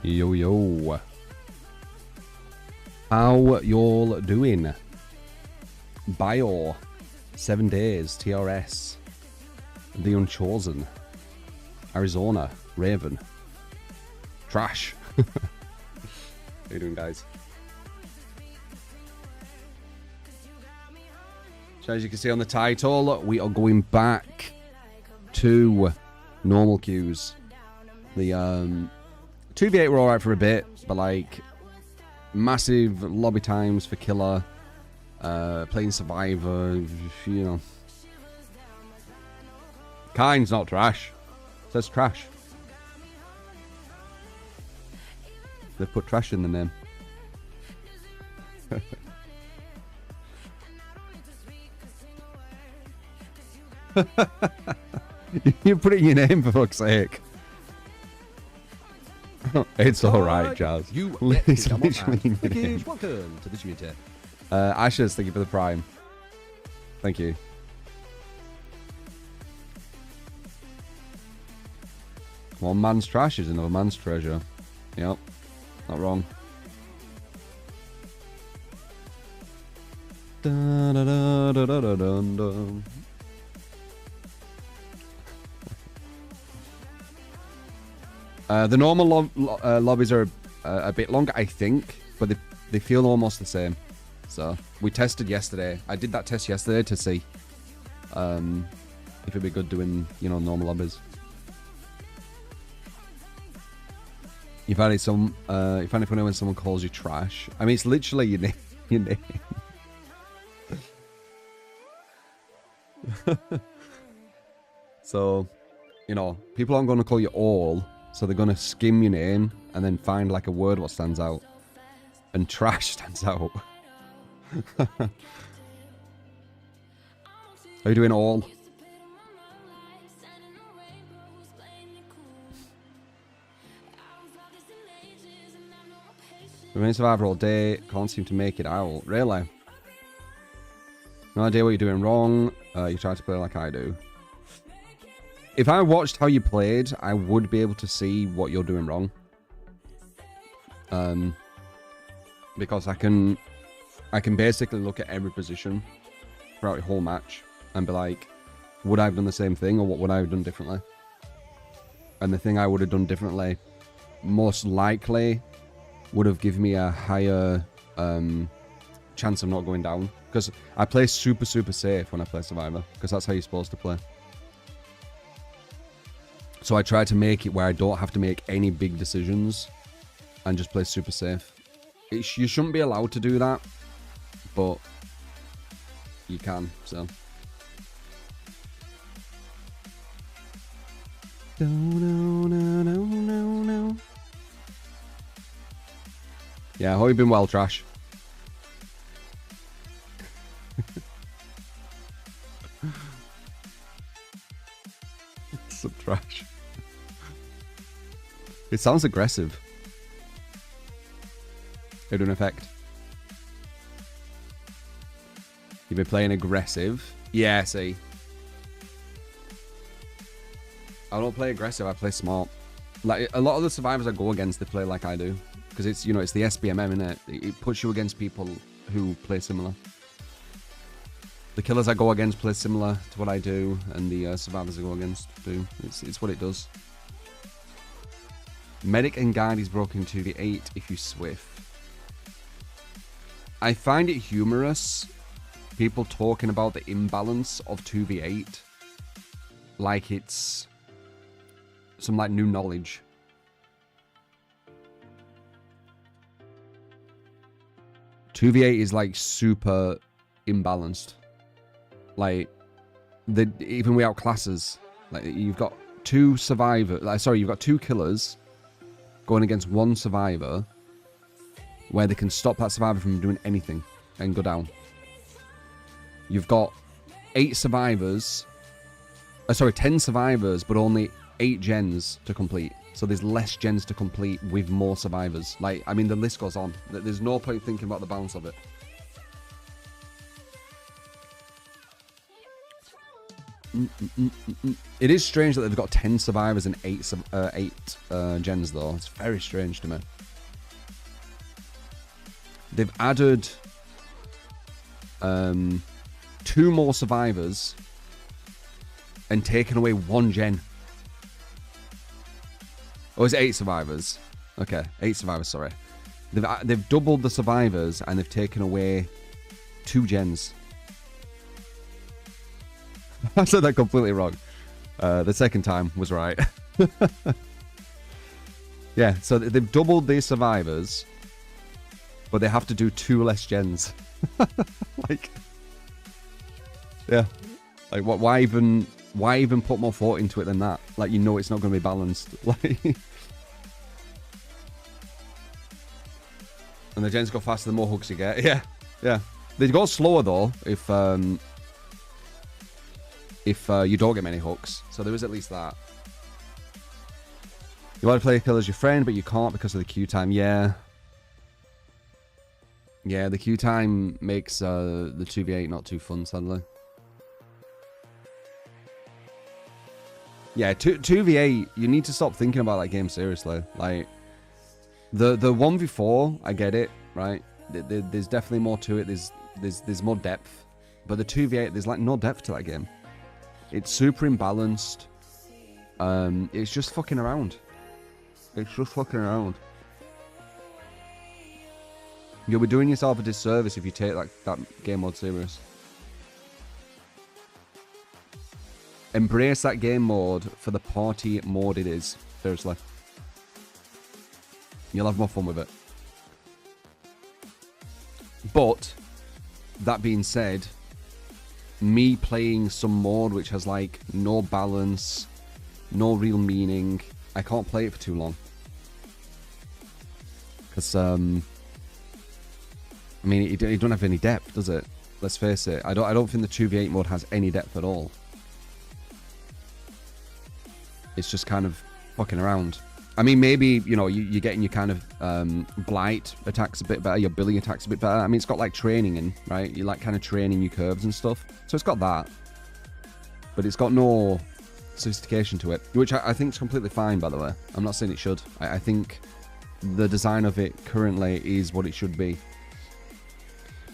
Yo, yo. How y'all doing? Bio. 7 days. TRS. The Unchosen. Arizona. Raven. Trash. How you doing, guys? So as you can see on the title, we are going back to normal queues. The 2v8 were alright for a bit, but like massive lobby times for killer, playing survivor, you know. Kind's not trash. It says trash. They've put trash in the name. You put it in your name, for fuck's sake. It's alright, Jazz. It's literally in your name. Welcome to the community. Ashes, thank you for the prime. Thank you. One man's trash is another man's treasure. Yep, not wrong. Da, da, da, da, da, da, da, da. The normal lobbies are a bit longer, I think, but they feel almost the same. So we tested yesterday. I did that test yesterday to see if it'd be good doing, you know, normal lobbies. You find it funny when someone calls you trash. I mean, it's literally your name. Your name. So, you know, people aren't going to call you all. So they're going to skim your name and then find like a word what stands out. And trash stands out. Are you doing all? Remain survivor all day. Can't seem to make it out. Really? No idea what you're doing wrong. You try to play like I do. If I watched how you played, I would be able to see what you're doing wrong. Because I can basically look at every position throughout the whole match and be like, would I have done the same thing or what would I have done differently? And the thing I would have done differently, most likely, would have given me a higher chance of not going down. Because I play super, super safe when I play Survivor. Because that's how you're supposed to play. So I try to make it where I don't have to make any big decisions and just play super safe. You shouldn't be allowed to do that, but you can, so. No. Yeah, I hope you've been well, Trash. Some trash. It sounds aggressive. It would effect. You've be playing aggressive. Yeah, see. I don't play aggressive, I play smart. Like, a lot of the survivors I go against, they play like I do. Because it's, you know, it's the SBMM, innit? It puts you against people who play similar. The killers I go against play similar to what I do, and the survivors I go against do. It's what it does. Medic and guard is broken to the 8 if you swift. I find it humorous, people talking about the imbalance of 2v8 like it's some like new knowledge. "2v8 is like super imbalanced. Like, even without classes, like you've got two survivors. Like, sorry, you've got two killers going against one survivor, where they can stop that survivor from doing anything and go down. You've got 8 survivors. Sorry, 10 survivors, but only 8 gens to complete. So there's less gens to complete with more survivors. Like, I mean, the list goes on. There's no point thinking about the balance of it. It is strange that they've got 10 survivors and 8 gens, though. It's very strange to me. They've added 2 more survivors and taken away 1 gen. Oh, it's 8 survivors. Okay, 8 survivors, sorry. They've doubled the survivors and they've taken away 2 gens. I said that completely wrong. The second time was right. Yeah, so they've doubled these survivors, but they have to do 2 less gens. Like, yeah, like why even put more thought into it than that? Like, you know it's not going to be balanced. Like, and the gens go faster the more hooks you get. Yeah, yeah. They go slower though if you don't get many hooks. So there is at least that. You want to play a kill as your friend, but you can't because of the queue time. Yeah. Yeah, the queue time makes the 2v8 not too fun, sadly. Yeah, 2v8, you need to stop thinking about that game seriously. Like, the 1v4, I get it, right? There's definitely more to it. There's more depth. But the 2v8, there's like no depth to that game. It's super imbalanced. It's just fucking around. It's just fucking around. You'll be doing yourself a disservice if you take like that game mode serious. Embrace that game mode for the party mode it is. Seriously. You'll have more fun with it. But, that being said, me playing some mode which has like no balance, no real meaning, I can't play it for too long. Because, I mean, it don't have any depth, does it? Let's face it. I don't think the 2v8 mode has any depth at all. It's just kind of fucking around. I mean, maybe, you know, you're getting your kind of blight attacks a bit better, your billy attacks a bit better. I mean, it's got like training in, right? You're like kind of training your curves and stuff. So it's got that. But it's got no sophistication to it, which I think is completely fine, by the way. I'm not saying it should. I think the design of it currently is what it should be.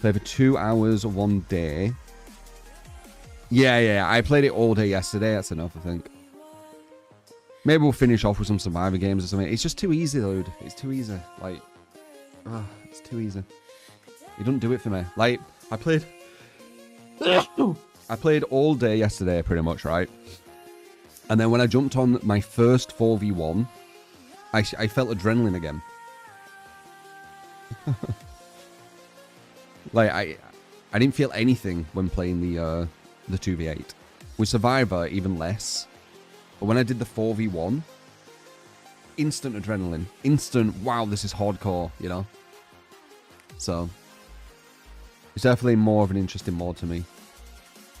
Play for 2 hours one day. Yeah, I played it all day yesterday. That's enough, I think. Maybe we'll finish off with some Survivor games or something. It's just too easy, dude. It's too easy. Like, it's too easy. It doesn't do it for me. Like, I played all day yesterday, pretty much, right? And then when I jumped on my first 4v1, I felt adrenaline again. Like, I didn't feel anything when playing the 2v8. With Survivor, even less. But when I did the 4v1, instant adrenaline. Instant, wow, this is hardcore, you know? So, it's definitely more of an interesting mod to me.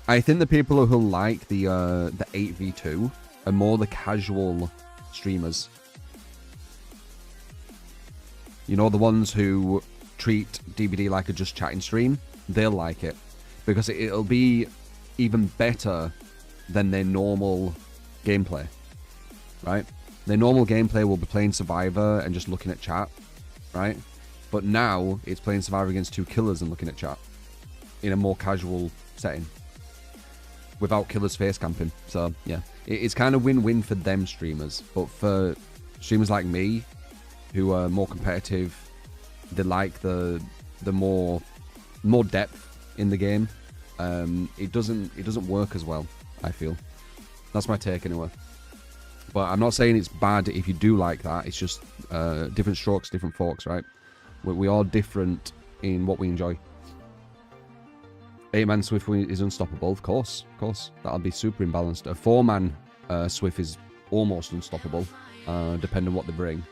I think the people who like the 8v2 are more the casual streamers. You know, the ones who treat DBD like a just chatting stream, they'll like it. because it'll be even better than their normal gameplay, right? Their normal gameplay will be playing Survivor and just looking at chat, right? But now it's playing Survivor against 2 killers and looking at chat in a more casual setting without killers face camping. So yeah, it's kind of win-win for them streamers, but for streamers like me who are more competitive, they like the more depth in the game. It doesn't work as well, I feel. That's my take anyway. But I'm not saying it's bad if you do like that. It's just different strokes, different forks, right? We are different in what we enjoy. 8-man Swift is unstoppable, of course. That'll be super imbalanced. A 4-man Swift is almost unstoppable, depending on what they bring.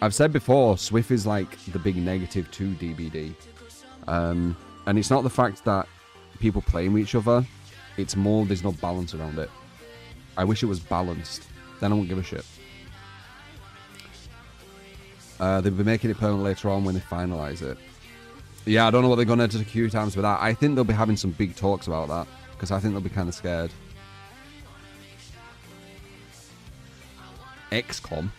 I've said before, Swift is like the big negative to DBD. And it's not the fact that people playing with each other, it's more there's no balance around it. I wish it was balanced. Then I wouldn't give a shit. They'll be making it permanent later on when they finalise it. Yeah, I don't know what they're going to do to queue times with that. I think they'll be having some big talks about that, because I think they'll be kind of scared. XCOM?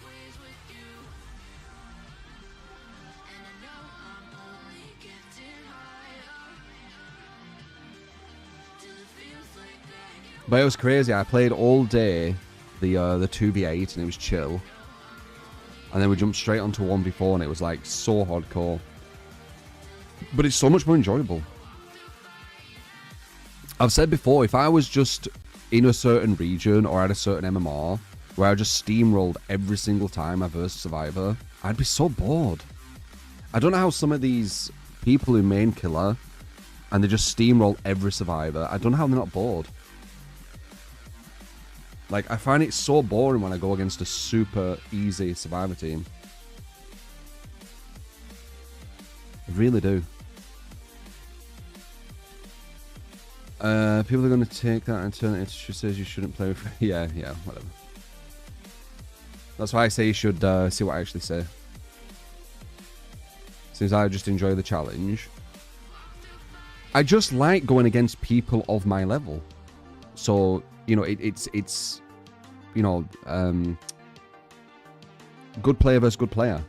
But it was crazy. I played all day the 2v8 and it was chill. And then we jumped straight onto 1v4 and it was like so hardcore. But it's so much more enjoyable. I've said before, if I was just in a certain region or at a certain MMR where I just steamrolled every single time I versed Survivor, I'd be so bored. I don't know how some of these people who main killer and they just steamroll every Survivor, I don't know how they're not bored. Like, I find it so boring when I go against a super easy Survivor team. I really do. People are going to take that and turn it into, she says you shouldn't play with... yeah, whatever. That's why I say you should see what I actually say. Since I just enjoy the challenge. I just like going against people of my level. So, you know, it's you know, good player versus good player.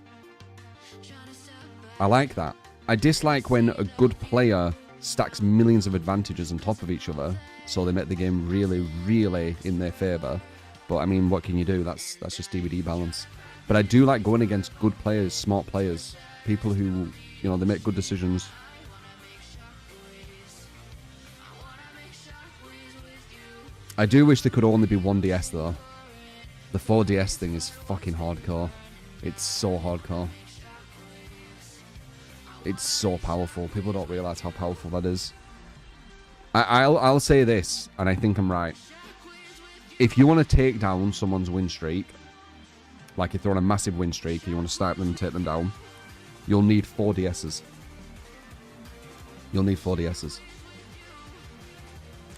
I like that. I dislike when a good player stacks millions of advantages on top of each other, so they make the game really, really in their favour. But I mean, what can you do? That's just DVD balance. But I do like going against good players, smart players, people who, you know, they make good decisions. I do wish there could only be one DS though. The 4DS thing is fucking hardcore. It's so hardcore. It's so powerful. People don't realise how powerful that is. I'll say this, and I think I'm right. If you want to take down someone's win streak, like if they're on a massive win streak and you want to snipe them and take them down, you'll need 4 DSs. You'll need 4 DSs.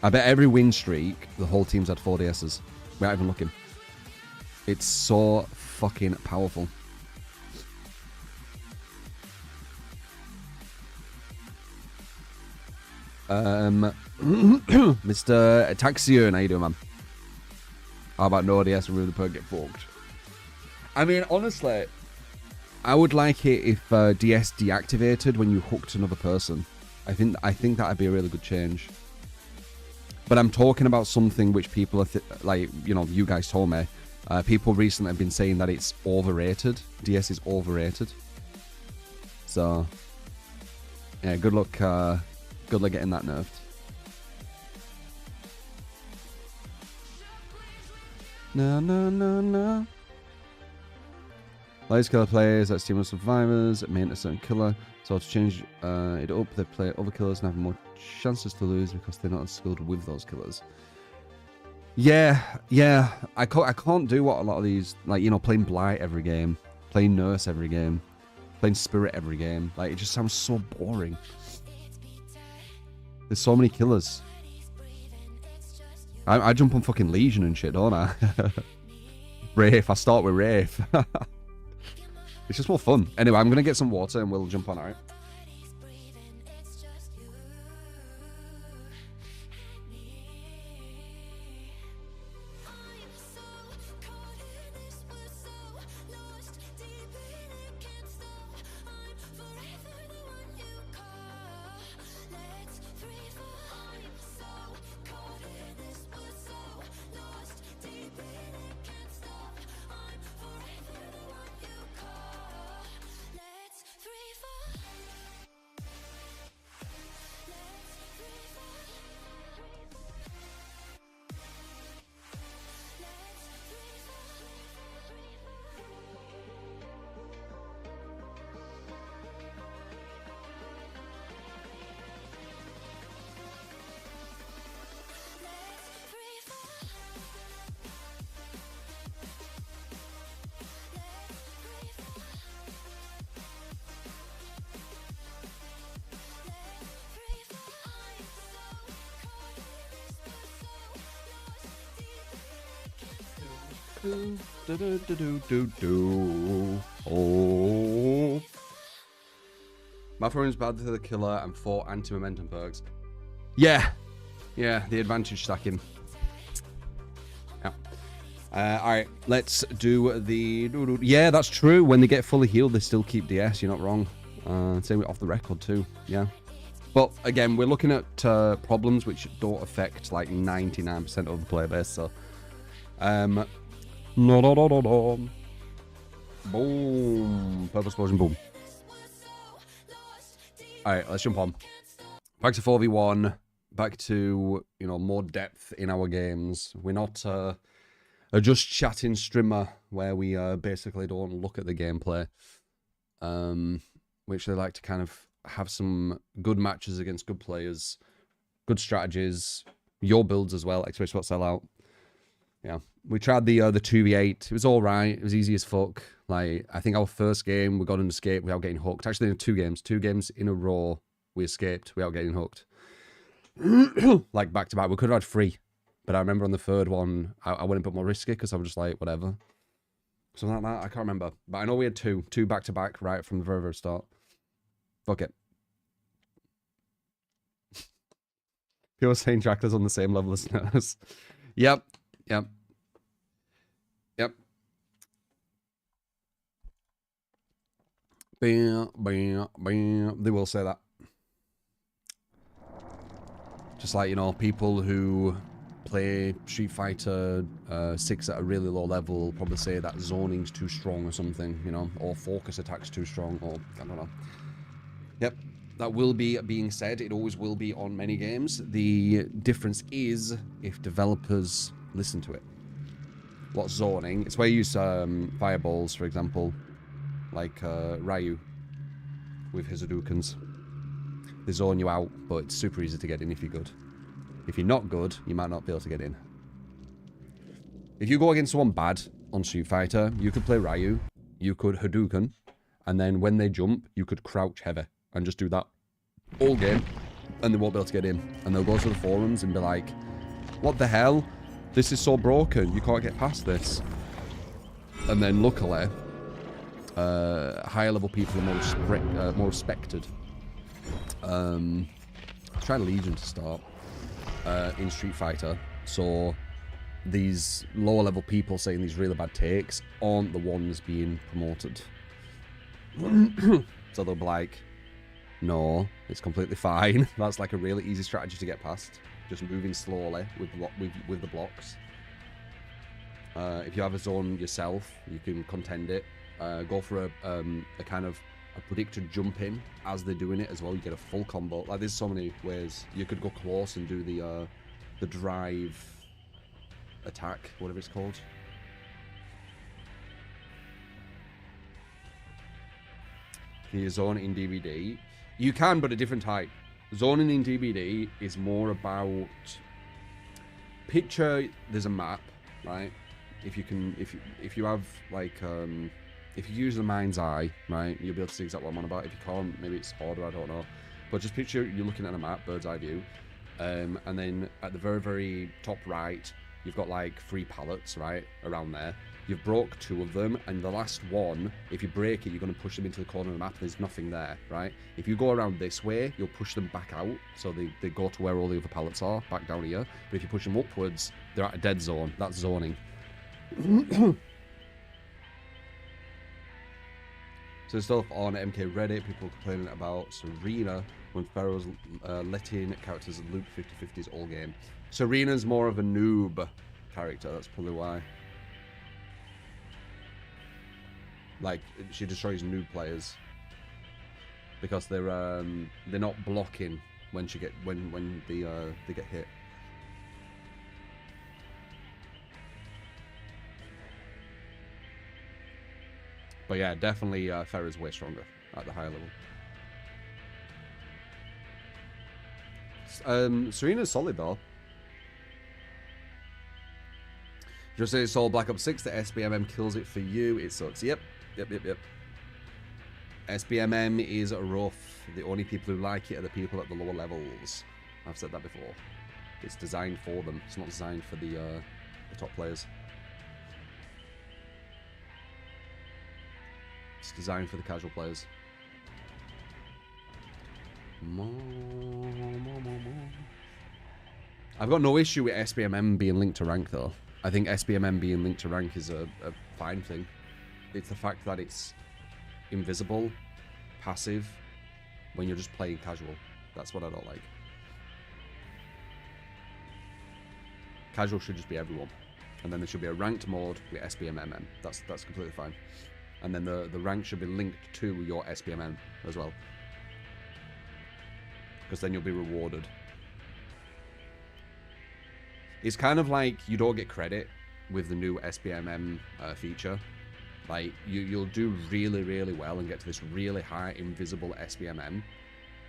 I bet every win streak, the whole team's had 4 DSs. We're not even looking. It's so fucking powerful. Mr. Taxion, how you doing, man? How about no DS and remove the perk, get fucked? I mean, honestly, I would like it if DS deactivated when you hooked another person. I think that'd be a really good change. But I'm talking about something which people are like, you know, you guys told me. People recently have been saying that it's overrated. DS is overrated. So, yeah, good luck getting that nerfed. No. Lights killer players, that's team of survivors, main a certain killer. So to change it up, they play other killers and have more chances to lose because they're not as skilled with those killers. Yeah. I can't do what a lot of these, like, you know, playing Blight every game, playing Nurse every game, playing Spirit every game. Like, it just sounds so boring. There's so many killers. I jump on fucking Legion and shit, don't I? Wraith, I start with Wraith. It's just more fun. Anyway, I'm going to get some water and we'll jump on, alright? Oh. My friend's bad to the killer and 4 anti-momentum perks. Yeah. Yeah, the advantage stacking. Yeah. Alright, let's do the... Yeah, that's true. When they get fully healed, they still keep DS. You're not wrong. Same with off the record too. Yeah. But again, we're looking at problems which don't affect like 99% of the player base. So, boom, purple explosion, boom. All right, let's jump on. Back to 4v1. Back to, you know, more depth in our games. We're not a just chatting streamer where we basically don't look at the gameplay, which they like to kind of have some good matches against good players, good strategies, your builds as well, especially what sellout. Yeah, we tried the 2v8. It was all right. It was easy as fuck. Like, I think our first game, we got an escape without getting hooked. Actually, in 2 games in a row, we escaped without getting hooked. Like, back to back. We could have had 3. But I remember on the 3rd one, I went a bit more risky because I was just like, whatever. Something like that. I can't remember. But I know we had 2 back to back right from the very, very start. Fuck it. People saying Dracula's on the same level as Nurse. Yep. Yep. Yep. Bam, bam, bam. They will say that. Just like, you know, people who play Street Fighter 6 at a really low level probably say that zoning's too strong or something, you know, or focus attack's too strong, or I don't know. Yep, that will be being said. It always will be on many games. The difference is if developers listen to it. What's zoning? It's where you use fireballs, for example, like Ryu with his Hadoukens. They zone you out, but it's super easy to get in if you're good. If you're not good, you might not be able to get in. If you go against someone bad on Street Fighter, you could play Ryu, you could Hadouken, and then when they jump, you could crouch heavy and just do that all game, and they won't be able to get in. And they'll go to the forums and be like, what the hell? This is so broken, you can't get past this. And then luckily, higher level people are more respected. Try Legion to start in Street Fighter, so these lower level people saying these really bad takes aren't the ones being promoted. So they'll be like, no, it's completely fine. That's like a really easy strategy to get past, just moving slowly with the blocks. If you have a zone yourself, you can contend it. Go for a kind of a predicted jump in as they're doing it as well. You get a full combo. Like, there's so many ways. You could go close and do the drive attack, whatever it's called. Can you zone in DVD? You can, but a different type. Zoning in DVD is more about, picture there's a map, right? If you have like if you use the mind's eye, right, you'll be able to see exactly what I'm on about. If you can't, maybe it's harder, I don't know. But just picture you're looking at a map, bird's eye view, and then at the very, very top right, you've got like 3 pallets, right, around there. You've broke 2 of them, and the last one, if you break it, you're going to push them into the corner of the map. There's nothing there, right? If you go around this way, you'll push them back out, so they go to where all the other pallets are, back down here. But if you push them upwards, they're at a dead zone. That's zoning. So stuff on MK Reddit, people complaining about Serena when Pharaoh's letting characters loop 50-50s all game. Serena's more of a noob character, that's probably why. Like, she destroys noob players because they're not blocking when they get hit. But yeah, definitely Pharah's way stronger at the higher level. Serena's solid though. Just say it's all Black Ops 6, the SBMM kills it for you. It sucks. Yep. SBMM is rough. The only people who like it are the people at the lower levels. I've said that before. It's designed for them. It's not designed for the top players. It's designed for the casual players. I've got no issue with SBMM being linked to rank, though. I think SBMM being linked to rank is a fine thing. It's the fact that it's invisible, passive, when you're just playing casual. That's what I don't like. Casual should just be everyone. And then there should be a ranked mode with SBMMM. That's completely fine. And then the rank should be linked to your SBMM as well. Because then you'll be rewarded. It's kind of like you don't get credit with the new SBMM feature. Like, you'll do really, really well and get to this really high invisible SBMM.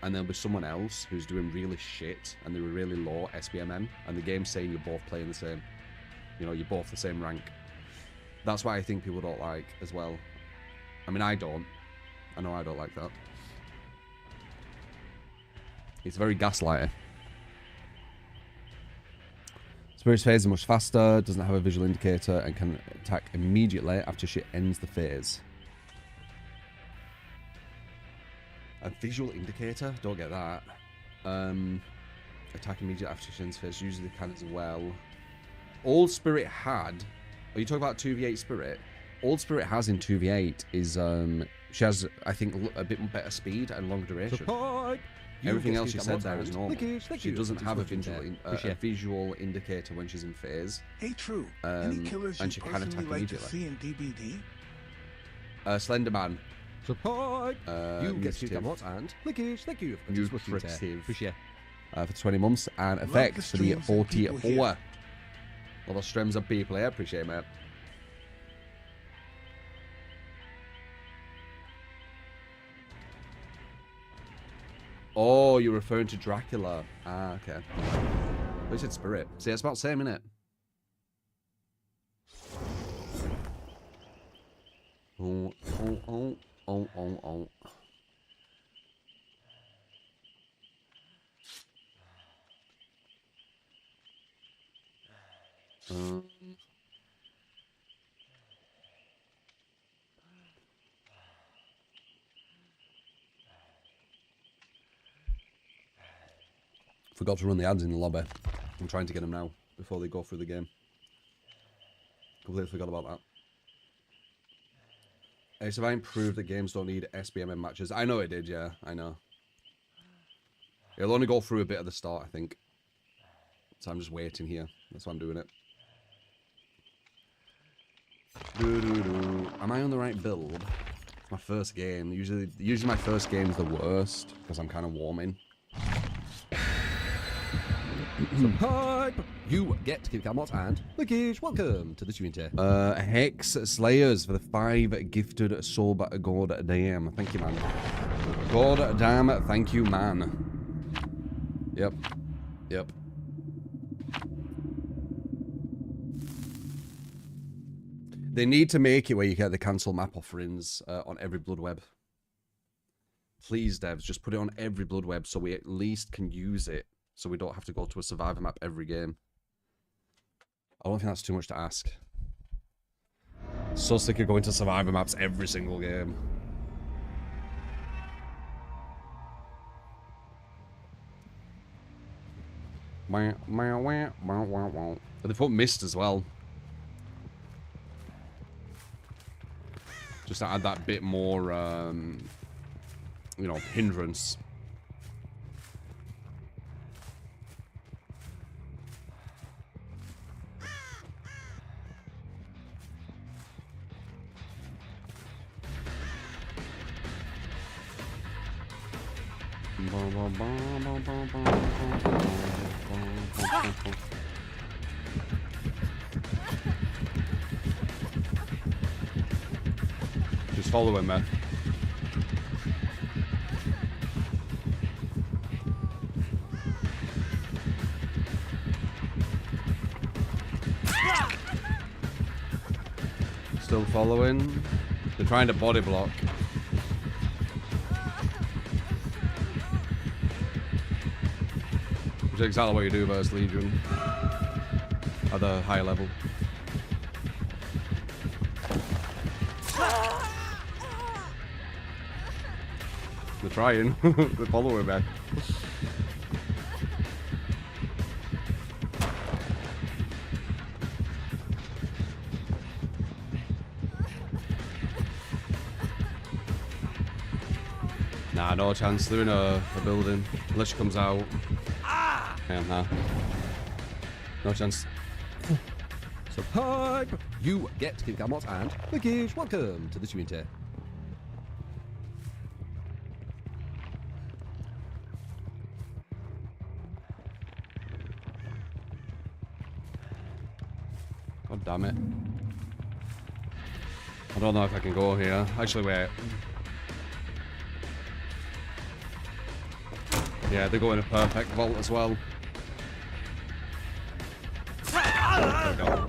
And there'll be someone else who's doing really shit and they're really low SBMM. And the game's saying you're both playing the same. You know, you're both the same rank. That's why I think people don't like as well. I mean, I don't. I know I don't like that. It's very gaslighting. Spirit's phase is much faster, doesn't have a visual indicator, and can attack immediately after she ends the phase. A visual indicator? Don't get that. Attack immediately after she ends the phase. Usually can as well. All Spirit had... Are you talking about 2v8 Spirit? All Spirit has in 2v8 is... she has, I think, a bit better speed and longer duration. Everything else you said there is normal. She doesn't have a visual indicator when she's in phase. Hey, true. Any killers and she can attack immediately. See in DBD? Slenderman. Support. You get to what and Lickish. Thank you. Nutritive. Appreciate. For 20 months and effects for the 44. Lot of streams of people here. Appreciate it, mate. Oh, you're referring to Dracula. Ah, okay. They said Spirit. See, it's about the same, innit? Oh, oh, oh, oh, oh, oh. Forgot to run the ads in the lobby. I'm trying to get them now before they go through the game. Completely forgot about that. So have I improved that games don't need SBMM matches? I know it did, yeah, I know. It'll only go through a bit at the start, I think. So I'm just waiting here. That's why I'm doing it. Am I on the right build? It's my first game. Usually my first game's the worst because I'm kind of warming. Hype! You get to keep Calmot and Lickish. Welcome to the community. Hex Slayers for the 5 gifted sub. God damn. Thank you, man. God damn. Thank you, man. Yep. Yep. They need to make it where you get the cancel map offerings on every blood web. Please, devs, just put it on every blood web so we at least can use it. So we don't have to go to a survivor map every game. I don't think that's too much to ask. So sick of going to survivor maps every single game. And they put mist as well. Just to add that bit more, you know, hindrance. Just follow him, man. Still following. They're trying to body block. Which is exactly what you do versus Legion at a high level. They're trying. They're following me. Nah, no chance. They're in a building. Unless she comes out. Yeah, nah. No chance. Subscribe! You get to keep Gamot and Mickey's. Welcome to the community. God damn it. I don't know if I can go here. Actually, wait. Yeah, they're going a perfect vault as well. There we go.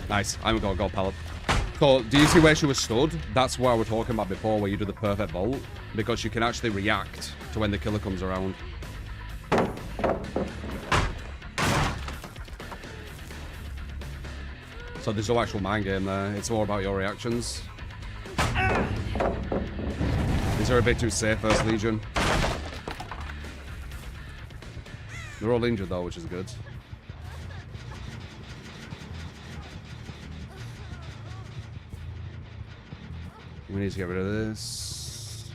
Nice. I'm gonna go pallet. So, do you see where she was stood? That's what we were talking about before, where you do the perfect vault. Because you can actually react to when the killer comes around. So there's no actual mind game there. It's more about your reactions. These are a bit too safe, First Legion. They're all injured though, which is good. We need to get rid of this.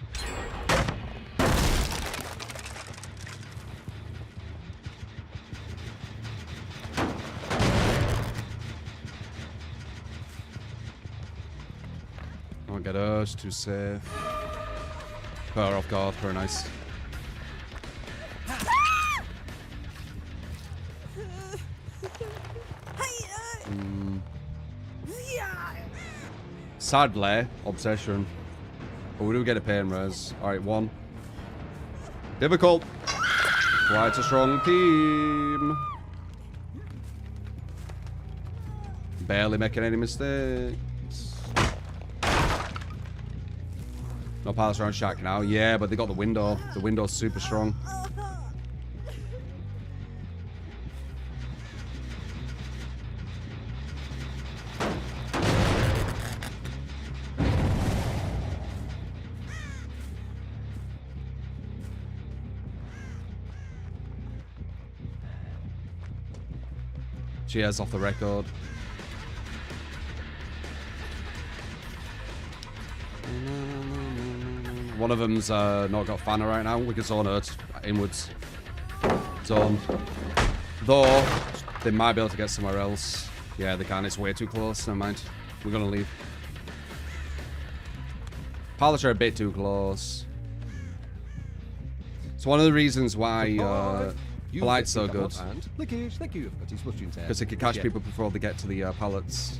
Don't get us too safe. Put her off guard, very nice. Sadly, obsession. But we do get a pain res. Alright, one. Difficult. Quite a strong team. Barely making any mistakes. No pilots around Shack now. Yeah, but they got the window. The window's super strong. Cheers off the record. One of them's not got Fanner right now. We can zone her inwards. Zone. Though, they might be able to get somewhere else. Yeah, they can. It's way too close. Never mind. We're going to leave. Pilots are a bit too close. It's one of the reasons why Polite's so good. Because it can catch people before they get to the pallets.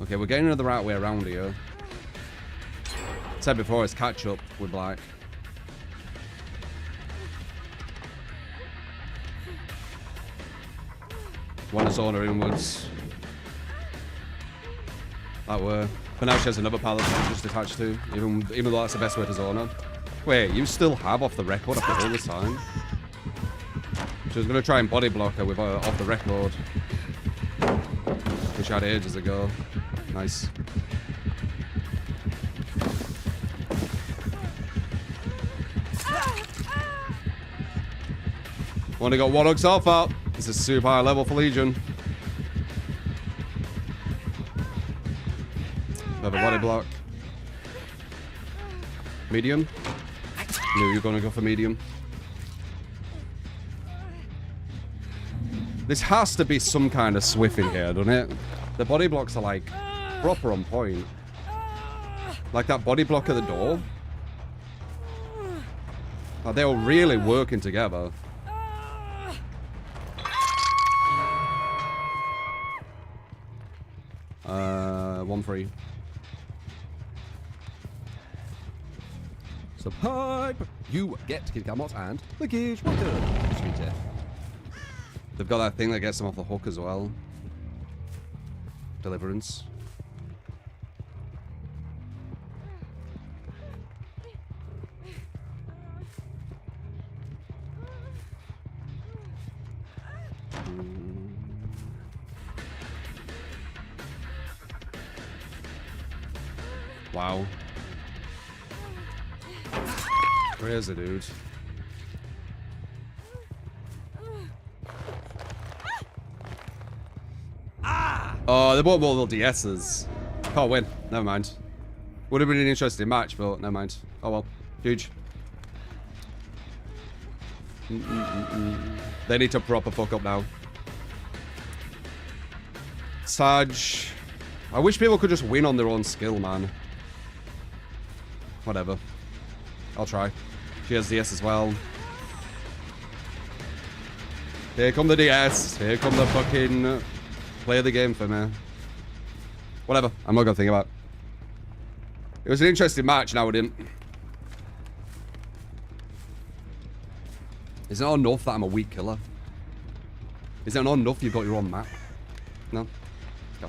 Okay, we're getting the right way around here. Said before, it's catch up with Black. Want to zone her inwards. That way. But now she has another pallet she's just attached to, even though that's the best way to zone her. Wait, you still have off the record after all this time? She was going to try and body block her with off the record. Which I had ages ago. Nice. Only got one Oxalf out. This is super high level for Legion. Another body block. Medium. Knew you were going to go for medium. This has to be some kind of swift in here, doesn't it? The body blocks are like proper on point. Like that body block at the door. Like they were really working together. One free. Subscribe! You get to keep Gamot and Mickey's. Welcome to the community. They've got that thing that gets them off the hook as well. Deliverance. Wow. Crazy, dude. Oh, they bought multiple DSs. Can't win. Never mind. Would have been an interesting match, but never mind. Oh well. Huge. They need to proper fuck up now. Saj. I wish people could just win on their own skill, man. Whatever. I'll try. She has DS as well. Here come the DS. Here come the fucking... play the game for me. Whatever. I'm not gonna think about it. It was an interesting match, now it didn't. Is it not enough that I'm a weak killer? Is it not enough you've got your own map? No? Go.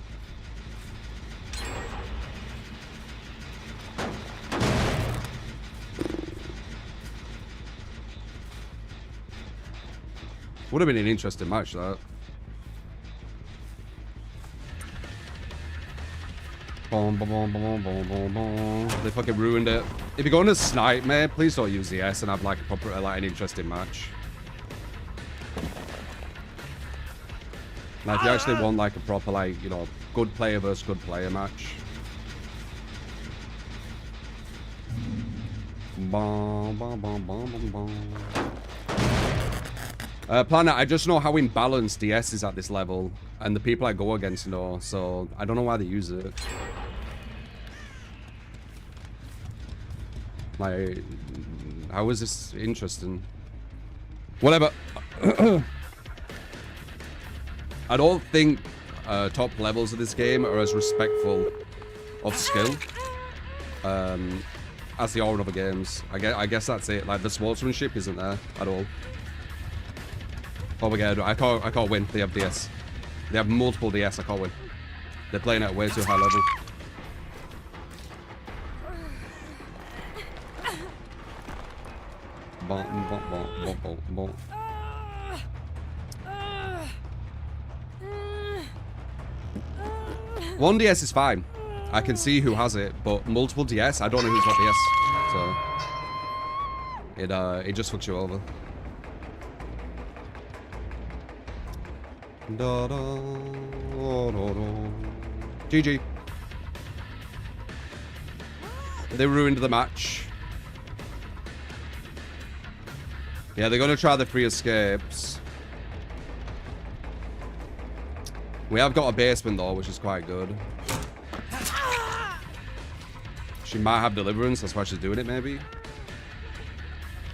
Would have been an interesting match, that. Boom, boom, boom, boom, boom, boom, boom. They fucking ruined it. If you're going to snipe me, please don't use the S and have like a proper, like an interesting match. Like if you actually want like a proper, like, you know, good player versus good player match. Boom, boom, boom, boom, boom, boom. Planet, I just know how imbalanced DS is at this level, and the people I go against know, so I don't know why they use it. Like, how is this interesting? Whatever. I don't think top levels of this game are as respectful of skill as they are in other games. I guess that's it. Like, the sportsmanship isn't there at all. Oh my god, I can't win. They have DS. They have multiple DS, I can't win. They're playing at way too high level. One DS is fine. I can see who has it, but multiple DS, I don't know who's got DS. So it just fucks you over. Da, da, da, da. GG. They ruined the match. Yeah, they're gonna try the free escapes. We have got a basement though, which is quite good. She might have deliverance, that's why she's doing it maybe.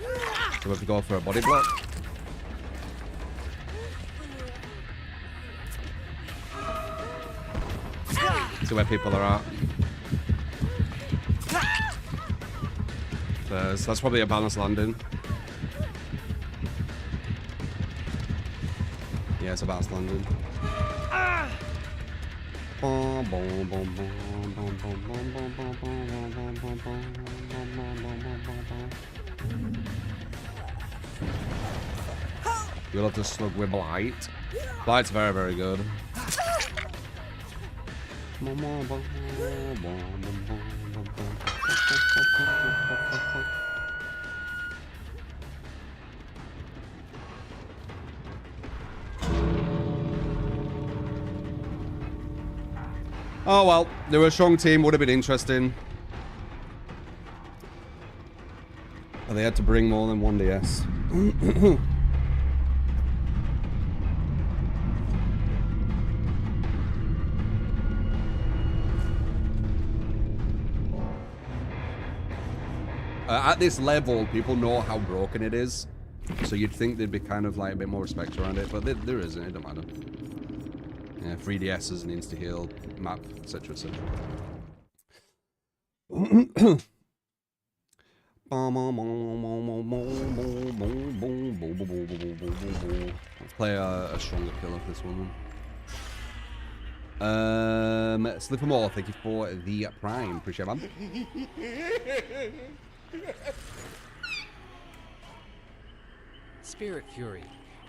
So we have to go for a body block. See where people are at. So that's probably a balanced landing. Yeah, it's a balanced landing. You'll have to slug with Blight. Blight's very, very good. Oh well, they were a strong team, would have been interesting. But they had to bring more than one DS. At this level, people know how broken it is, so you'd think there'd be kind of like a bit more respect around it, but there isn't, it don't matter. Yeah, 3DSs and insta-heal, map, etc, etc. Let's play a stronger killer for this one. Slippermore, thank you for the prime. Appreciate it, man. Spirit Fury.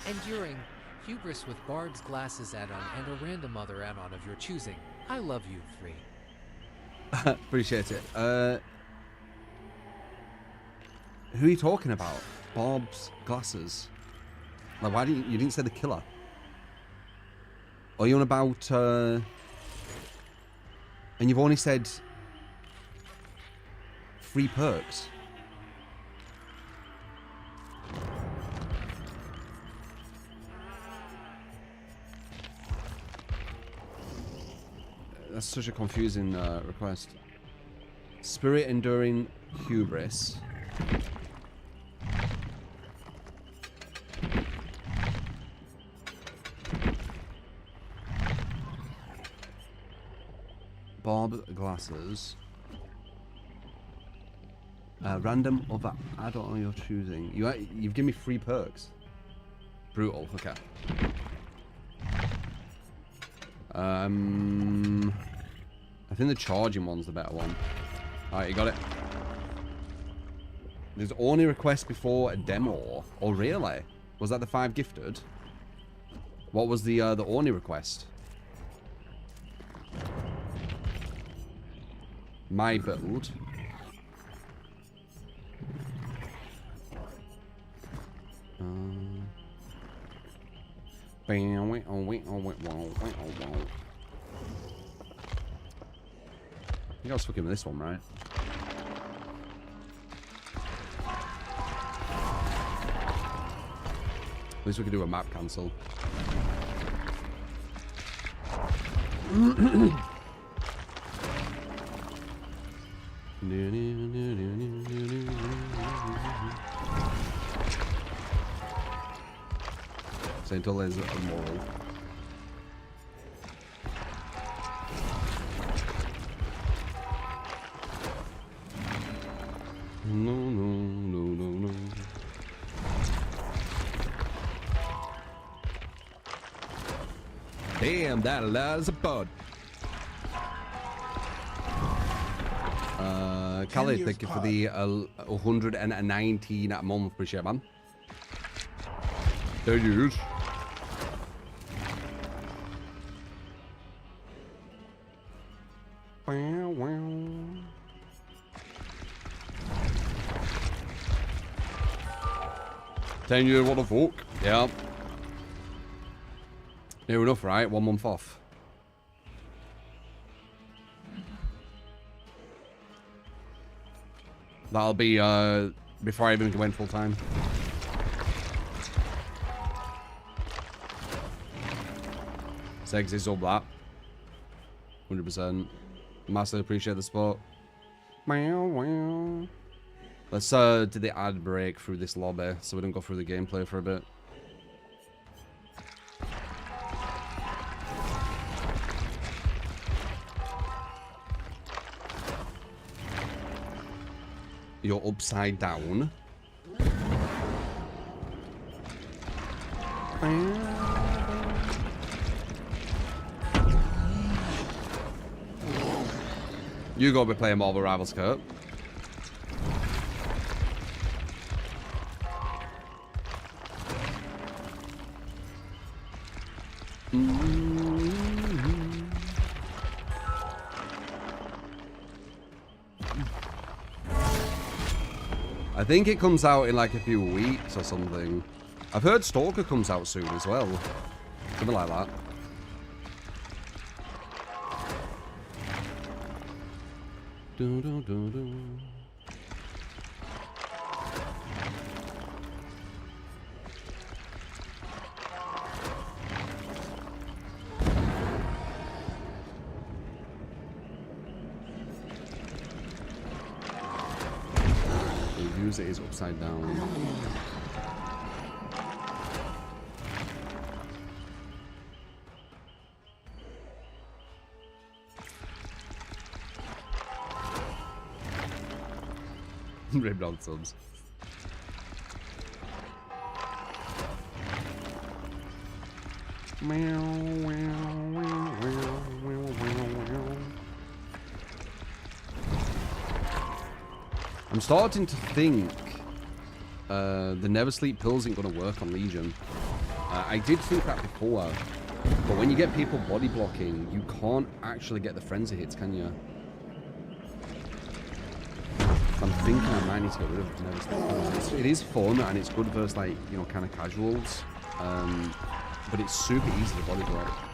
Enduring. Hubris with Bard's Glasses add-on and a random other add-on of your choosing. I love you, 3. Appreciate it. Who are you talking about? Bob's glasses. Like, why didn't you didn't say the killer? Are you on about? And you've only said 3 perks. That's such a confusing request. Spirit enduring hubris. Bob glasses. Random other add-on you're choosing. You've given me 3 perks. Brutal. Okay. I think the charging one's the better one. Alright, you got it. There's only request before a demo. Oh, really? Was that the 5 gifted? What was the only request? My build. I think I was fucking with this one, right? At least we could do a map cancel. Saint Hill is immoral. No. Damn, that allows a bud. Khaled, thank you for the 119 a month. Appreciate it, man. Thank you. $10, what the fuck? Yeah. Near enough, right? 1 month off. That'll be before I even went full time. Segs is all that. 100%. Massively appreciate the support. Let's do the ad break through this lobby so we don't go through the gameplay for a bit. You're upside down. You gotta be playing Marvel Rivals Cup. I think it comes out in like a few weeks or something. I've heard Stalker comes out soon as well. Something like that. The user is upside down. Ribbed on subs. I'm starting to think the Never Sleep pills ain't gonna work on Legion. I did think that before, but when you get people body blocking, you can't actually get the frenzy hits, can you? I'm thinking I might need to get rid of it. Never stopped. It is fun and it's good versus like, you know, kind of casuals. But it's super easy to body block.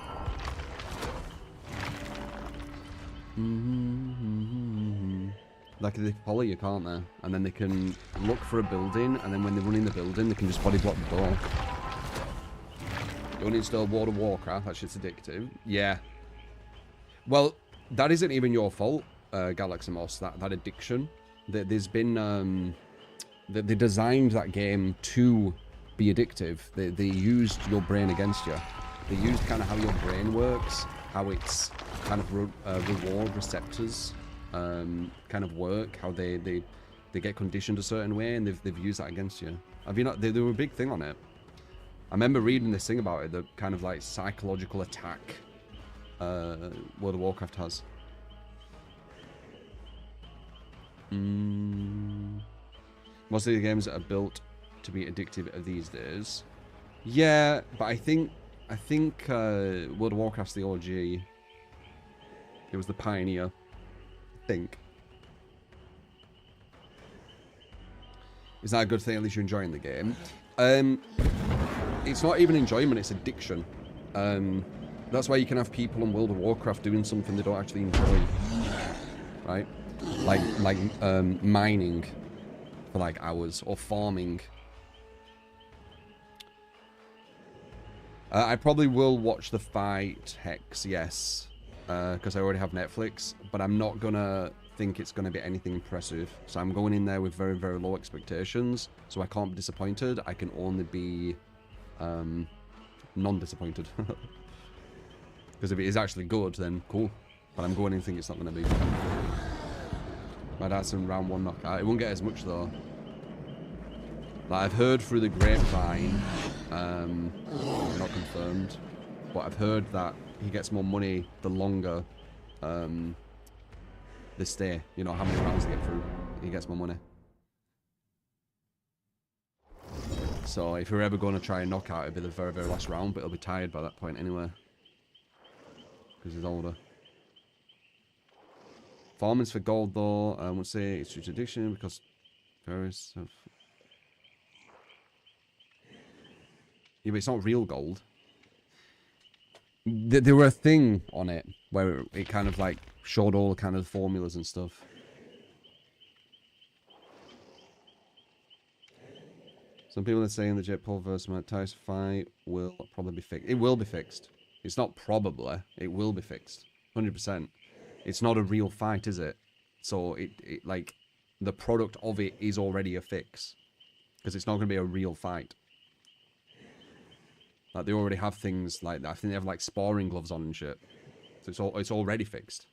Like they follow you, can't they? And then they can look for a building, and then when they run in the building, they can just body block the door. Don't install World of Warcraft, that shit's addictive. Yeah. Well, that isn't even your fault, Galaxy Moss, that addiction. There's been, they designed that game to be addictive. They used your brain against you. They used kind of how your brain works, how it's kind of reward receptors kind of work, how they get conditioned a certain way, and they've used that against you. Have you not? They were a big thing on it. I remember reading this thing about it, the kind of like psychological attack World of Warcraft has. Most of the games that are built to be addictive these days. Yeah, but I think World of Warcraft's the OG. It was the pioneer. I think. Is that a good thing? At least you're enjoying the game. It's not even enjoyment, it's addiction. That's why you can have people on World of Warcraft doing something they don't actually enjoy. Right? Like mining for like hours, or farming. I probably will watch the fight, Hex, yes. Because I already have Netflix, but I'm not gonna think it's gonna be anything impressive. So I'm going in there with very, very low expectations, so I can't be disappointed. I can only be non-disappointed. Because if it is actually good, then cool. But I'm going in thinking it's not gonna be. My dad's in round 1 knockout. It won't get as much though. Like I've heard through the grapevine, not confirmed, but I've heard that he gets more money the longer they stay. You know, how many rounds they get through, he gets more money. So if you're ever going to try and knock out, it'll be the very, very last round, but he'll be tired by that point anyway. Because he's older. Farming's for gold though. I won't say it's a tradition because various have... Yeah, but it's not real gold. There were a thing on it where it kind of like showed all the kind of formulas and stuff. Some people are saying the Jet Paul versus Mike Tyson fight will probably be fixed. It will be fixed. It's not probably. It will be fixed. 100%. It's not a real fight, is it? So it like the product of it is already a fix, because it's not going to be a real fight. Like they already have things like that. I think they have like sparring gloves on and shit. So it's already fixed.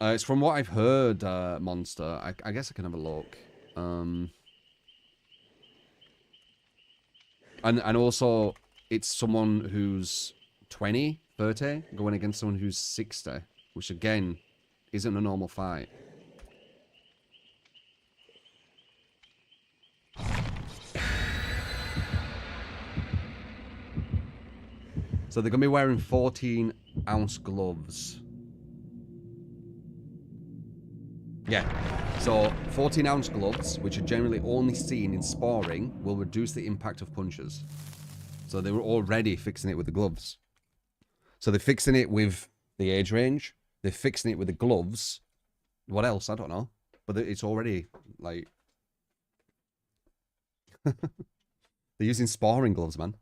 It's from what I've heard, Monster. I guess I can have a look. And also, it's someone who's 20, 30, going against someone who's 60, which again, isn't a normal fight. So they're going to be wearing 14-ounce gloves. Yeah. So 14-ounce gloves, which are generally only seen in sparring, will reduce the impact of punches. So they were already fixing it with the gloves. So they're fixing it with the age range. They're fixing it with the gloves. What else? I don't know. But it's already, like... They're using sparring gloves, man.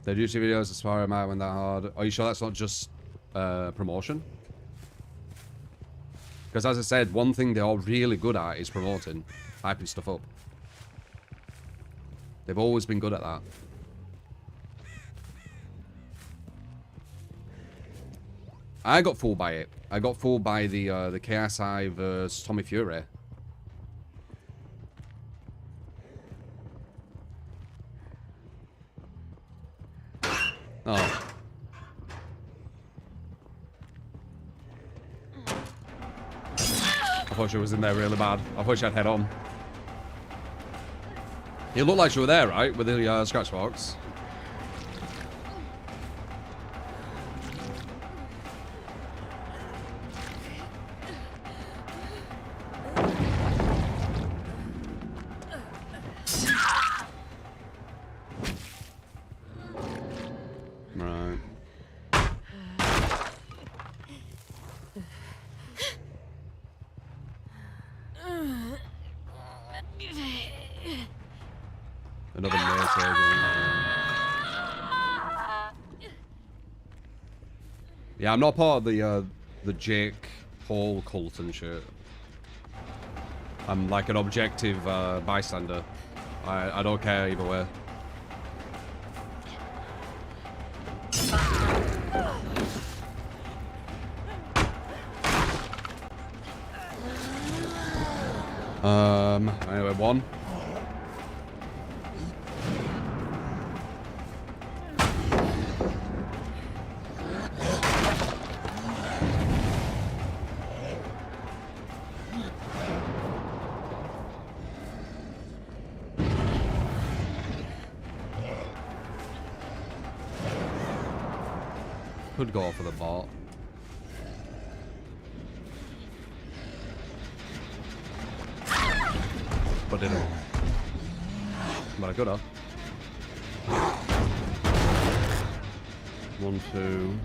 The YouTube videos as far as I went that hard. Are you sure that's not just promotion? Because as I said, one thing they are really good at is promoting, hyping stuff up. They've always been good at that. I got fooled by it. I got fooled by the KSI versus Tommy Fury. Oh. thought she was in there really bad. I thought she had head on. It looked like she was there, right? With the scratch box. Right. Another nurse agent. Yeah, I'm not part of the Jake Paul cult and shit. I'm like an objective bystander. I don't care either way. Anyway, one. Could go for the bot. But didn't. But I could have. 1, 2.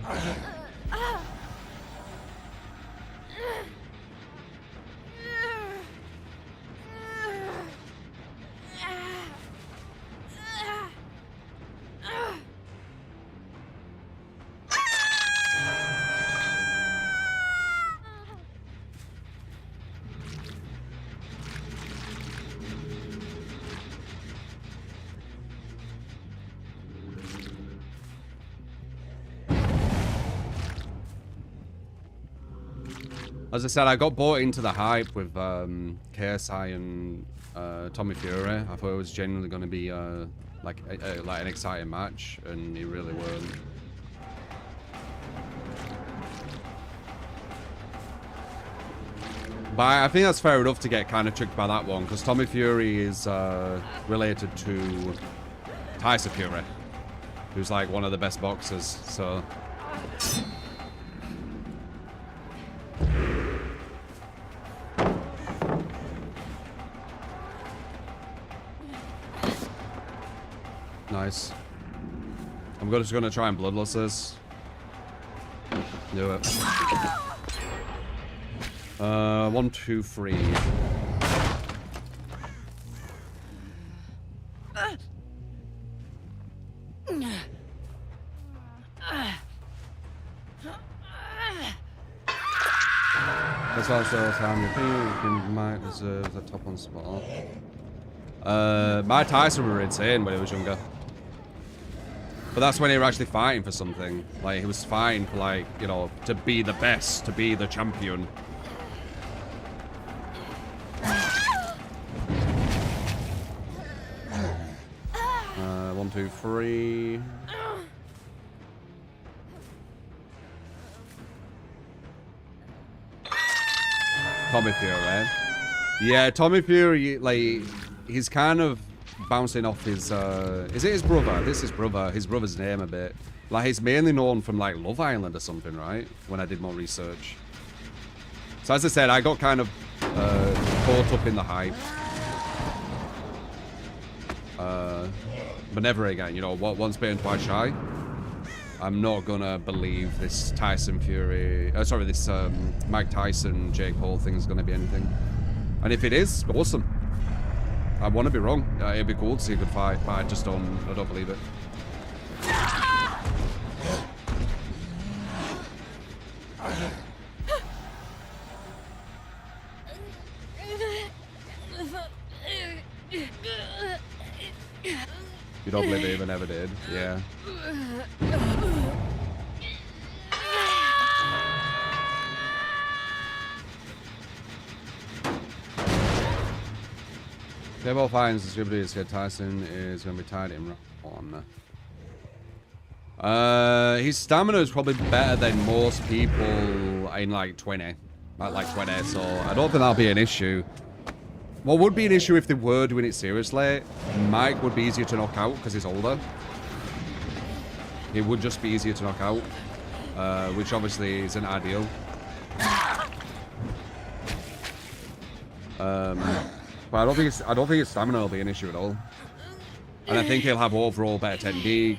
As I said, I got bought into the hype with KSI and Tommy Fury. I thought it was genuinely going to be like an exciting match, and it really weren't. But I think that's fair enough to get kind of tricked by that one, because Tommy Fury is related to Tyson Fury, who's like one of the best boxers, so... Nice. I'm just gonna try and bloodless this. Do it. 1, 2, 3. That's also time you think you might deserve the top one spot. My Tyson were insane when he was younger. But that's when he was actually fighting for something. Like, he was fighting for, like, you know, to be the best, to be the champion. One, 2, 3. Tommy Fury, right? Yeah, Tommy Fury, like, he's kind of bouncing off his, is it his brother? This is his brother, his brother's name a bit. Like, he's mainly known from, like, Love Island or something, right? When I did more research. So, as I said, I got kind of caught up in the hype. But never again, you know, once bitten, twice shy. I'm not gonna believe this Tyson Fury, sorry, this Mike Tyson, Jake Paul thing is gonna be anything. And if it is, awesome. I want to be wrong. It'd be cool to see a good fight, but I don't believe it. You don't believe it even ever did, yeah. Table finds distributors here. Tyson is going to be tied in on. His stamina is probably better than most people in like 20. at like 20, so I don't think that'll be an issue. What would be an issue if they were doing it seriously, Mike would be easier to knock out because he's older. It would just be easier to knock out, which obviously isn't ideal. But I don't think his stamina will be an issue at all. And I think he'll have overall better technique,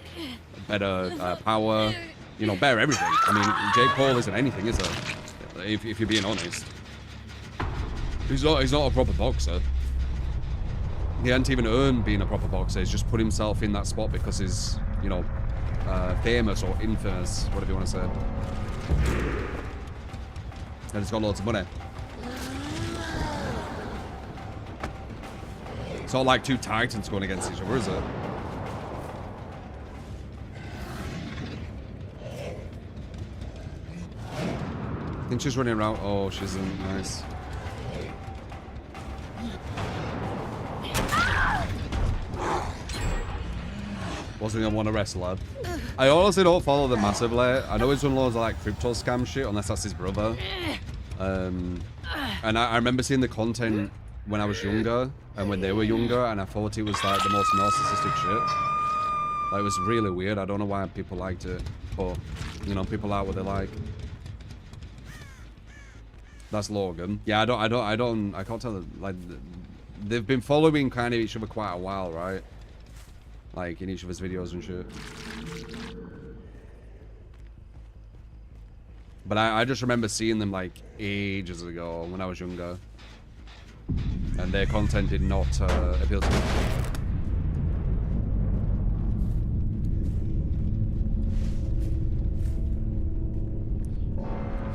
better power, you know, better everything. I mean, Jake Paul isn't anything, is it? If you're being honest. He's not a proper boxer. He hadn't even earned being a proper boxer. He's just put himself in that spot because he's, you know, famous or infamous, whatever you want to say. And he's got loads of money. It's not like two titans going against each other, is it? I think she's running around. Oh, she isn't. Nice. Wasn't gonna want to wrestle, lad. I honestly don't follow them massively. I know he's done loads of like crypto scam shit, unless that's his brother. And I remember seeing the content when I was younger and when they were younger, and I thought it was like the most narcissistic shit. Like, it was really weird. I don't know why people liked it, but you know, people are what they like. That's Logan. Yeah, I can't tell. Like, they've been following kind of each other quite a while, right? Like in each of his videos and shit. But I just remember seeing them like ages ago when I was younger. And their content did not appeal to me.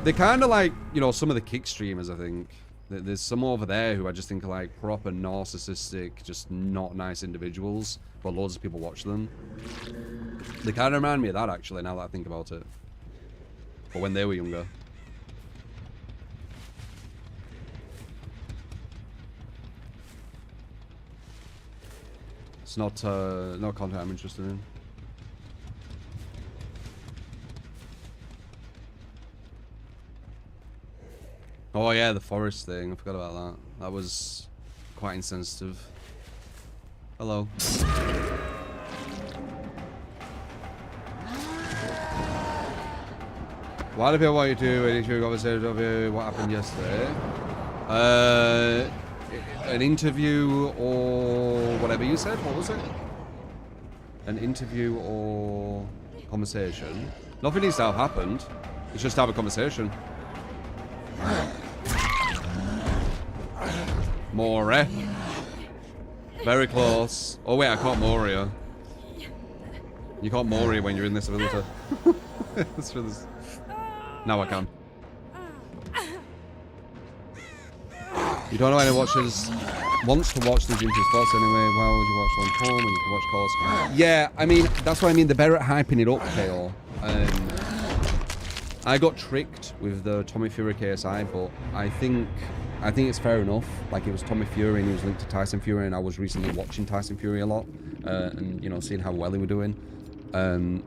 They're kind of like, you know, some of the kick streamers, I think. There's some over there who I just think are like proper narcissistic, just not nice individuals, but loads of people watch them. They kind of remind me of that, actually, now that I think about it. But when they were younger. It's not content I'm interested in. Oh yeah, the forest thing. I forgot about that. That was quite insensitive. Hello. Why do people want you to edit your conversation of what happened yesterday? An interview or whatever you said? What was it? An interview or conversation? Nothing needs to have happened. It's just to have a conversation. More. Very close. Oh wait, I can't Moria. You can't Moria when you're in this ability. Now I can. You don't know any watchers wants to watch these into spots anyway. Why would you watch on home when you can watch calls? Yeah, I mean, that's what I mean. They're better at hyping it up, KO. I got tricked with the Tommy Fury KSI, but I think it's fair enough. Like, it was Tommy Fury and he was linked to Tyson Fury, and I was recently watching Tyson Fury a lot, and you know, seeing how well he was doing.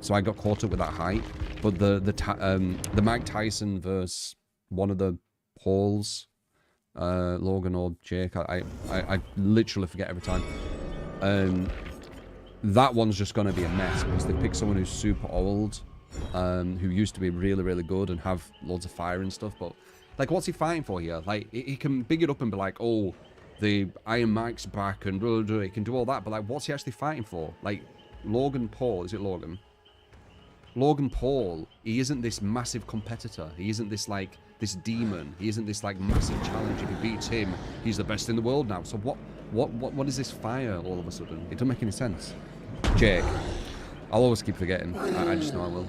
So I got caught up with that hype. But the Mike Tyson versus one of the Pauls, Logan or Jake, I literally forget every time. That one's just gonna be a mess because they picked someone who's super old, who used to be really, really good and have loads of fire and stuff, but like, what's he fighting for here? Like, he can big it up and be like, oh, the Iron Mike's back and blah, blah, blah. He can do all that, but like, what's he actually fighting for? Like, Logan Paul, is it Logan? Logan Paul, he isn't this massive competitor. He isn't this, like, this demon. He isn't this, like, massive challenge. If he beats him, he's the best in the world now. So what is this fire all of a sudden? It doesn't make any sense. Jake. I'll always keep forgetting. I just know I will.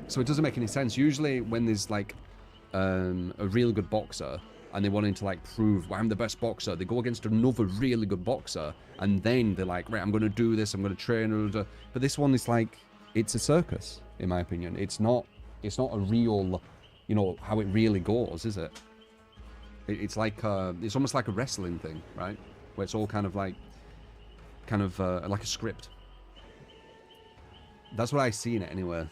So it doesn't make any sense. Usually when there's, like, a really good boxer and they're wanting to like prove, well, I'm the best boxer, they go against another really good boxer and then they're like, right, I'm going to do this, I'm going to train. But this one is like, it's a circus, in my opinion. It's not a real, you know, how it really goes, is it? It's like it's almost like a wrestling thing, right? Where it's all kind of like a script. That's what I see in it anyway.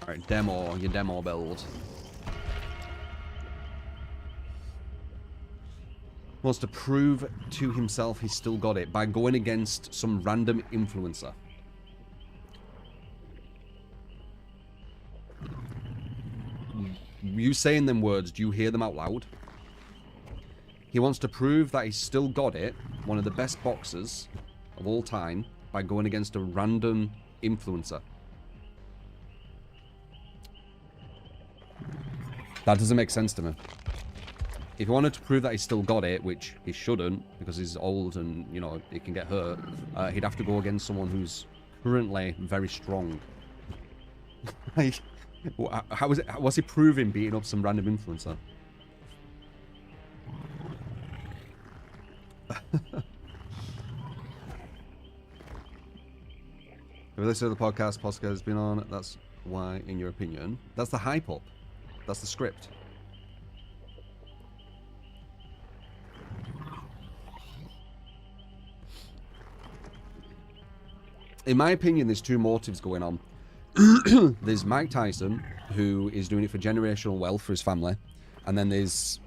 Alright, demo, your demo build. Wants to prove to himself he's still got it by going against some random influencer. You saying them words, do you hear them out loud? He wants to prove that he's still got it, one of the best boxers of all time, by going against a random influencer. That doesn't make sense to me. If he wanted to prove that he's still got it, which he shouldn't, because he's old and, you know, he can get hurt, he'd have to go against someone who's currently very strong. Like, how is it? What's he proving beating up some random influencer? Have you listened to the podcast Posca has been on? That's why, in your opinion. That's the hype up. That's the script. In my opinion, there's two motives going on. There's Mike Tyson, who is doing it for generational wealth for his family. And then there's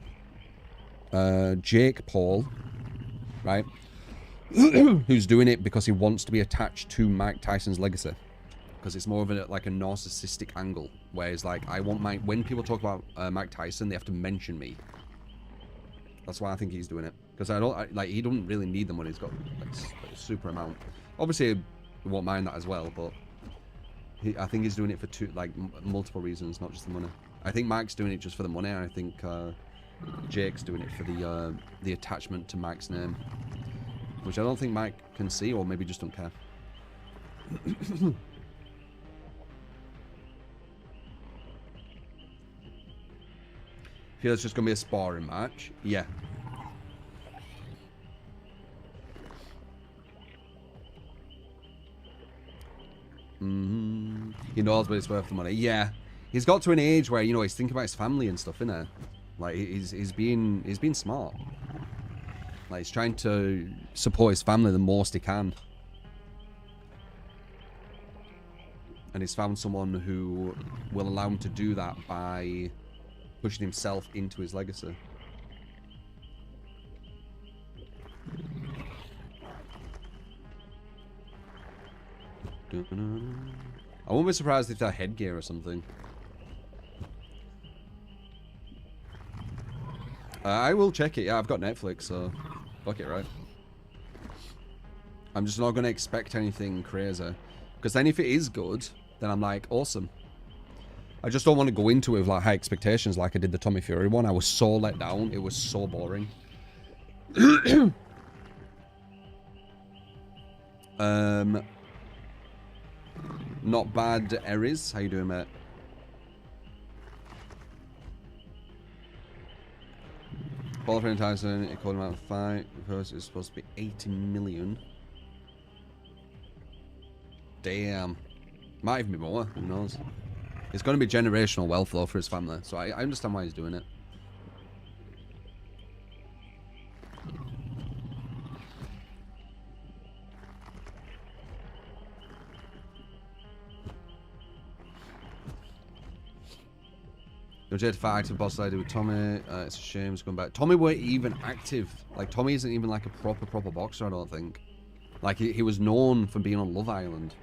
Jake Paul, right? Who's doing it because he wants to be attached to Mike Tyson's legacy. Because it's more of a, like a narcissistic angle. Whereas, like, I want Mike... When people talk about Mike Tyson, they have to mention me. That's why I think he's doing it. Because like, he doesn't really need the money. He's got, like, a super amount. Obviously, he won't mind that as well, but... I think he's doing it for multiple reasons, not just the money. I think Mike's doing it just for the money, and I think Jake's doing it for the attachment to Mike's name. Which I don't think Mike can see, or maybe just don't care. Feel it's just going to be a sparring match? Yeah. He knows what it's worth the money. Yeah. He's got to an age where, you know, he's thinking about his family and stuff, innit? Like, he's being smart. Like, he's trying to support his family the most he can. And he's found someone who will allow him to do that by pushing himself into his legacy. I won't be surprised if they're headgear or something. I will check it. Yeah, I've got Netflix, so fuck it, right? I'm just not going to expect anything crazy. Because then if it is good, then I'm like, awesome. I just don't want to go into it with like high expectations like I did the Tommy Fury one. I was so let down. It was so boring. Not bad, Aries. How you doing, mate? Paul Friend Tyson, he called him out of fight. First, it's supposed to be 80 million. Damn. Might even be more. Who knows? It's going to be generational wealth, though, for his family. So I understand why he's doing it. You're Jade for active boss lady with Tommy. It's a shame he's going back. Tommy weren't even active. Like, Tommy isn't even like a proper boxer, I don't think. Like, he was known for being on Love Island.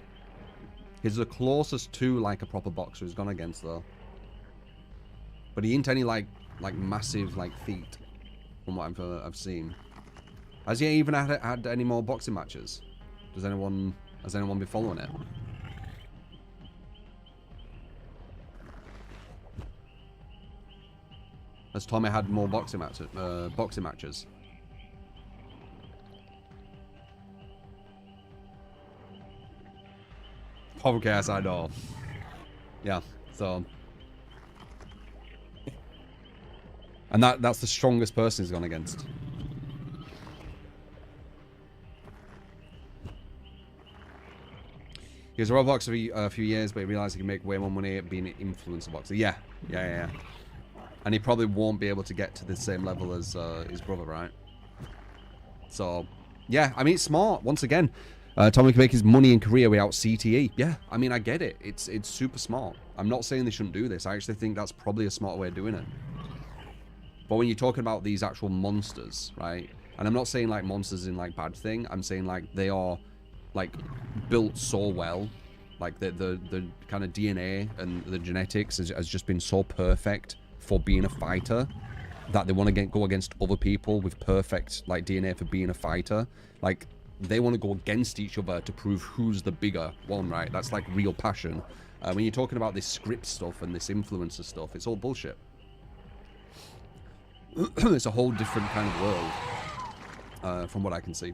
He's the closest to like a proper boxer he's gone against, though. But he ain't any like massive like feat from what I've seen. Has he even had any more boxing matches? Has anyone been following it? Has Tommy had more boxing matches? Podcast, I know. Yeah, so. And that's the strongest person he's gone against. He was a Roblox for a few years, but he realized he can make way more money being an influencer boxer. Yeah. And he probably won't be able to get to the same level as his brother, right? So, yeah, I mean, it's smart. Once again, Tommy can make his money and career without CTE. Yeah, I mean, I get it. It's super smart. I'm not saying they shouldn't do this. I actually think that's probably a smart way of doing it. But when you're talking about these actual monsters, right? And I'm not saying like monsters in like bad thing. I'm saying like they are like built so well. Like the kind of DNA and the genetics has just been so perfect for being a fighter that they want to go against other people with perfect like DNA for being a fighter. Like they want to go against each other to prove who's the bigger one, right? That's like real passion. When you're talking about this script stuff and this influencer stuff, it's all bullshit. It's a whole different kind of world from what I can see.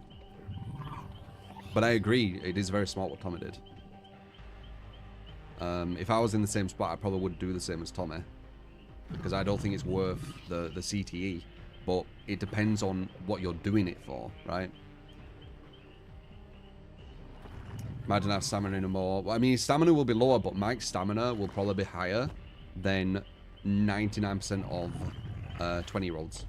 But I agree, it is very smart what Tommy did. If I was in the same spot, I probably would do the same as Tommy. Because I don't think it's worth the CTE. But it depends on what you're doing it for, right? Imagine have stamina anymore. Well, I mean, his stamina will be lower, but Mike's stamina will probably be higher than 99% of 20-year-olds.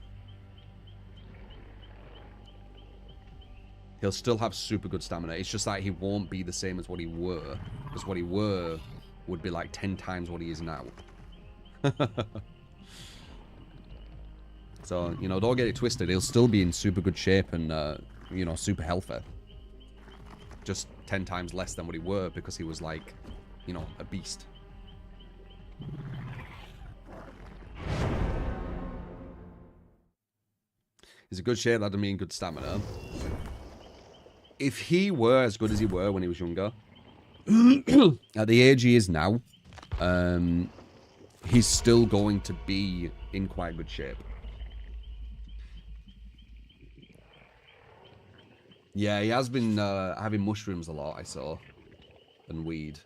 He'll still have super good stamina. It's just like he won't be the same as what he were. Because what he were would be like 10 times what he is now. So, you know, don't get it twisted. He'll still be in super good shape and, you know, super healthy. Just 10 times less than what he were because he was like, you know, a beast. He's a good shape, that doesn't mean good stamina. If he were as good as he were when he was younger, at the age he is now, he's still going to be in quite good shape. Yeah, he has been having mushrooms a lot, I saw. And weed.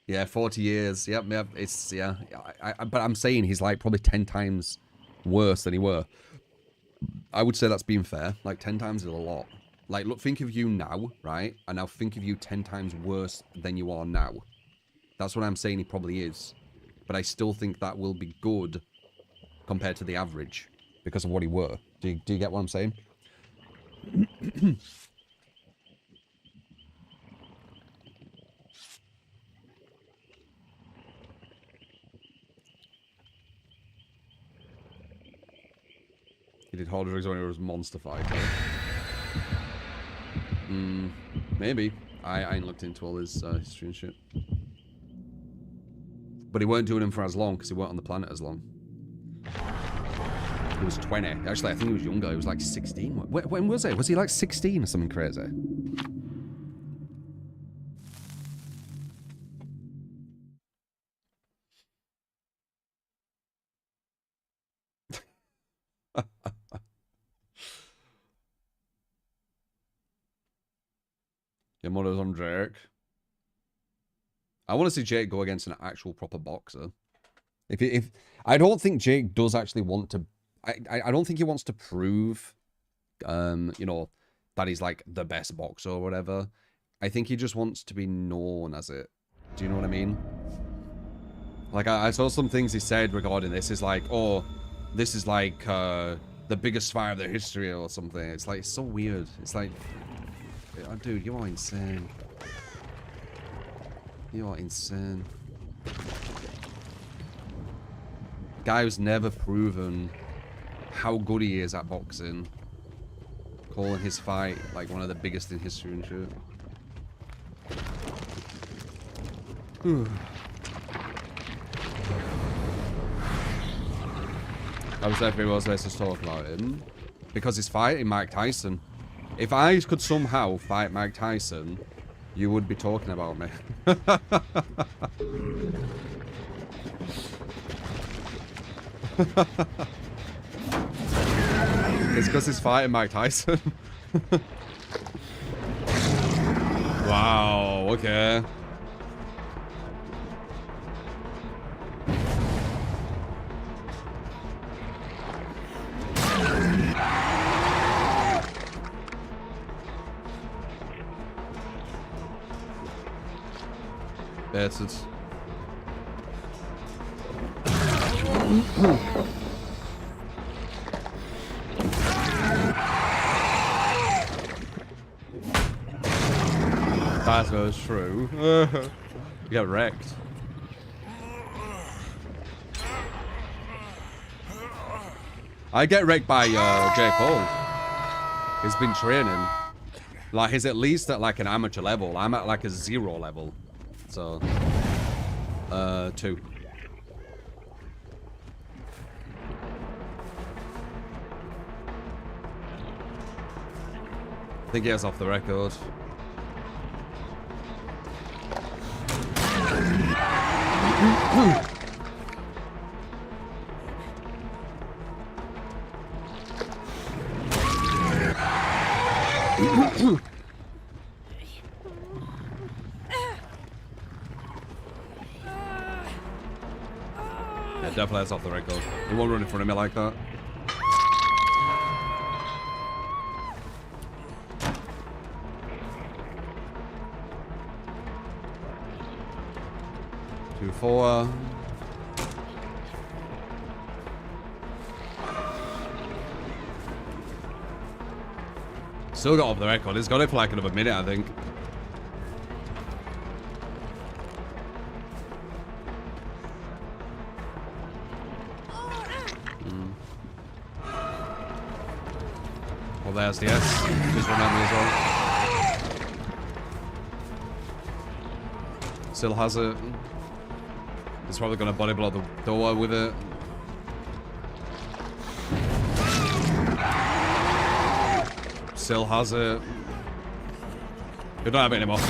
Yeah, 40 years. Yep, it's, yeah. But I'm saying he's like probably 10 times worse than he were. I would say that's being fair. Like 10 times is a lot. Like, look, think of you now, right? And now think of you 10 times worse than you are now. That's what I'm saying he probably is. But I still think that will be good compared to the average. Because of what he were. Do you get what I'm saying? He did hard drugs when he was monster fighter. Maybe. I ain't looked into all his history and shit. But he weren't doing them for as long because he weren't on the planet as long. He was 20. Actually, I think he was younger. He was like 16. When was it? Was he like 16 or something crazy? Your mother's on Jake. I want to see Jake go against an actual proper boxer. If I don't think Jake does actually want to. I don't think he wants to prove, you know, that he's like the best boxer or whatever. I think he just wants to be known as it. Do you know what I mean? Like I saw some things he said regarding this. Is like, oh, this is like the biggest fight of the history or something. It's like, it's so weird. It's like, oh, dude, you are insane. You are insane. Guy who's never proven how good he is at boxing, calling his fight like one of the biggest in history and shit. I was there if he was there to talk about him because he's fighting Mike Tyson. If I could somehow fight Mike Tyson, you would be talking about me. It's because he's fighting Mike Tyson. Wow, okay. Bastard. dice goes through. You get wrecked. I get wrecked by J. Cole. He's been training. Like, he's at least at like an amateur level. I'm at like a 0 level. So, 2. I think he has off the record. Yeah, definitely has off the record. He won't run in front of me like that. Two, 4. Still got off the record. He's got it for like another minute, I think. Well, there's the S. Just run at me as well. Still has it. He's probably going to body blow the door with it. Still has it. You don't have it anymore.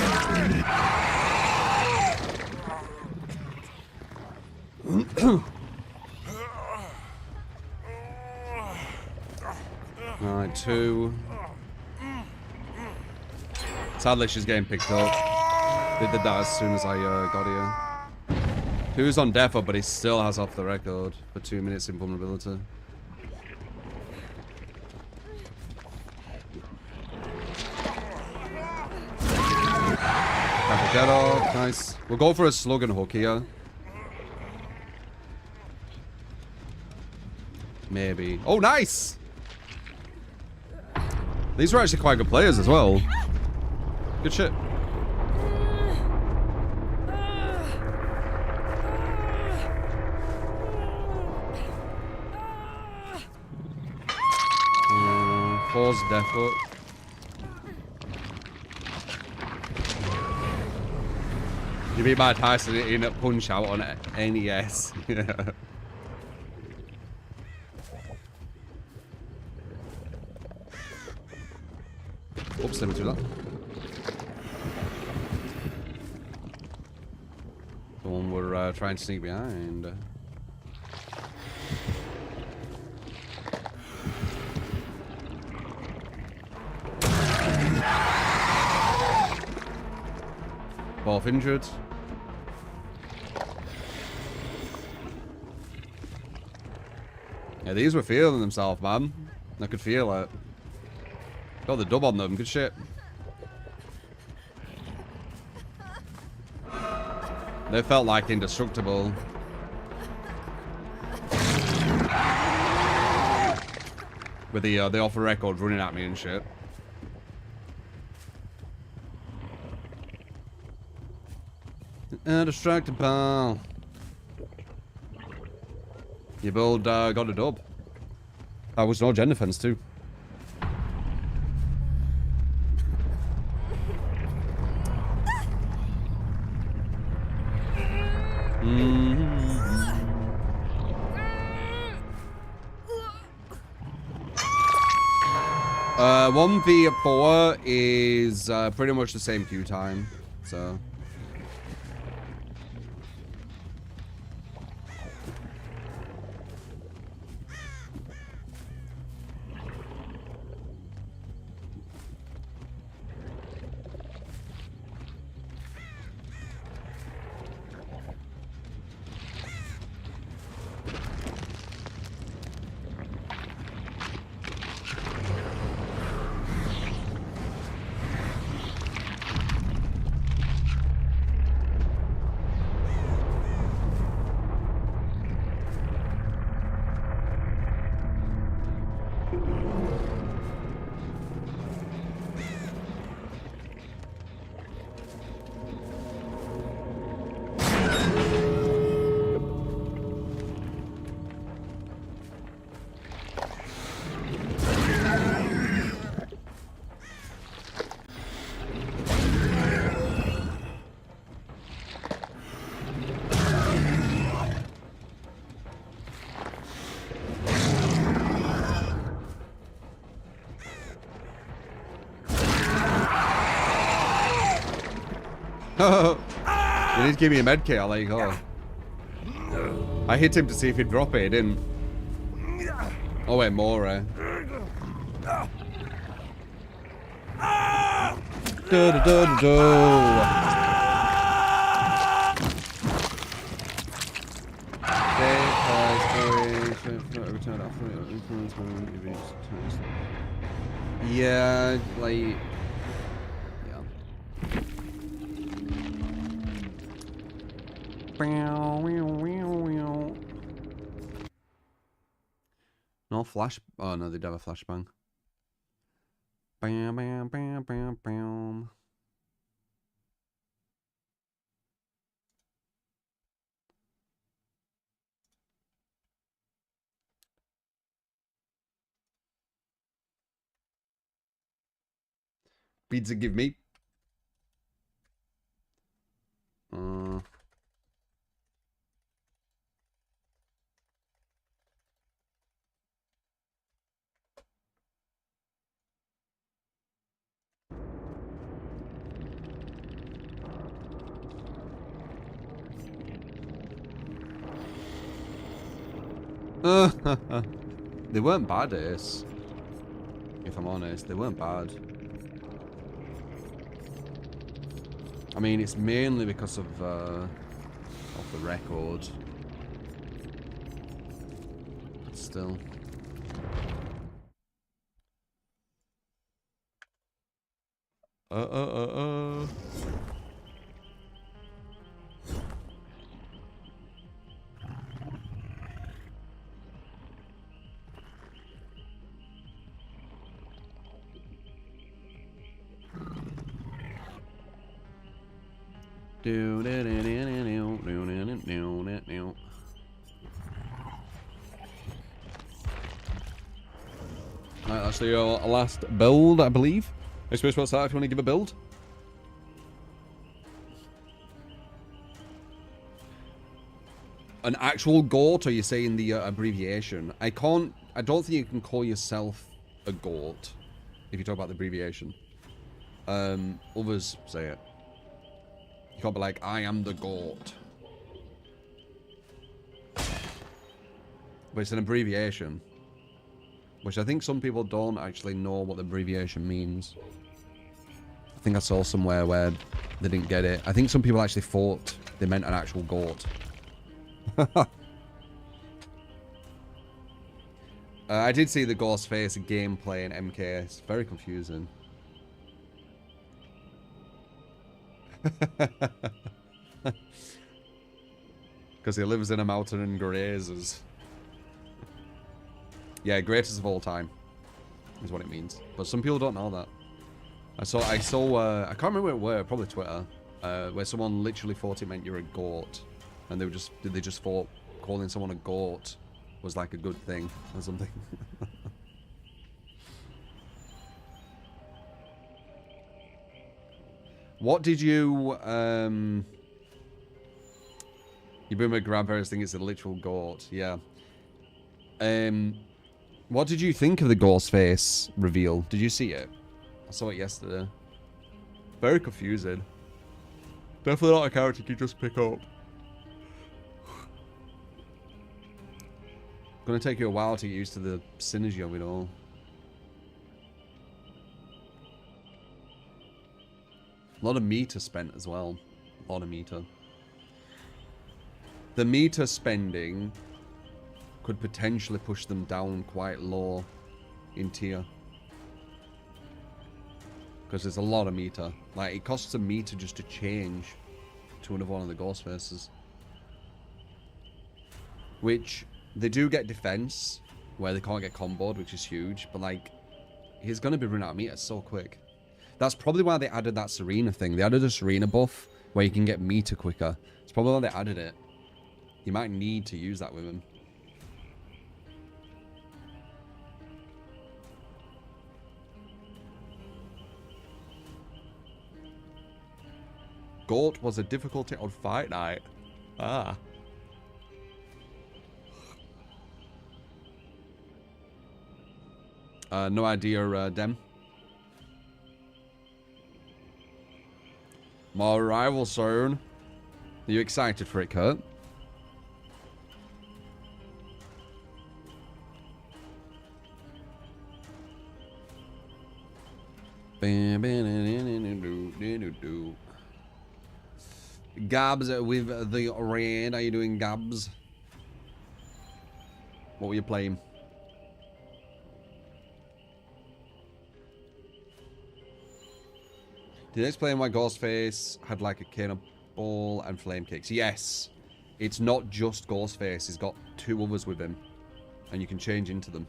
Alright, 2. Sadly, she's getting picked up. They did that as soon as I got here. 2's on defo, but he still has off the record for 2 minutes in vulnerability. Dead off, nice. We'll go for a slug and hook here. Maybe. Oh, nice! These were actually quite good players as well. Good shit. Four's death hook. You beat Mike Tyson in a punch out on NES. Oops, let me do that. The one we're trying to sneak behind. Both injured. Yeah, these were feeling themselves, man. I could feel it. Got the dub on them. Good shit. They felt like indestructible. With the off the record running at me and shit. Distracted, pal. You build got a dub. That was no gen defense too. Mm-hmm. 1v4 is pretty much the same queue time, so. You need to give me a med kit, I'll let you go. I hit him to see if he'd drop it, he didn't. Oh wait, more, eh? Yeah, like... Yeah. No flash... Oh no, they'd have a flashbang. Bam, bam, bam, bam, bam. Pizza give me. They weren't bad, Ace. If I'm honest, they weren't bad. I mean, it's mainly because of the record. But still. Right, that's your last build, I believe. I suppose what's that if you want to give a build? An actual GOAT, or are you saying the abbreviation? I don't think you can call yourself a GOAT if you talk about the abbreviation. Others say it. You can't be like, I am the GOAT. But it's an abbreviation. Which I think some people don't actually know what the abbreviation means. I think I saw somewhere where they didn't get it. I think some people actually thought they meant an actual GOAT. I did see the Ghostface gameplay in MK. It's very confusing. Because he lives in a mountain and grazes. Yeah, greatest of all time is what it means. But some people don't know that. I saw I can't remember where it were, probably Twitter, where someone literally thought it meant you're a goat, and they just thought calling someone a goat was like a good thing or something. What did you you boomer grandparents think it's a literal goat? Yeah. What did you think of the Ghostface reveal? Did you see it? I saw it yesterday. Very confusing. Definitely not a character you can just pick up. Gonna take you a while to get used to the synergy of it all. A lot of meter spent as well. A lot of meter. The meter spending could potentially push them down quite low in tier. Because there's a lot of meter. Like, it costs a meter just to change to another one of the Ghost Faces. Which, they do get defense, where they can't get comboed, which is huge. But, like, he's going to be running out of meter so quick. That's probably why they added that Serena thing. They added a Serena buff, where you can get meter quicker. It's probably why they added it. You might need to use that with him. GOAT was a difficulty on fight night. Ah. No idea, Dem. More arrival soon. Are you excited for it, Kurt? Gabs with the raid. How you doing, Gabs? What were you playing? Did they explain why Ghostface had like a cannonball and flame kicks? Yes. It's not just Ghostface. He's got 2 others with him. And you can change into them.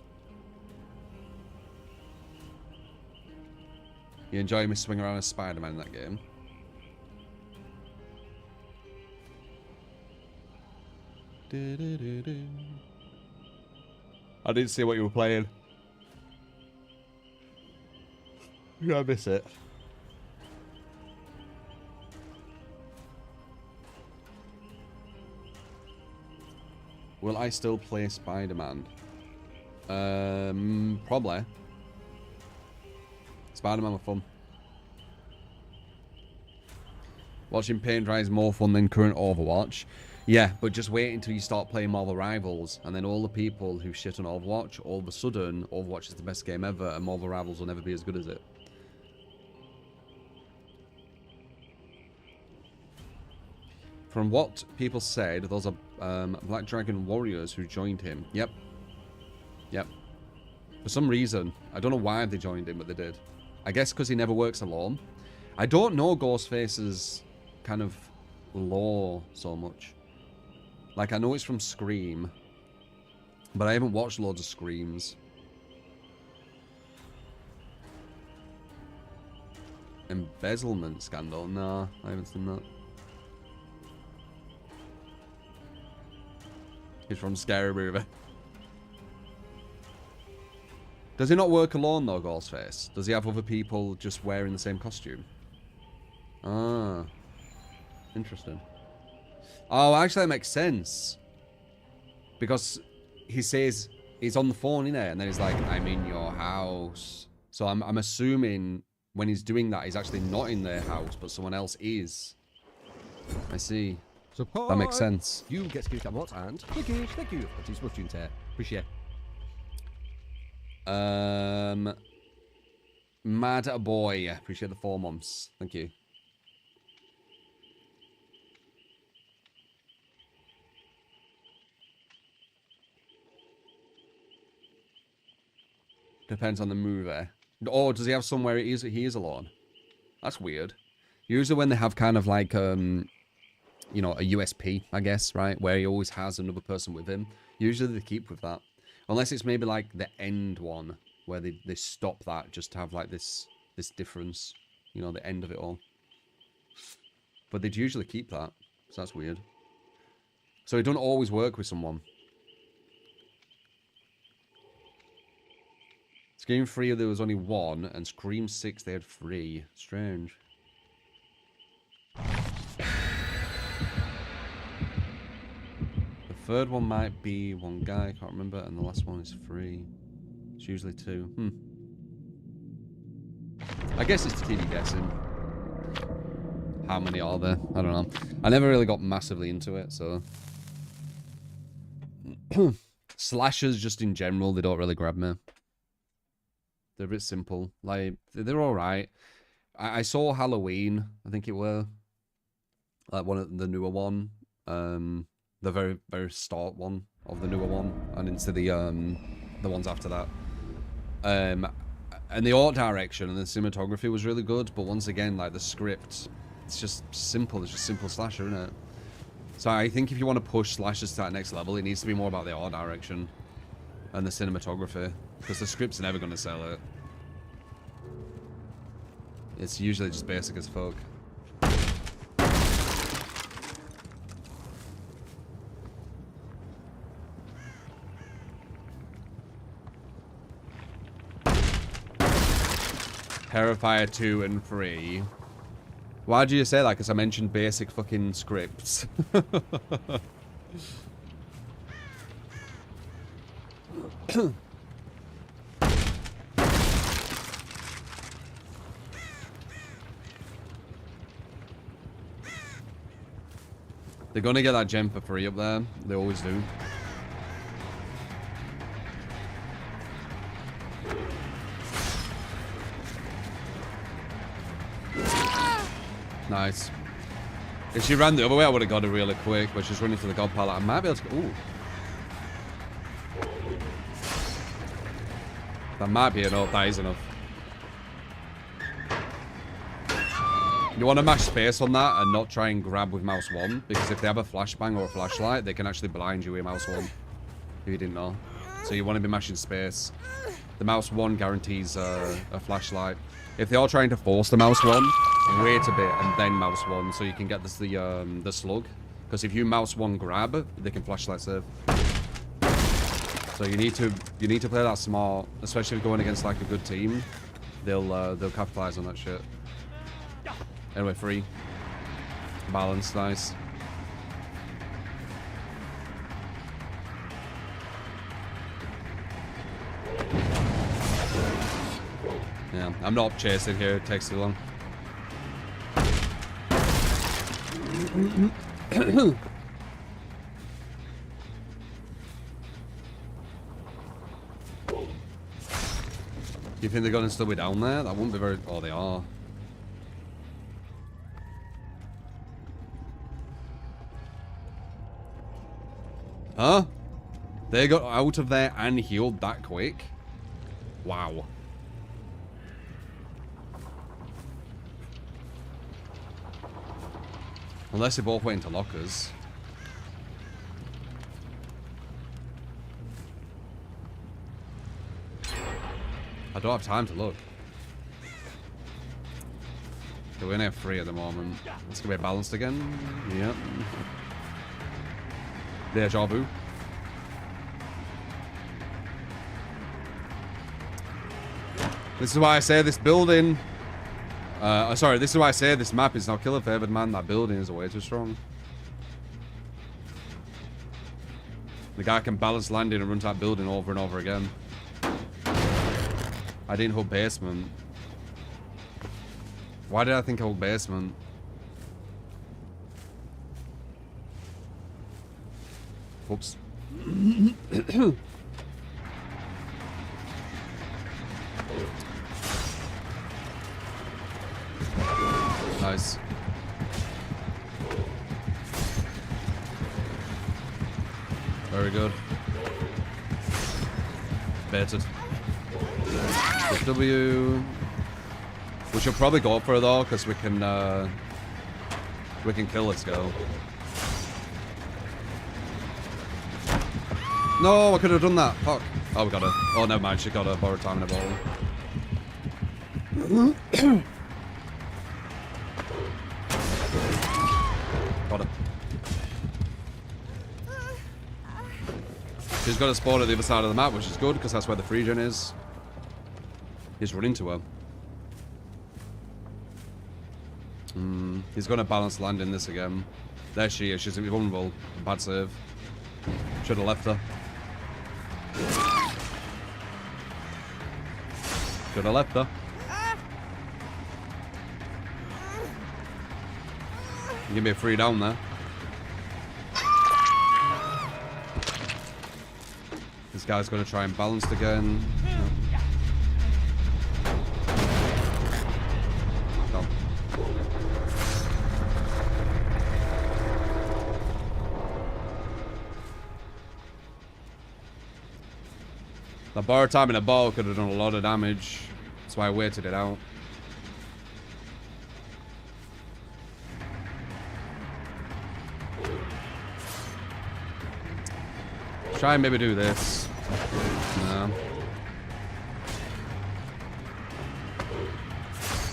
You enjoy me swinging around as Spider-Man in that game? I didn't see what you were playing. Yeah, I miss it. Will I still play Spider-Man? Probably. Spider-Man were fun. Watching paint dry is more fun than current Overwatch. Yeah, but just wait until you start playing Marvel Rivals, and then all the people who shit on Overwatch, all of a sudden, Overwatch is the best game ever, and Marvel Rivals will never be as good as it. From what people said, those are Black Dragon Warriors who joined him. Yep. Yep. For some reason, I don't know why they joined him, but they did. I guess because he never works alone. I don't know Ghostface's kind of lore so much. Like, I know it's from Scream, but I haven't watched loads of Screams. Embezzlement scandal? No, I haven't seen that. He's from Scary Movie. Does he not work alone though, Ghostface? Does he have other people just wearing the same costume? Ah. Interesting. Oh, actually that makes sense. Because he says he's on the phone, innit? And then he's like, I'm in your house. So I'm assuming when he's doing that, he's actually not in their house, but someone else is. I see. Support. That makes sense. You get to come what and thank you for the smooth tear. Appreciate. Mad boy. Appreciate the 4 months. Thank you. Depends on the movie. Or does he have somewhere he is alone? That's weird. Usually when they have kind of like, you know, a USP, I guess, right? Where he always has another person with him. Usually they keep with that. Unless it's maybe like the end one, where they stop that just to have like this difference. You know, the end of it all. But they'd usually keep that. So that's weird. So he don't always work with someone. Scream 3 there was only 1, and Scream 6 they had 3. Strange. The third one might be 1 guy, I can't remember, and the last one is 3. It's usually 2. I guess it's to keep you guessing. How many are there? I don't know. I never really got massively into it, so... Slashers, just in general, they don't really grab me. They're a bit simple. Like, they're alright. I saw Halloween, I think it were. Like, one of the newer one. The very, very start one of the newer one. And into the ones after that. And the art direction and the cinematography was really good. But once again, like, the script, it's just simple. It's just simple slasher, isn't it? So I think if you want to push slashers to that next level, it needs to be more about the art direction and the cinematography. Because the script's never going to sell it. It's usually just basic as fuck. Terrifier 2 and 3. Why do you say that? Because I mentioned basic fucking scripts. They're gonna get that gem for free up there. They always do. Nice. If she ran the other way, I would have got her really quick, but she's running for the god pallet. I might be able to... Ooh. That might be enough. That is enough. You want to mash space on that and not try and grab with mouse 1, because if they have a flashbang or a flashlight, they can actually blind you with mouse 1. If you didn't know. So you want to be mashing space. The mouse 1 guarantees a flashlight. If they are trying to force the mouse 1, wait a bit and then mouse 1 so you can get the slug. Because if you mouse 1 grab, they can flashlight save. So you need to play that smart, especially if you're going against like a good team. They'll capitalize on that shit. Anyway, free. Balance, nice. Yeah, I'm not chasing here, it takes too long. Do you think they're going to still be down there? That wouldn't be very... Oh, they are. Huh? They got out of there and healed that quick? Wow. Unless they both went into lockers. I don't have time to look. Okay, we only have 3 at the moment. It's gonna be balanced again. Yep. Deja vu. This is why I say this building... sorry, this is why I say this map is not killer favored, man. That building is way too strong. The guy can balance landing and run to that building over and over again. I didn't hold basement. Why did I think I hold basement? Oops. Nice. Very good. Baited. W. We should probably go for it though, because we can kill this girl. No, I could have done that. Fuck. Oh, we got her. Oh, never mind. She got her. Borrowed time in a ball. Got her. She's got a spawn at the other side of the map, which is good, because that's where the free gen is. He's running to her. He's going to balance landing this again. There she is. She's vulnerable. Bad save. Should have left her. Should have left her. Give me a free down there. This guy's going to try and balance again. No. The borrowed time in a ball could have done a lot of damage. That's why I waited it out. Try and maybe do this. No.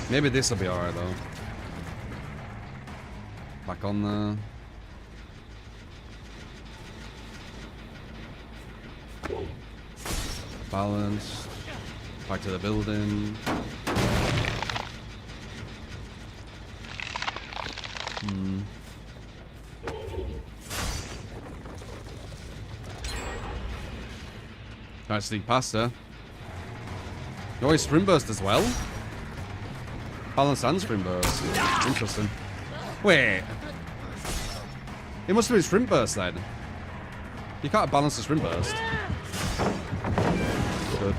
Maybe this will be alright though. Back on the... Balanced. Back to the building. Try to sneak past her. Oh, he's sprint burst as well? Balance and sprint burst. Interesting. Wait. It must have been sprint burst then. You can't balance the sprint burst. Good.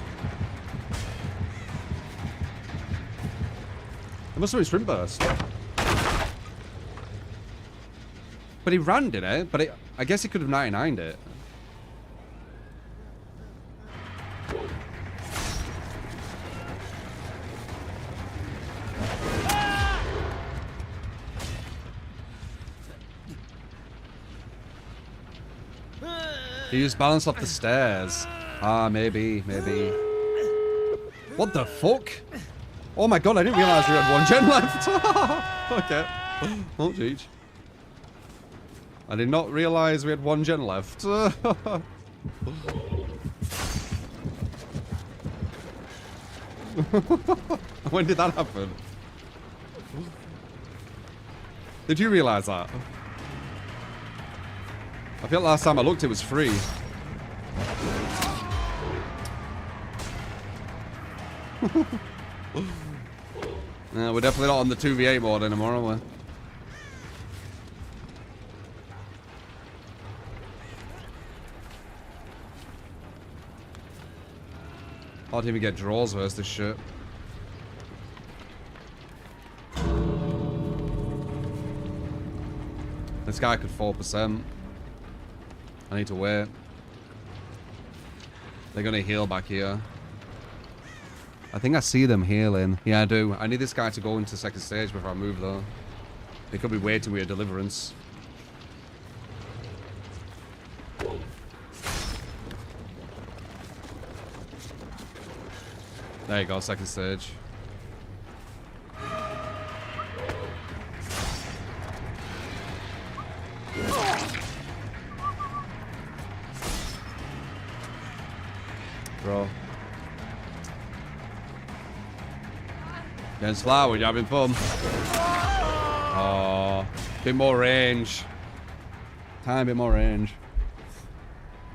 It must have been sprint burst. But he ran, did it? But I guess he could have 99'd it. He used balance off the stairs. Ah, maybe. What the fuck? Oh my god, I didn't realise we had one gen left. Okay. Oh, jeez. I did not realise we had one gen left. When did that happen? Did you realise that? I feel last time I looked it was free. We're definitely not on the 2v8 mode anymore, are we? Hard to even get draws versus this shit. This guy could 4%. I need to wait. They're gonna heal back here. I think I see them healing. Yeah, I do. I need this guy to go into second stage before I move though. They could be waiting with a deliverance. There you go, second stage. Bro. Against Flower, you're having fun. Oh, bit more range. Tiny bit more range.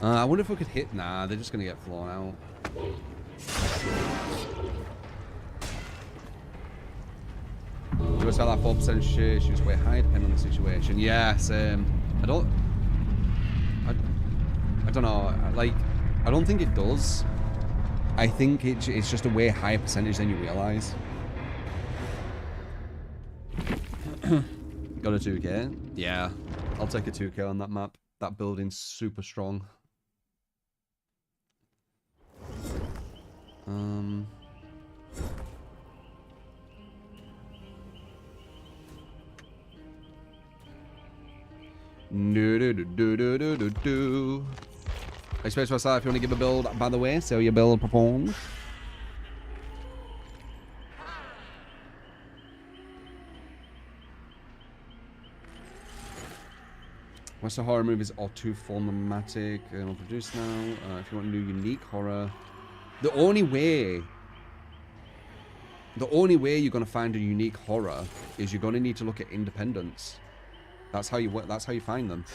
I wonder if we could hit. Nah, they're just gonna get flown out. You always got that 4% shit. She was way high depending on the situation. Yeah, same. I don't know. Like, I don't think it does. I think it's just a way higher percentage than you realise. Got a 2k? Yeah. I'll take a 2k on that map. That building's super strong. I suppose myself, if you want to give a build, by the way, so your build performs. Western horror movies are too formatic and produced now. If you want new unique horror, the only way you're gonna find a unique horror is you're gonna need to look at independents. That's how you work. That's how you find them.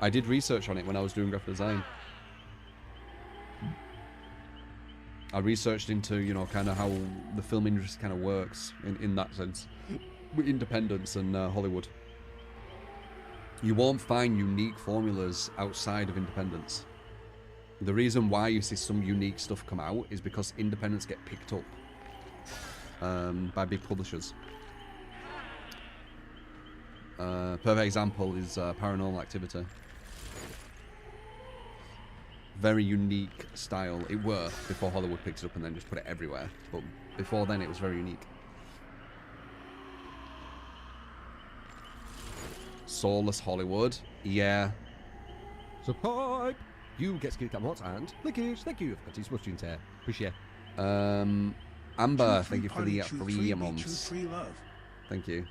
I did research on it when I was doing graphic design. I researched into, you know, kind of how the film industry kind of works in that sense, with independents and Hollywood. You won't find unique formulas outside of independents. The reason why you see some unique stuff come out is because independents get picked up by big publishers. Perfect example is Paranormal Activity. Very unique style. It were before Hollywood picked it up and then just put it everywhere. But before then, it was very unique. Soulless Hollywood. Yeah. Subscribe. You get to keep that mod and Lickage. Thank you for the much here. Appreciate it. Amber, thank you for the 3 months. Thank you.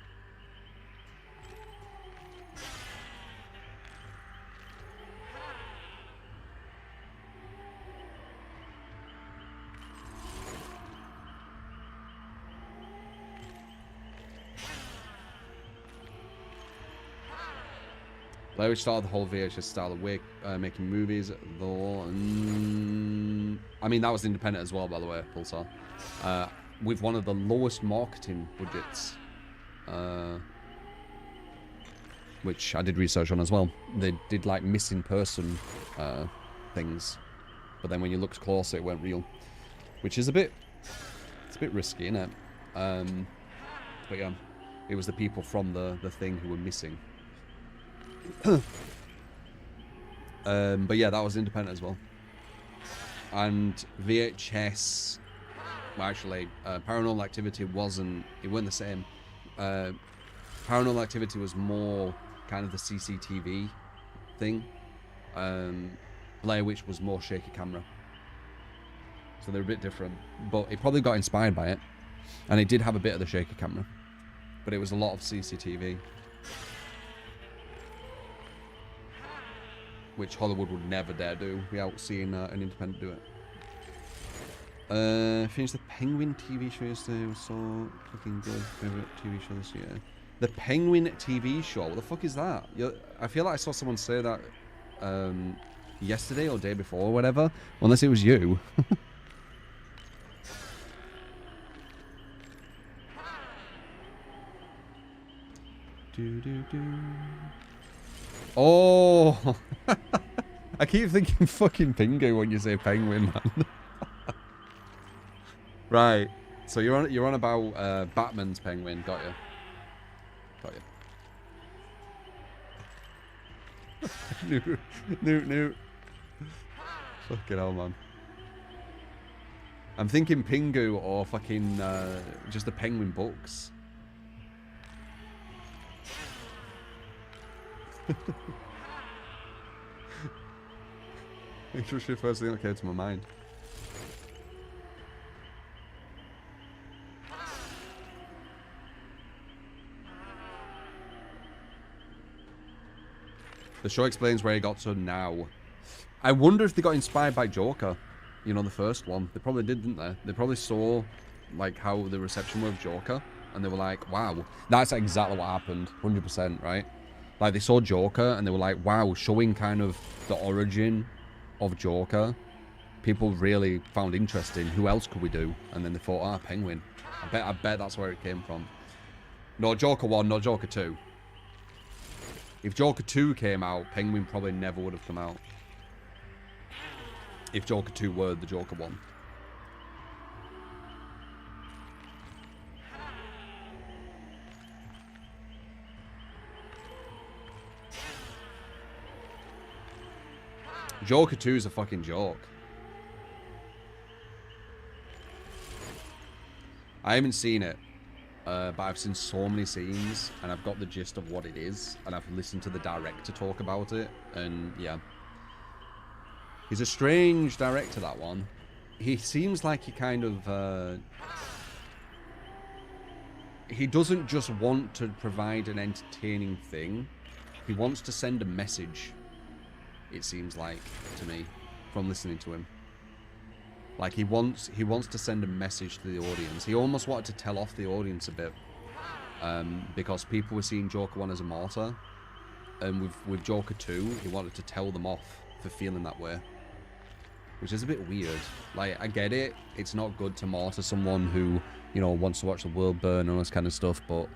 Like we started the whole VHS style of making movies, though. I mean, that was independent as well, by the way, Pulsar. With one of the lowest marketing budgets. which I did research on as well. They did like missing person things, but then when you looked closer, it weren't real, which is it's a bit risky, isn't it? But yeah, it was the people from the thing who were missing. But yeah, that was independent as well. And VHS, well, actually, Paranormal Activity it weren't the same. Paranormal Activity was more kind of the CCTV thing. Blair Witch was more shaky camera. So they're a bit different. But it probably got inspired by it. And it did have a bit of the shaky camera. But it was a lot of CCTV. Which Hollywood would never dare do without seeing an independent do it. Finished the Penguin TV show yesterday. It was so fucking good. Favorite TV show this year. The Penguin TV show. What the fuck is that? I feel like I saw someone say that yesterday or day before or whatever. Unless it was you. Oh, I keep thinking fucking Pingu when you say penguin, man. Right, so you're on about Batman's penguin, got you. Newt. Fucking hell, man. I'm thinking Pingu or fucking just the Penguin books. It's just the first thing that came to my mind. The show explains where he got to now. I wonder if they got inspired by Joker. You know, the first one. They probably did, didn't they? They probably saw, like, how the reception was of Joker. And they were like, wow. That's exactly what happened. 100%, right? Like, they saw Joker and they were like, wow, showing kind of the origin of Joker. People really found interesting. Who else could we do? And then they thought, Penguin. I bet that's where it came from. No Joker 1, no Joker 2. If Joker 2 came out, Penguin probably never would have come out. If Joker 2 were the Joker 1. Joker 2 is a fucking joke. I haven't seen it, but I've seen so many scenes, and I've got the gist of what it is, and I've listened to the director talk about it, and yeah. He's a strange director, that one. He seems like he kind of... he doesn't just want to provide an entertaining thing. He wants to send a message. It seems like to me from listening to him. Like he wants to send a message to the audience. He almost wanted to tell off the audience a bit, because people were seeing Joker 1 as a martyr, and with Joker 2 he wanted to tell them off for feeling that way, which is a bit weird. Like, I get it, it's not good to martyr someone who, you know, wants to watch the world burn and all this kind of stuff, but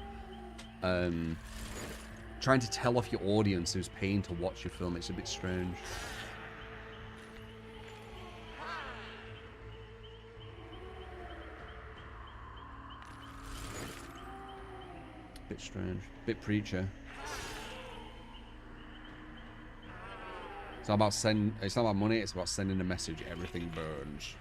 trying to tell off your audience who's paying to watch your film, it's a bit strange. Bit strange. Bit preacher. It's not about money, it's about sending a message. Everything burns.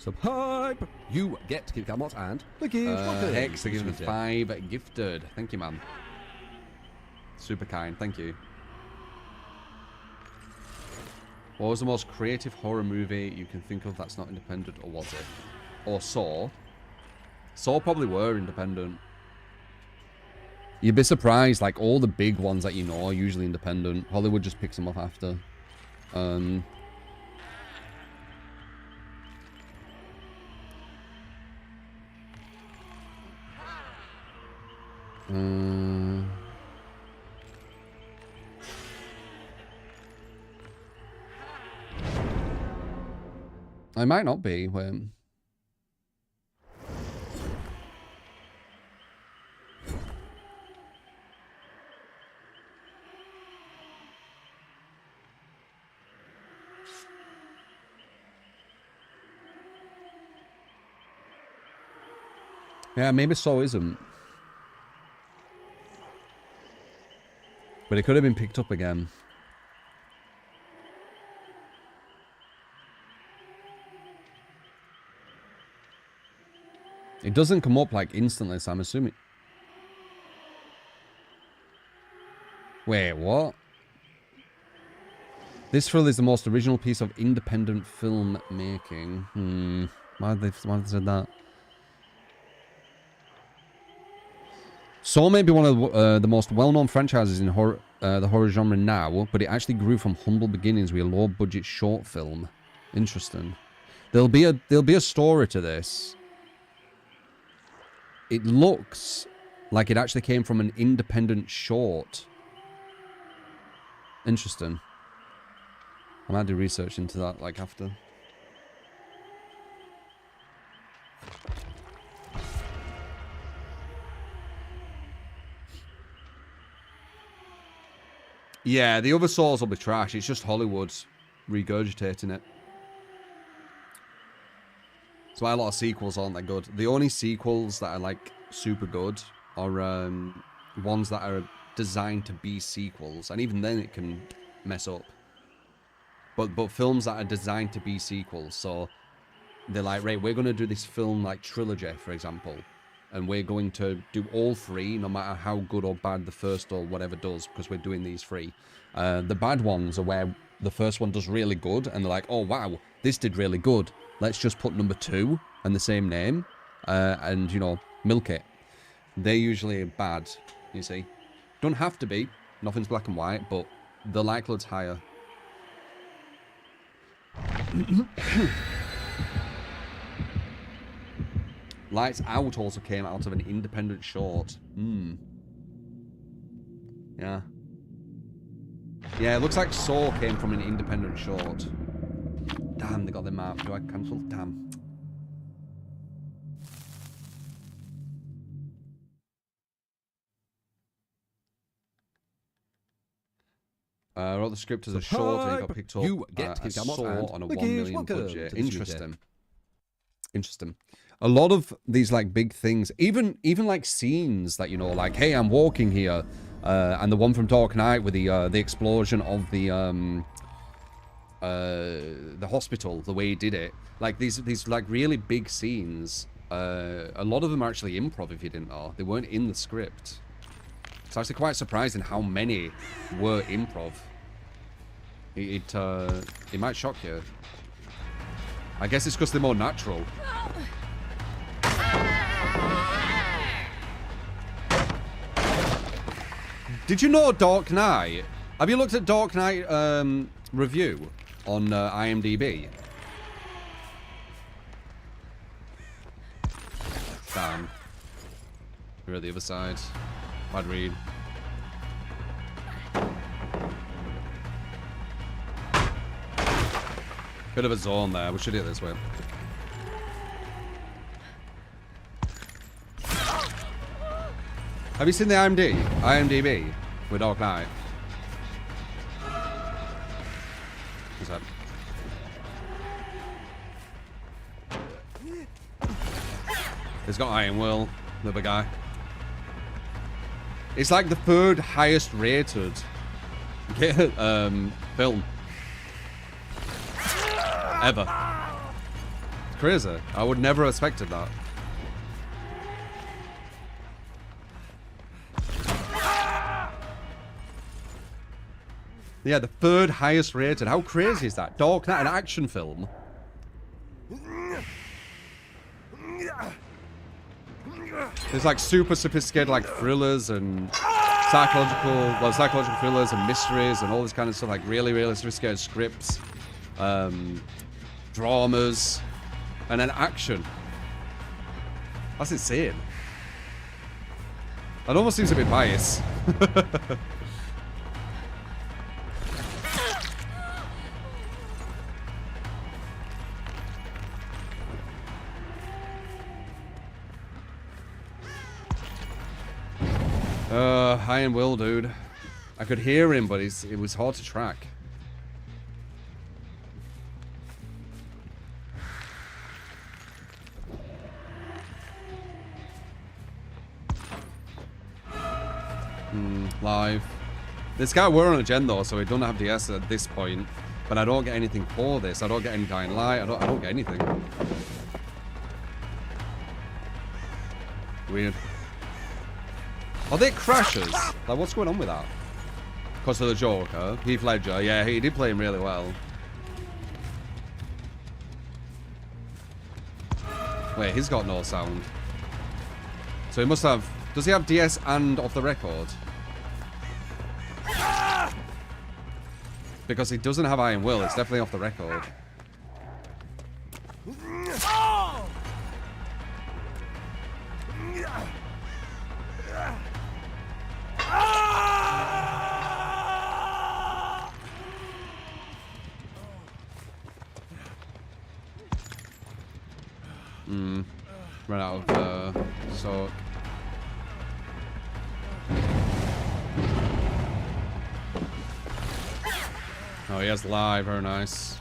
Subhype! You get Kit Kat Mods and the Gears. Hex, they give me 5 gifted. Thank you, man. Super kind, thank you. What was the most creative horror movie you can think of that's not independent, or was it? Or Saw? Saw probably were independent. You'd be surprised, like, all the big ones that you know are usually independent. Hollywood just picks them up after. I might not be. Yeah, maybe Saw isn't. But it could have been picked up again. It doesn't come up like instantly, so I'm assuming. Wait, what? This thrill is the most original piece of independent film making. Why have they said that? Saw may be one of the most well-known franchises in the horror genre now, but it actually grew from humble beginnings with a low-budget short film. Interesting. There'll be a story to this. It looks like it actually came from an independent short. Interesting. I might do research into that like after. Yeah, the other Saws will be trash. It's just Hollywood regurgitating it. That's why a lot of sequels aren't that good. The only sequels that are like super good are ones that are designed to be sequels, and even then it can mess up. But films that are designed to be sequels, so they're like, right, we're going to do this film like trilogy, for example, and we're going to do all three, no matter how good or bad the first or whatever does, because we're doing these three. The bad ones are where the first one does really good, and they're like, oh wow, this did really good. Let's just put number 2 and the same name, and, you know, milk it. They're usually bad, you see. Don't have to be. Nothing's black and white, but the likelihood's higher. Lights Out also came out of an independent short. Yeah. Yeah, it looks like Saw came from an independent short. Damn, they got the map. Do I cancel? Damn. I wrote the script as a short and it got picked up. You get I saw on a 1 million budget. Interesting. Interesting. A lot of these like big things, even like scenes that, you know, like, hey, I'm walking here, and the one from Dark Knight with the explosion of the hospital, the way he did it, like these like really big scenes. A lot of them are actually improv. If you didn't know, they weren't in the script. It's actually quite surprising how many were improv. It might shock you. I guess it's because they're more natural. Did you know Dark Knight? Have you looked at Dark Knight review on IMDb? Damn. You're at the other side. Bad read. Bit of a zone there. We should do it this way. Have you seen the IMDb with Dark Knight? What's that? He's got Iron Will, the other guy. It's like the 3rd highest rated film ever. It's crazy. I would never have expected that. Yeah, the 3rd highest rated. How crazy is that? Dark Knight, an action film. There's like super sophisticated like thrillers and psychological thrillers and mysteries and all this kind of stuff, like really, really sophisticated scripts, dramas, and then action. That's insane. That almost seems a bit biased. Iron Will, dude. I could hear him, but it was hard to track. Live. This guy were on a gen though, so he don't have DS at this point. But I don't get anything for this. I don't get any Dying Light. I don't get anything. Weird. Are they crashes? Like, what's going on with that? Because of the Joker. Heath Ledger. Yeah, he did play him really well. Wait, he's got no sound. So he must have... Does he have DS and off the record? Because he doesn't have Iron Will. It's definitely off the record. Run out of soak. Oh, he has live. Very nice.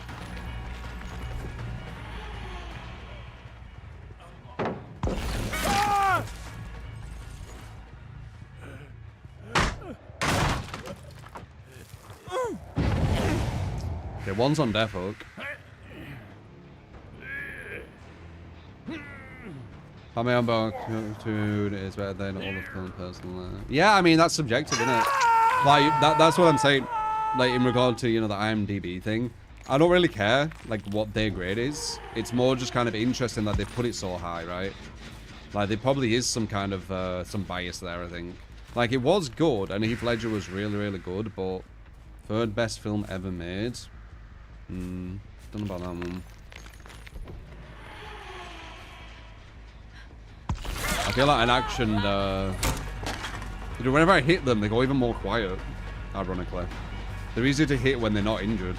Okay, one's on Death Hook. I mean, Dude is better than all of them personally. Yeah, I mean, that's subjective, isn't it? Like, that's what I'm saying. Like, in regard to, you know, the IMDb thing. I don't really care, like, what their grade is. It's more just kind of interesting that they put it so high, right? Like, there probably is some kind of, some bias there, I think. Like, it was good, and Heath Ledger was really, really good, but third best film ever made? Don't know about that one. I feel like an action, you know, whenever I hit them, they go even more quiet, ironically. They're easier to hit when they're not injured.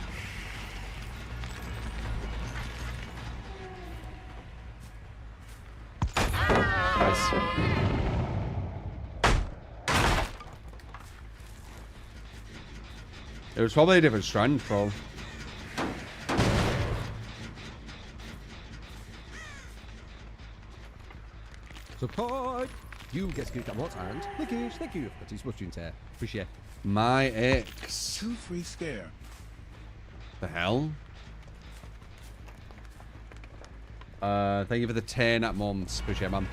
Nice. It was probably a different strand, bro. Support! You get skipped at what and Lickish, thank you for the smudging tear. Appreciate. My ex. 2 free scare. The hell? Thank you for the 10 at months. Appreciate it, man.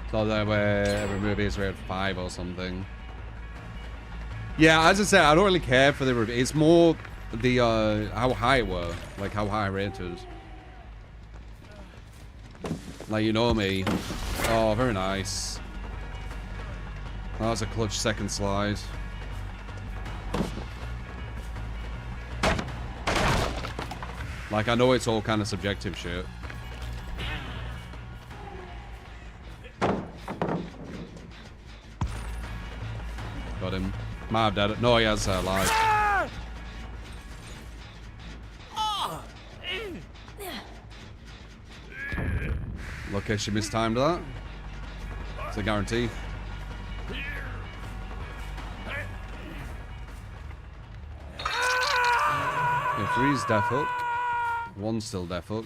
So that way every movie is rated 5 or something. Yeah, as I said, I don't really care for the review. It's more the how high it were, like how high rated. Like, you know me. Oh, very nice. That was a clutch second slide. Like, I know it's all kind of subjective shit. Got him. Might have dead. No, he has live. Lucky she mistimed that. It's a guarantee. Yeah, 3's Death Hook. 1's still Death Hook.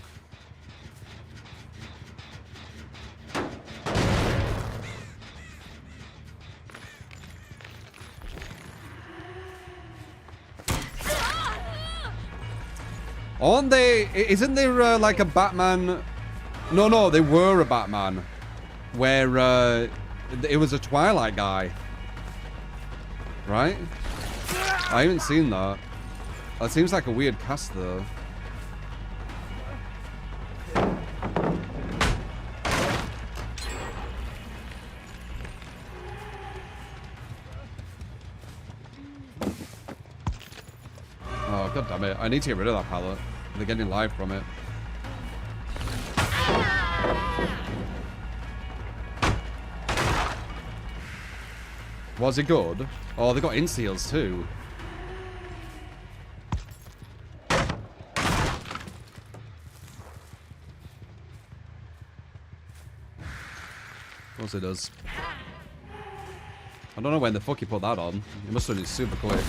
Aren't they? Isn't there like a Batman? No, they were a Batman where it was a Twilight guy, right? I haven't seen that. That seems like a weird cast though. Oh, god damn it. I need to get rid of that palette. They're getting live from it. Was it good? Oh, they got inseals too. Of course it does. I don't know when the fuck he put that on. He must have done it super quick.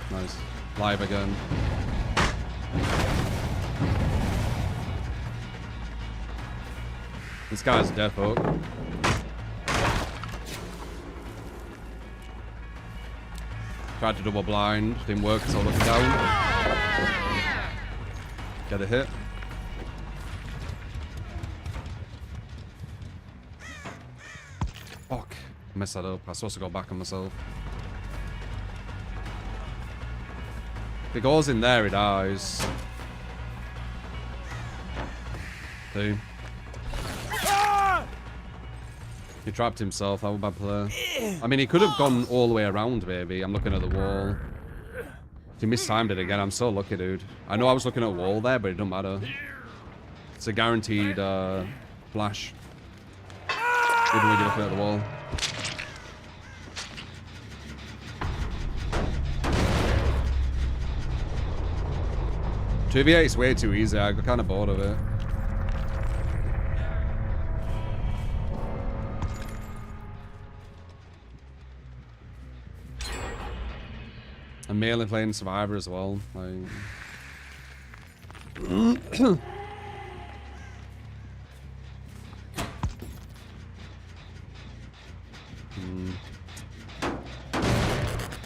Nice. Live again. This guy's a death hook. Tried to double blind, didn't work, so looking down. Get a hit. Fuck. Messed that up. I was supposed to go back on myself. If it goes in there, he dies. See? He trapped himself. That was a bad play. I mean, he could have gone all the way around, maybe. I'm looking at the wall. He mistimed it again. I'm so lucky, dude. I know I was looking at a wall there, but it don't matter. It's a guaranteed flash. Even when you're looking at the wall. Trivia is way too easy. I got kind of bored of it. I'm mainly playing Survivor as well. Like...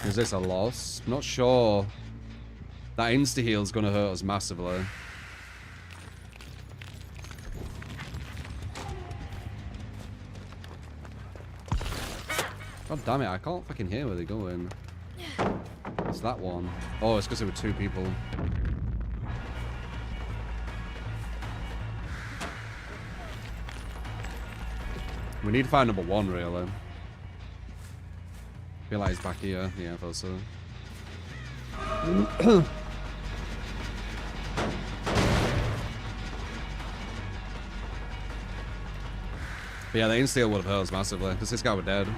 Is this a loss? Not sure. That insta-heal is going to hurt us massively. God damn it, I can't fucking hear where they're going. It's that one. Oh, it's because there were two people. We need to find number one, really. Feel like he's back here. Yeah, I thought so. But yeah, the insta-heal would have hurt us massively, because this guy was dead.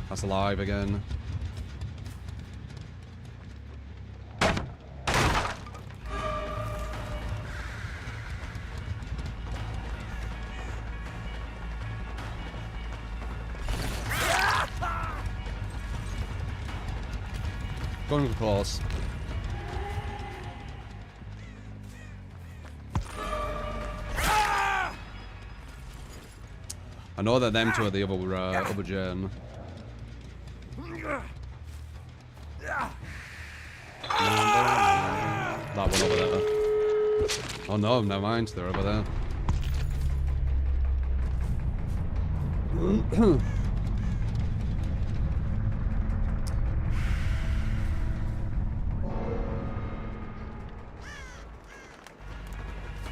That's alive again. Going close. I know that them two are the other gen. That one over there. Oh no, never mind. They're over there.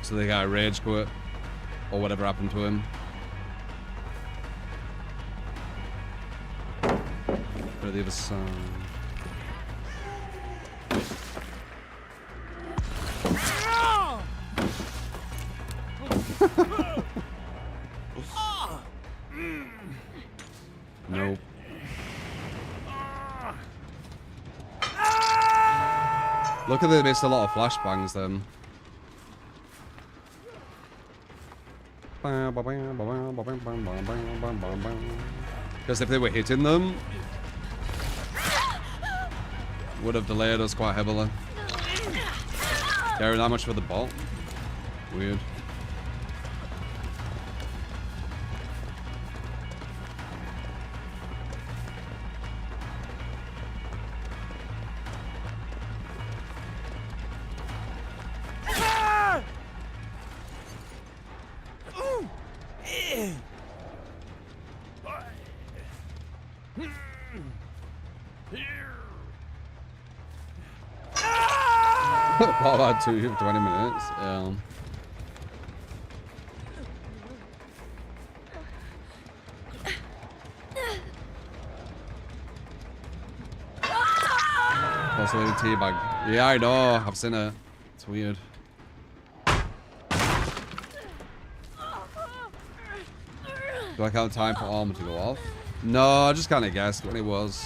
So the guy rage quit, or whatever happened to him. Go to the other side. Nope. Look at they missed a lot of flashbangs then. Because if they were hitting them, would have delayed us quite heavily. Carry that much for the bot. Weird. What about 20 minutes? Yeah. Also in a teabag. Yeah, I know. I've seen it. It's weird. Do I count time for armor to go off? No, I just kind of guessed when it was.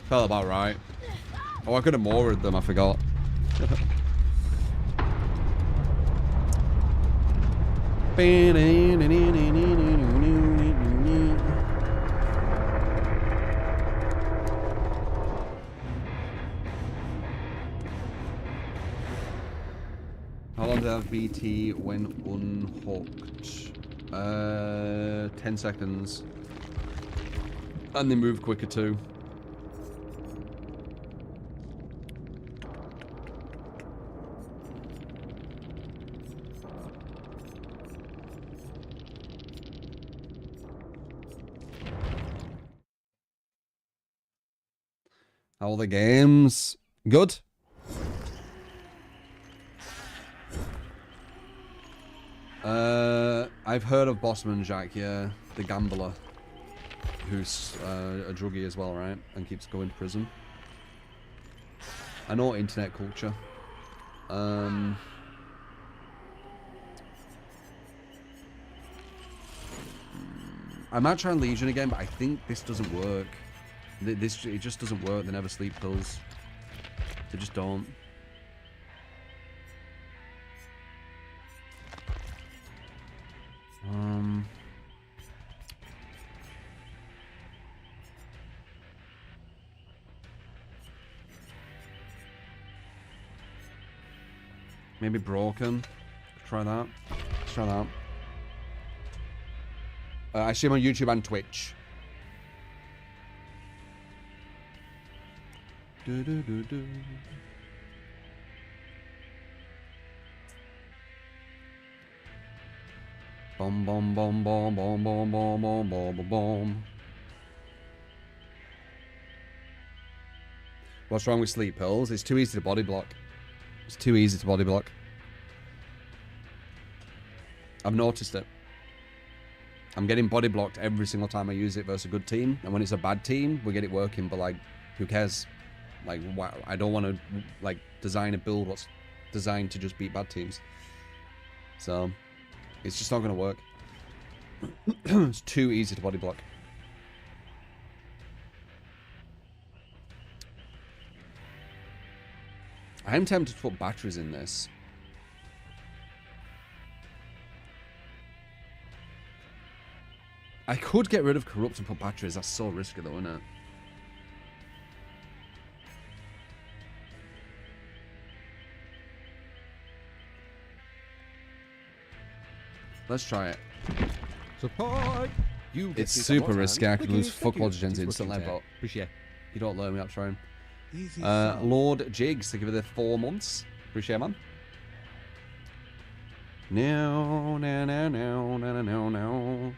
Felt about right. Oh, I could have moored them. I forgot. long do they have BT when unhooked? 10 seconds. And they move quicker too. How are the games? Good. I've heard of Bossman Jack, yeah, the gambler, who's a druggie as well, right, and keeps going to prison. I know internet culture. I might try Legion again, but I think this doesn't work. It just doesn't work. They never sleep pills. They just don't. Maybe Broken. Try that. Let's try that. I stream on YouTube and Twitch. Do do do do. Bom bom bom bom bom bom bom bom bom bom. What's wrong with sleep pills? It's too easy to body block. It's too easy to body block. I've noticed it. I'm getting body blocked every single time I use it versus a good team. And when it's a bad team, we get it working. But, like, who cares? Like, I don't want to, like, design a build what's designed to just beat bad teams. So, it's just not going to work. It's too easy to body block. I'm tempted to put batteries in this. I could get rid of corrupt and put batteries. That's so risky though, isn't it? Let's try it. Support! It's super risky. I could lose fuck loads of gens instantly, but Appreciate. you don't learn without trying. Easy. Lord Jigs, thank you for the 4 months. Appreciate it, man. No, no, no, no, no, no, no.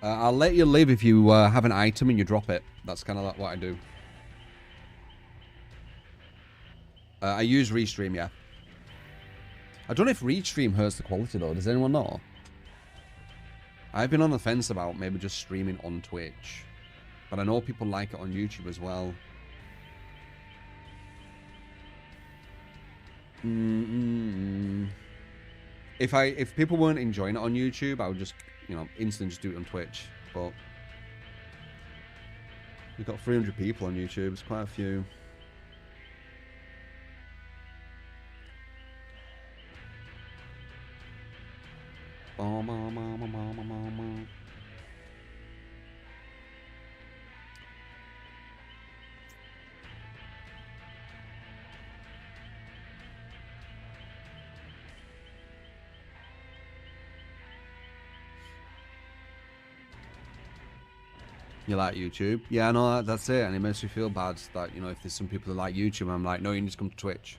I'll let you live if you have an item and you drop it. That's kind of like what I do. I use Restream, yeah. I don't know if Restream hurts the quality though. Does anyone know? I've been on the fence about maybe just streaming on Twitch. But I know people like it on YouTube as well. If people weren't enjoying it on YouTube, I would just, you know, instantly just do it on Twitch. But we've got 300 people on YouTube. It's quite a few. You like YouTube? Yeah, I know that's it, and it makes me feel bad that, you know, if there's some people who like YouTube, I'm like, no, you need to come to Twitch.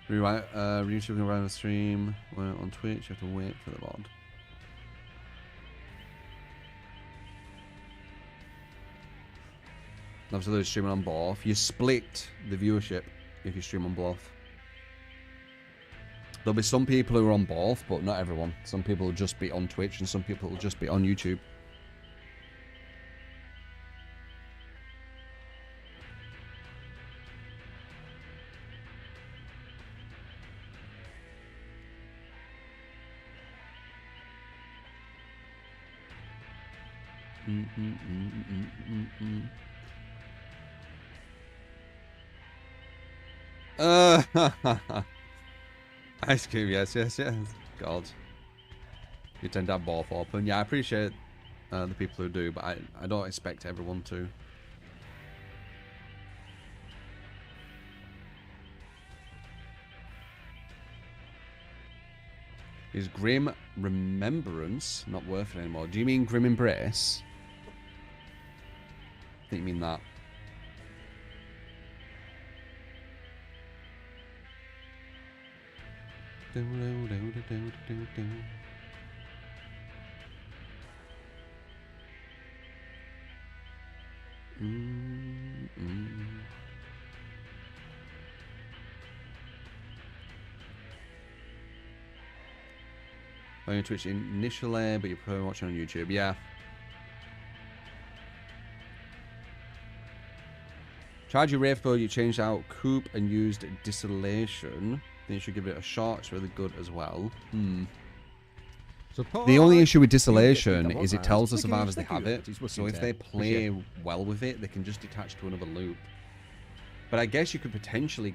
Rewrite, YouTube can run the stream on Twitch. You have to wait for the VOD. Obviously, streaming on both. You split the viewership if you stream on both. There'll be some people who are on both, but not everyone. Some people will just be on Twitch, and some people will just be on YouTube. Ice cream, yes. God. You tend to have both open. Yeah, I appreciate the people who do, but I don't expect everyone to. Is Grim Remembrance not worth it anymore? Do you mean Grim Embrace? I think you mean that. On your Twitch initially, but you're probably watching on YouTube. Yeah. Charge your Wraith Bow, you changed out Coop and used Distillation. Then you should give it a shot. It's really good as well. The only issue with Distillation is it tells the survivors they have it. So if they play well with it, they can just detach to another loop. But I guess you could potentially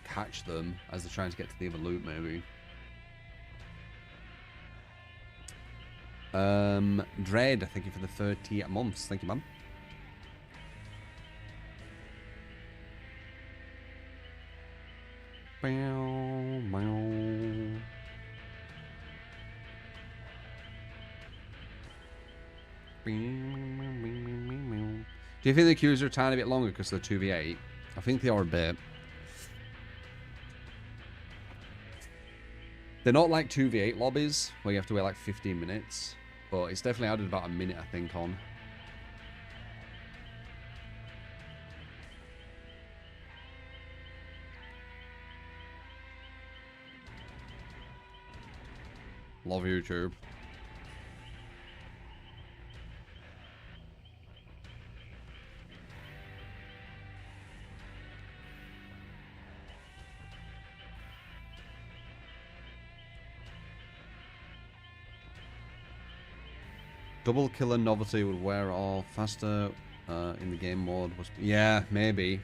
catch them as they're trying to get to the other loop, maybe. Dread, thank you for the 30 months. Thank you, man. Do you think the queues are a tiny bit longer because of the 2v8? I think they are a bit. They're not like 2v8 lobbies where you have to wait like 15 minutes, but it's definitely added about a minute, I think, on. Love YouTube. Double killer novelty would wear off faster in the game mode. Yeah, maybe.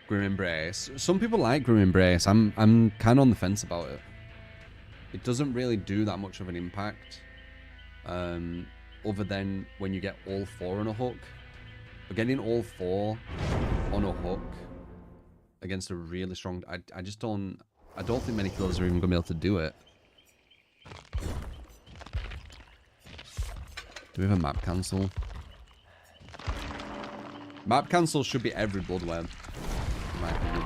Grim Embrace. Some people like Grim Embrace. I'm kind of on the fence about it. It doesn't really do that much of an impact, other than when you get all 4 on a hook. But getting all 4 on a hook against a really strong, I just don't. I don't think many killers are even gonna be able to do it. Do we have a map cancel? Map cancel should be every blood web, in my opinion.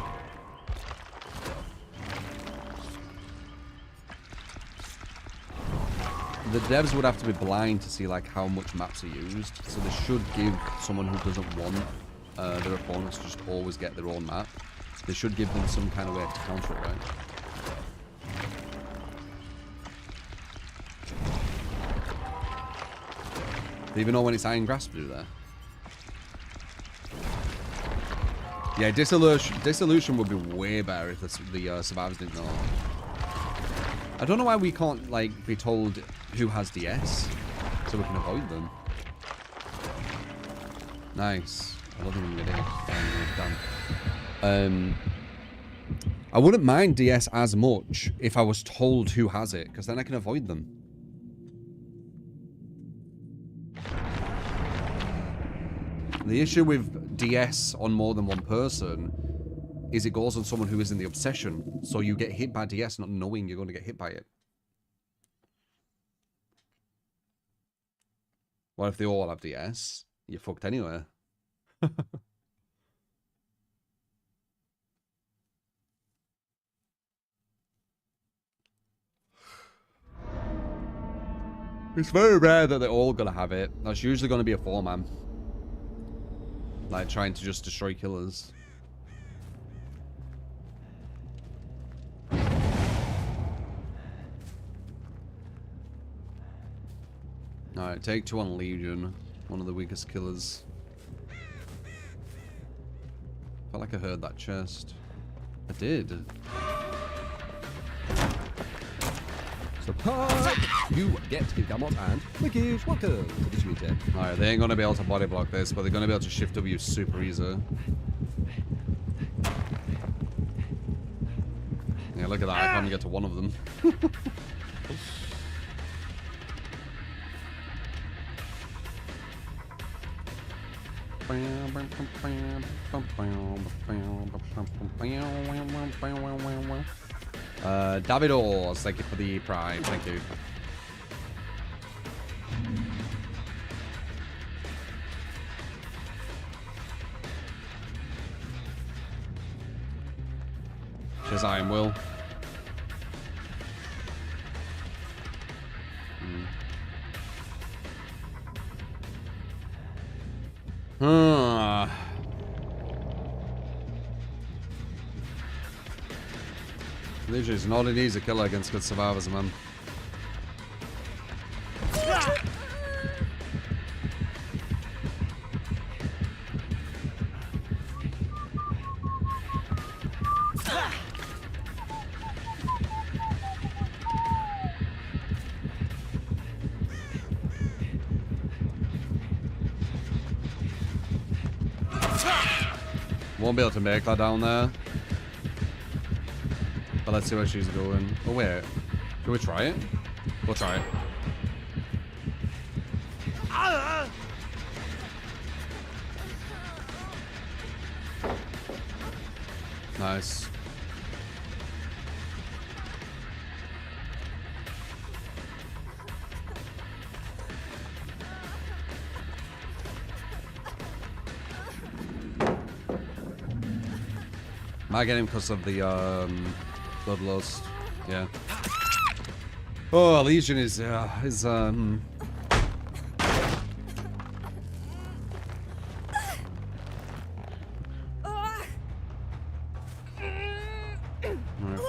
The devs would have to be blind to see like how much maps are used, so they should give someone who doesn't want their opponents to just always get their own map. They should give them some kind of way to counter it, right? Do you even know when it's Iron Grasp to do there? Yeah, Dissolution would be way better if the survivors didn't know. I don't know why we can't like be told who has DS, so we can avoid them. Nice. I don't think we can get it. Done. I wouldn't mind DS as much if I was told who has it, because then I can avoid them. The issue with DS on more than one person is it goes on someone who is in the obsession, so you get hit by DS not knowing you're going to get hit by it. What if they all have DS? You're fucked anyway. It's very rare that they're all going to have it. That's usually going to be a 4-man. Like, trying to just destroy killers. Alright, take 2 on Legion. One of the weakest killers. Felt like I heard that chest. I did. So pipe, you get Gamot and Lickish. Welcome to the Miscellaneous. Alright, they ain't gonna be able to body block this, but they're gonna be able to shift W super easy. Yeah, look at that. I can't even get to one of them. Davidos, thank you for the prime. Thank you. Cheers, Iron Will. Literally, it's not an easy killer against good survivors, man. Won't be able to make that down there. But let's see where she's going. Oh wait. Can we try it? We'll try it. Nice. Might get him because of the bloodlust. Yeah. Oh, Legion is Alright,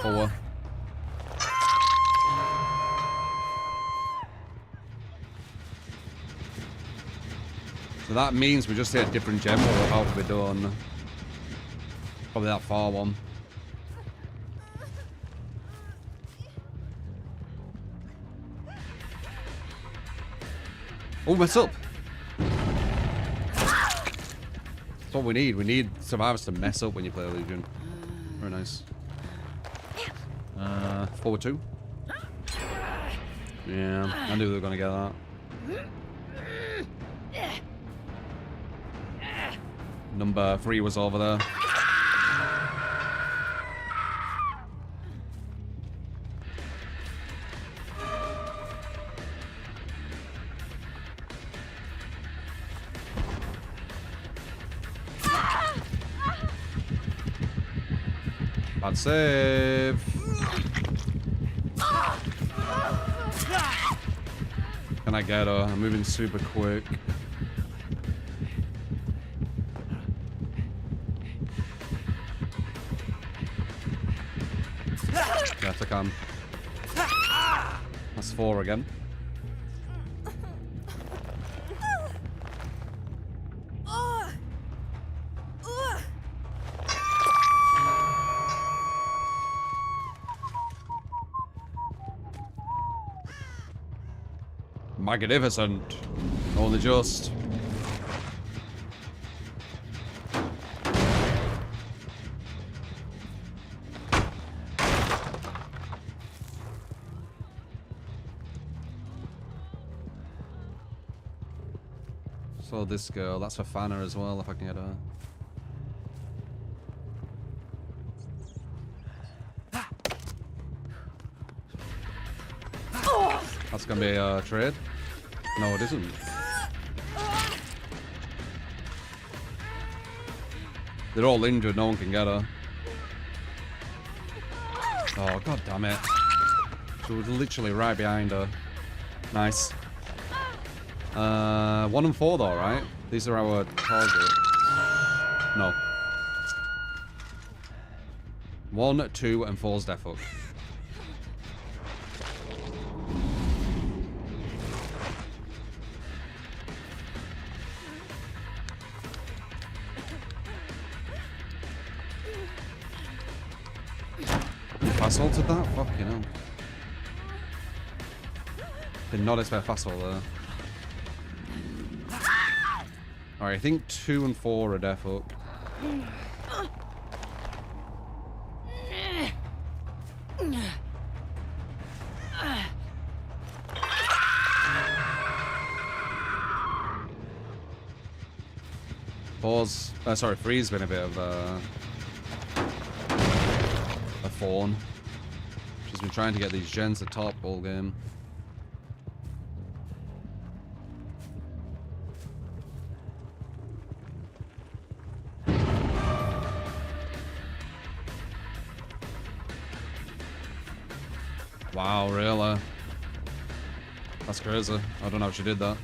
four. So that means we just hit a different gem we're about to be done. Probably that far one. Oh, mess up. That's what we need. We need survivors to mess up when you play Legion. Very nice. Forward 2. Yeah, I knew they were gonna get that. Number 3 was over there. Bad save. Can I get her? I'm moving super quick. Yes, I can. That's 4 again. Magnificent. Only just. So this girl, that's for Fanna as well, if I can get her. That's gonna be a trade. No, it isn't. They're all injured, no one can get her. Oh, god damn it. She was literally right behind her. Nice. 1 and 4 though, right? These are our targets. No. 1, 2, and 4's death hook. I salted that? Fucking hell. Did not expect fastball there. Alright, I think 2 and 4 are def hook. Four's, sorry, 3's been a bit of a thorn. She's been trying to get these gens at top all game. Wow, really? That's crazy. I don't know if she did that.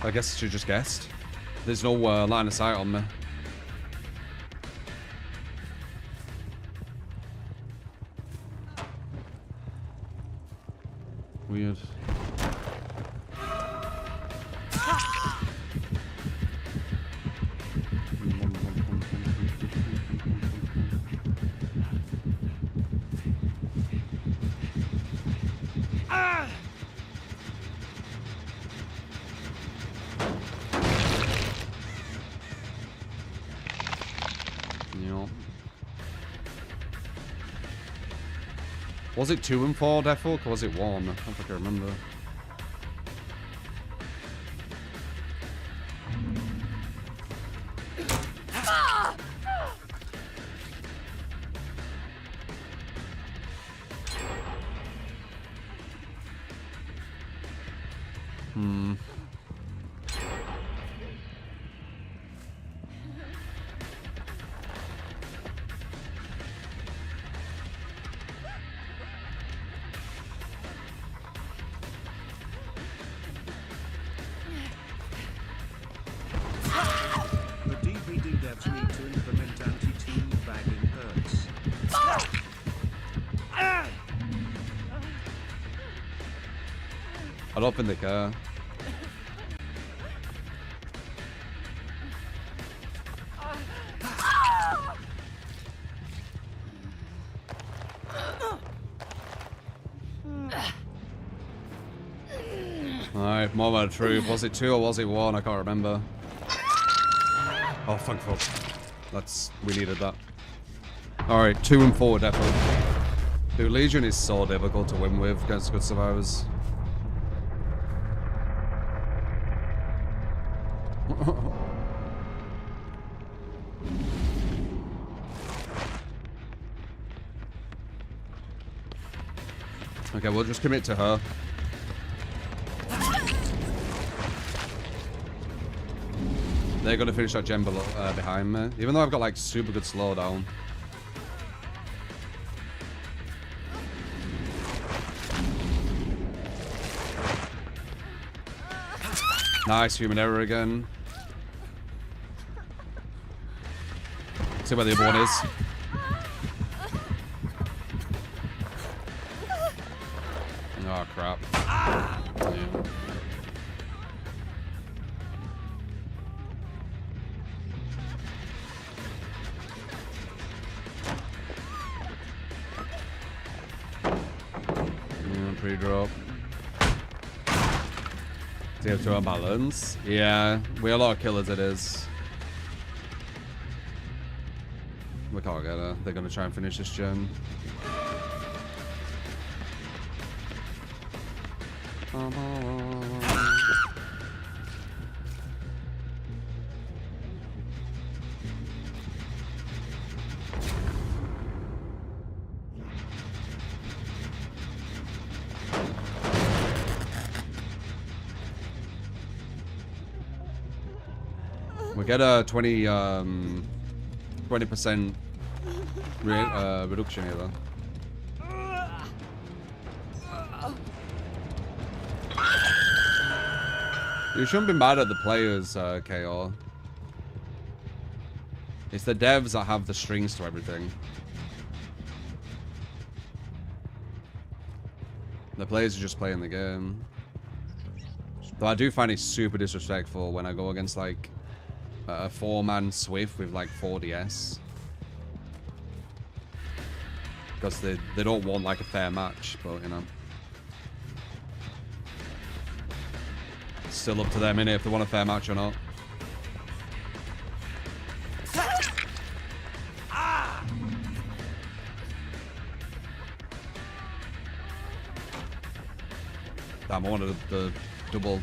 I guess she just guessed. There's no line of sight on me. Weird. Was it 2 and 4 def hook or was it 1? I don't think I remember. I don't think they care. Alright, moment of truth. Was it 2 or was it 1? I can't remember. Oh, thank fuck. We needed that. Alright, 2 and 4 definitely. Dude, Legion is so difficult to win with against good survivors. Okay, we'll just commit to her. They're gonna finish that gen below, behind me, even though I've got like super good slowdown. Nice human error again. See where the other one is. Oh crap. Yeah. Pre-drop. Save to our balance. Yeah, we're a lot of killers it is. We can't get her. They're gonna try and finish this gen. We get a 20% reduction here though. You shouldn't be mad at the players, KO. It's the devs that have the strings to everything. The players are just playing the game. Though I do find it super disrespectful when I go against like a 4-man Swift with like 4 DS. Because they don't want like a fair match, but you know. Still up to them, innit, if they want a fair match or not. Damn, I wanted the double.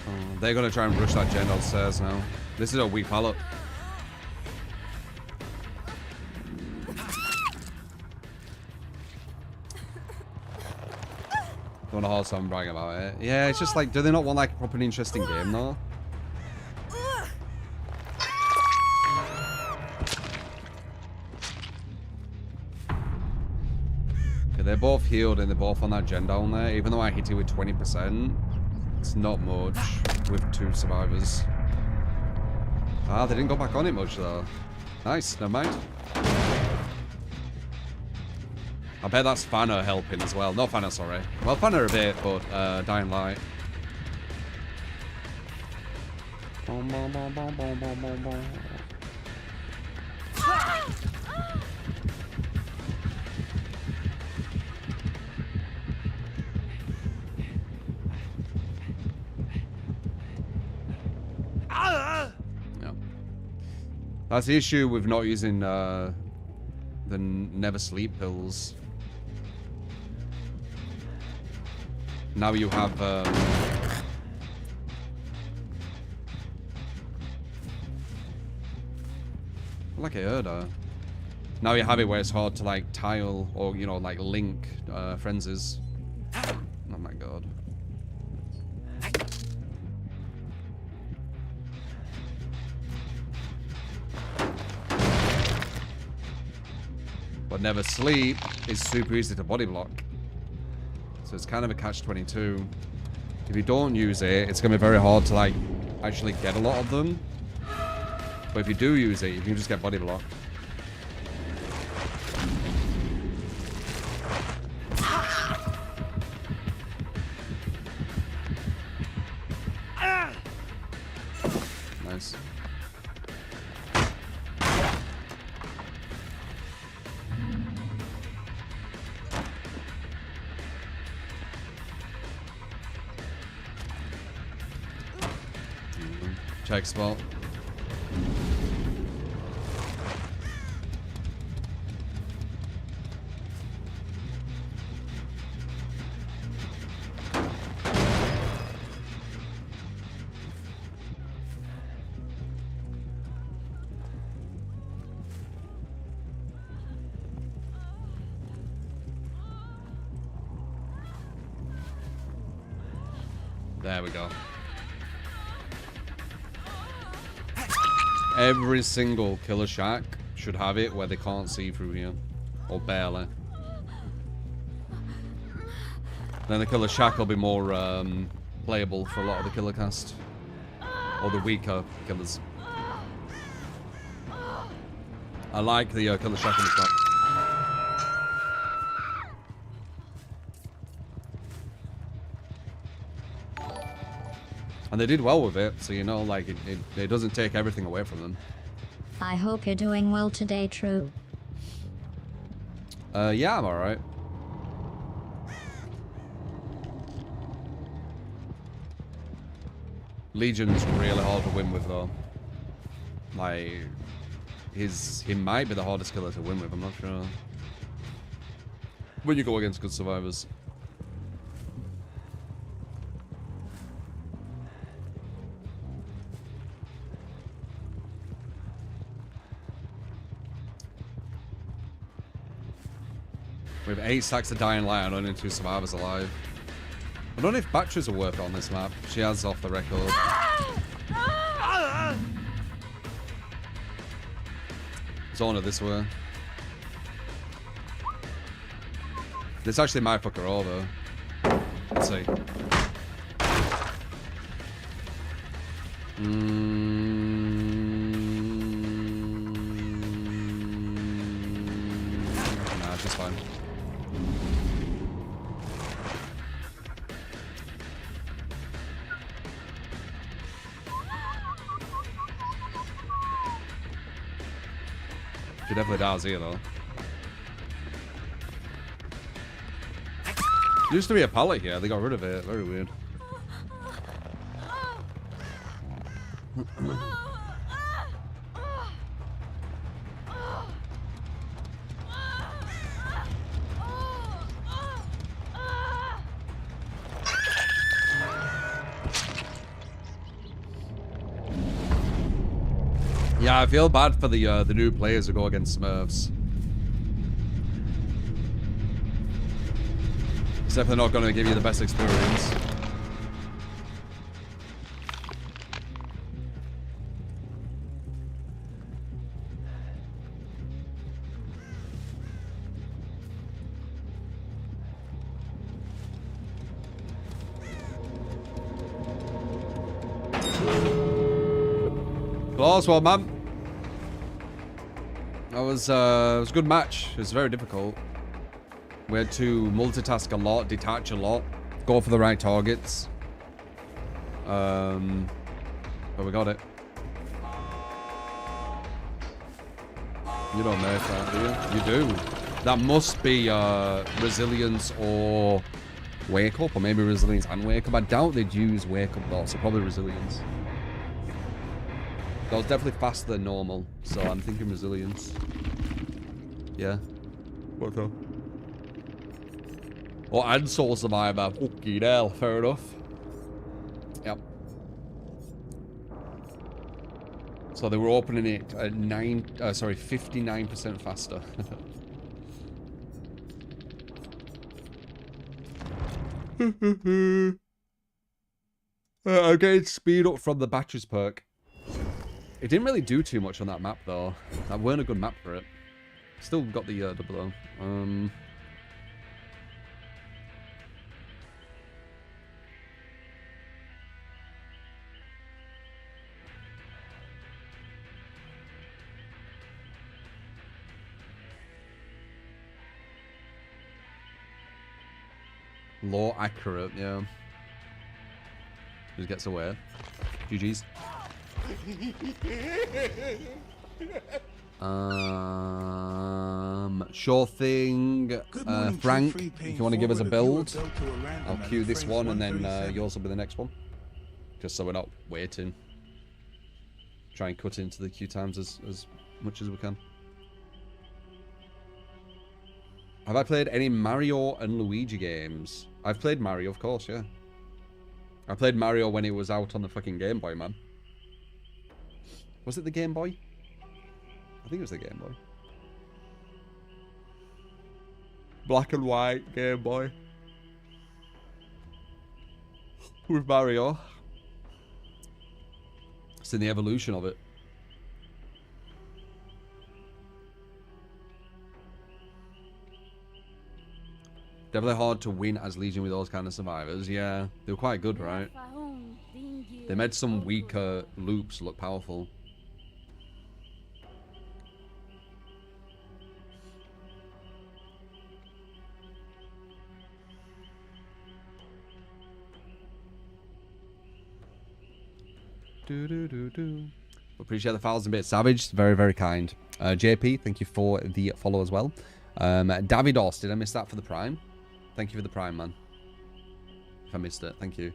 Oh, they're going to try and rush that gen downstairs now. This is a weak pallet. Don't know how I'm bragging about it. Yeah, it's just like, do they not want like a proper interesting game though? Okay, they're both healed and they're both on that gen down there. Even though I hit it with 20%, it's not much with 2 survivors. Ah, they didn't go back on it much though. Nice, never mind. I bet that's Fanner helping as well. Not Fanner, sorry. Well, Fanner a bit, but Dying Light. Boom, boom, boom, boom, boom, boom, boom, boom. Yeah. That's the issue with not using the never sleep pills. Now you have like I heard now you have it where it's hard to like tile or you know like link frenzies. Oh my god. But never sleep is super easy to body block. So it's kind of a catch-22. If you don't use it, it's going to be very hard to like actually get a lot of them. But if you do use it, you can just get body blocked. Nice. Check spot. There we go. Every single killer shack should have it where they can't see through here. Or barely. Then the killer shack will be more playable for a lot of the killer cast. Or the weaker killers. I like the killer shack in this map. And they did well with it, so you know, like, it doesn't take everything away from them. I hope you're doing well today, True. Yeah, I'm alright. Legion's really hard to win with, though. Like, he might be the hardest killer to win with, I'm not sure. When you go against good survivors. We have 8 stacks of Dying Light and only 2 survivors alive. I don't know if batteries will work on this map. She has off the record. Zona this way. This actually might fuck her over. Let's see. Nah, she's fine. She definitely does here, though. There used to be a pallet here. They got rid of it. Very weird. Yeah, I feel bad for the new players who go against Smurfs. It's definitely not going to give you the best experience. Close one, man. That was a good match. It was very difficult. We had to multitask a lot, detach a lot, go for the right targets. But we got it. You don't know that, do you? You do. That must be resilience or wake up, or maybe resilience and wake up. I doubt they'd use wake up though, so probably resilience. That was definitely faster than normal, so I'm thinking resilience. Yeah. What the? Or and Soul Survivor. Fucking hell, fair enough. Yep. So they were opening it at 59% faster. I'm getting speed up from the batteries perk. It didn't really do too much on that map though. That weren't a good map for it. Still got the double O. Law accurate, yeah. Just gets away. GG's. Sure thing. Frank, if you want to give us a build, I'll queue this one and then yours will be the next one. Just so we're not waiting. Try and cut into the queue times as much as we can. Have I played any Mario and Luigi games? I've played Mario, of course, yeah. I played Mario when it was out on the fucking Game Boy, man. Was it the Game Boy? I think it was the Game Boy. Black and white Game Boy. With Mario. It's in the evolution of it. Definitely hard to win as Legion with those kind of survivors. Yeah, they were quite good, right? They made some weaker loops look powerful. Appreciate the 1,000 bits, Savage. Very, very kind. JP, thank you for the follow as well. Davidos, did I miss that for the Prime? Thank you for the Prime, man. If I missed it, thank you.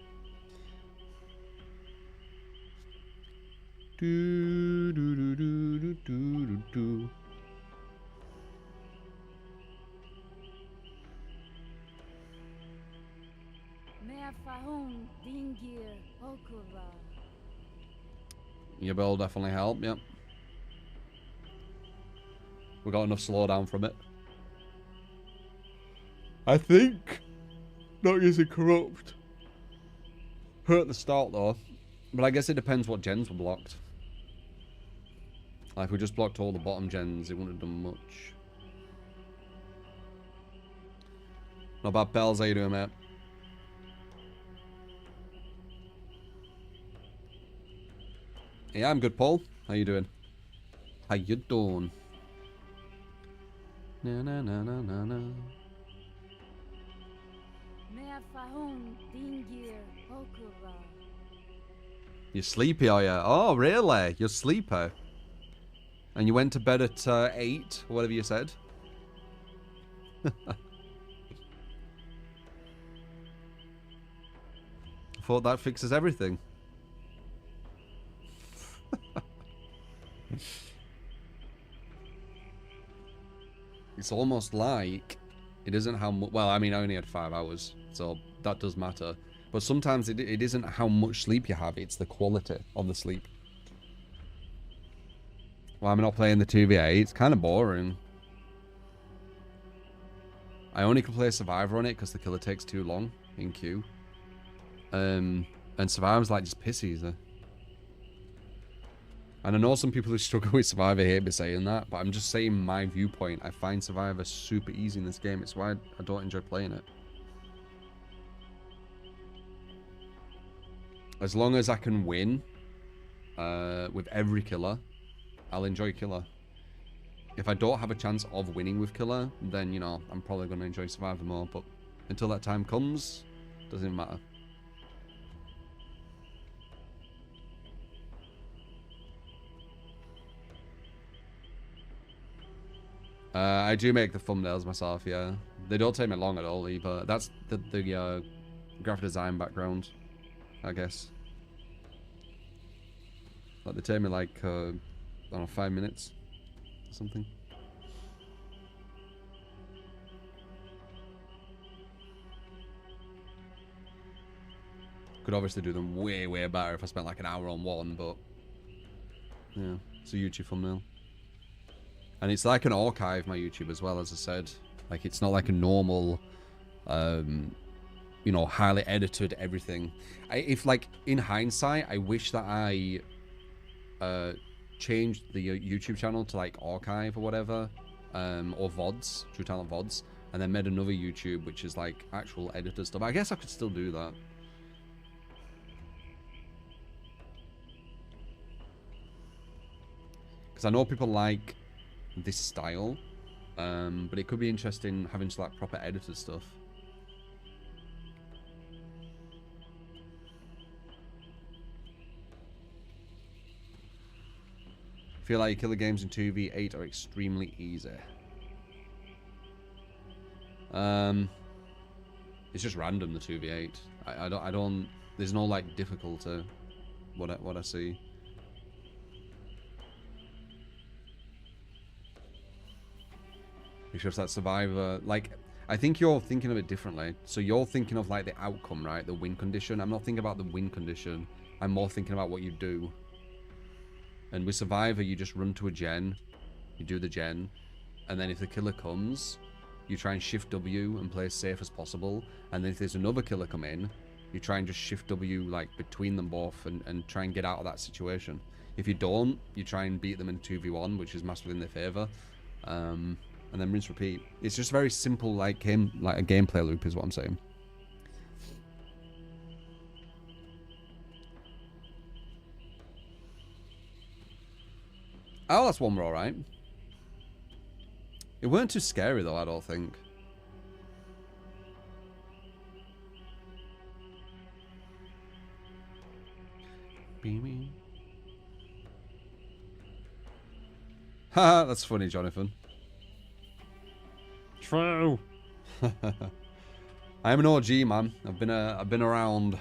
Your build definitely helped, yep. We got enough slowdown from it. I think not using corrupt hurt the start though, but I guess it depends what gens were blocked. Like if we just blocked all the bottom gens, it wouldn't have done much. Not bad, Bells. How you doing, mate? Yeah, I'm good, Paul. How you doing? How you doing? Na na na na na na. You're sleepy, are you? Oh, really? You're sleepy? And you went to bed at 8, or whatever you said. I thought that fixes everything. It's almost like it isn't how much. Well, I mean, I only had 5 hours, so that does matter. But sometimes it isn't how much sleep you have, it's the quality of the sleep. Well, I'm not playing the 2v8. It's kind of boring. I only can play Survivor on it because the killer takes too long in queue. And Survivor's like just piss easy. And I know some people who struggle with Survivor hate me saying that, but I'm just saying my viewpoint. I find Survivor super easy in this game. It's why I don't enjoy playing it. As long as I can win with every killer, I'll enjoy killer. If I don't have a chance of winning with killer, then, you know, I'm probably going to enjoy Survivor more. But until that time comes, doesn't matter. I do make the thumbnails myself, yeah. They don't take me long at all either. That's the graphic design background, I guess. Like, they take me like, I don't know, 5 minutes or something. Could obviously do them way, way better if I spent like an hour on one, but yeah, it's a YouTube thumbnail. And it's like an archive, my YouTube, as well, as I said. Like, it's not like a normal, you know, highly edited everything. If, like, in hindsight, I wish that I changed the YouTube channel to, like, archive or whatever, or VODs, True Talent VODs, and then made another YouTube, which is, like, actual edited stuff. I guess I could still do that. Because I know people like this style, but it could be interesting having to like proper edited stuff. I feel like killer games in 2v8 are extremely easy. It's just random, the 2v8. I don't there's no like difficulty what I see. It's just that Survivor, like, I think you're thinking of it differently. So you're thinking of like the outcome, right? The win condition. I'm not thinking about the win condition. I'm more thinking about what you do. And with Survivor, you just run to a gen, you do the gen, and then if the killer comes, you try and shift W and play as safe as possible. And then if there's another killer come in, you try and just shift W like between them both and try and get out of that situation. If you don't, you try and beat them in 2v1, which is massively in their favor. And then rinse repeat. It's just very simple, like a gameplay loop is what I'm saying. Oh, that's one we're alright. It weren't too scary though, I don't think. Beaming. Haha, that's funny, Jonathan. True. I am an OG, man. I've been around.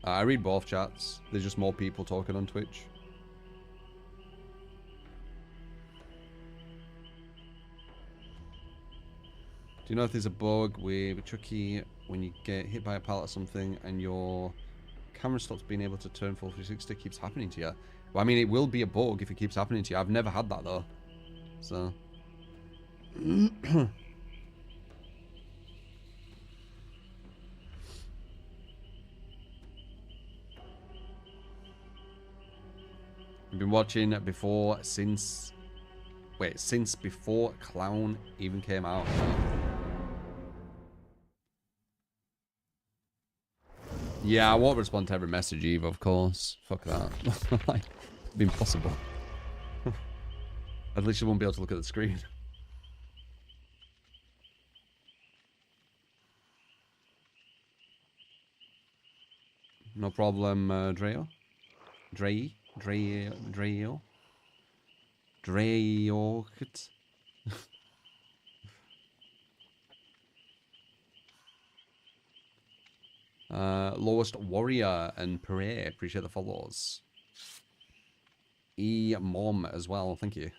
I read both chats. There's just more people talking on Twitch. Do you know if there's a bug with Chucky when you get hit by a pallet or something and your camera stops being able to turn full 360? Keeps happening to you? Well, I mean, it will be a bug if it keeps happening to you. I've never had that though, so. I've been watching before since before Clown even came out. Yeah, I won't respond to every message either, of course. Fuck that. Like, it'd be impossible. At least you won't be able to look at the screen. No problem, Dreo. Dreo. Lowest Warrior and Pere, appreciate the follows. Mom as well, thank you.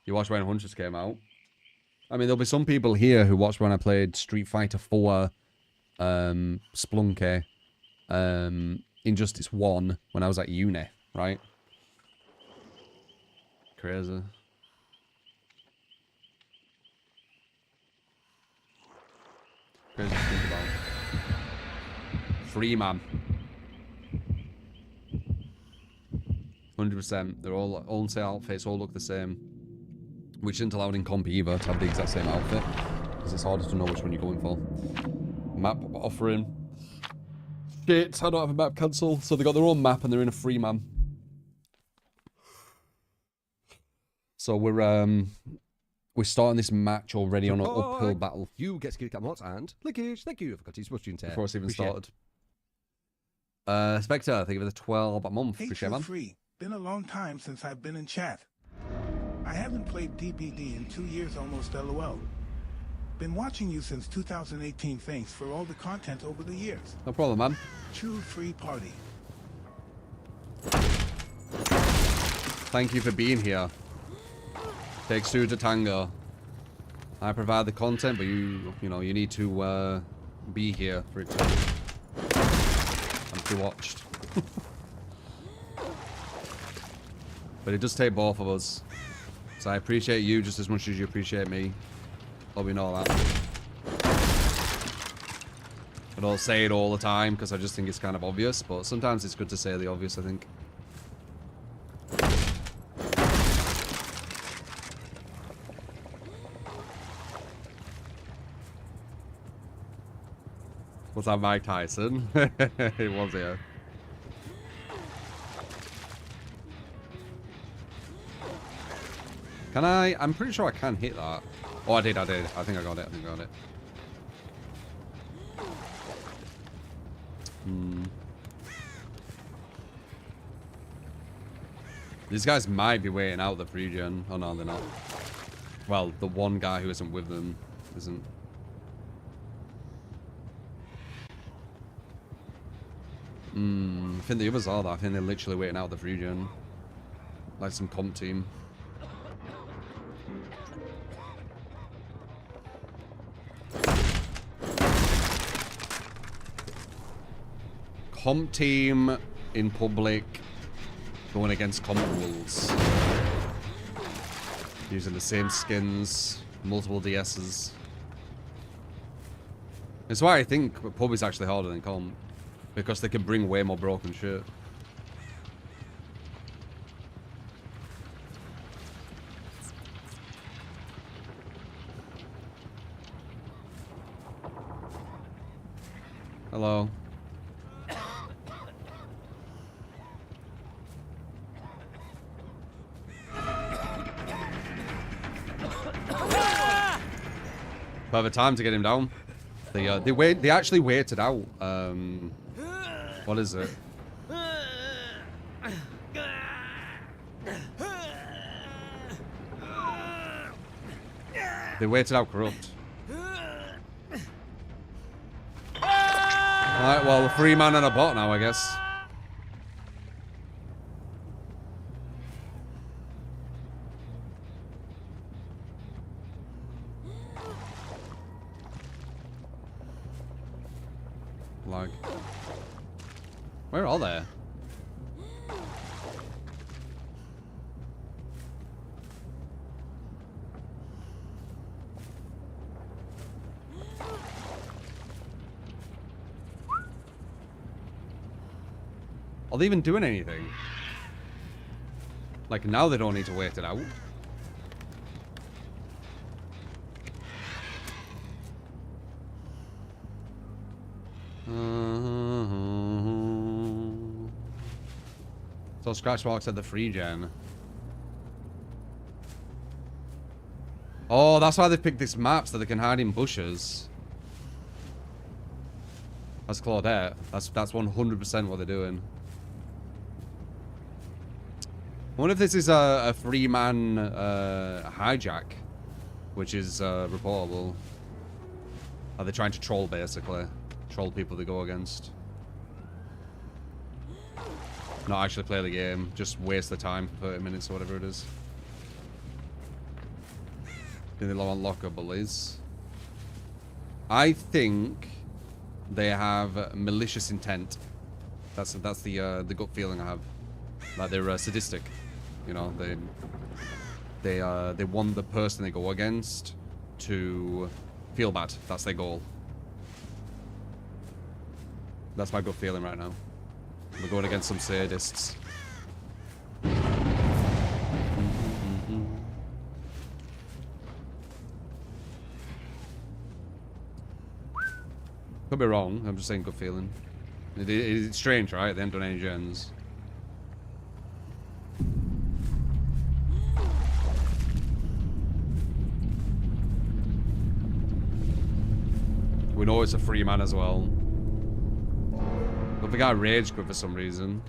You watched when Huntress came out? I mean, there'll be some people here who watched when I played Street Fighter 4, Splunky, Injustice 1 when I was at uni, right? Crazy. Crazy to think about. Free man. 100%. They're all on-sale outfits, all look the same. Which isn't allowed in comp either to have the exact same outfit. Because it's harder to know which one you're going for. Map offering. Shit, I don't have a map cancel. So they got their own map and they're in a free man. So we're starting this match already on an uphill battle. You get skill mods and Lickish, thank you for continuous watching. Before it's even started. Spectre, thank you for the 12 month. Hey, Appreciate it, man. free. Been a long time since I've been in chat. I haven't played DBD in 2 years almost, lol. Been watching you since 2018, thanks for all the content over the years. No problem, man. True free party. Thank you for being here. Takes two to tango. I provide the content, but you need to be here for it to be watched. But it does take both of us. So I appreciate you just as much as you appreciate me. Hope you know that. I don't say it all the time because I just think it's kind of obvious, but sometimes it's good to say the obvious, I think. Was that Mike Tyson? It was, yeah. Can I? I'm pretty sure I can hit that. Oh, I did. I think I got it. These guys might be waiting out the free gen. Oh, no, they're not. Well, the one guy who isn't with them isn't. I think the others are that. I think they're literally waiting out the free gen. Like some comp team. Comp team in public going against comp rules. Using the same skins, multiple DSs. That's why I think pub is actually harder than comp. Because they can bring way more broken shit. Hello. Perfect time to get him down. They actually waited out. What is it? They waited out corrupt. Alright, well, 3 man and a bot now, I guess. Lag. Where are they? Are they even doing anything? Like, now they don't need to wait it out. So Scratchbox at the free gen. Oh, that's why they picked this map so they can hide in bushes. That's Claudette. That's 100% what they're doing. I wonder if this is a three-man hijack, which is reportable. Are they trying to troll, basically? Troll people they go against. Not actually play the game, just waste the time for 30 minutes or whatever it is. Do they unlock a bullies? I think they have malicious intent. That's the gut feeling I have. Like they're sadistic. You know, they want the person they go against to feel bad. That's their goal. That's my gut feeling right now. We're going against some sadists. Could be wrong. I'm just saying good feeling. It's strange, right? They haven't done any gens. We know it's a free man as well. But the guy rage quit for some reason.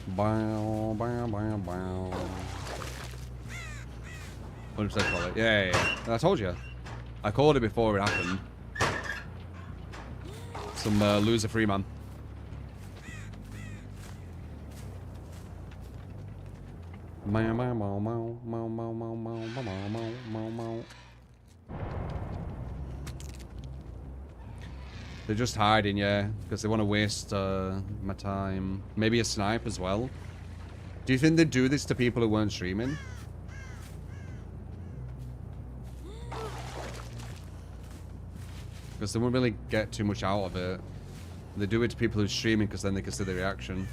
Bow, bow, bow, bow. 100% call it. Yeah. I told you. I called it before it happened. Some loser free man. They're just hiding, yeah, because they want to waste my time. Maybe a snipe as well. Do you think they do this to people who weren't streaming? Because they won't really get too much out of it. They do it to people who are streaming because then they can see the reaction.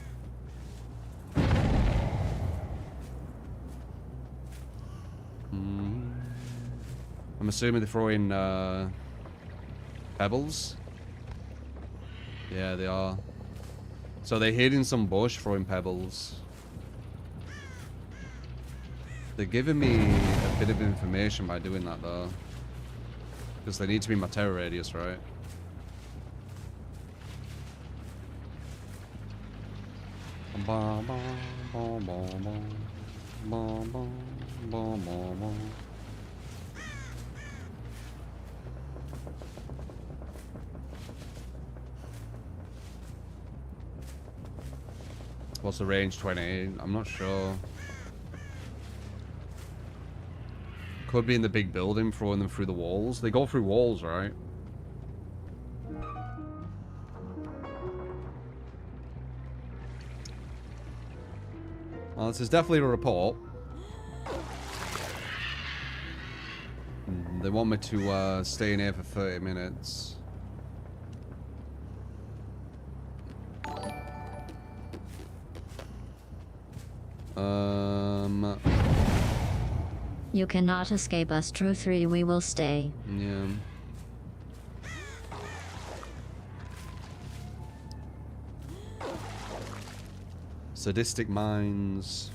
I'm assuming they're throwing pebbles. Yeah, they are. So they hid in some bush throwing pebbles. They're giving me a bit of information by doing that though. Because they need to be my terror radius, right? What's the range? 28? I'm not sure. Could be in the big building, throwing them through the walls. They go through walls, right? Well, this is definitely a report. They want me to stay in here for 30 minutes. You cannot escape us, True 3. We will stay. Yeah. Sadistic minds.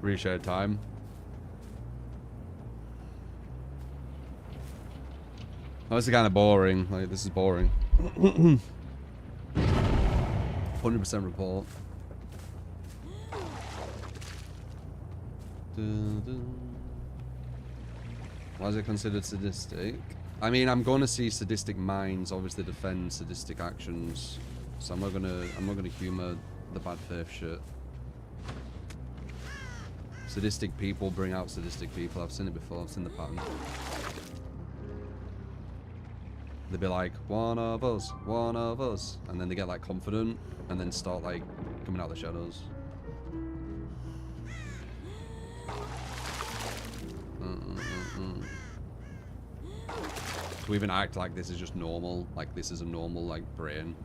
Reshared time. Oh, this is kind of boring. Like, this is boring. 100% report. Why is it considered sadistic? I mean, I'm gonna see sadistic minds obviously defend sadistic actions, so I'm not gonna humor the bad faith shit. Sadistic people bring out sadistic people. I've seen it before. I've seen the pattern. They'd be like, one of us, and then they get like confident, and then start like coming out of the shadows. To even act like this is just normal, like this is a normal like brain,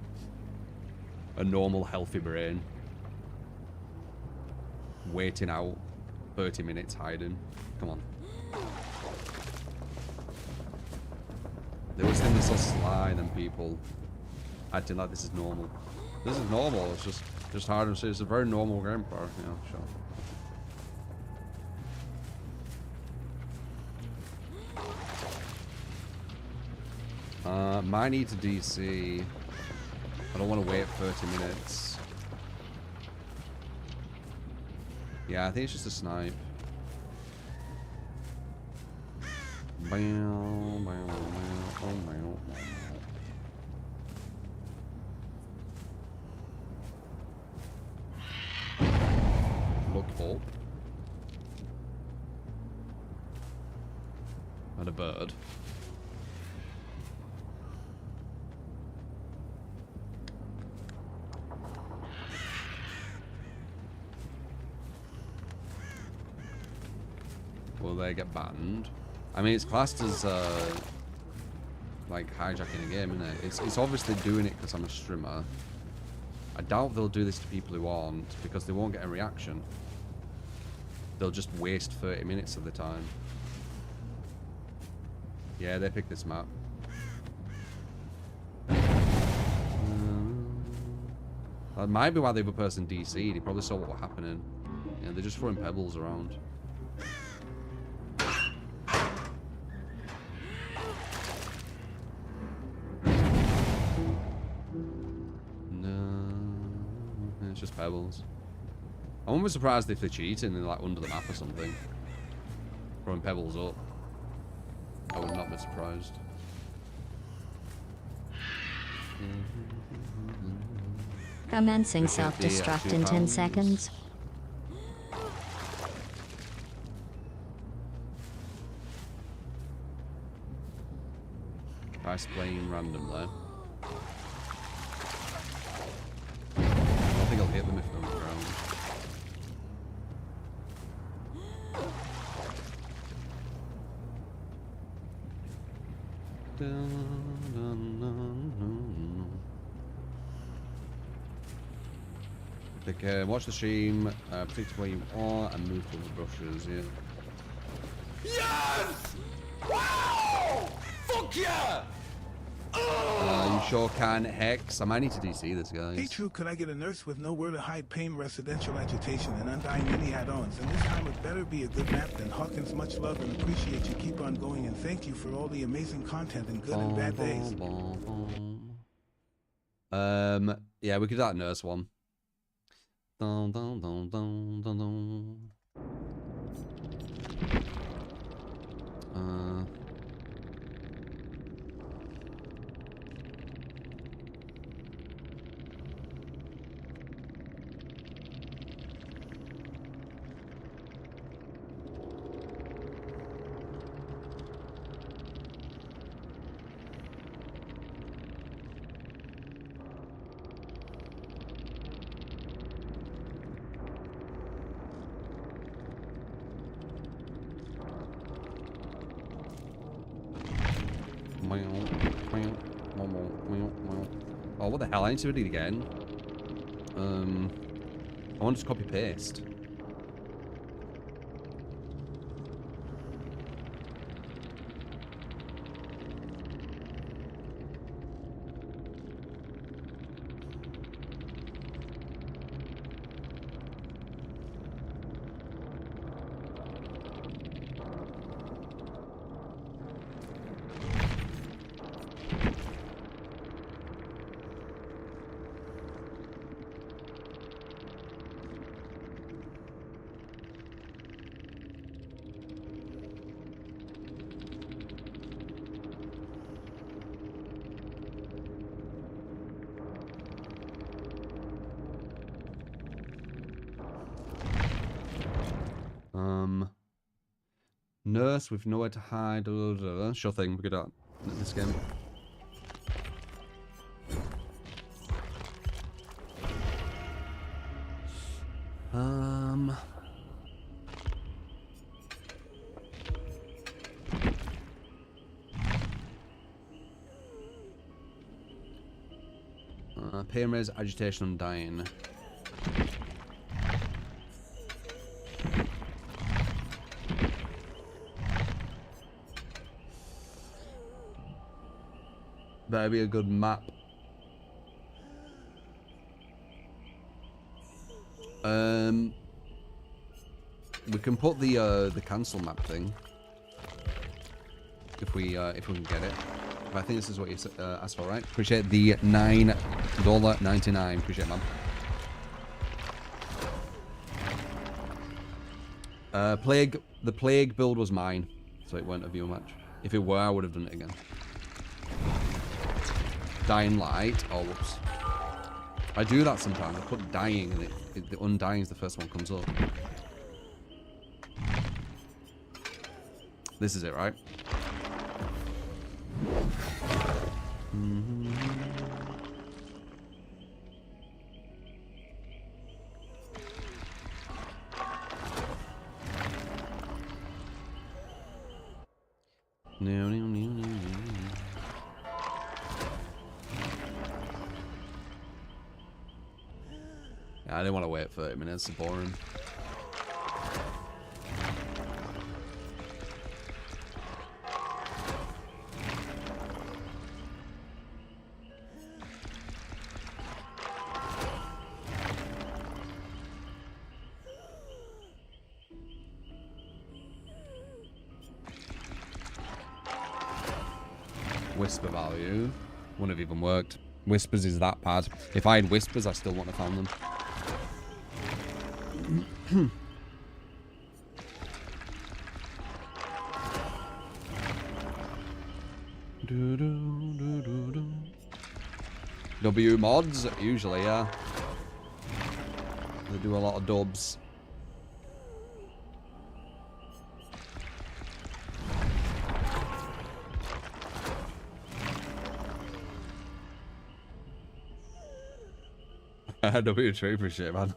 a normal healthy brain, waiting out 30 minutes hiding. Come on. They always think they're so sly than people acting like this is normal. This is normal. It's just hard to see. It's a very normal game for, you know, sure. Might need to DC. I don't want to wait 30 minutes. Yeah, I think it's just a snipe. Look up. And a bird. Will they get banned? I mean, it's classed as like hijacking a game, isn't it? It's obviously doing it because I'm a streamer. I doubt they'll do this to people who aren't, because they won't get a reaction. They'll just waste 30 minutes of the time. Yeah, they picked this map. That might be why the other person DC'd. He probably saw what was happening. Yeah, they're just throwing pebbles around. It's just pebbles. I wouldn't be surprised if they're cheating and like under the map or something. Throwing pebbles up. I would not be surprised. Commencing self-destruct in 10 seconds. Price playing randomly. I don't think I'll hit them if they're on the ground. Like, watch the stream, predict where you are, and move to the brushes, yeah. Yes! Wow! Fuck yeah! You sure can, Hex. I might need to DC this, guys. Hey, True, could I get a nurse with nowhere to hide pain, residential agitation, and undying mini add-ons? And this time it better be a good map. Than Hawkins, much love and appreciate you. Keep on going, and thank you for all the amazing content in good and bad days. Yeah, we could do that nurse one. Dun, dun, dun, dun, dun, dun. Oh, what the hell? I need to read it again. I want to just copy paste. Nurse with nowhere to hide. Sure thing, we could do that in this game. Pain raise, agitation, and dying. Better be a good map. We can put the cancel map thing if we can get it. But I think this is what you asked for, right? Appreciate the $9.99. Appreciate it, man. The plague build was mine, so it weren't a viewer match. If it were, I would have done it again. Dying light. Oh, whoops. I do that sometimes. I put dying, and the undying is the first one comes up. This is it, right? Yeah, I didn't want to wait 30 minutes. It's boring. Whisper value. Wouldn't have even worked. Whispers is that bad. If I had whispers, I still wouldn't have found them. W mods, usually, yeah. They do a lot of dubs. W trade for shit, man.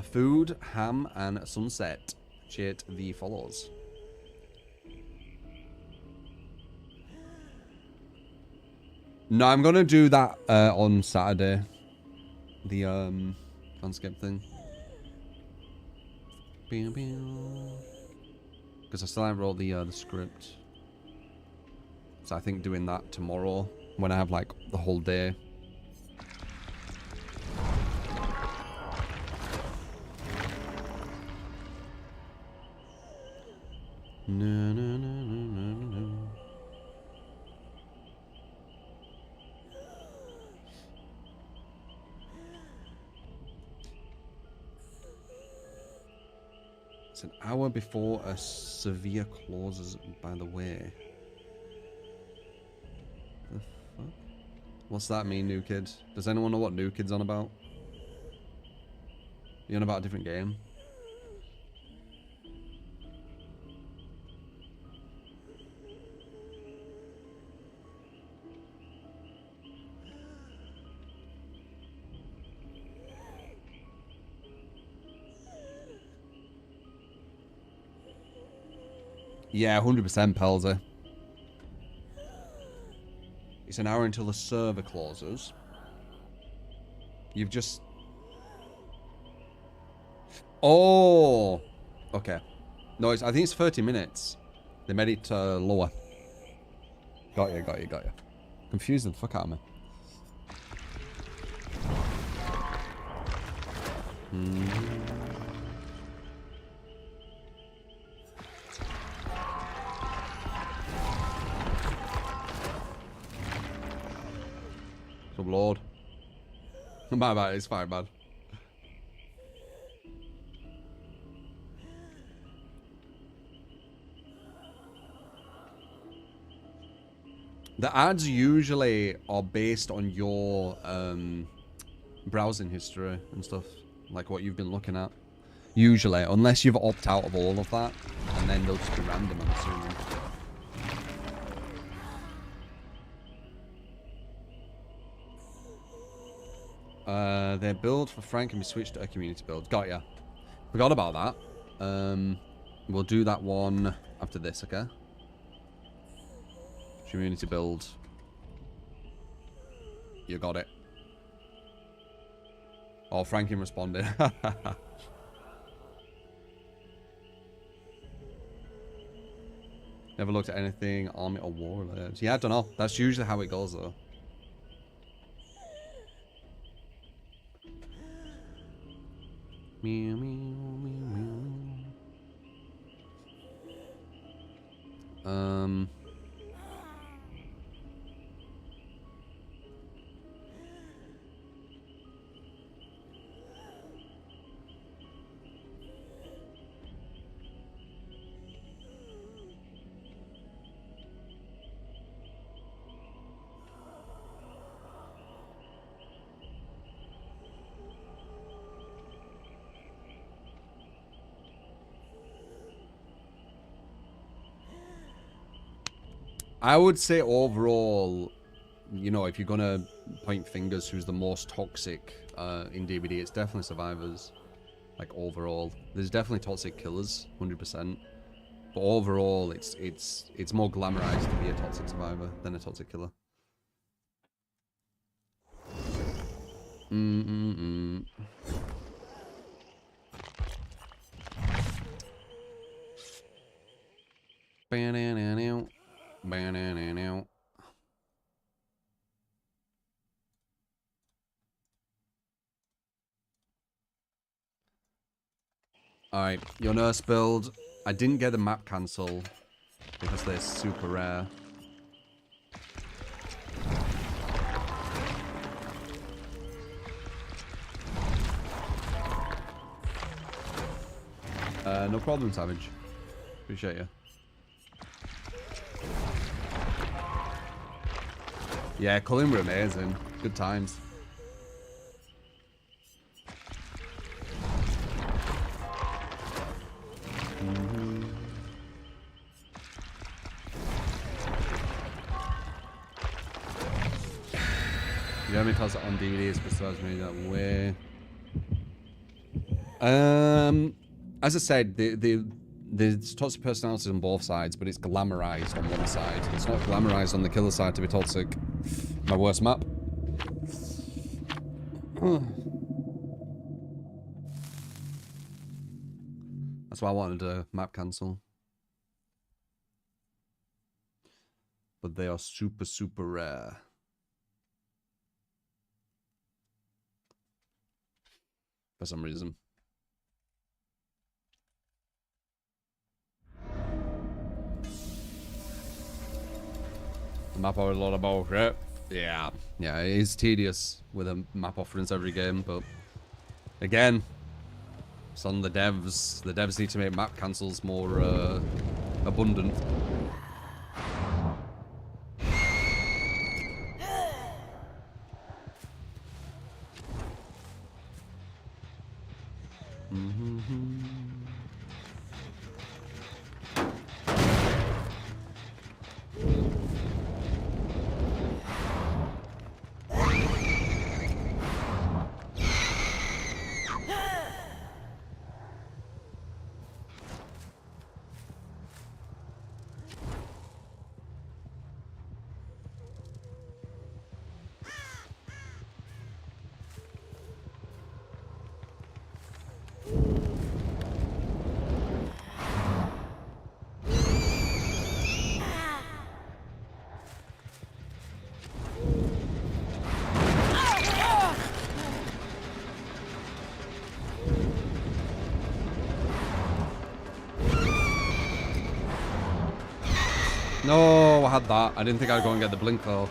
Food, ham, and sunset. Cheat the follows. No, I'm gonna do that on Saturday. The Manscaped thing. Because I still haven't wrote the script. So I think doing that tomorrow when I have like the whole day. No, no, no, no, no, no. It's an hour before a severe closes, by the way. The fuck? What's that mean, new kid? Does anyone know what new kid's on about? You on about a different game? Yeah, 100% Pelzer. It's an hour until the server closes. You've just... Oh! Okay. No, I think it's 30 minutes. They made it lower. Got you. Confusing the fuck out of me. Good lord. My bad, it's fine, man. The ads usually are based on your browsing history and stuff, like what you've been looking at. Usually, unless you've opted out of all of that, and then they'll just be random, I'm assuming. Their build for Frank can be switched to a community build. Got ya. Forgot about that. We'll do that one after this, okay? Community build. You got it. Oh, Frankie responded. Never looked at anything Army or War related. Yeah, I don't know. That's usually how it goes though. Meow, meow, meow, meow. I would say overall, you know, if you're gonna point fingers who's the most toxic in DBD, it's definitely survivors. Like overall, there's definitely toxic killers, 100%. But overall, it's more glamorized to be a toxic survivor than a toxic killer. Banana. Alright, your nurse build. I didn't get the map cancel because they're super rare. No problem, Savage. Appreciate you. Yeah, Cullen were amazing. Good times. You know me toss it on DVDs besides me that way. As I said, there's toxic personalities on both sides, but it's glamorized on one side. It's not glamorized on the killer side to be toxic. My worst map. That's why I wanted a map cancel. But they are super, super rare. For some reason. The map are a lot of bullshit. Yeah. Yeah, it is tedious with a map offerings every game, but again, it's on the devs. The devs need to make map cancels more abundant. No, I had that. I didn't think I'd go and get the blink though.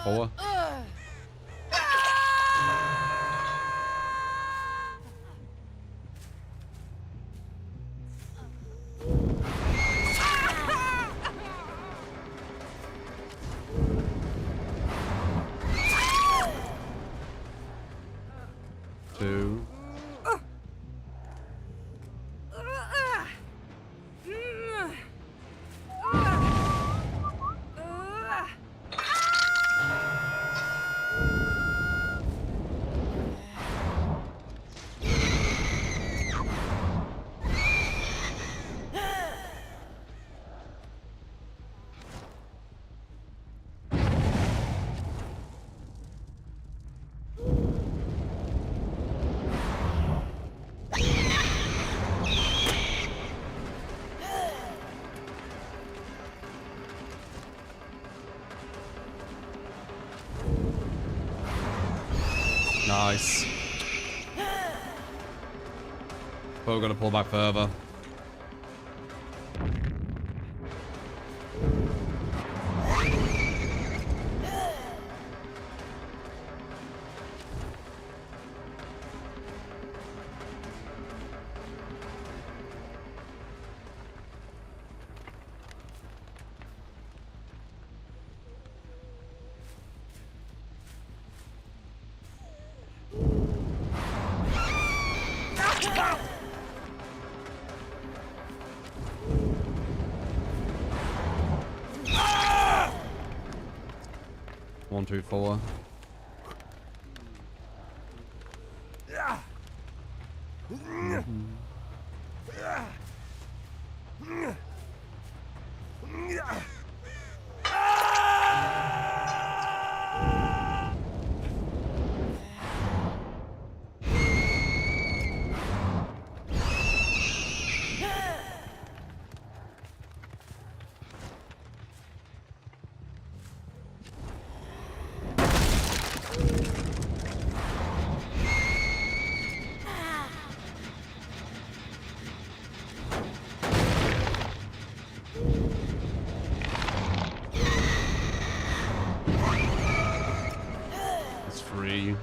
Alright, 4. Nice. But we're gonna pull back further. One, two, four.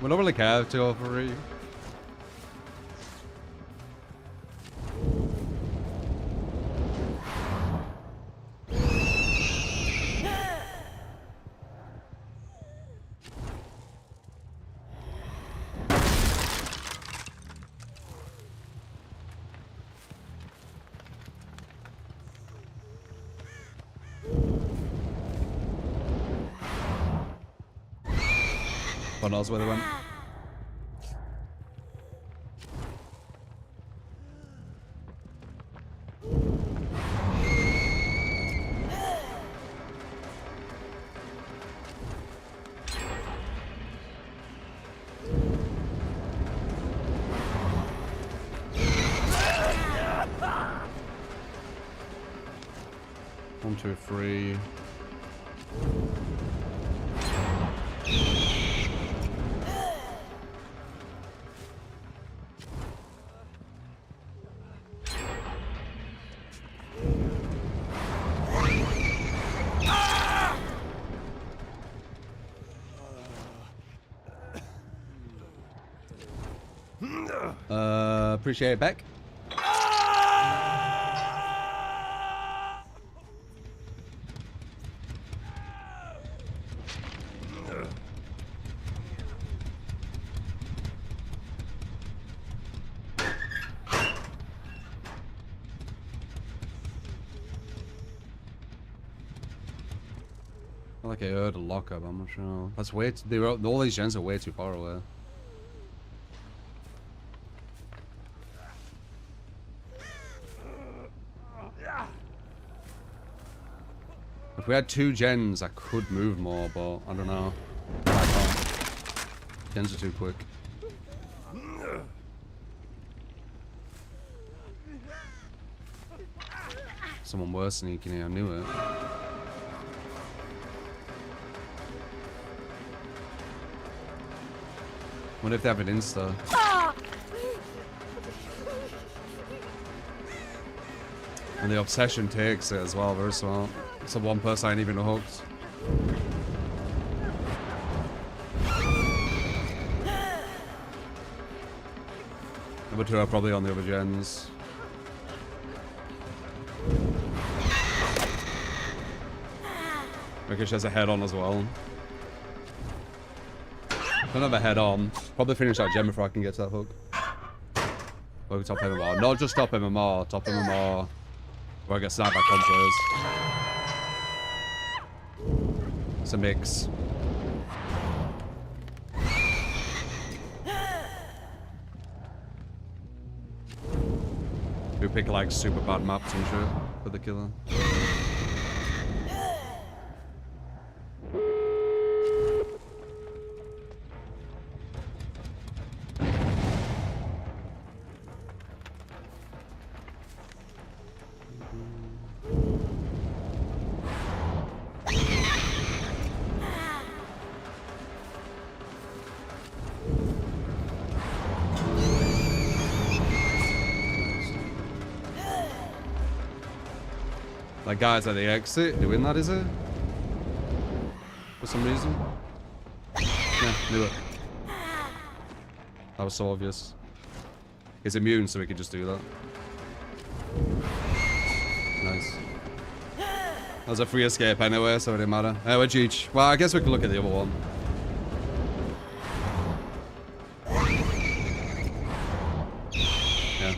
We don't really care to go free. God knows where they went. One, two, three. Appreciate it, Beck. I feel like I heard a lockup, I'm not sure. That's way too, all these gens are way too far away. If we had two gens, I could move more, but I don't know. I can't. Gens are too quick. Someone worse sneaking here, I knew it. What if they have an Insta? And the obsession takes it as well, very smart. So one person ain't even hooked. Number two are probably on the other gens. Rikish has a head on as well. Don't have a head on. Probably finish that gem before I can get to that hook. Or top MMR. Not just top MMR, top MMR. Where I get sniped by controls. It's a mix. We pick like super bad maps and shit for the killer. That guy's at the exit doing that, is it? For some reason. Yeah, knew it. That was so obvious. He's immune, so he could just do that. Nice. That was a free escape anyway, so it didn't matter. Anyway, Cheech. Well, I guess we can look at the other one. Yeah.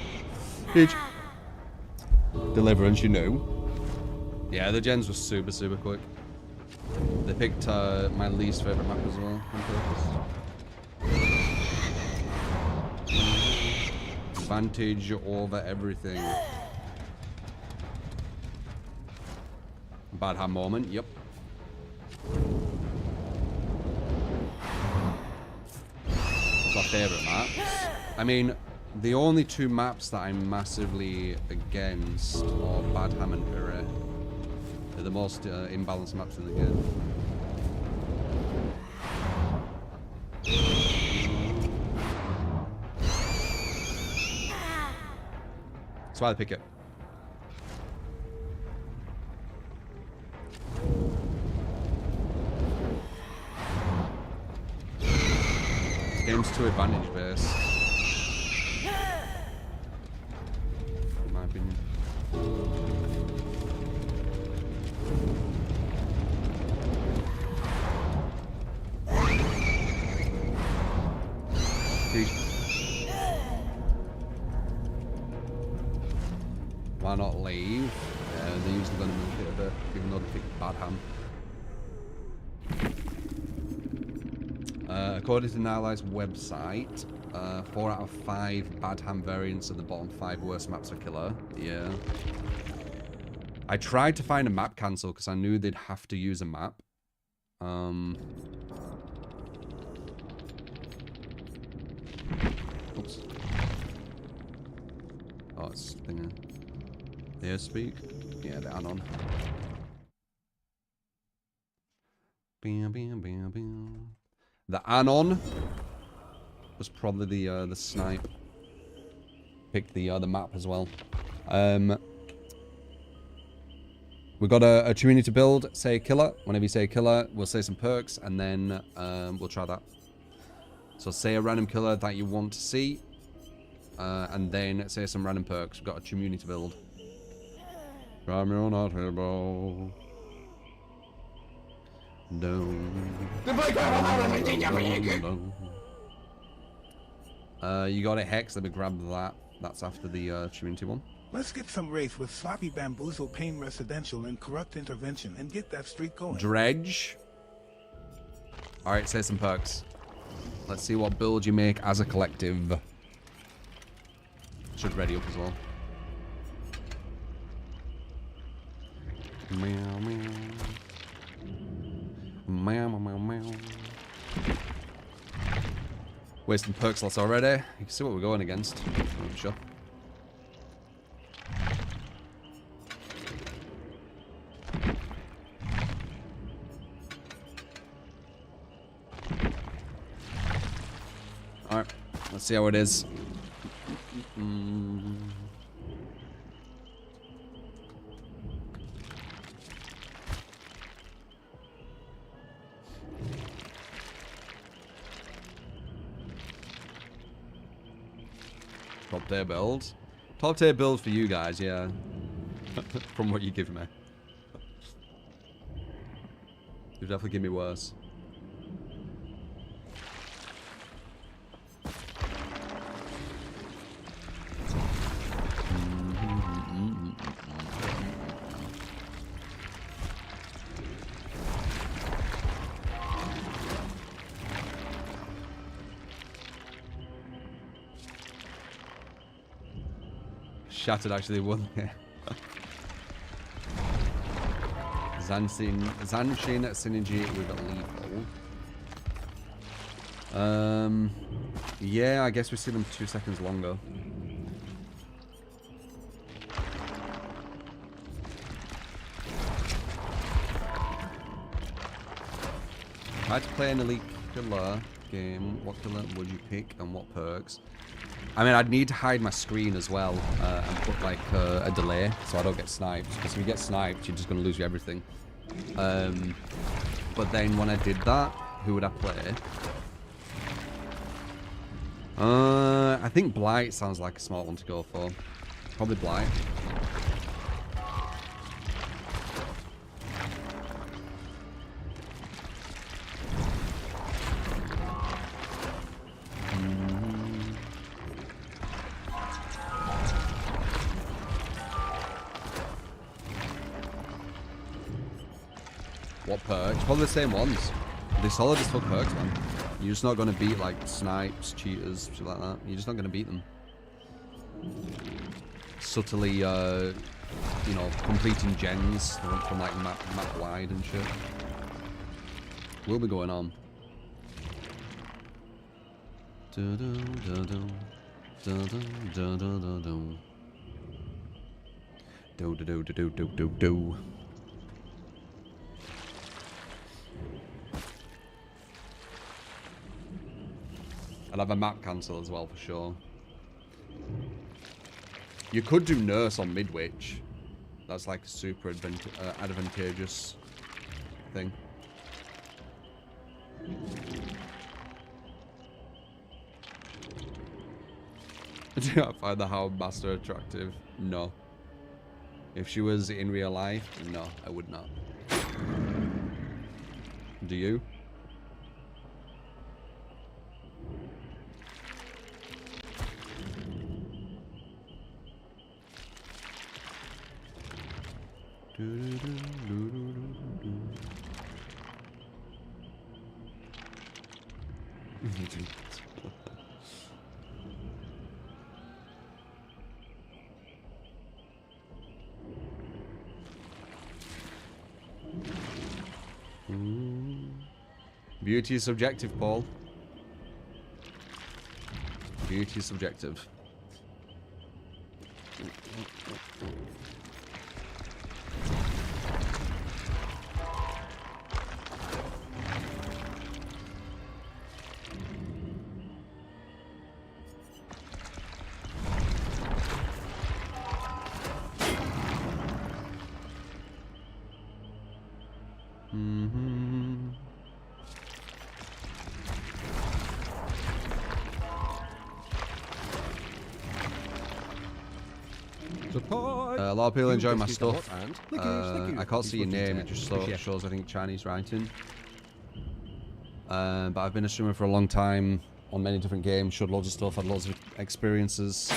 Cheech. Deliverance, you know. Yeah, the gens were super, super quick. They picked my least favorite map as well on purpose. Advantage over everything. Bad hand moment, yep. It's our favourite maps. I mean, the only two maps that I'm massively against are Bad Ham and Ure. They're the most imbalanced maps in the game. That's why I pick it. Game's too advantage based. In my opinion. Why not leave? Yeah, they're usually going to move it a bit, even though they pick Bad Ham. According to Nilai's website, 4 out of 5 Bad Ham variants are the bottom 5 worst maps for killer. Yeah. I tried to find a map cancel because I knew they'd have to use a map. Oops. Oh, it's thingy. They speak? Yeah, the anon. Bam, bam, bam, bam. The anon was probably the snipe. Picked the map as well. We got a community build. Say killer. Whenever you say killer, we'll say some perks, and then we'll try that. So say a random killer that you want to see, and then say some random perks. We've got a community build. You're not able. No. You got it, Hex. Let me grab that. That's after the community one. Let's get some race with Sloppy Bamboozle, Pain Residential, and Corrupt Intervention and get that streak going. Dredge. Alright, say some perks. Let's see what build you make as a collective. Should ready up as well. Meow, meow. Meow, meow, meow. Wasting perk slots already. You can see what we're going against. I'm sure. Alright, let's see how it is. Top tier build. Top tier build for you guys, yeah. From what you give me. You definitely give me worse. Shattered actually won. Zanshin synergy with lethal. Yeah, I guess we see them 2 seconds longer. Tried to play an elite killer. game, what color would you pick and what perks? I mean, I'd need to hide my screen as well and put like a delay so I don't get sniped. Because if you get sniped, you're just going to lose everything. But then when I did that, who would I play? I think Blight sounds like a smart one to go for. Probably Blight. What perks? Probably the same ones. They're solid as fuck perks, man. You're just not going to beat, like, snipes, cheaters, shit like that. You're just not going to beat them. Subtly, you know, completing gens from like, map wide and shit. Will be going on. I'd have a map cancel as well for sure. You could do nurse on mid-witch. That's like a super advantageous thing. Do I find the Hound Master attractive? No. If she was in real life, no, I would not. Do you? Beauty is subjective, Paul. Beauty is subjective. A lot of people enjoy my stuff. I can't see your name, it just shows, I think, Chinese writing. But I've been a streamer for a long time on many different games, showed loads of stuff, had loads of experiences.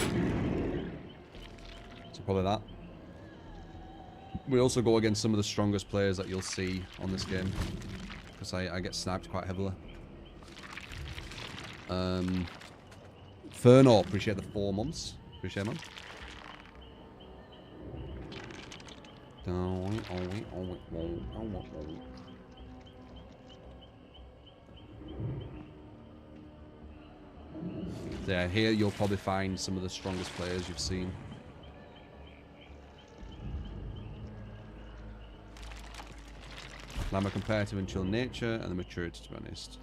So probably that. We also go against some of the strongest players that you'll see on this game, because I get sniped quite heavily. Ferno, appreciate the 4 months. Appreciate it, man. Yeah, here you'll probably find some of the strongest players you've seen. I'm a comparative and chill nature and the maturity, to be honest.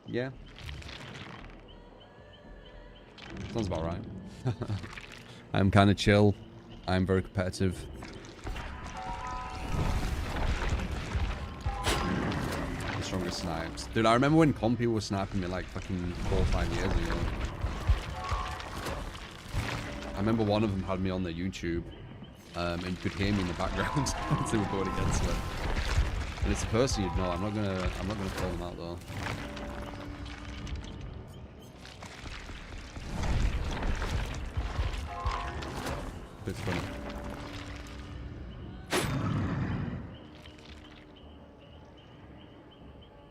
Yeah. Sounds about right. I'm kind of chill. I'm very competitive. The strongest snipes. Dude, I remember when Compy was sniping me like fucking 4 or 5 years ago. I remember one of them had me on their YouTube. And you could hear me in the background as they were going against it. And it's a person you'd know. I'm not gonna call them out though. It's funny.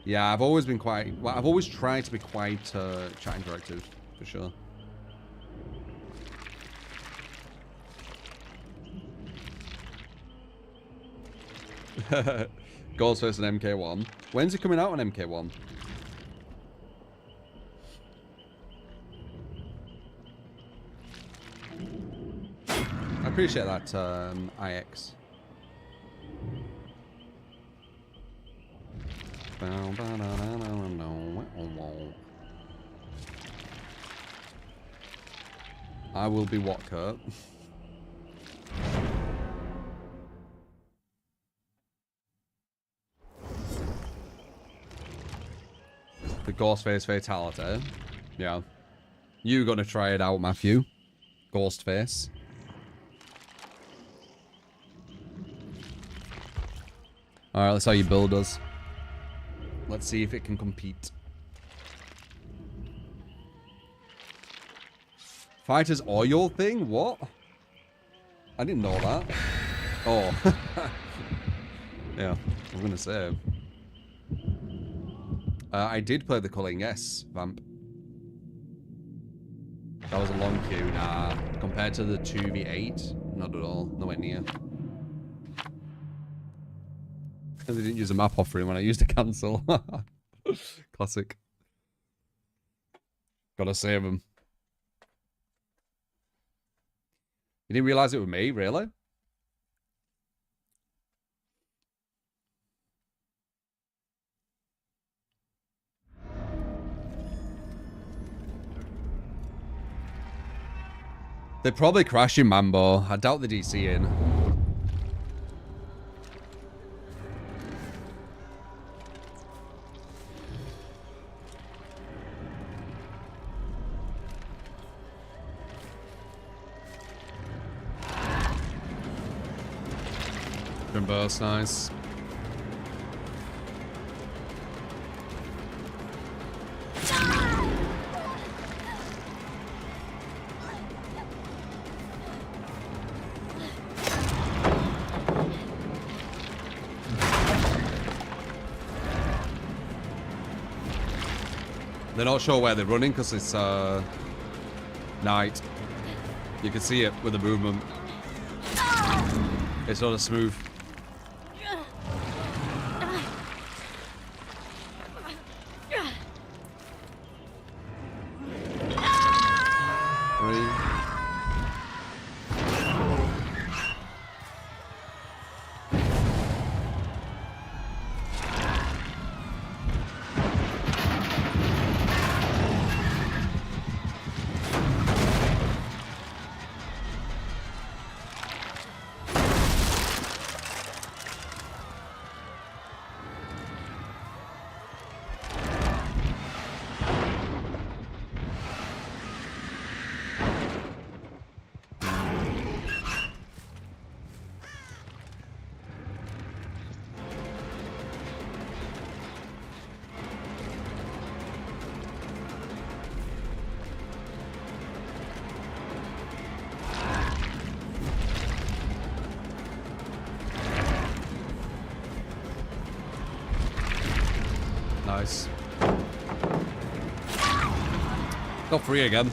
Yeah, I've always been quite... Well, I've always tried to be quite chat interactive, for sure. Goals versus MK1. When's it coming out on MK1? I appreciate that, IX. I will be what, Kurt? The Ghostface fatality. Yeah. You gonna try it out, Matthew? Ghostface. Alright, let's see how you build us. Let's see if it can compete. Fighters oil thing? What? I didn't know that. Oh. Yeah, I'm gonna say. I did play the culling, yes, Vamp. That was a long queue, nah. Compared to the 2v8, not at all. Nowhere near. Because I didn't use a map offering when I used a cancel. Classic. Gotta save them. You didn't realize it was me, really? They're probably crashing Mambo. I doubt the DC in. Burst, nice. They're not sure where they're running because it's night. You can see it with the movement. It's not as smooth. Nice. Got free again.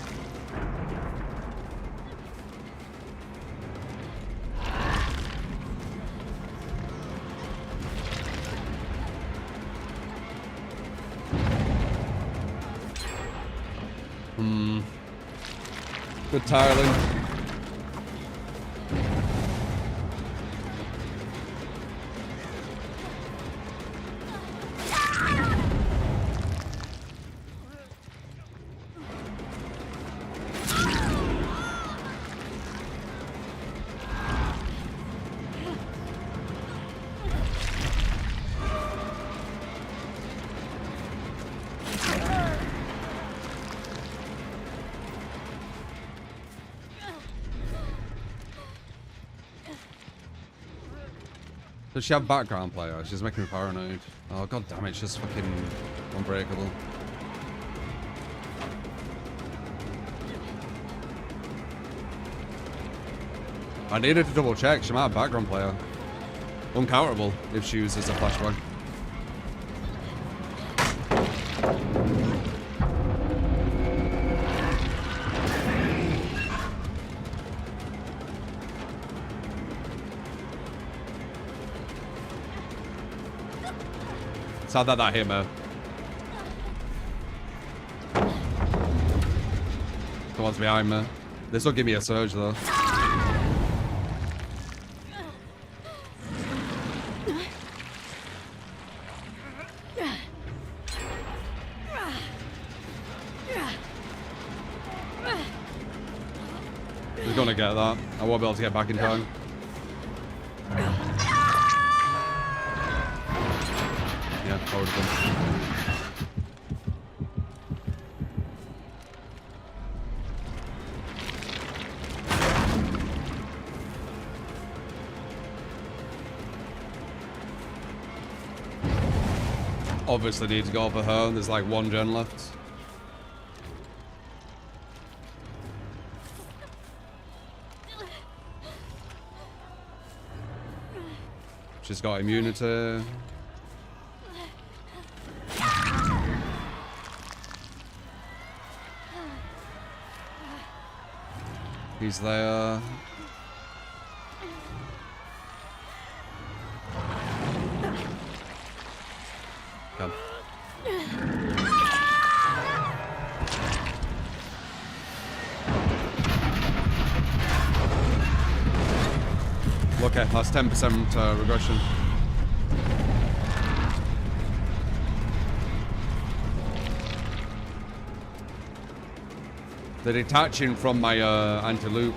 Good tiling. Does she have background player? She's making me paranoid. Oh god damn it, she's fucking unbreakable. I needed to double check, she might have background player. Uncounterable if she uses a flashbang. Sad that hit me. The one's behind me. This will give me a surge though. gonna get that. I won't be able to get back in time. Yeah, I would have done. Obviously need to go for her. There's like one gen left. She's got immunity. He's there. Come. Okay, that's 10% regression. They're detaching from my anti-loop.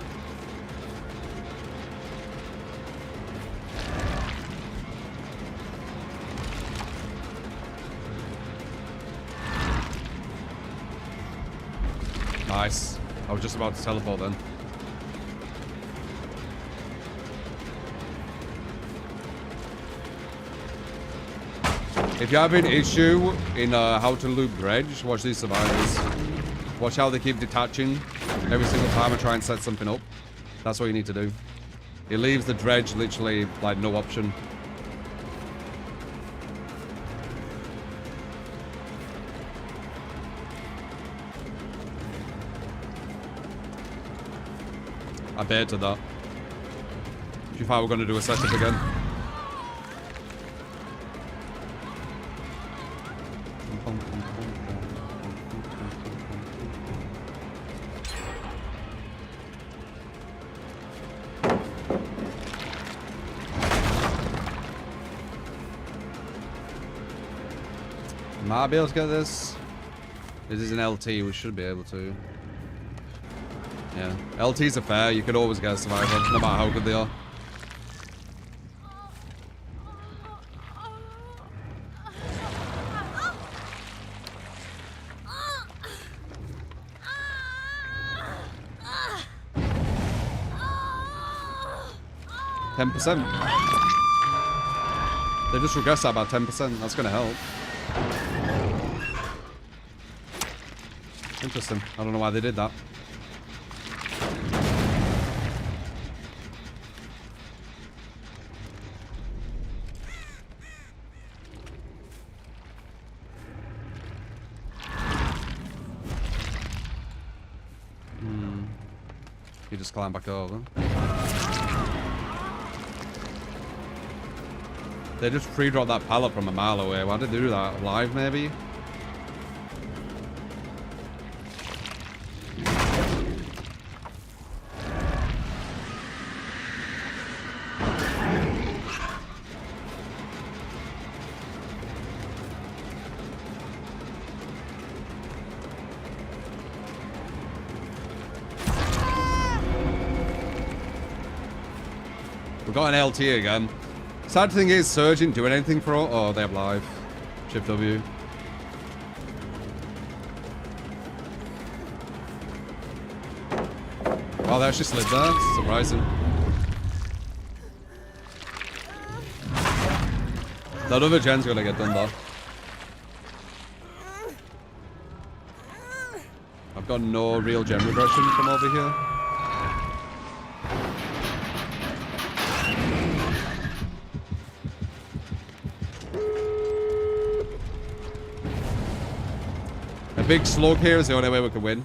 Nice. I was just about to teleport then. If you have an issue in how to loop dredge, watch these survivors. Watch how they keep detaching every single time I try and set something up. That's what you need to do. It leaves the dredge literally like no option. I baited that. If you thought we're going to do a setup again. Might be able to get this. This is an LT, we should be able to. Yeah, LTs are fair, you could always get a survivor, no matter how good they are. %. They just regress that about 10%, that's gonna help. Interesting. I don't know why they did that. You just climb back over. They just free-dropped that pallet from a mile away. Why did they do that? Live, maybe? We've got an LT again. Sad thing is, Surge didn't do anything for all. Oh, they have live. Shift W. Oh, they actually slid there. Surprising. That other gen's gonna get done though. I've got no real gen regression from over here. A big slug here is the only way we can win.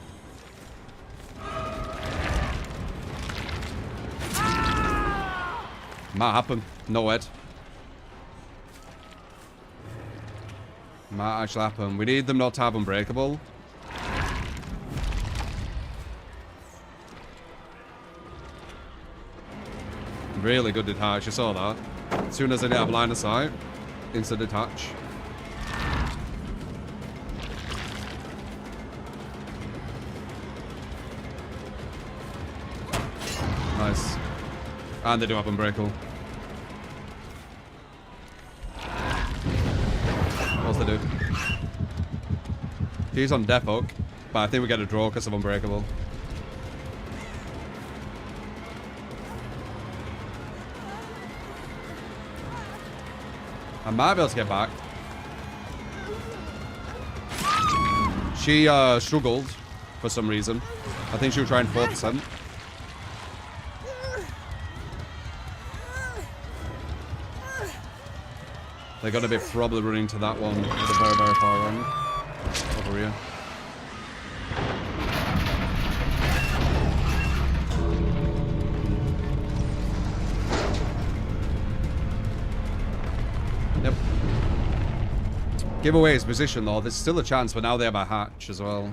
Might happen. No head. Might actually happen. We need them not to have unbreakable. Really good detach. You saw that. As soon as I didn't have line of sight, instant detach. nice. And they do have Unbreakable. What's they do? He's on Death Hook, but I think we get a draw because of Unbreakable. I might be able to get back. She struggled for some reason. I think she was trying 4%. They're going to be probably running to that one at the very, very far end. Over here. Yep. Giveaway his position though. There's still a chance, but now they have a hatch as well.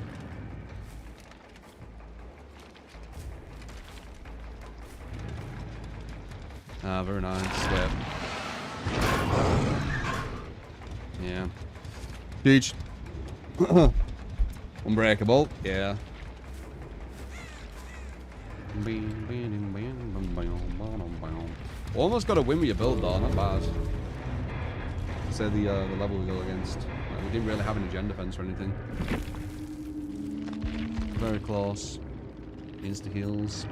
Ah, very nice. Slip. Yeah. Beach. Unbreakable. Yeah. Almost got a win with your build though, not bad. Say the level we go against. We didn't really have any gen defense or anything. Very close. Insta heals.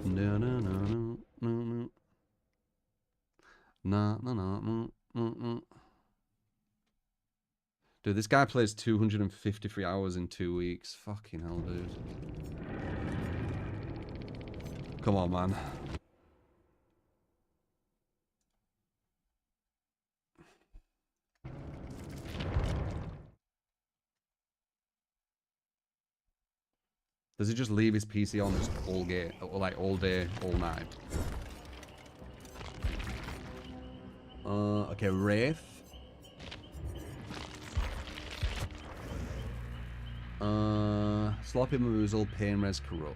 No no no no no no no no no no. Dude, this guy plays 253 hours in 2 weeks. Fucking hell, dude. Come on, man. Does he just leave his PC on just all day, like all day, all night? Okay, Wraith. Sloppy Moozle, Pain Res, Corrupt.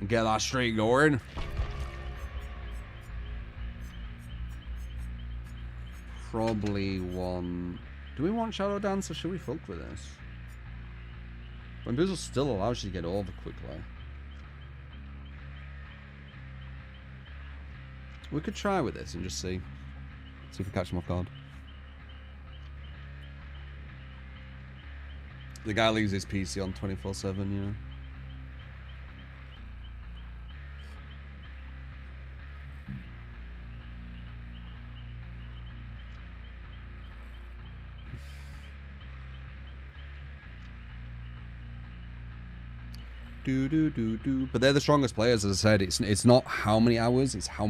Get that streak going. Probably one. Do we want Shadow Dance or should we fuck with this? Bamboozle still allows you to get over quickly. We could try with this and just see. See if we catch him off guard. The guy leaves his PC on 24/7, you know. But they're the strongest players, as I said. It's not how many hours, it's how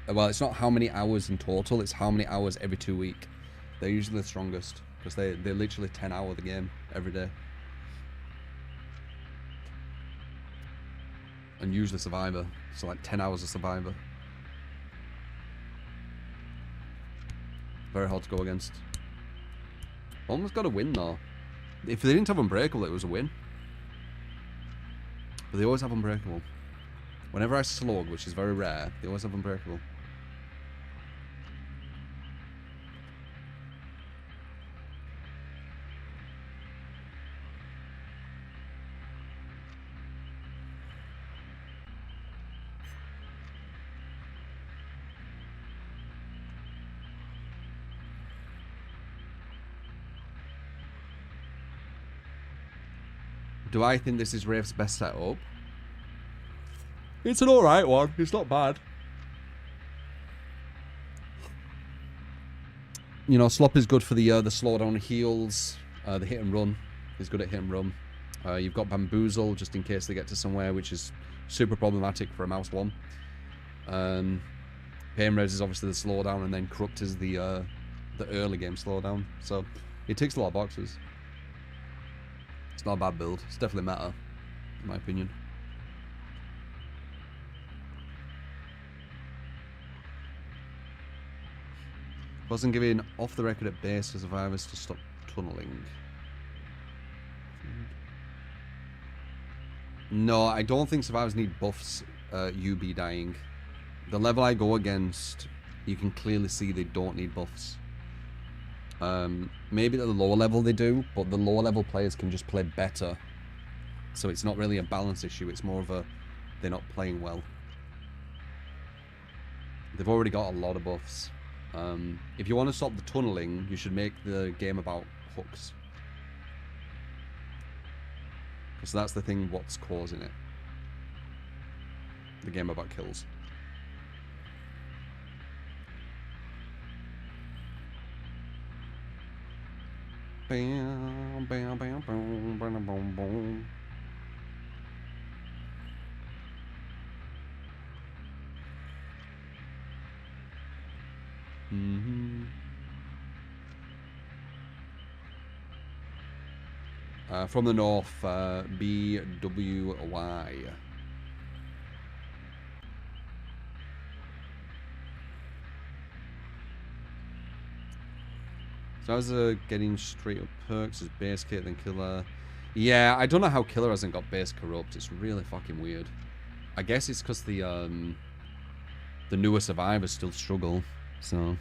well, it's not how many hours in total, it's how many hours every 2 weeks. They're usually the strongest because they literally 10 hour the game every day. And usually Survivor, so like 10 hours of Survivor. Very hard to go against. Almost got a win though. If they didn't have Unbreakable, it was a win. But they always have Unbreakable. Whenever I slog, which is very rare, they always have Unbreakable. Do I think this is Wraith's best setup? It's an alright one. It's not bad. You know, Slop is good for the slowdown heals, the hit and run. He's good at hit and run. You've got Bamboozle, just in case they get to somewhere, which is super problematic for a mouse one. Pain Res is obviously the slowdown, and then Corrupt is the early game slowdown. So, it ticks a lot of boxes. It's not a bad build. It's definitely meta, in my opinion. Wasn't giving off the record at base for survivors to stop tunneling. No, I don't think survivors need buffs UB dying. The level I go against, you can clearly see they don't need buffs. Maybe at the lower level they do, but the lower level players can just play better. So it's not really a balance issue, it's more of a they're not playing well. They've already got a lot of buffs. If you want to stop the tunneling, you should make the game about hooks. Because that's the thing what's causing it. The game about kills. Bam, bam, bam, boom, boom, boom, boom. From the north, BWY. So I was getting straight up perks as base kit then killer. Yeah, I don't know how killer hasn't got base corrupt. It's really fucking weird. I guess it's because the newer survivors still struggle. So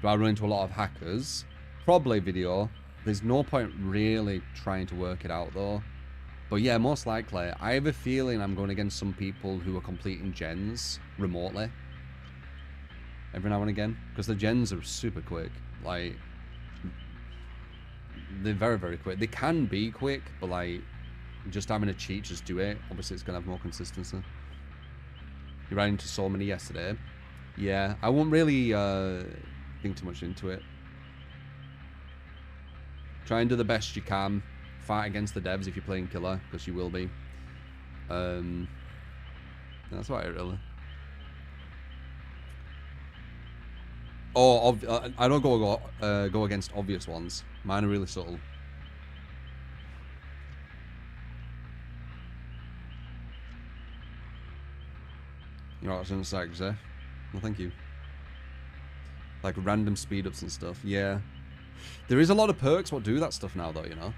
do I run into a lot of hackers? Probably video. There's no point really trying to work it out though. But yeah, most likely. I have a feeling I'm going against some people who are completing gens remotely. Every now and again. Because the gens are super quick. Like, they're very, very quick. They can be quick, but like, just having a cheat, just do it. Obviously, it's going to have more consistency. You ran into so many yesterday. Yeah, I won't really think too much into it. Try and do the best you can. Fight against the devs if you're playing killer, because you will be. That's about it, really. Oh, I don't go against obvious ones. Mine are really subtle. You know what I was going to say, Zeph? Well, thank you. Like random speed ups and stuff. Yeah. There is a lot of perks what do that stuff now, though, you know?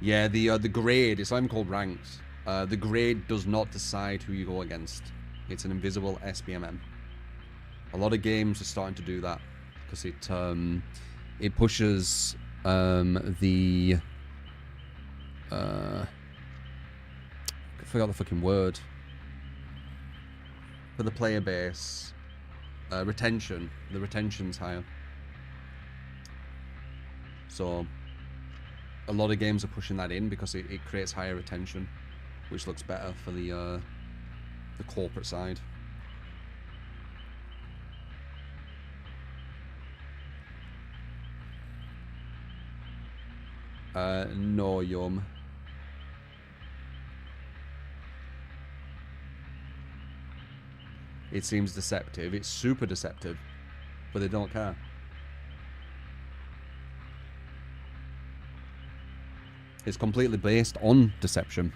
Yeah, the grade, it's not even called ranked. The grade does not decide who you go against. It's an invisible SBMM. A lot of games are starting to do that because it pushes the I forgot the fucking word for the player base. Retention. The retention's higher. So a lot of games are pushing that in because it creates higher retention, which looks better for the corporate side. No, Yum. It seems deceptive. It's super deceptive, but they don't care. It's completely based on deception.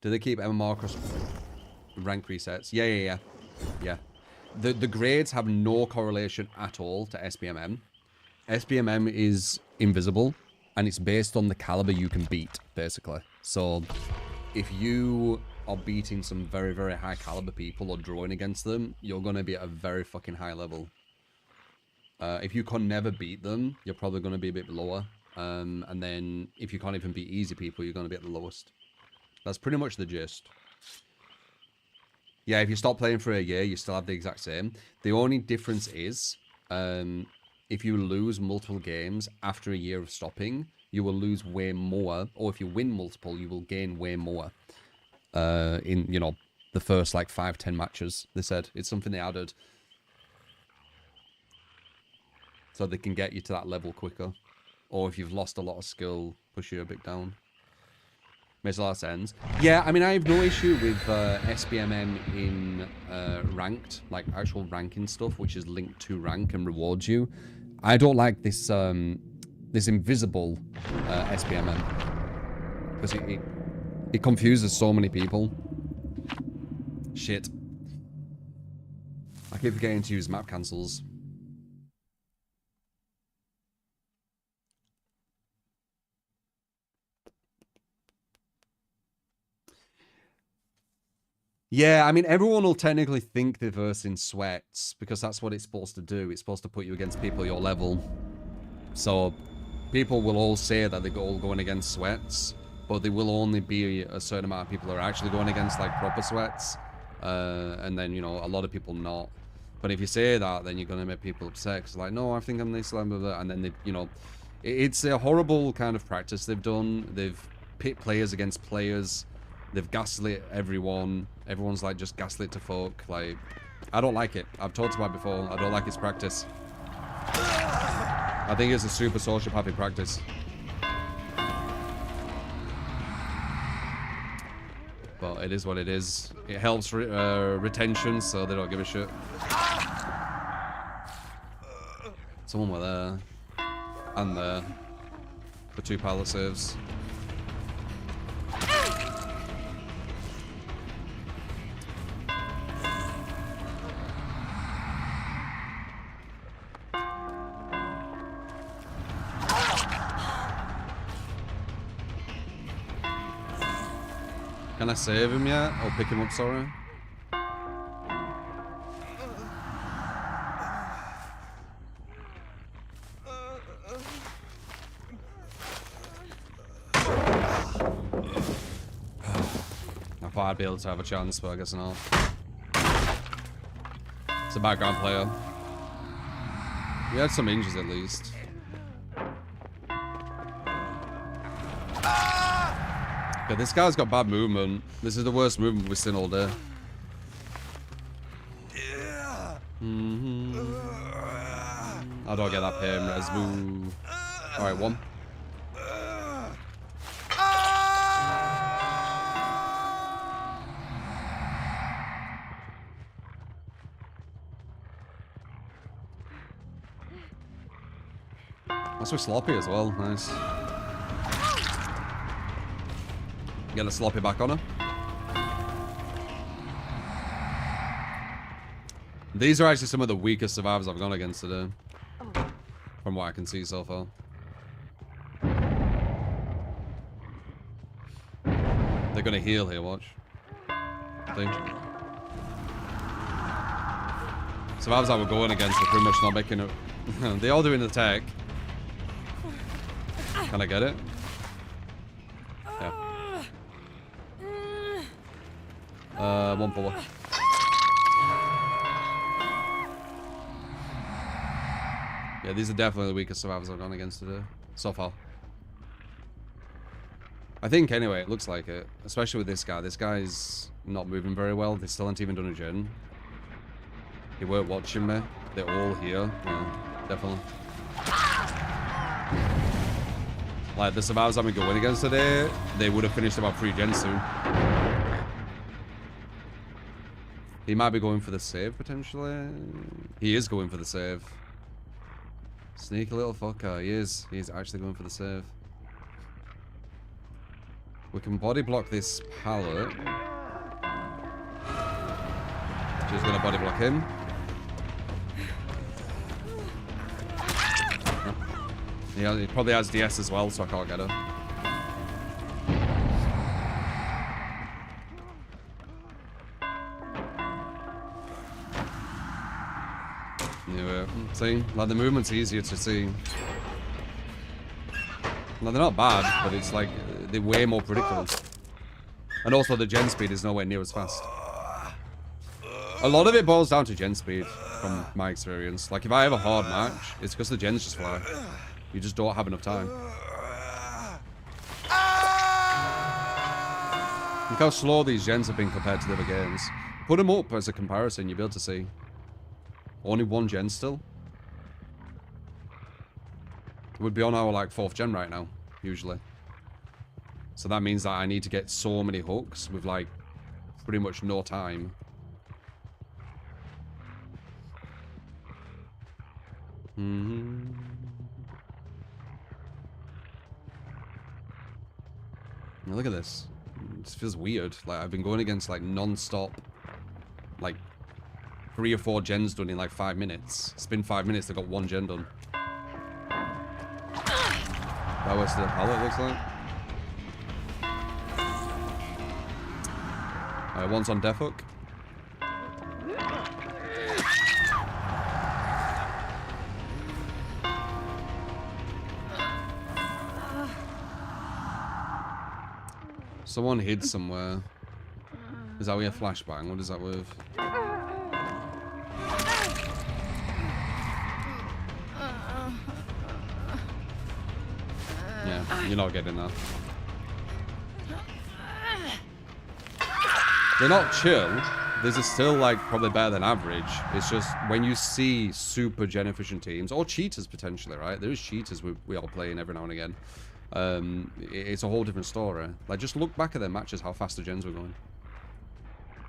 Do they keep MMR across rank resets? Yeah. The grades have no correlation at all to SBMM. SBMM is invisible, and it's based on the caliber you can beat, basically. So if you are beating some very, very high caliber people or drawing against them, you're going to be at a very fucking high level. If you can never beat them, you're probably going to be a bit lower. And then if you can't even beat easy people, you're going to be at the lowest. That's pretty much the gist. Yeah, if you stop playing for a year, you still have the exact same. The only difference is, if you lose multiple games after a year of stopping, you will lose way more. Or if you win multiple, you will gain way more. In, you know, the first, like, 5-10 matches, they said. It's something they added. So they can get you to that level quicker. Or if you've lost a lot of skill, push you a bit down. Makes a lot of sense. Yeah, I mean, I have no issue with SBMM in ranked, like actual ranking stuff, which is linked to rank and rewards you. I don't like this this invisible SBMM because It confuses so many people. Shit. I keep forgetting to use map cancels. Yeah, I mean, everyone will technically think they're versing sweats because that's what it's supposed to do. It's supposed to put you against people your level. So people will all say that they're all going against sweats, but there will only be a certain amount of people that are actually going against like proper sweats. And then, you know, a lot of people not. But if you say that, then you're going to make people upset. Because like, no, I think I'm this, and then they, you know, it's a horrible kind of practice they've done. They've pit players against players. They've gaslit everyone. Everyone's like just gaslit to folk. Like, I don't like it. I've talked about it before. I don't like its practice. I think it's a super sociopathic practice. But it is what it is. It helps retention, so they don't give a shit. Someone were there. And there. For 2 pilot saves. Can I save him yet? Or pick him up, sorry? I thought I'd be able to have a chance, but I guess not. It's a background player. We had some injuries at least. Okay, this guy's got bad movement. This is the worst movement we've seen all day. I don't get that pain, res. Alright, 1. That's with Sloppy as well. Nice. Get a Sloppy back on her. These are actually some of the weakest survivors I've gone against today. From what I can see so far. They're gonna heal here, watch. I think. Survivors that we're going against are pretty much not making it. They all doing the tech. Can I get it? Yeah. 1 for 1. Yeah, these are definitely the weakest survivors I've gone against today. So far. I think, anyway, it looks like it. Especially with this guy. This guy's not moving very well. They still haven't even done a gen. They weren't watching me. They're all here. Yeah, definitely. Like, the survivors I've been going against today, they would have finished about 3 gens soon. He might be going for the save, potentially. He is going for the save. Sneaky little fucker. He is. He's actually going for the save. We can body block this pallet. She's going to body block him. He probably has DS as well, so I can't get her. Anyway, see? Like, the movement's easier to see. No, they're not bad, but it's like, they're way more predictable. And also, the gen speed is nowhere near as fast. A lot of it boils down to gen speed, from my experience. Like, if I have a hard match, it's because the gens just fly. You just don't have enough time. Look how slow these gens have been compared to the other games. Put them up as a comparison, you'll be able to see. Only 1 gen still. We'd be on our, like, 4th gen right now, usually. So that means that I need to get so many hooks with, like, pretty much no time. Now look at this. It feels weird. Like, I've been going against, like, non-stop, like, 3 or 4 gens done in, like, 5 minutes. It's been 5 minutes, I got 1 gen done. That was the pallet, looks like. One's on death hook. Someone hid somewhere. Is that with a flashbang? What is that with? Yeah, you're not getting that. They're not chill. This is still, like, probably better than average. It's just when you see super gen efficient teams, or cheaters potentially, right? There is cheaters we all playing every now and again. It's a whole different story. Like, just look back at their matches, how fast the gens were going.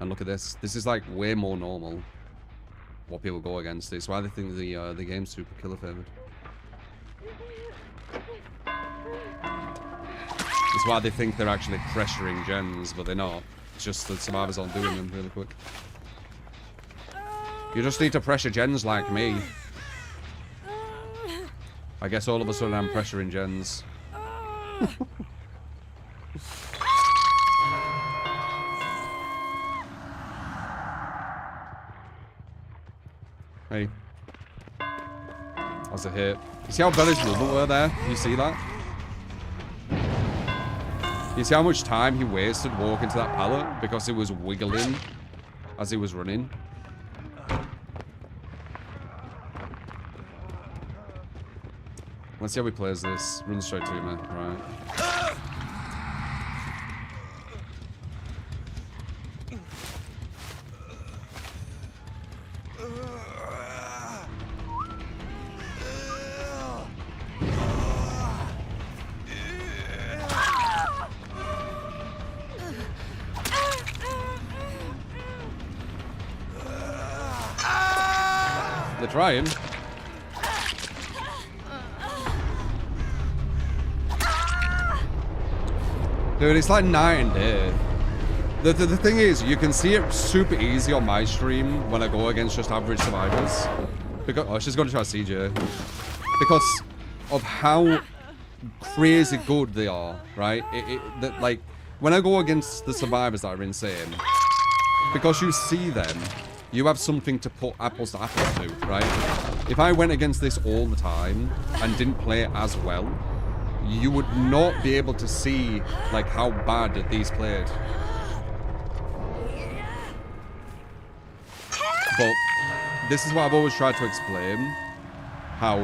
And look at this. This is, like, way more normal. What people go against. It's why they think the game's super killer favored. It's why they think they're actually pressuring gens, but they're not. It's just that survivors aren't doing them really quick. You just need to pressure gens like me. I guess all of a sudden I'm pressuring gens. Hey. That's a hit. You see how bad his movement were there? You see that? You see how much time he wasted walking to that pallet? Because it was wiggling as he was running. Let's see how he plays this. Run straight to me. Right. They're trying. Dude, it's like night and day. The thing is, you can see it super easy on my stream when I go against just average survivors. Because, oh, she's going to try CJ. Because of how crazy good they are, right? Like, when I go against the survivors that are insane, because you see them, you have something to put apples to apples to, right? If I went against this all the time and didn't play it as well, you would not be able to see, like, how bad these played. But this is what I've always tried to explain, how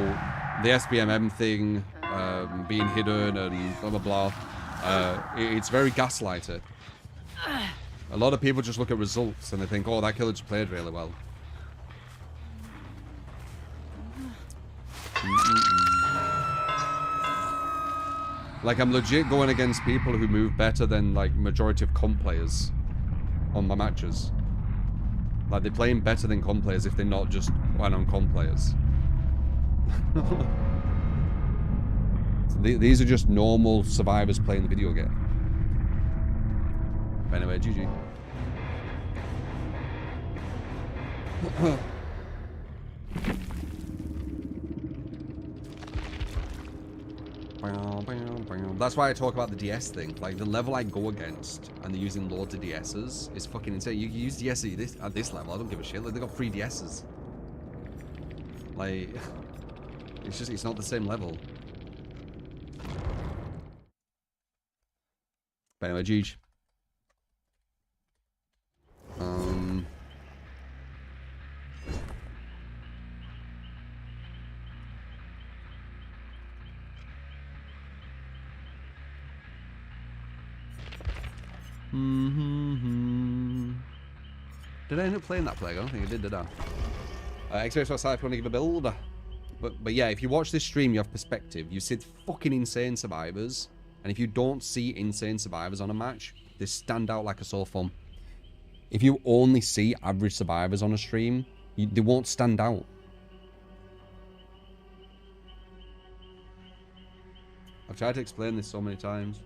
the SBMM thing, being hidden and blah, blah, blah, it's very gaslighted. A lot of people just look at results and they think, oh, that killer just played really well. Like, I'm legit going against people who move better than, like, majority of comp players on my matches. Like, they're playing better than comp players if they're not just one-on-comp players. So these are just normal survivors playing the video game. But anyway, GG. That's why I talk about the DS thing. Like, the level I go against and they're using loads of DSs is fucking insane. You use DS at this level, I don't give a shit. Like, they got 3 DSs. Like, it's not the same level. But anyway, GG. Did I end up playing that plague? I don't think I did I? Experience outside if you want to give a build. But yeah, if you watch this stream, you have perspective. You see fucking insane survivors. And if you don't see insane survivors on a match, they stand out like a sore thumb. If you only see average survivors on a stream, they won't stand out. I've tried to explain this so many times.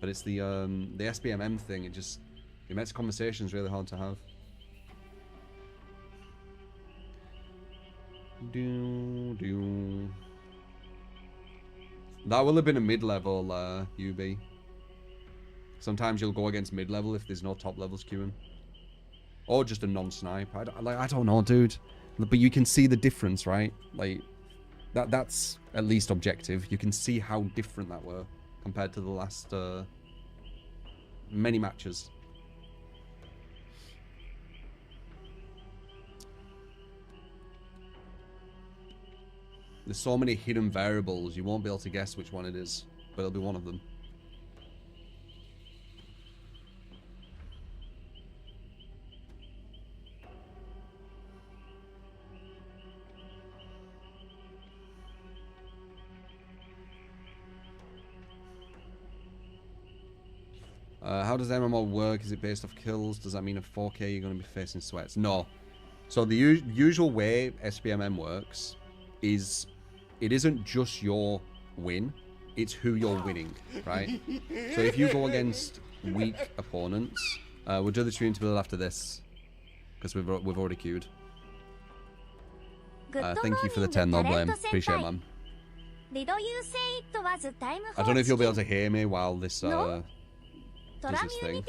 But it's the SBMM thing. It makes conversations really hard to have. That will have been a mid-level UB. Sometimes you'll go against mid-level if there's no top levels queuing. Or just a non-snipe. I don't know, dude. But you can see the difference, right? Like, that's at least objective. You can see how different that were compared to the last many matches. There's so many hidden variables, you won't be able to guess which one it is, but it'll be one of them. How does MMO work? Is it based off kills? Does that mean at 4K you're going to be facing sweats? No. So the usual way SPMM works is it isn't just your win, it's who you're winning, right? So if you go against weak opponents, we'll do the stream to build after this, because we've already queued. Thank you for the 10, no blame. Appreciate it, man. I don't know if you'll be able to hear me while this does this thing.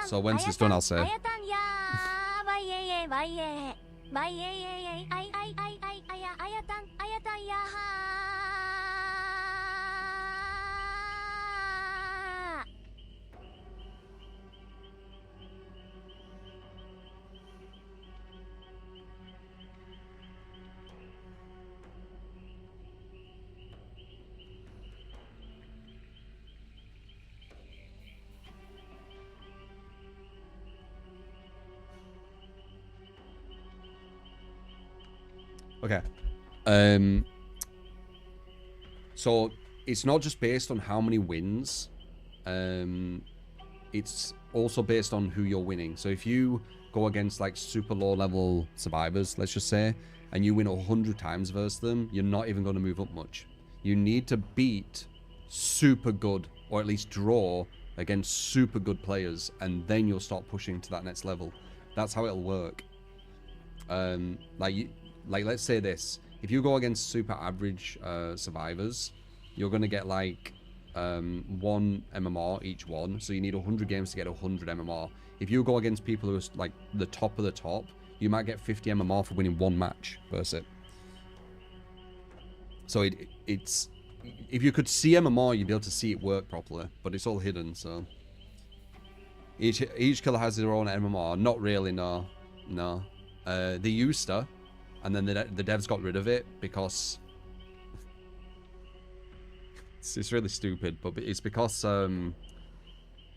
So once it's done, I'll say. Okay. So it's not just based on how many wins. It's also based on who you're winning. So if you go against like super low level survivors, let's just say, and you win 100 times versus them, you're not even going to move up much. You need to beat super good, or at least draw against super good players, and then you'll start pushing to that next level. That's how it'll work. Like let's say this, if you go against super average survivors, you're going to get like 1 MMR each one, so you need 100 games to get 100 MMR. If you go against people who are like the top of the top, you might get 50 MMR for winning 1 match versus it. So it's if you could see MMR, you'd be able to see it work properly, but it's all hidden. So each killer has their own MMR. Not really, no. They used to. And then the devs got rid of it because it's really stupid, but it's because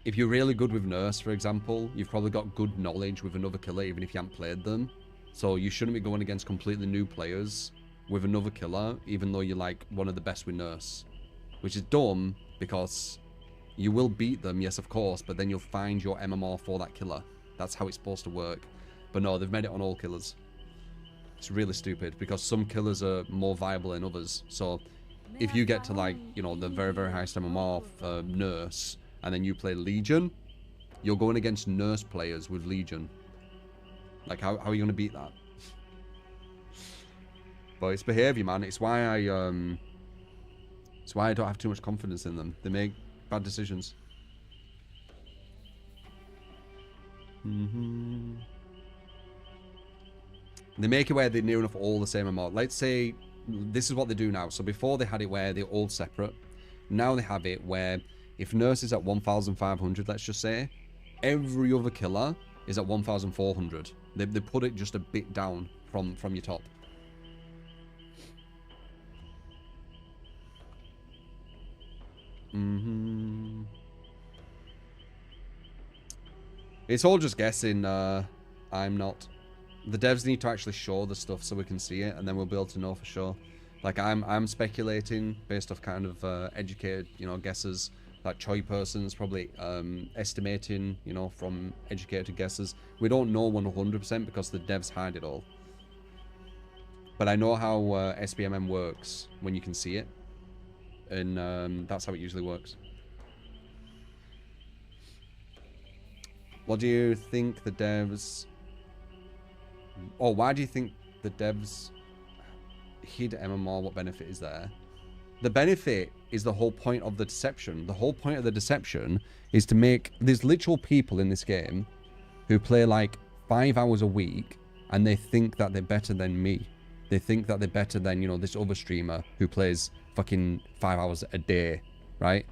if you're really good with Nurse, for example, you've probably got good knowledge with another killer even if you haven't played them. So you shouldn't be going against completely new players with another killer even though you're like one of the best with Nurse. Which is dumb because you will beat them, yes of course, but then you'll find your MMR for that killer. That's how it's supposed to work. But no, they've made it on all killers. It's really stupid because some killers are more viable than others. So if you get to like, you know, the very, very highest MMR for Nurse and then you play Legion, you're going against Nurse players with Legion. Like, how are you going to beat that? But it's behavior, man. It's why I don't have too much confidence in them. They make bad decisions. They make it where they're near enough all the same amount. Let's say this is what they do now. So before they had it where they're all separate. Now they have it where if Nurse is at 1,500, let's just say, every other killer is at 1,400. They put it just a bit down from your top. It's all just guessing. I'm not. The devs need to actually show the stuff so we can see it, and then we'll be able to know for sure. Like I'm speculating based off kind of educated, you know, guesses. Like Choi person's probably estimating, you know, from educated guesses. We don't know 100% because the devs hide it all. But I know how SBMM works when you can see it. And that's how it usually works. What do you think the devs... Oh, why do you think the devs hid MMR? What benefit is there? The benefit is the whole point of the deception. The whole point of the deception is to make... There's literal people in this game who play like 5 hours a week and they think that they're better than me. They think that they're better than, you know, this other streamer who plays fucking 5 hours a day, right?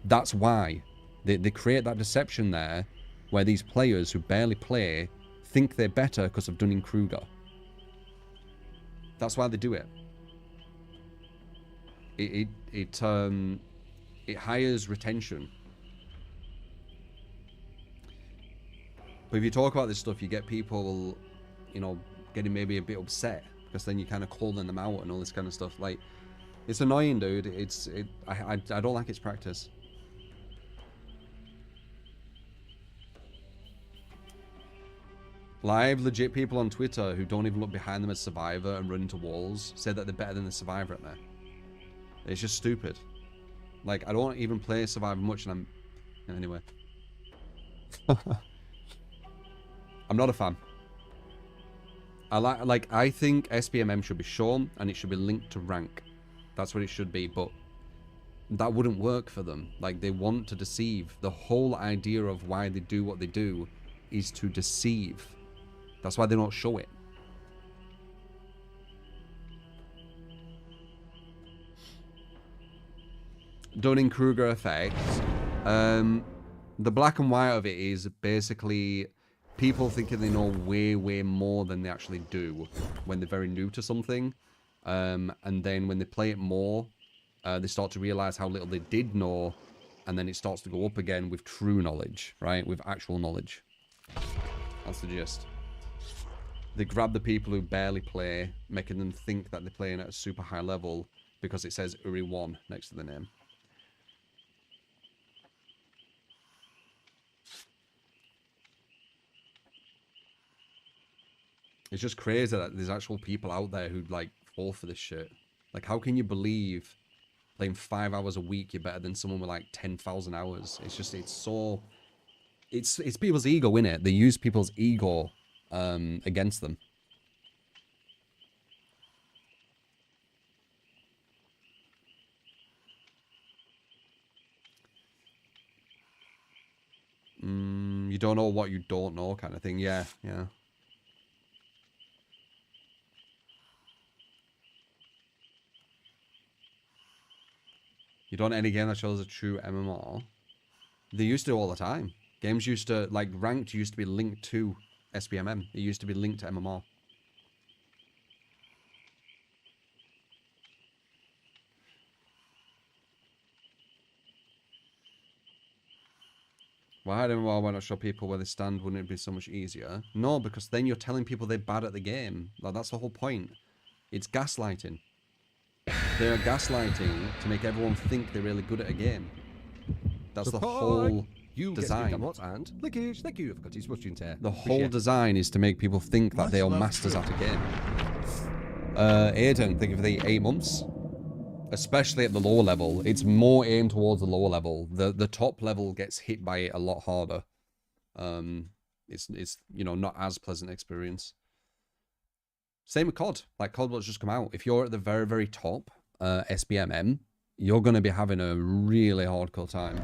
That's why they create that deception there where these players who barely play think they're better because of Dunning-Kruger. That's why they do it. It hires retention. But if you talk about this stuff, you get people, you know, getting maybe a bit upset because then you're kind of calling them out and all this kind of stuff. Like, it's annoying, dude. I don't like its practice. Live legit people on Twitter who don't even look behind them as Survivor and run into walls say that they're better than the Survivor at me. It's just stupid. Like, I don't even play Survivor much and I'm... Anyway. I'm not a fan. I think SBMM should be shown and it should be linked to rank. That's what it should be, but that wouldn't work for them. Like, they want to deceive. The whole idea of why they do what they do is to deceive. That's why they don't show it. Dunning-Kruger effect. The black and white of it is basically people thinking they know way, way more than they actually do when they're very new to something. And then when they play it more, they start to realize how little they did know. And then it starts to go up again with true knowledge, right? With actual knowledge. That's the gist. They grab the people who barely play, making them think that they're playing at a super high level because it says Uri 1 next to the name. It's just crazy that there's actual people out there who like fall for this shit. Like, how can you believe playing 5 hours a week you're better than someone with like 10,000 hours? It's just, it's so... It's people's ego, innit? They use people's ego against them. You don't know what you don't know kind of thing. Yeah, yeah. You don't know any game that shows a true MMR. They used to all the time. Games used to, like, ranked used to be linked to SBMM. It used to be linked to MMR. Why MMR? Why not show people where they stand? Wouldn't it be so much easier? No, because then you're telling people they're bad at the game. Like, that's the whole point. It's gaslighting. They're gaslighting to make everyone think they're really good at a game. That's the whole design. And Lickish, thank you for continuous watching. The whole design is to make people think that they are masters at a game. Aiden, thank you for the 8 months. Especially at the lower level. It's more aimed towards the lower level. The top level gets hit by it a lot harder. It's you know, not as pleasant experience. Same with COD. Like, COD was just come out. If you're at the very, very top, SBMM, you're going to be having a really hardcore time.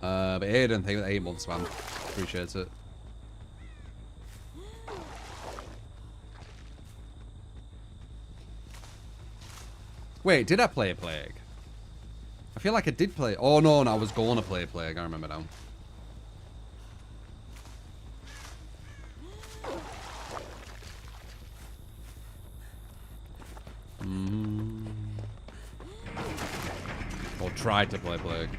But Aiden, thank you for 8 months, man. Appreciate it. Wait, did I play Plague? I feel like I did play... Oh, no, I was going to play Plague. I remember now. Or tried to play Plague.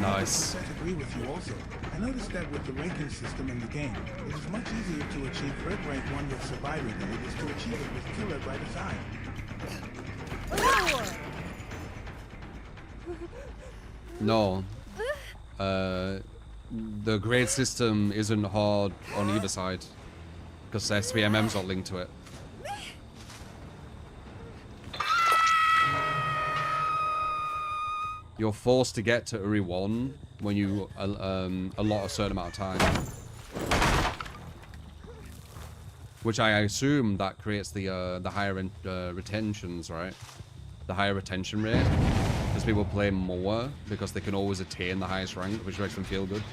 Nice. 100% agree with you also. I noticed that with the ranking system in the game, it is much easier to achieve Red Rank 1 with Survivor than it is to achieve it with Killer by design. No. The grade system isn't hard on either side because the SPMM's not linked to it. You're forced to get to Uri 1 when you allot a certain amount of time. Which I assume that creates the higher retentions, right? The higher retention rate. Because people play more because they can always attain the highest rank, which makes them feel good.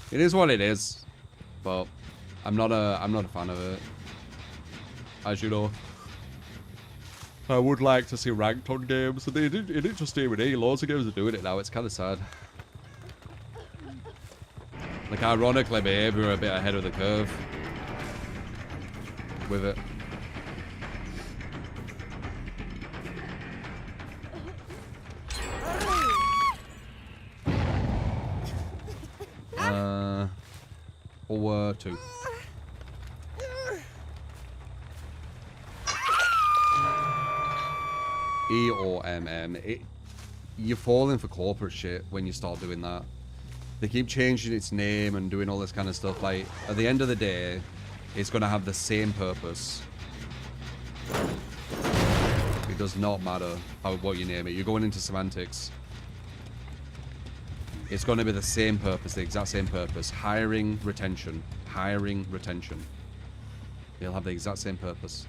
It is what it is, but I'm not a fan of it. As you know, I would like to see ranked on games, and it didn't just do with it. Loads of games are doing it now. It's kind of sad. Like, ironically, maybe we're a bit ahead of the curve with it. Or 2. E or MM. You're falling for corporate shit when you start doing that. They keep changing its name and doing all this kind of stuff. Like, at the end of the day, it's going to have the same purpose. It does not matter what you name it. You're going into semantics. It's going to be the same purpose, the exact same purpose. Hiring, retention. Hiring, retention. It'll have the exact same purpose.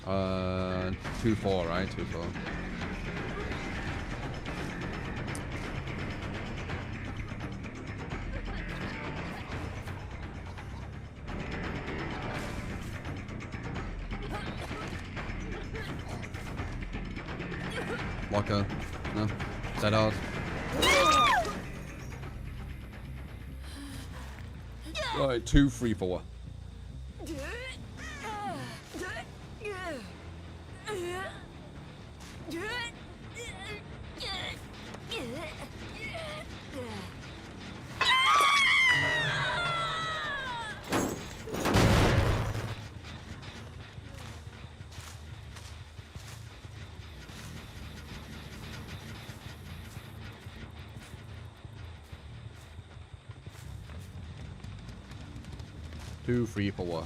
2-4, right? 2-4. Locker. No. Set out. Right, 2, 3, 4. Two, 3, 4.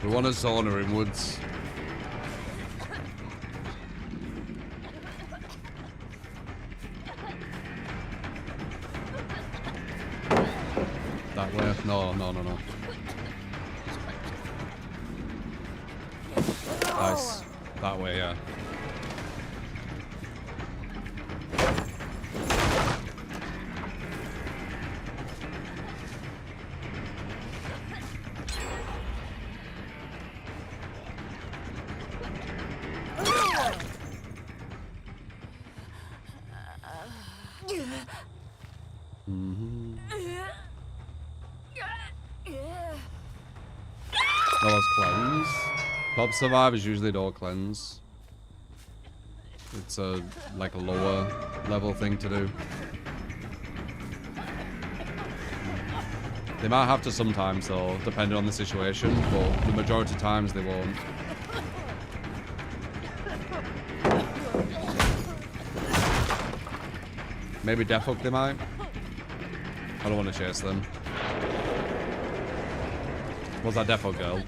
We want a sauna in woods. That way? No. Nice. That way, yeah. That was cleanse. Top survivors usually don't cleanse. It's a like a lower level thing to do. They might have to sometimes though, depending on the situation, but the majority of times they won't. Maybe Death Hook they might. I don't want to chase them. What's that Death Hook girl?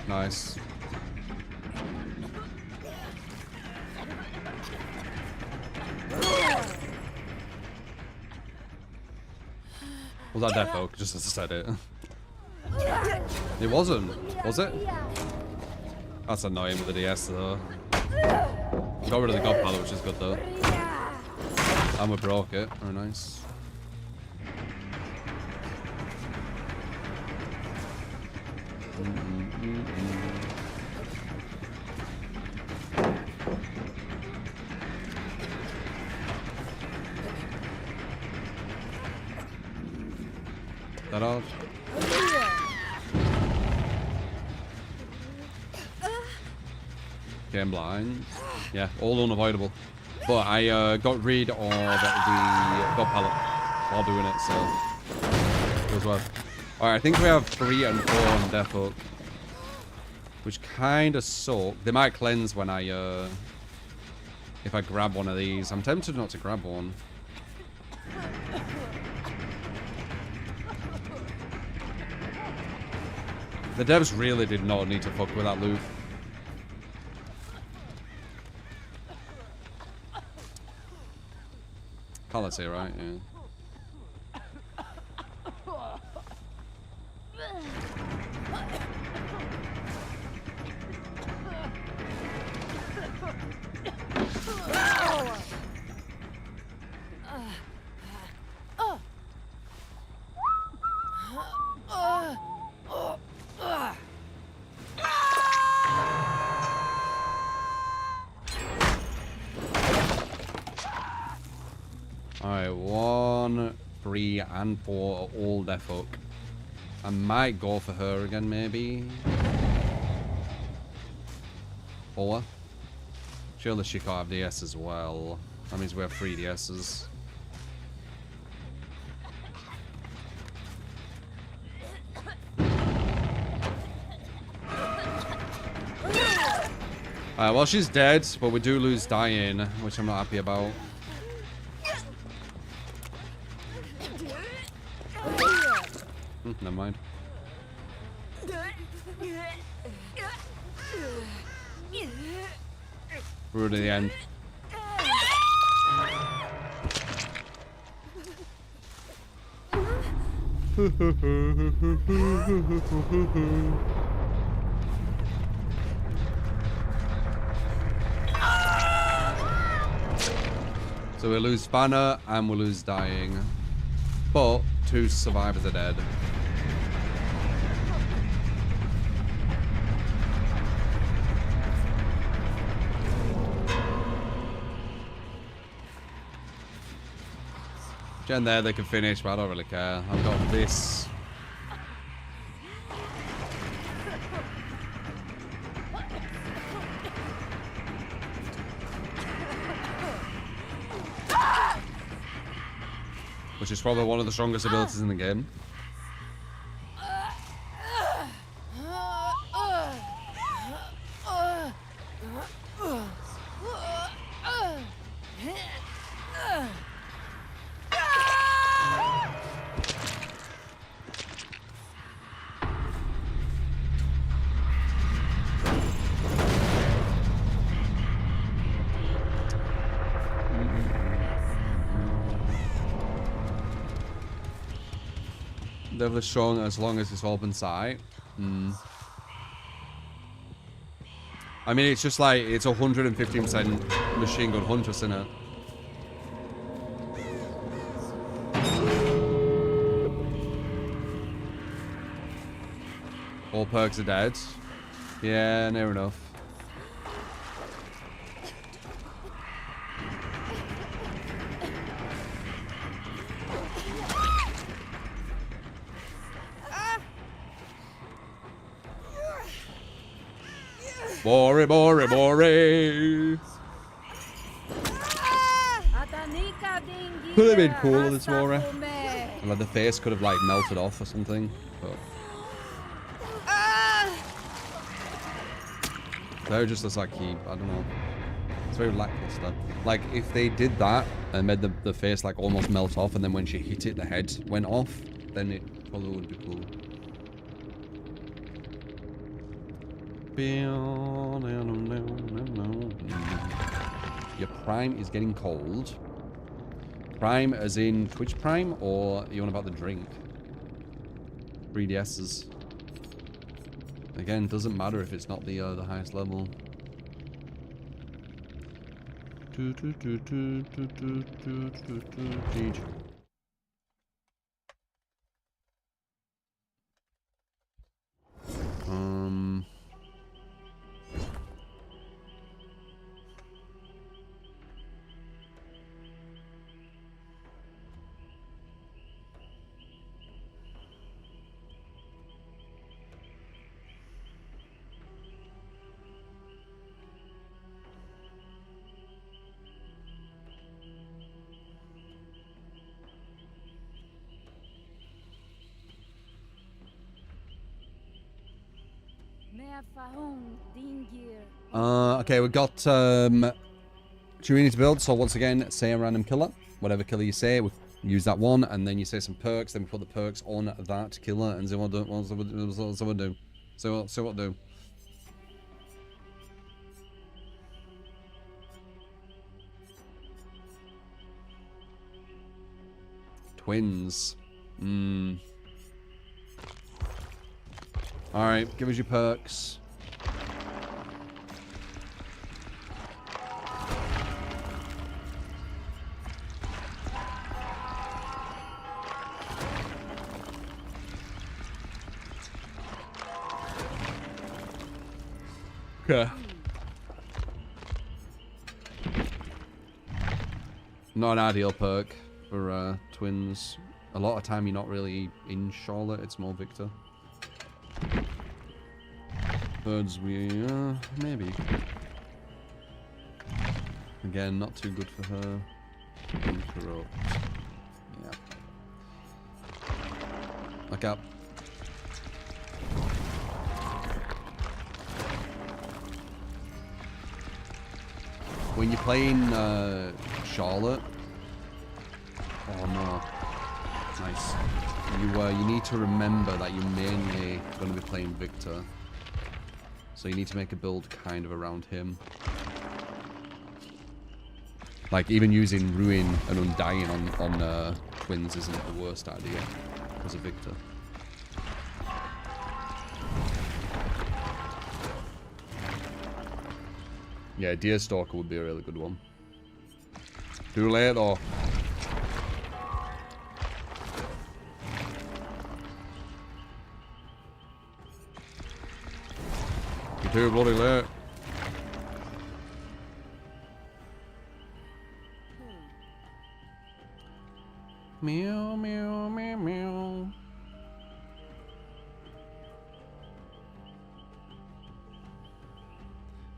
Nice. Was that Death Hook? Just as I said it. It wasn't, was it? That's annoying with the DS though. Got rid of the God Palette, which is good though. And we broke it. Very nice. That off. Game blind. Yeah, all unavoidable. But I got rid of the God Palette while doing it, so it was worth. Alright, I think we have 3 and 4 on Death Hook. Which kind of suck. They might cleanse when I, if I grab one of these. I'm tempted not to grab one. The devs really did not need to fuck with that loot. Can't say right, yeah. Alright, 1, 3, and 4 are all Death Hook. I might go for her again, maybe. 4. Surely she can't have DS as well. That means we have 3 DSs. Alright, well she's dead, but we do lose dying, which I'm not happy about. Never mind. We're to the end. So we lose Banner and we lose Dying. But 2 survivors are dead. Gen there, they can finish, but I don't really care. I've got this. Which is probably one of the strongest abilities in the game. They're strong as long as it's open sight. I mean, it's just like, it's 115% machine gun huntress, isn't it? All perks are dead. Yeah, near enough. Bore, bore, bore. Could have been cooler, this Mora. Like the face could have like melted off or something. But no, just looks like he, I don't know. It's very lackluster. Like if they did that and made the face like almost melt off, and then when she hit it, the head went off, then it probably would be cool. Your Prime is getting cold. Prime as in Twitch Prime, or you want about the drink? 3DS's. Again, doesn't matter if it's not the highest level. Okay, we've got two we need to build. So once again, say a random killer. Whatever killer you say, we use that one, and then you say some perks. Then we put the perks on that killer, and see what do. See what do. Twins. All right, give us your perks. Okay. Not an ideal perk for twins. A lot of time you're not really in Charlotte, it's more Victor. Birds maybe. Again, not too good for her. Interrupt. Yeah. Look up. When you're playing Charlotte, oh no, nice. You need to remember that you're mainly going to be playing Victor, so you need to make a build kind of around him. Like even using Ruin and Undying on twins isn't the worst idea because of Victor. Yeah, Deerstalker would be a really good one. Too late though. You're too bloody late. Meow, meow, meow, meow.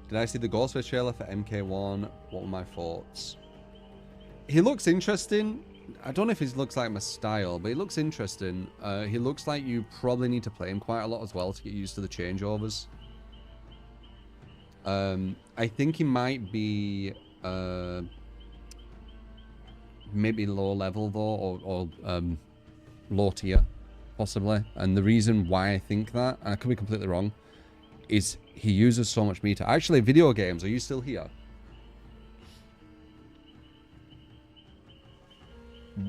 Did I see the Ghostface trailer for MK1? What were my thoughts? He looks interesting. I don't know if he looks like my style, but he looks interesting. He looks like you probably need to play him quite a lot as well to get used to the changeovers. I think he might be maybe low level though, or low tier, possibly. And the reason why I think that, and I could be completely wrong, is he uses so much meter. Actually, video games, are you still here?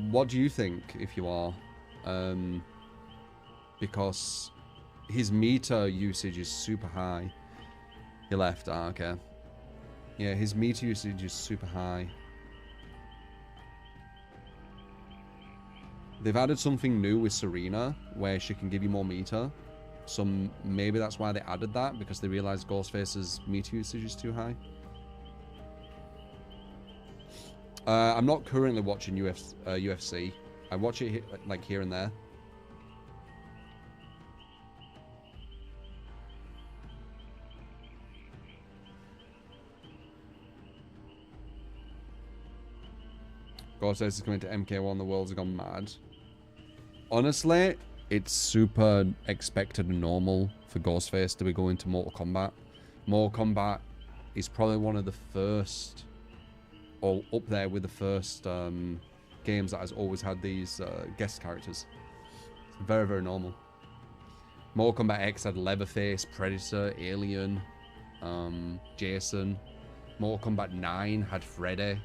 What do you think if you are? Because his meter usage is super high. He left, okay. Yeah, his meter usage is super high. They've added something new with Serena, where she can give you more meter. So maybe that's why they added that, because they realized Ghostface's meter usage is too high. I'm not currently watching UFC. I watch it like here and there. Ghostface is coming to MK1. The world's gone mad. Honestly, it's super expected and normal for Ghostface to be going to Mortal Kombat. Mortal Kombat is probably one of the first, or up there with the first games that has always had these guest characters. It's very, very normal. Mortal Kombat X had Leatherface, Predator, Alien, Jason. Mortal Kombat 9 had Freddy,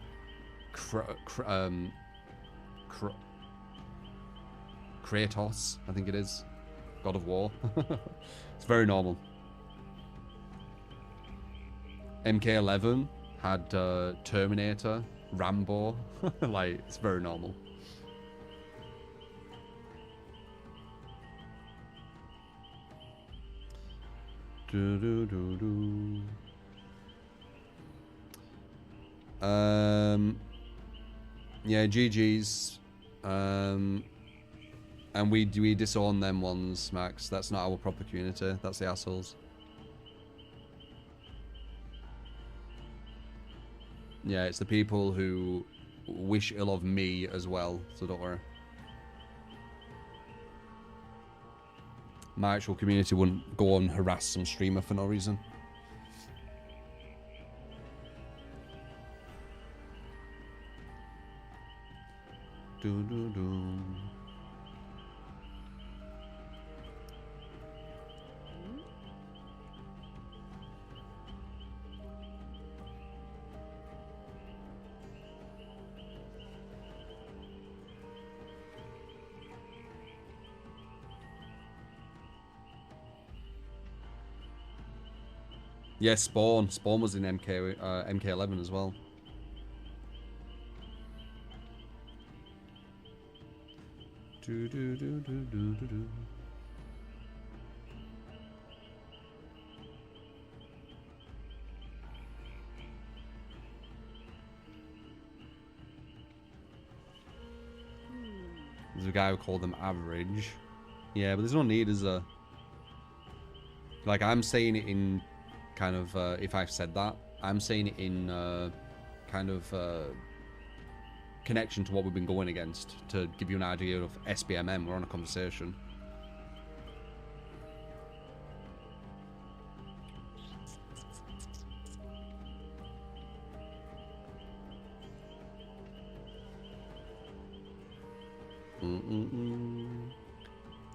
Kratos, I think it is. God of War. It's very normal. MK11 had Terminator, Rambo. Like, it's very normal. Yeah, GG's. And we disown them ones, Max. That's not our proper community. That's the assholes. Yeah, it's the people who wish ill of me as well, so don't worry. My actual community wouldn't go and harass some streamer for no reason. Yeah, Spawn. Spawn was in MK11 as well. There's a guy who called them average. Yeah, but there's no need, is there? Like, I'm saying it in kind of, if I've said that, I'm saying it in kind of connection to what we've been going against, to give you an idea of SBMM. We're on a conversation.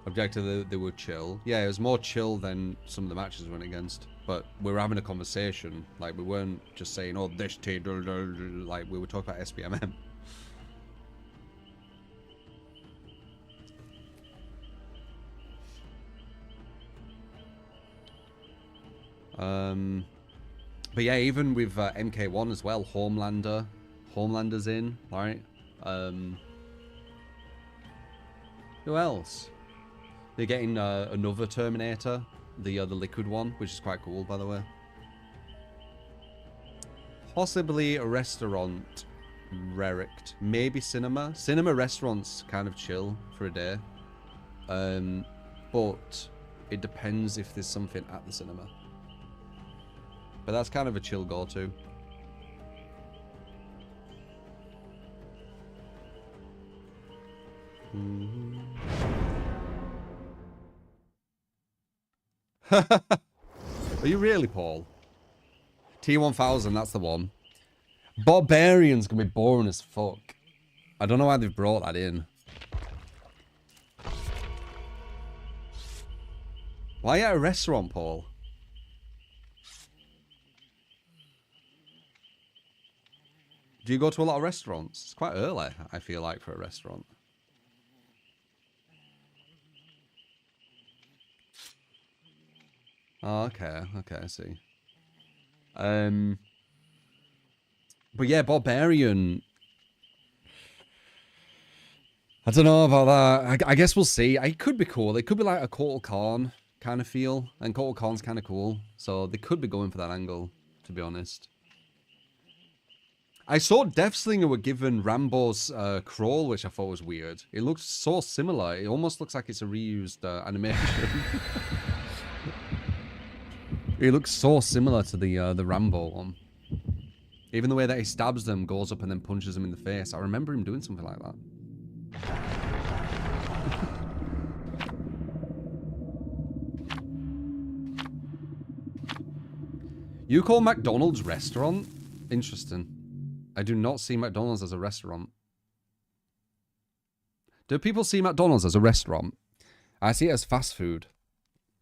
Objectively, they were chill. Yeah, it was more chill than some of the matches we went against. But we were having a conversation. Like, we weren't just saying, oh, this T, like, we were talking about SBMM. But yeah, even with MK1 as well, Homelander's in, right? Who else? They're getting another Terminator, the liquid one, which is quite cool, by the way. Possibly a restaurant, Rerict. Maybe cinema. Cinema restaurants kind of chill for a day. But it depends if there's something at the cinema. But that's kind of a chill go-to. Are you really, Paul? T1000, that's the one. Barbarian's gonna be boring as fuck. I don't know why they've brought that in. Why at a restaurant, Paul? Do you go to a lot of restaurants? It's quite early, I feel like, for a restaurant. Oh, okay, I see. But yeah, Barbarian. I don't know about that. I guess we'll see. It could be cool. It could be like a Kotal Khan kind of feel, and Kotal Khan's kind of cool. So they could be going for that angle, to be honest. I saw Deathslinger were given Rambo's crawl, which I thought was weird. It looks so similar. It almost looks like it's a reused animation. It looks so similar to the Rambo one. Even the way that he stabs them, goes up and then punches them in the face. I remember him doing something like that. You call McDonald's restaurant? Interesting. I do not see McDonald's as a restaurant. Do people see McDonald's as a restaurant? I see it as fast food.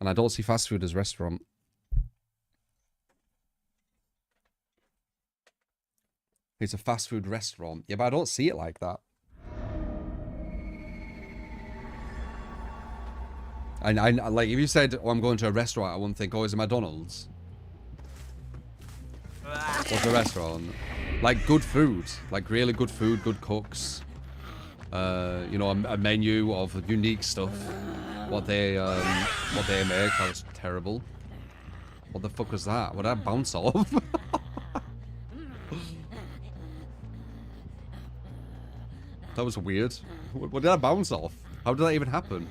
And I don't see fast food as restaurant. It's a fast food restaurant. Yeah, but I don't see it like that. I like, if you said, oh, I'm going to a restaurant, I wouldn't think, oh, is it McDonald's? What's a restaurant? Like good food. Like really good food, good cooks. You know, a menu of unique stuff. What they make, that was terrible. What the fuck was that? What did I bounce off? That was weird. What did I bounce off? How did that even happen?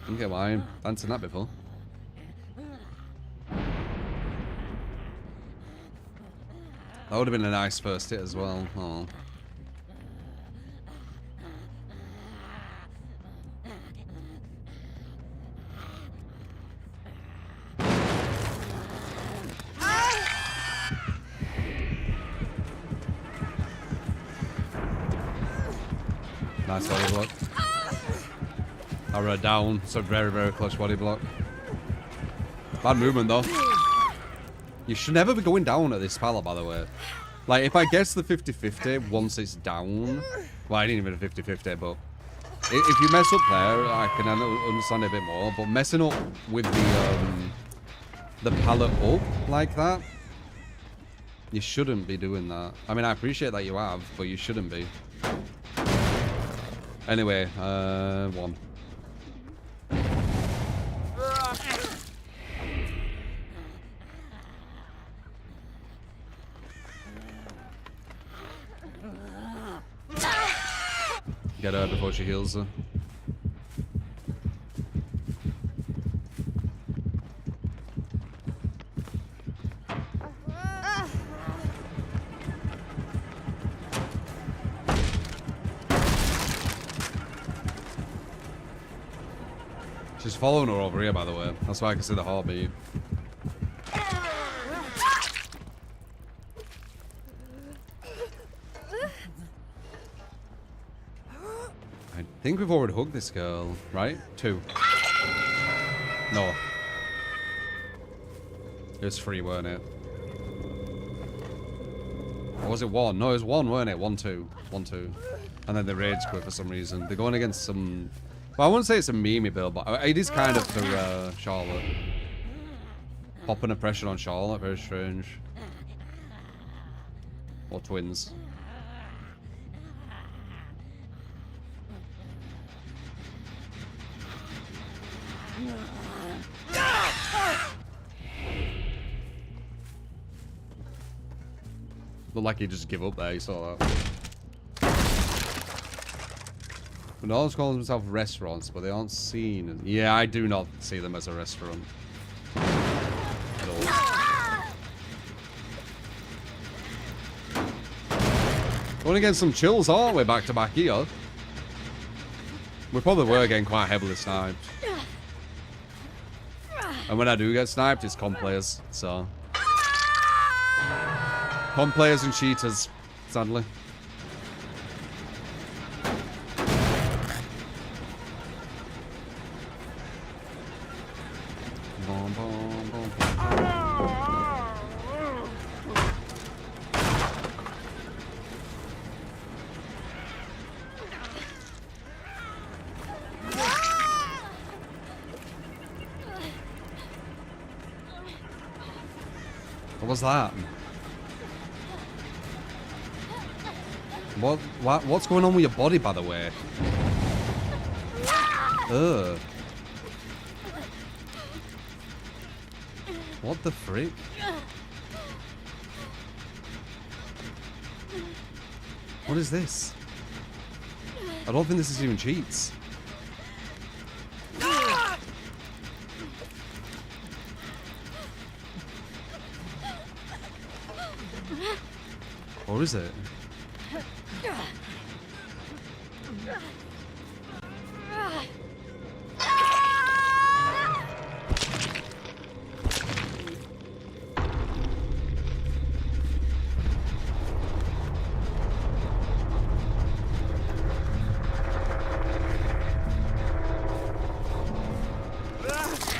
Didn't get why I'm dancing that before. That would have been a nice first hit as well. Oh. Nice body block. I rode down. It's a very, very clutch body block. Bad movement though. You should never be going down at this pallet, by the way. Like, if I guess the 50-50 once it's down... Well, I didn't even 50-50, but... If you mess up there, I can understand it a bit more. But messing up with the pallet up like that... You shouldn't be doing that. I mean, I appreciate that you have, but you shouldn't be. Anyway, 1. Get her before she heals her. She's following her over here, by the way. That's why I can see the heartbeat. I think we've already hugged this girl, right? 2. No. It was 3, weren't it? Or was it 1? No, it was 1, weren't it? 1, 2. 1, 2. And then they rage quit for some reason. They're going against some... Well, I wouldn't say it's a meme build, but it is kind of for Charlotte. Popping a pressure on Charlotte, very strange. Or twins. Looked like he just give up there, you saw that. McDonald's calls themselves restaurants, but they aren't seen as... Yeah, I do not see them as a restaurant. At all. Going against some chills, aren't we, back to back here? We probably were getting quite heavily sniped. And when I do get sniped, it's comp players, so... Comp players and cheaters, sadly. What was that? What's going on with your body, by the way? Ugh. What the frick? What is this? I don't think this is even cheats. Or is it?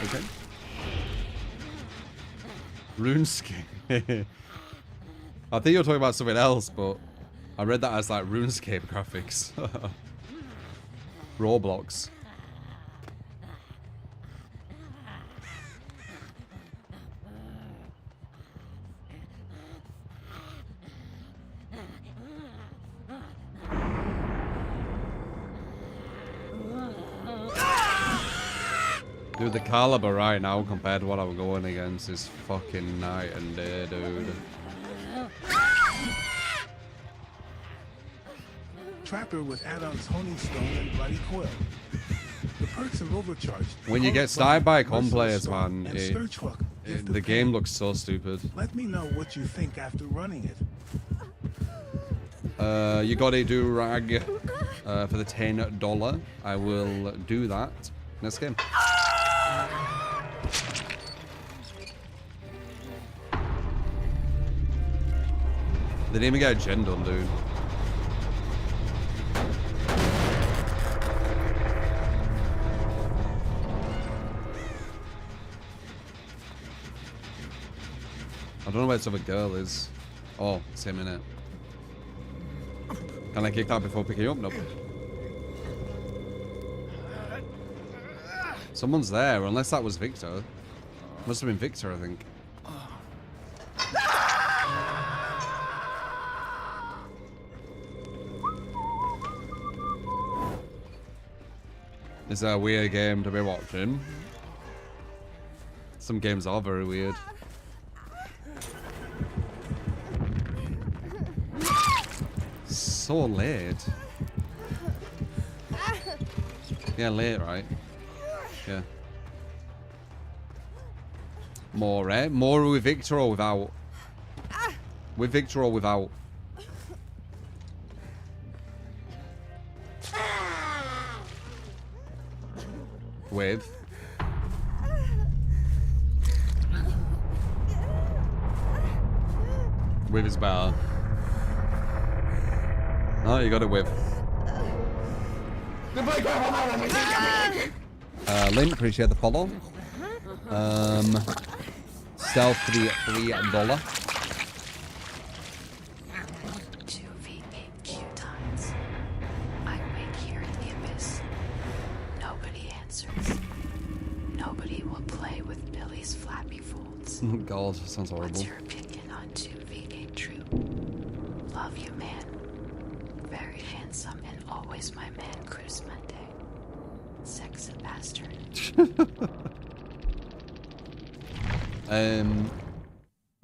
Okay. RuneScape. I think you're talking about something else, but I read that as like RuneScape graphics. Roblox. Dude, the caliber right now compared to what I'm going against is fucking night and day, dude. Trapper with add-ons Honing Stone and Bloody Coil. The perks are overcharged. When you get sniped by con players, Merciless man, and Scourge Hook. Gift of the game Pain. looks so stupid. Let me know what you think after running it. You got a do-rag for the $10. I will do that next game. They didn't even get a gen done, dude. I don't know where this other girl is. Oh, it's him in it. Can I kick that before picking up? Nope. Someone's there, unless that was Victor. Must have been Victor, I think. It's a weird game to be watching. Some games are very weird. So late. Yeah, late, right? Yeah. More, eh? More with Victor or without? With Victor or without? With. With is better. Oh, you got it with. Lynn, appreciate the follow. Stealth for the $3. 2 VPQ times. I wait here in the abyss. Nobody answers. Nobody will play with Billy's flappy folds. God, sounds horrible. What's your opinion on 2V Game True? Love you, man. Very handsome and always my man, Cruz Monday. Sex bastard.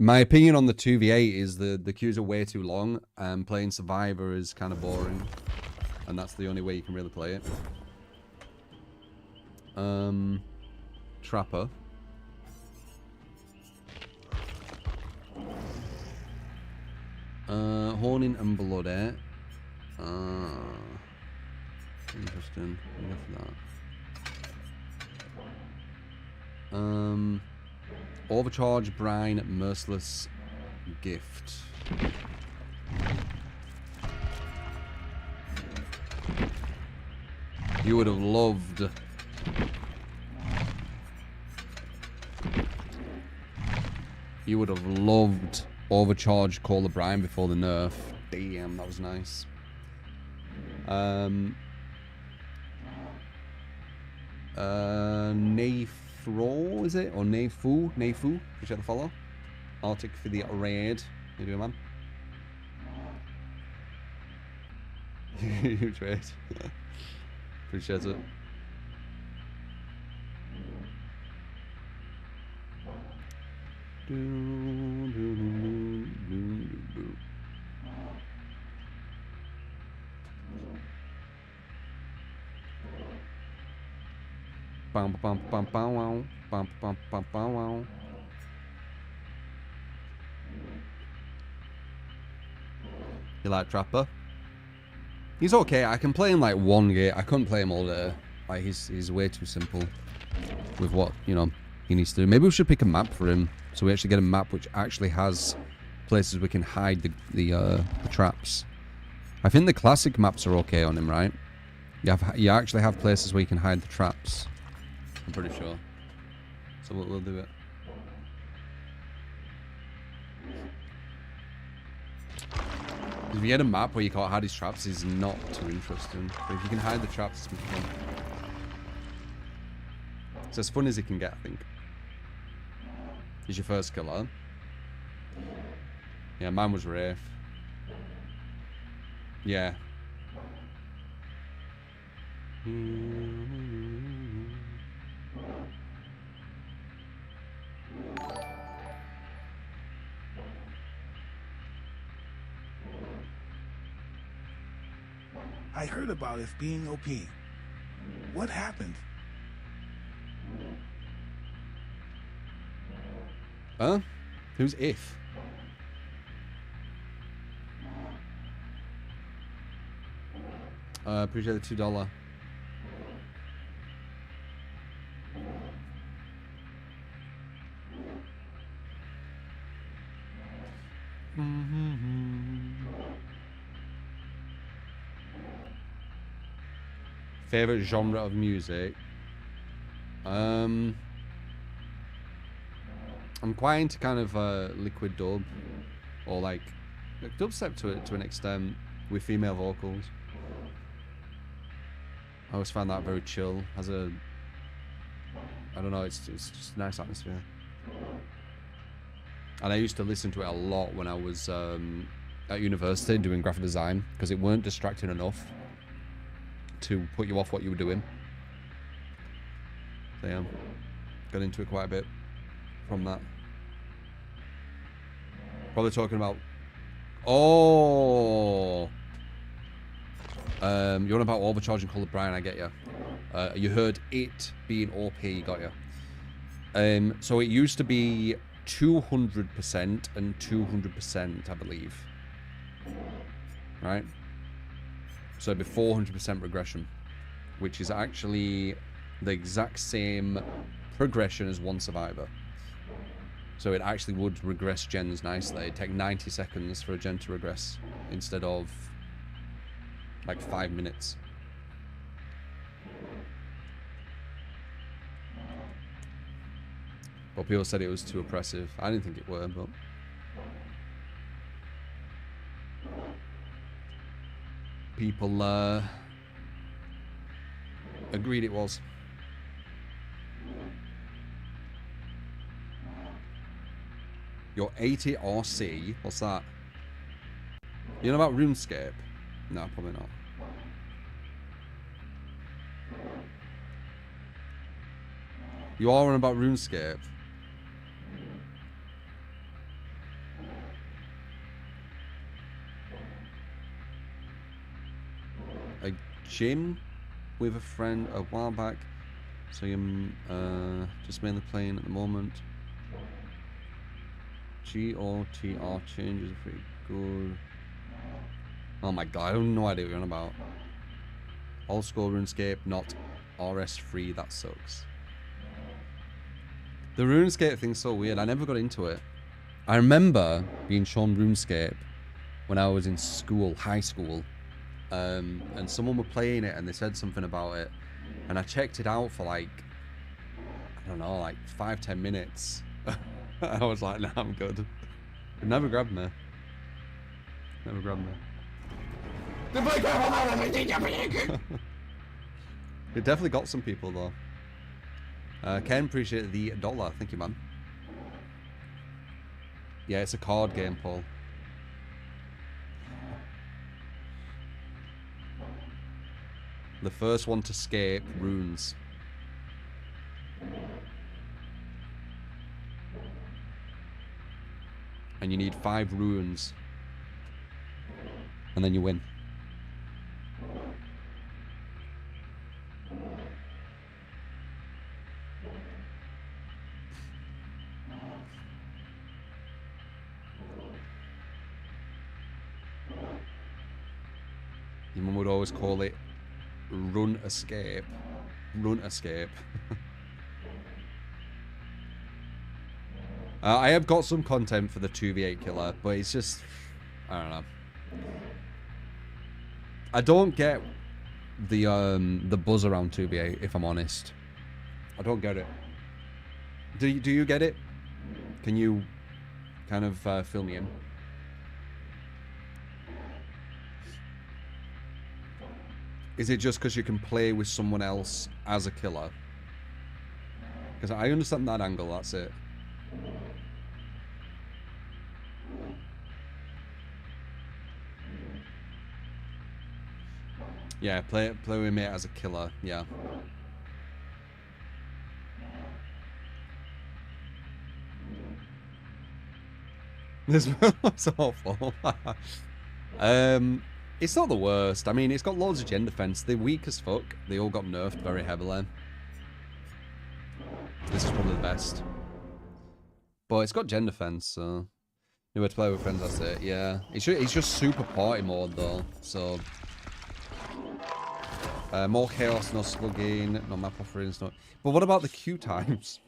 My opinion on the 2v8 is the queues are way too long, and playing Survivor is kind of boring, and that's the only way you can really play it. Trapper. Horning and Bloody. Interesting. Enough of that. Overcharge, Brine, Merciless, Gift. You would have loved. You would have loved Overcharge, Call the Brine before the nerf. Damn, that was nice. Nafro, is it? Or Nafu? Nafu, appreciate the follow. Arctic for the raid. How you doing, man? Huge raid. Appreciate it. Bum bum bum bum wow. Bum bum bum bum wow. You like Trapper? He's okay. I can play him like one game. I couldn't play him all day. Like he's way too simple with what, you know, he needs to do. Maybe we should pick a map for him, so we actually get a map which actually has places we can hide the traps. I think the classic maps are okay on him, right? You actually have places where you can hide the traps. I'm pretty sure. So we'll do it. If you get a map where you can't hide his traps, is not too interesting. But if you can hide the traps, it's fun. It's as fun as it can get, I think. He's your first killer. Yeah, mine was Rafe. Yeah. I heard about it being OP. What happened? Huh? Who's if? Appreciate the $2. Favorite genre of music? I'm quite into kind of liquid dub, or like dubstep to an extent with female vocals. I always find that very chill. I don't know, it's just a nice atmosphere. And I used to listen to it a lot when I was at university doing graphic design, because it weren't distracting enough to put you off what you were doing. So yeah, got into it quite a bit from that. Probably talking about... Oh! You're on about overcharging Call of Brian, I get you. You heard it being OP, got you. So it used to be 200% and 200%, I believe. Right? So it'd be 400% regression, which is actually the exact same progression as one survivor. So it actually would regress gens nicely. It'd take 90 seconds for a gen to regress instead of like 5 minutes. But people said it was too oppressive. I didn't think it were, but... people agreed it was. Your 80 RC? What's that? You know about RuneScape? No, probably not. You are on about RuneScape? A gym with a friend a while back, so you're just mainly playing at the moment. GOTR changes are pretty good. Oh my god, I have no idea what you're on about. Old school RuneScape, not RS3, that sucks. The RuneScape thing's so weird, I never got into it. I remember being shown RuneScape when I was in school, high school. And someone were playing it and they said something about it. And I checked it out for like, I don't know, like 5-10 minutes. I was like, nah, I'm good. It never grabbed me. Never grabbed me. It definitely got some people though. Ken, appreciate the $1. Thank you, man. Yeah, it's a card game, Paul. The first one to escape runes. And you need 5 runes. And then you win. Your mum would always call it run escape. Run escape. I have got some content for the 2v8 killer, but it's just, I don't know. I don't get the buzz around 2v8, if I'm honest. I don't get it. Do you get it? Can you kind of fill me in? Is it just because you can play with someone else as a killer? Because I understand that angle, that's it. Yeah, play with me as a killer, yeah. This was awful. It's not the worst. I mean, it's got loads of gen defense. They're weak as fuck. They all got nerfed very heavily. This is probably the best. But it's got gen defense, so... Nowhere to play with friends, that's it, yeah. It's just super party mode, though, so... more chaos, no slugging, no map offerings, no... But what about the queue times?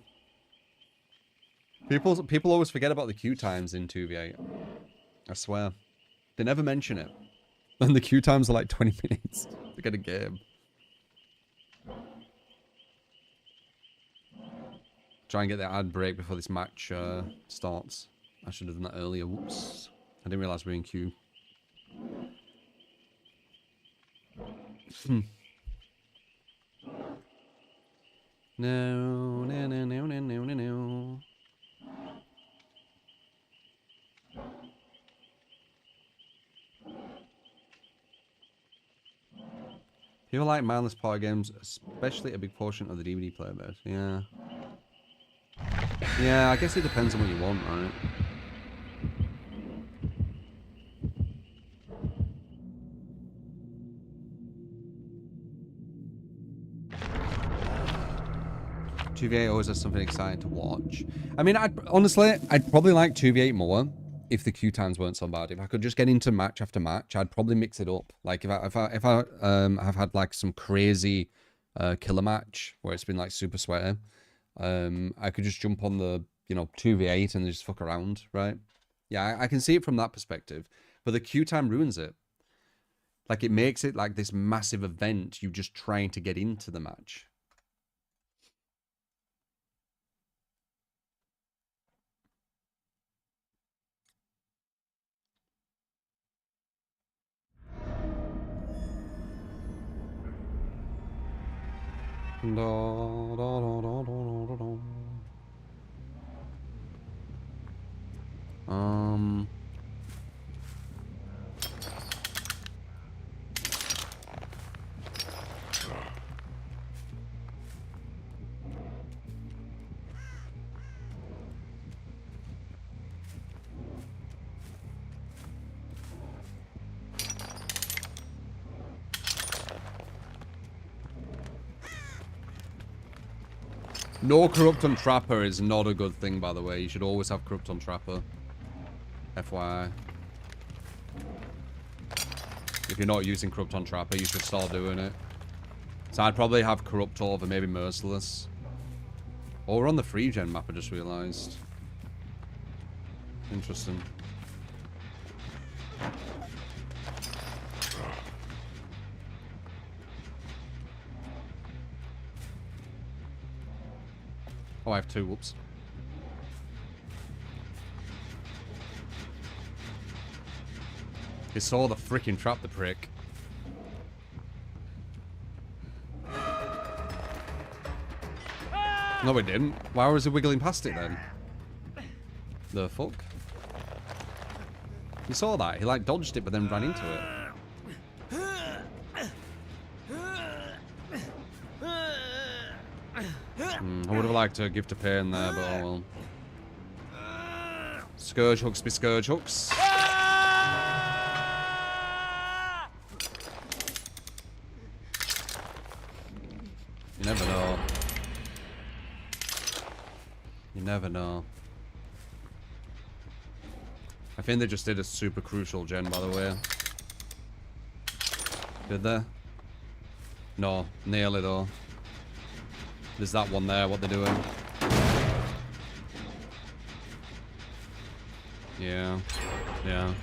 People always forget about the queue times in 2v8. I swear. They never mention it. And the queue times are like 20 minutes to get a game. Try and get the ad break before this match starts. I should have done that earlier. Whoops. I didn't realize we were in queue. No, no, no, no, no, no, no, no. People like mindless party games, especially a big portion of the DVD player base. Yeah. Yeah, I guess it depends on what you want, right? $2v8 always has something exciting to watch. I mean, honestly, I'd probably like 2v8 more if the queue times weren't so bad. If I could just get into match after match, I'd probably mix it up. Like if I have had like some crazy killer match where it's been like super sweaty, I could just jump on the 2v8 and just fuck around, right? Yeah, I can see it from that perspective. But the queue time ruins it. Like it makes it like this massive event, you just trying to get into the match. No corrupt on Trapper is not a good thing, by the way. You should always have corrupt on Trapper. FYI. If you're not using corrupt on Trapper, you should start doing it. So I'd probably have corrupt over maybe Merciless. Or we're on the free gen map, I just realised. Interesting. Oh, I have two. Whoops. He saw the freaking trap, the prick. No, he didn't. Why was he wiggling past it then? The fuck? You saw that? He like dodged it but then ran into it. I would have liked to gift a pain there, but oh well. Scourge hooks be scourge hooks. You never know. You never know. I think they just did a super crucial gen, by the way. Did they? No, nearly though. There's that one there, what they're doing. Yeah. Yeah.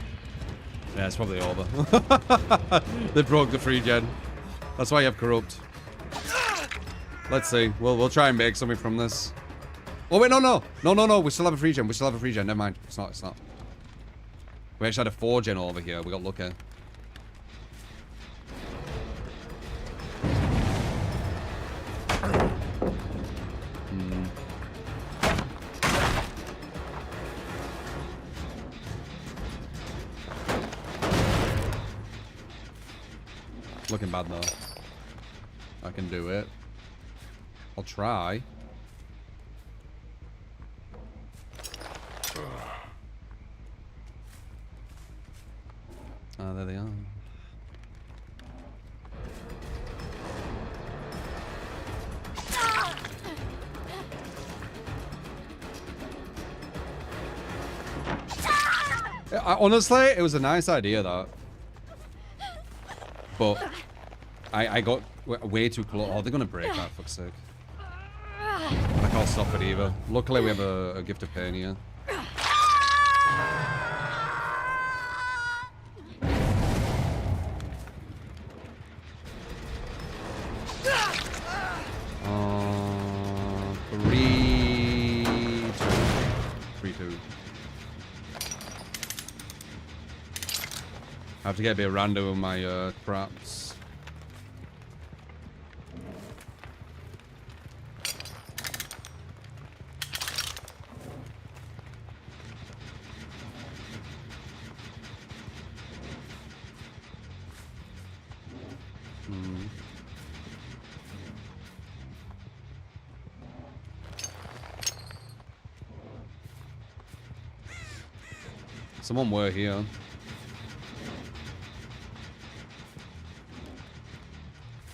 Yeah, it's probably over. They broke the free gen. That's why you have corrupt. Let's see. We'll try and make something from this. Oh wait, no. We still have a free gen. Never mind. It's not. We actually had a 4 gen over here. We got lucky. Looking bad though. I can do it. I'll try. Oh, there they are. Honestly, it was a nice idea, that. But I got way too close. Oh, they're gonna break that, fuck's sake. I can't stop it either. Luckily, we have a gift of pain here. Three, two. I have to get a bit random with my traps. Someone were here.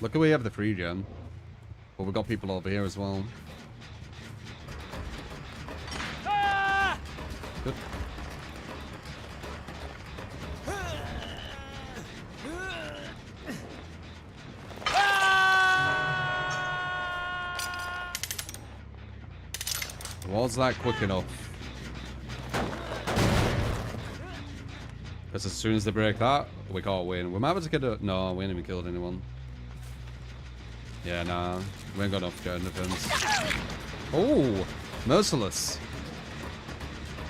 Look at we have the free gen. But we've got people over here as well. Good. Was that quick enough? Because as soon as they break that, we can't win. We might have to get a... No, we ain't even killed anyone. Yeah, nah. We ain't got enough gen defense. Oh! Merciless.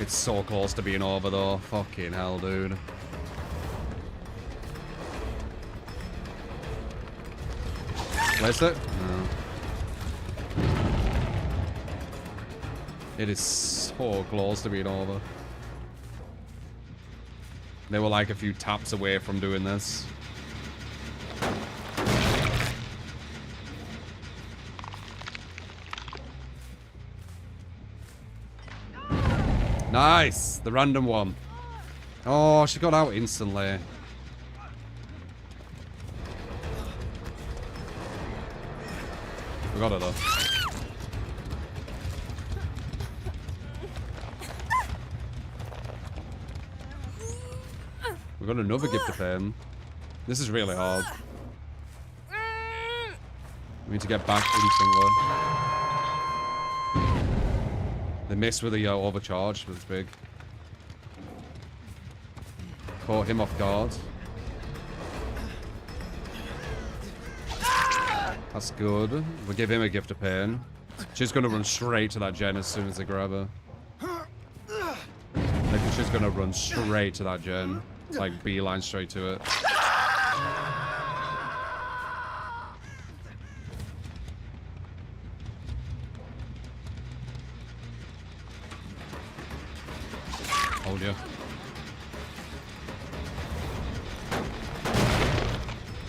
It's so close to being over, though. Fucking hell, dude. Place it? No. It is so close to being over. They were like a few taps away from doing this. Nice! The random one. Oh, she got out instantly. We got her though. We got another gift of fame. This is really hard. We need to get back instantly. They missed with the overcharge, but it's big. Caught him off guard. That's good. We'll give him a gift of pain. She's gonna run straight to that gen as soon as they grab her. I think she's gonna run straight to that gen. Like beeline straight to it. Oh dear.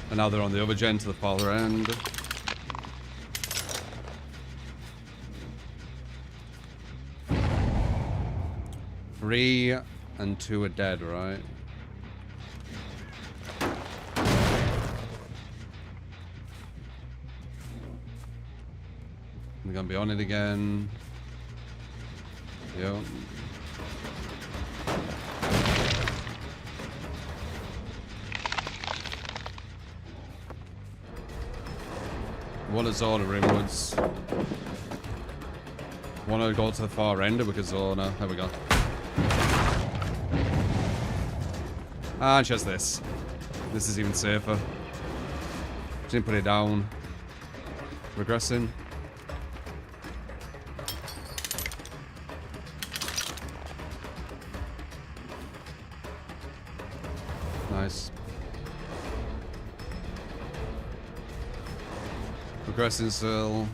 And now they're on the other gen to the farther end. Three and 2 are dead, right? We're gonna be on it again. Yep. want to zone her inwards. Want to go to the far end and we can zone her. There we go. And just this. This is even safer. Didn't put it down. Regressing. Nice. Regressing still.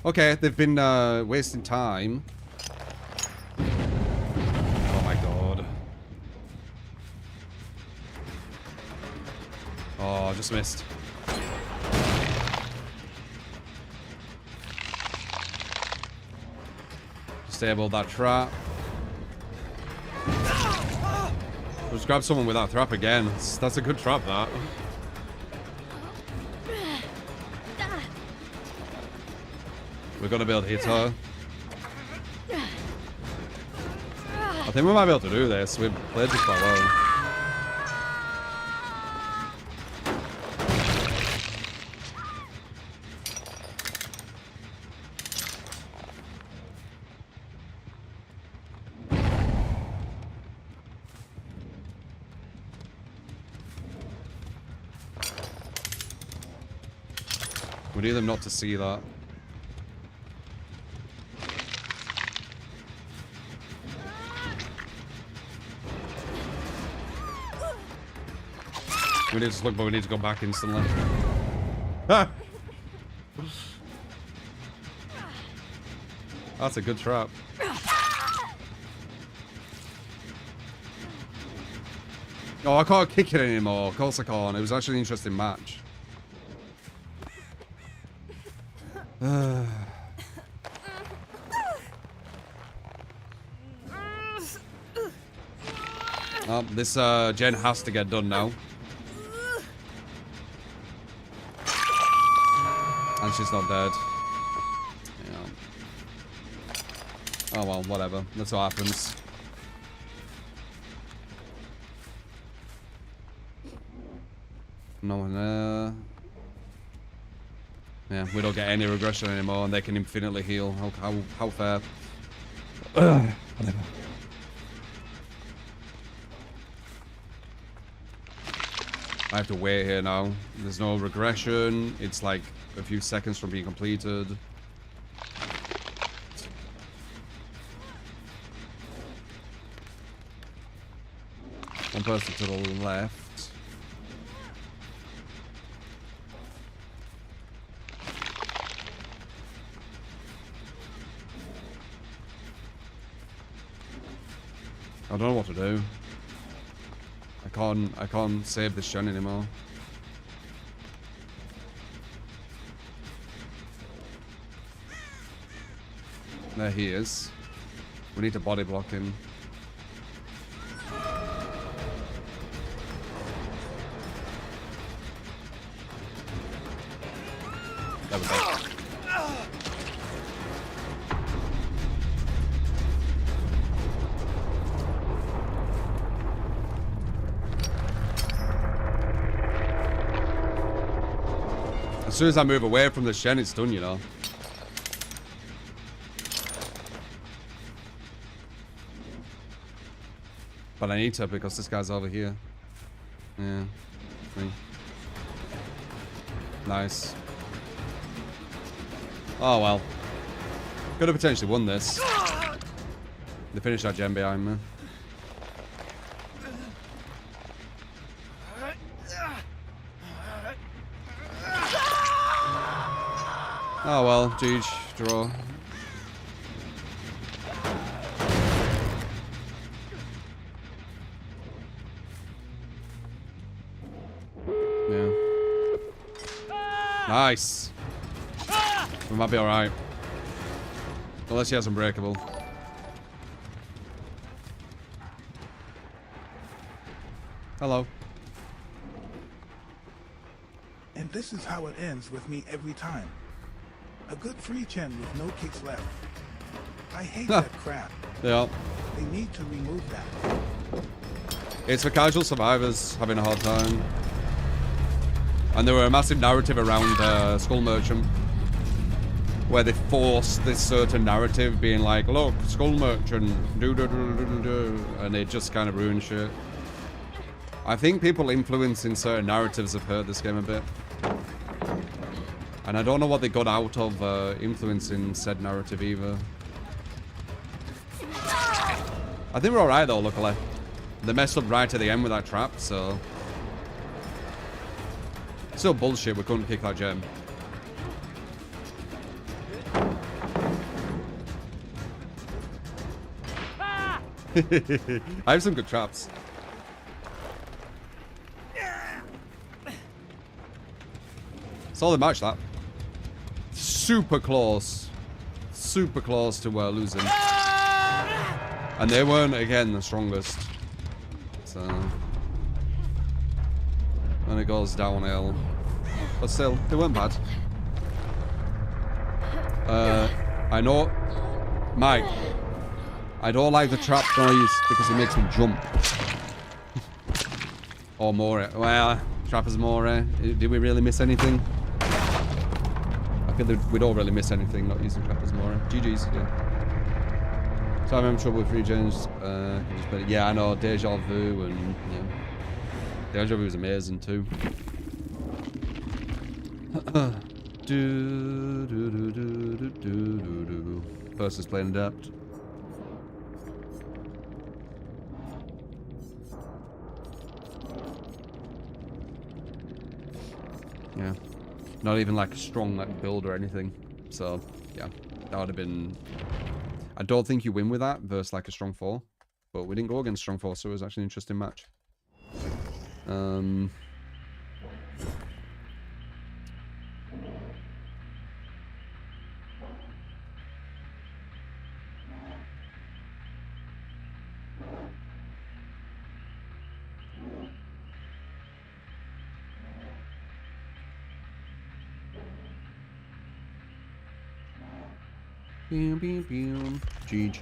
Okay, they've been wasting time. Oh my god. Oh, just missed. Disable that trap. Just grab someone with that trap again. That's a good trap, that. We're gonna be able to hit her. I think we might be able to do this. We've played this quite well. We need them not to see that. We need to look, but we need to go back instantly. Ah! That's a good trap. Oh, I can't kick it anymore. Of course I can't. It was actually an interesting match. Oh, this gen has to get done now. And she's not dead. Yeah. Oh well, whatever. That's what happens. No one there. Yeah, we don't get any regression anymore, and they can infinitely heal. How fair? Whatever. I have to wait here now. There's no regression. It's like a few seconds from being completed. One person to the left. I don't know what to do. I can't save this gen anymore. There he is. We need to body block him. There we go. As soon as I move away from the Shen, it's done, you know. But I need to because this guy's over here. Yeah. See. Nice. Oh well. Could have potentially won this. They finished that gen behind me. Oh well, GG, draw. Yeah. Nice. We might be alright. Unless she has Unbreakable. Hello. And this is how it ends with me every time. A good free Chen with no kicks left. I hate that crap. Yeah. They need to remove that. It's for casual survivors having a hard time. And there were a massive narrative around Skull Merchant, where they forced this certain narrative, being like, look, Skull Merchant, and it just kind of ruined shit. I think people influencing certain narratives have hurt this game a bit. And I don't know what they got out of influencing said narrative either. I think we're alright though, luckily. They messed up right at the end with that trap, so... Still bullshit, we couldn't pick that gem. I have some good traps. Solid match, that. Super close. Super close to losing. And they weren't, again, the strongest. So... And it goes downhill. But still, they weren't bad. I know... Mike. I don't like the trap noise because it makes me jump. Or more. Well, Trapper's more. Did we really miss anything? I feel that we don't really miss anything not using Trapper's more. GG's. Yeah. So I'm having trouble with regens. Yeah, I know. Deja Vu and yeah. Deja Vu was amazing too. Versus playing Adept. Yeah. Not even like a strong like build or anything. So yeah. That would have been... I don't think you win with that versus like a strong 4. But we didn't go against strong 4, so it was actually an interesting match. Jeej.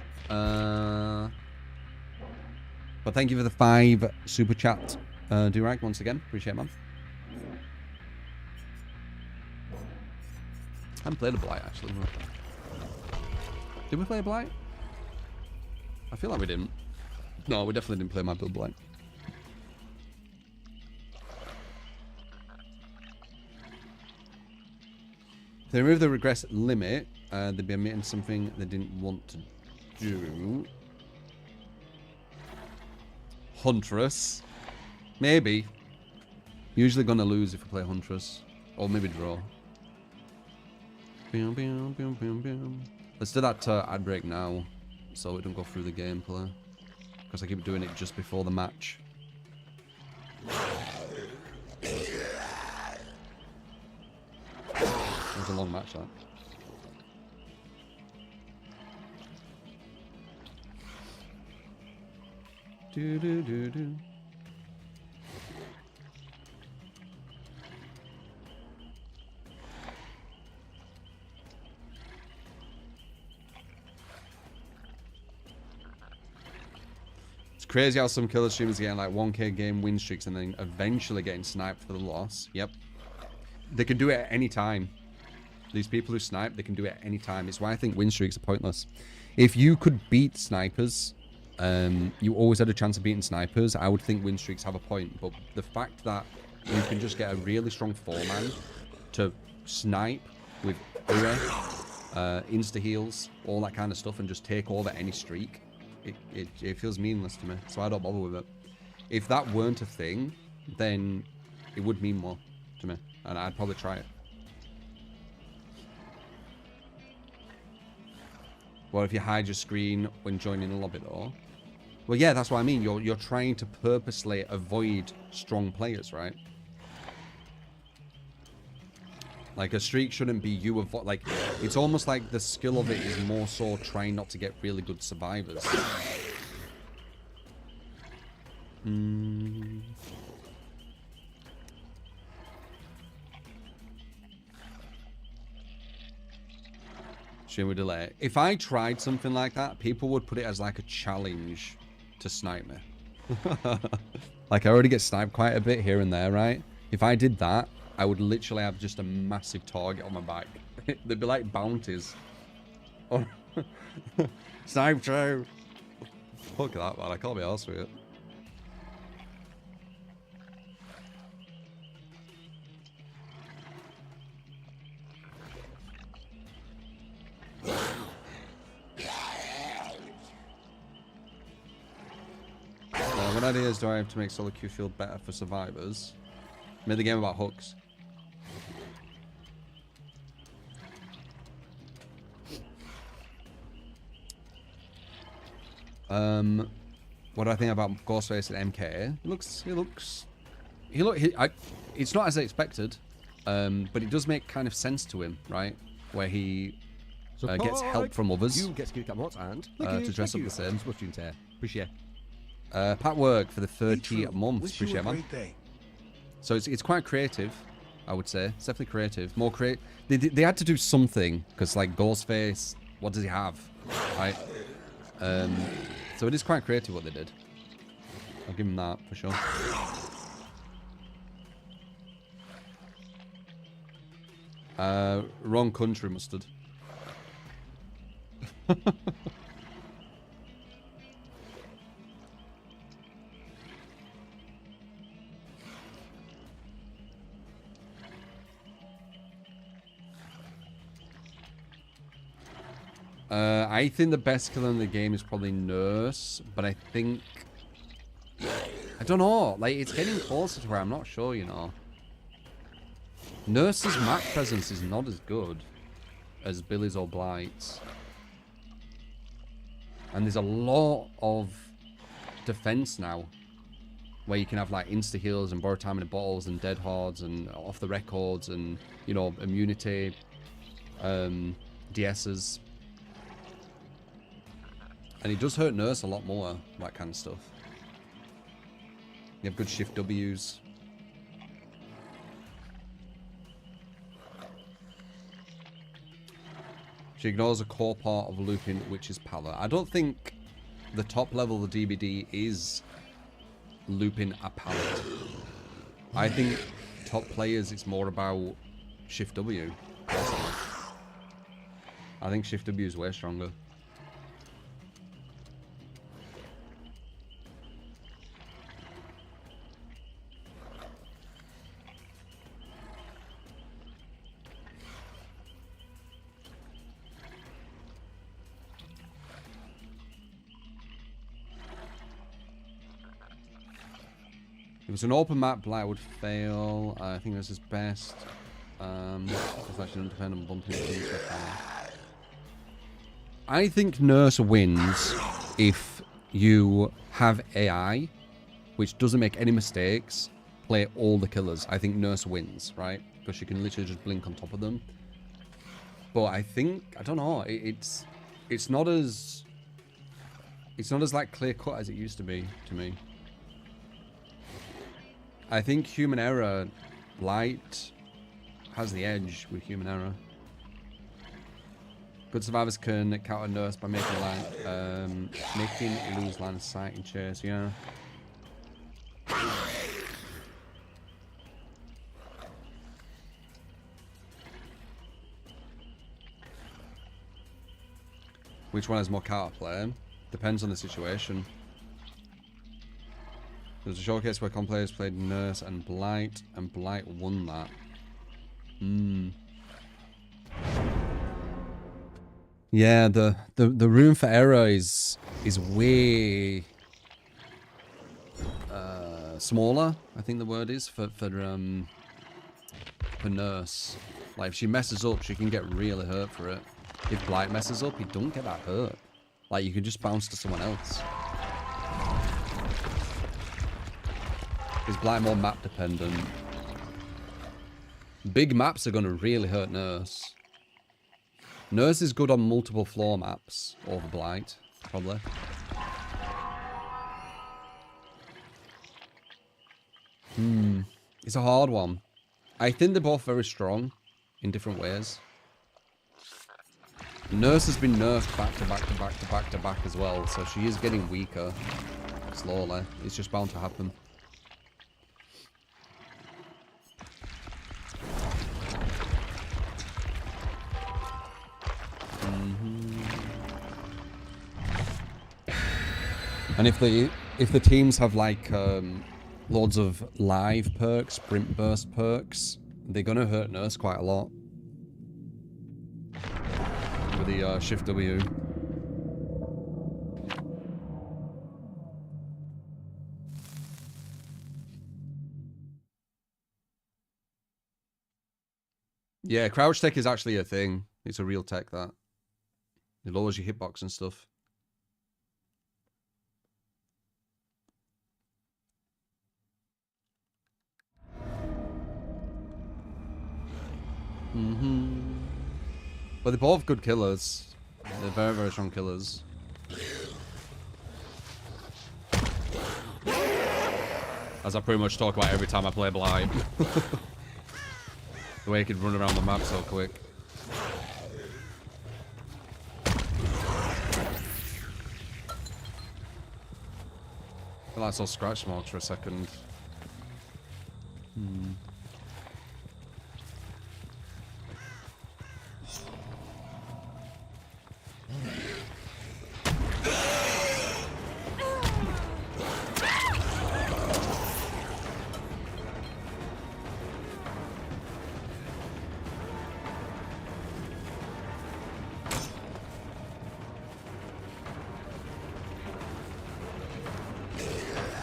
But thank you for the 5 super chat. Durag once again. Appreciate it, man. I haven't played a Blight actually. Did we play a Blight? I feel like we didn't. No, we definitely didn't play my build Blight. If they remove the regress limit, they'd be omitting something they didn't want to do. Huntress. Maybe. Usually gonna lose if we play Huntress. Or maybe draw. Let's do that ad break now, so we don't go through the gameplay. Because I keep doing it just before the match. It was a long match, that. Do. It's crazy how some killer streamers getting like 1k game win streaks and then eventually getting sniped for the loss. Yep. They can do it at any time. These people who snipe, they can do it at any time. It's why I think win streaks are pointless. If you could beat snipers, you always had a chance of beating snipers, I would think win streaks have a point. But the fact that you can just get a really strong 4-man to snipe with insta heals, all that kind of stuff, and just take over any streak, it feels meaningless to me. So I don't bother with it. If that weren't a thing, then it would mean more to me, and I'd probably try it. What if you hide your screen when joining a lobby though? Well, yeah, that's what I mean. You're trying to purposely avoid strong players, right? Like, a streak shouldn't be you avoid. Like, it's almost like the skill of it is more so trying not to get really good survivors. Should we delay? If I tried something like that, people would put it as like a challenge to snipe me. Like, I already get sniped quite a bit here and there, right? If I did that, I would literally have just a massive target on my back. They'd be like bounties. Oh. Snipe true. Fuck that, man. I can't be arsed with it. What ideas do I have to make solo queue feel better for survivors? Made the game about hooks. What do I think about Ghostface and MK? It's not as I expected, but it does make kind of sense to him, right? Where he gets help from others You get to mods and to dress up the same. Appreciate. Pat work for the Be 30 true. months, Wish you a appreciate, man. great day. So it's quite creative, I would say. It's definitely creative. More creative. They had to do something because, like, Ghostface, what does he have, right? So it is quite creative what they did. I'll give him that for sure. Wrong country, mustard. I think the best killer in the game is probably Nurse, but I think... I don't know, like, it's getting closer to where I'm not sure, you know. Nurse's map presence is not as good as Billy's or Blight's. And there's a lot of defense now, where you can have, like, insta-heals and borrow time in the bottles and dead hards and off the records and, you know, immunity, DS's. And it does hurt Nurse a lot more, that kind of stuff. You have good shift Ws. She ignores a core part of looping, which is palette. I don't think the top level of the DBD is looping a palette. I think top players, it's more about shift W. Personally. I think shift W is way stronger. If it was an open map, Blight would fail. I think this is best. It's actually don't depend on bumping into each other. I think Nurse wins if you have AI, which doesn't make any mistakes, play all the killers. I think Nurse wins, right? Because she can literally just blink on top of them. But I think, I don't know, it's not as like clear cut as it used to be to me. I think human error, Light has the edge with human error. Good survivors can counter Nurse by making lose line of sight in chase, yeah. Which one has more counterplay? Depends on the situation. There was a showcase where comp players played Nurse and Blight won that. Yeah, the room for error is way smaller, I think the word is, for Nurse. Like, if she messes up, she can get really hurt for it. If Blight messes up, you don't get that hurt. Like, you can just bounce to someone else. Is Blight more map dependent? Big maps are going to really hurt Nurse. Nurse is good on multiple floor maps over Blight, probably. It's a hard one. I think they're both very strong in different ways. Nurse has been nerfed back to back to back to back to back as well, so she is getting weaker. slowly. It's just bound to happen. And if the teams have like loads of live perks, sprint burst perks, they're gonna hurt Nurse quite a lot with the Shift W. Yeah, crouch tech is actually a thing. It's a real tech that. It lowers your hitbox and stuff. But they're both good killers. They're very, very strong killers. As I pretty much talk about every time I play Blind. The way he can run around the map so quick. I feel like I saw scratch marks for a second.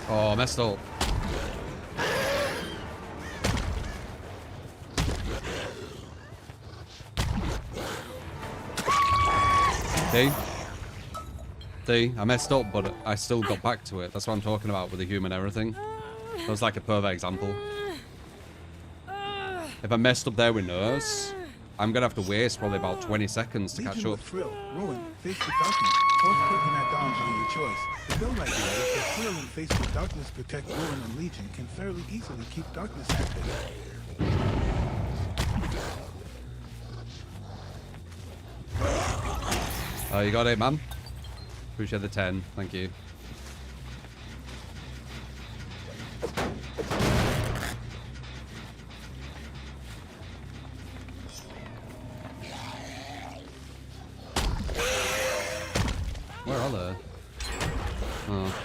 Oh, messed up. See, I messed up, but I still got back to it. That's what I'm talking about with the human error thing. That was like a perfect example. If I messed up there with Nurse, I'm gonna have to waste probably about 20 seconds to catch Legion up. with Thrill, Ruin, Face with Darkness, or clicking that down on your choice. The build idea is that Thrill and Face with Darkness protect Ruin and Legion can fairly easily keep Darkness active. Oh, you got it, man. Appreciate the 10. Thank you. Where are they? Oh.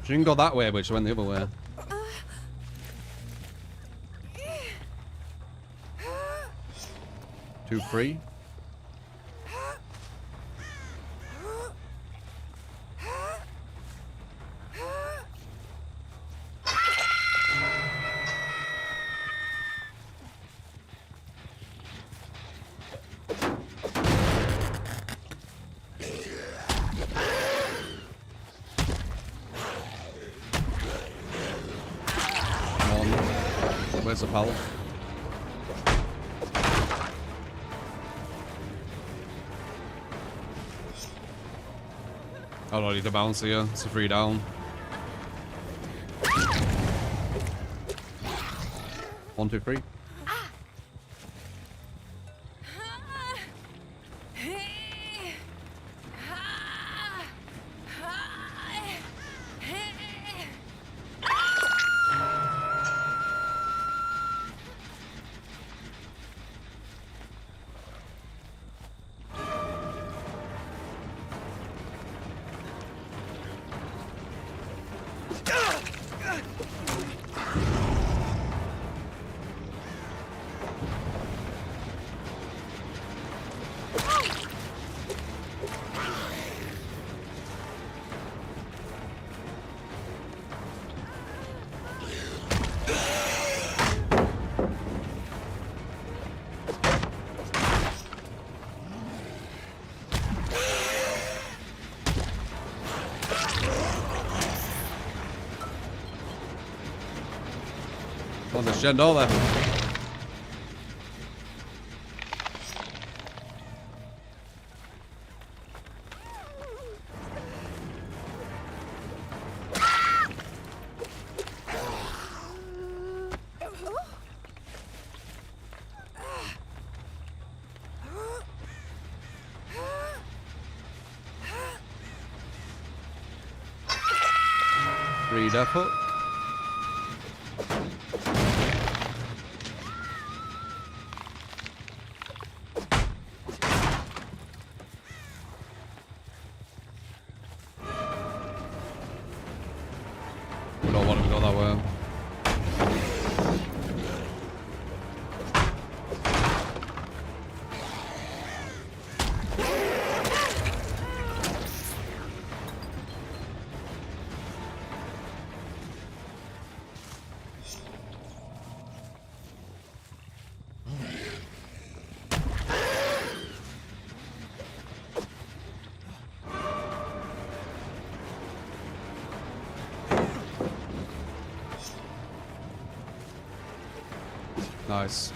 She didn't go that way, but she went the other way. Two, three. Where's the pallet? I don't need to bounce here. It's a 3 down. 1, 2, 3. the Shandola. Three death hook. We don't want him to go that way. Nice.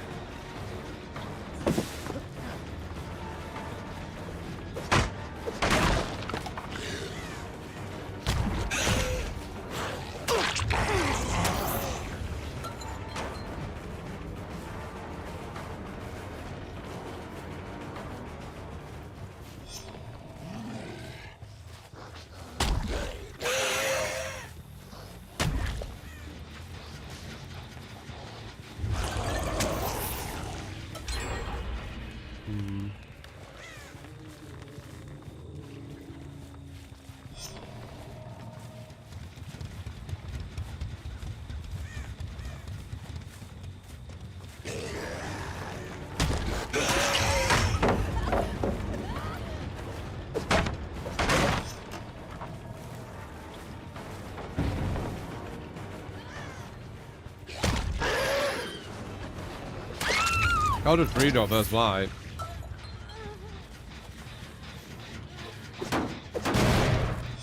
How did free drop first fly?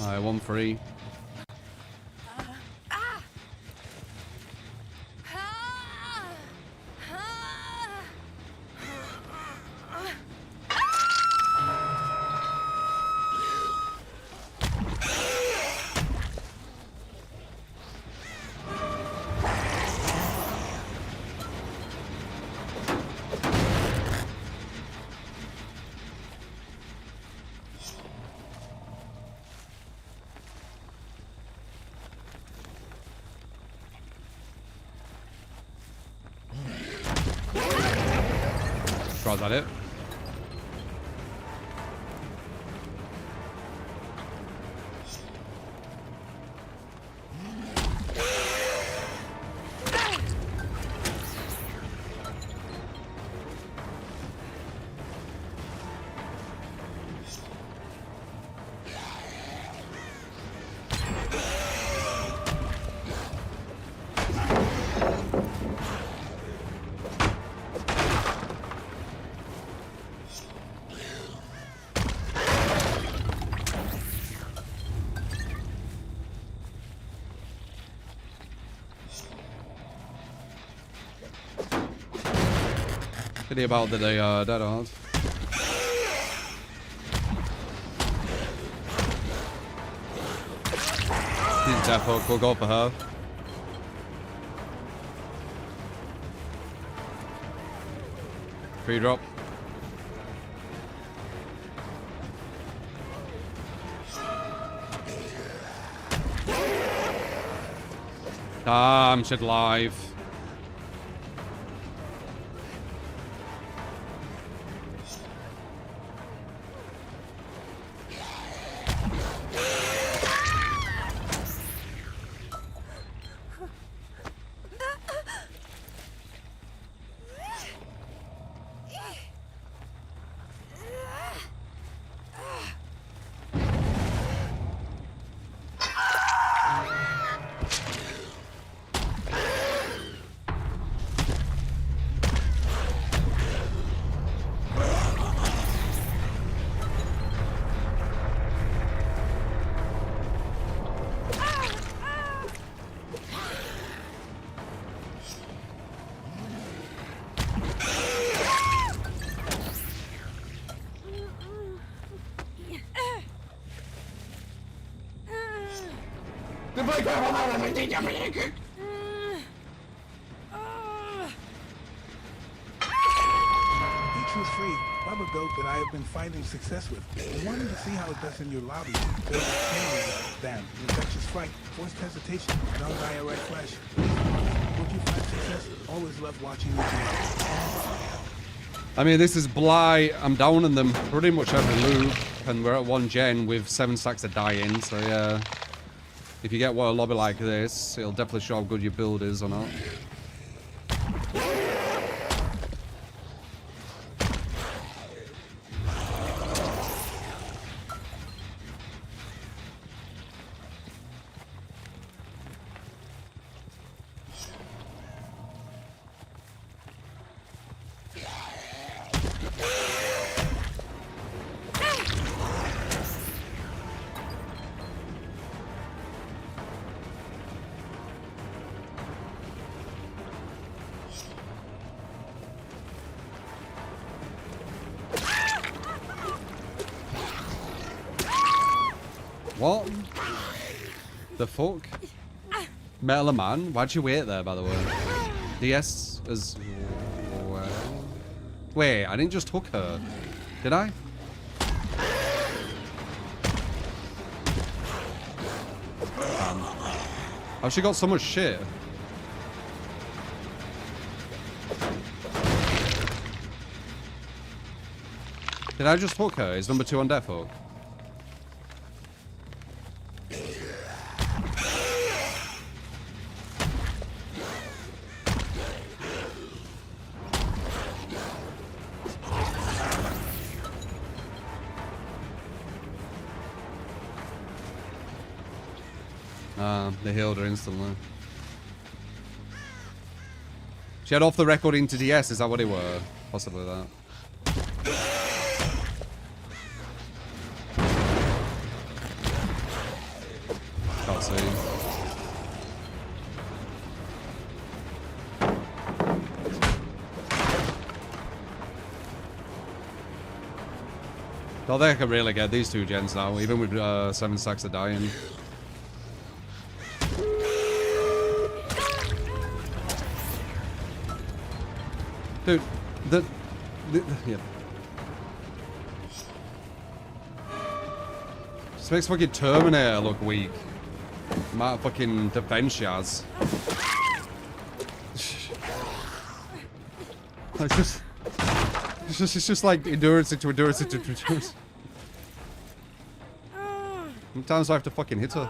Alright, 1-3. Was that it? Pity about the dead hard. She's death hook, we'll go for her. Free drop. Damn, shit live. Be truth-free, rubber goat that I have been finding success with. I wanted to see how it does in your lobby. Build a bam, infectious fright, forced hesitation, non-diarrhea flesh. Would you find success? Always love watching you do. I mean, this is Bly. I'm downing them pretty much every loop, and we're at 1 gen with 7 stacks of dye in, so yeah. If you get a lobby like this, it'll definitely show how good your build is or not. What? The fuck? Metal Man? Why'd you wait there, by the way? DS as well. Wait, I didn't just hook her. Did I? How's she got so much shit? Did I just hook her? Is number 2 on death hook? They healed her instantly. She had off the record into DS, is that what it were? Possibly that. Can't see. Don't think I can really get these 2 gens now, even with 7 stacks of dying. Dude, yeah. This makes fucking Terminator look weak. The amount of fucking defense she has. It's just like endurance into endurance into endurance. How many times do I have to fucking hit her?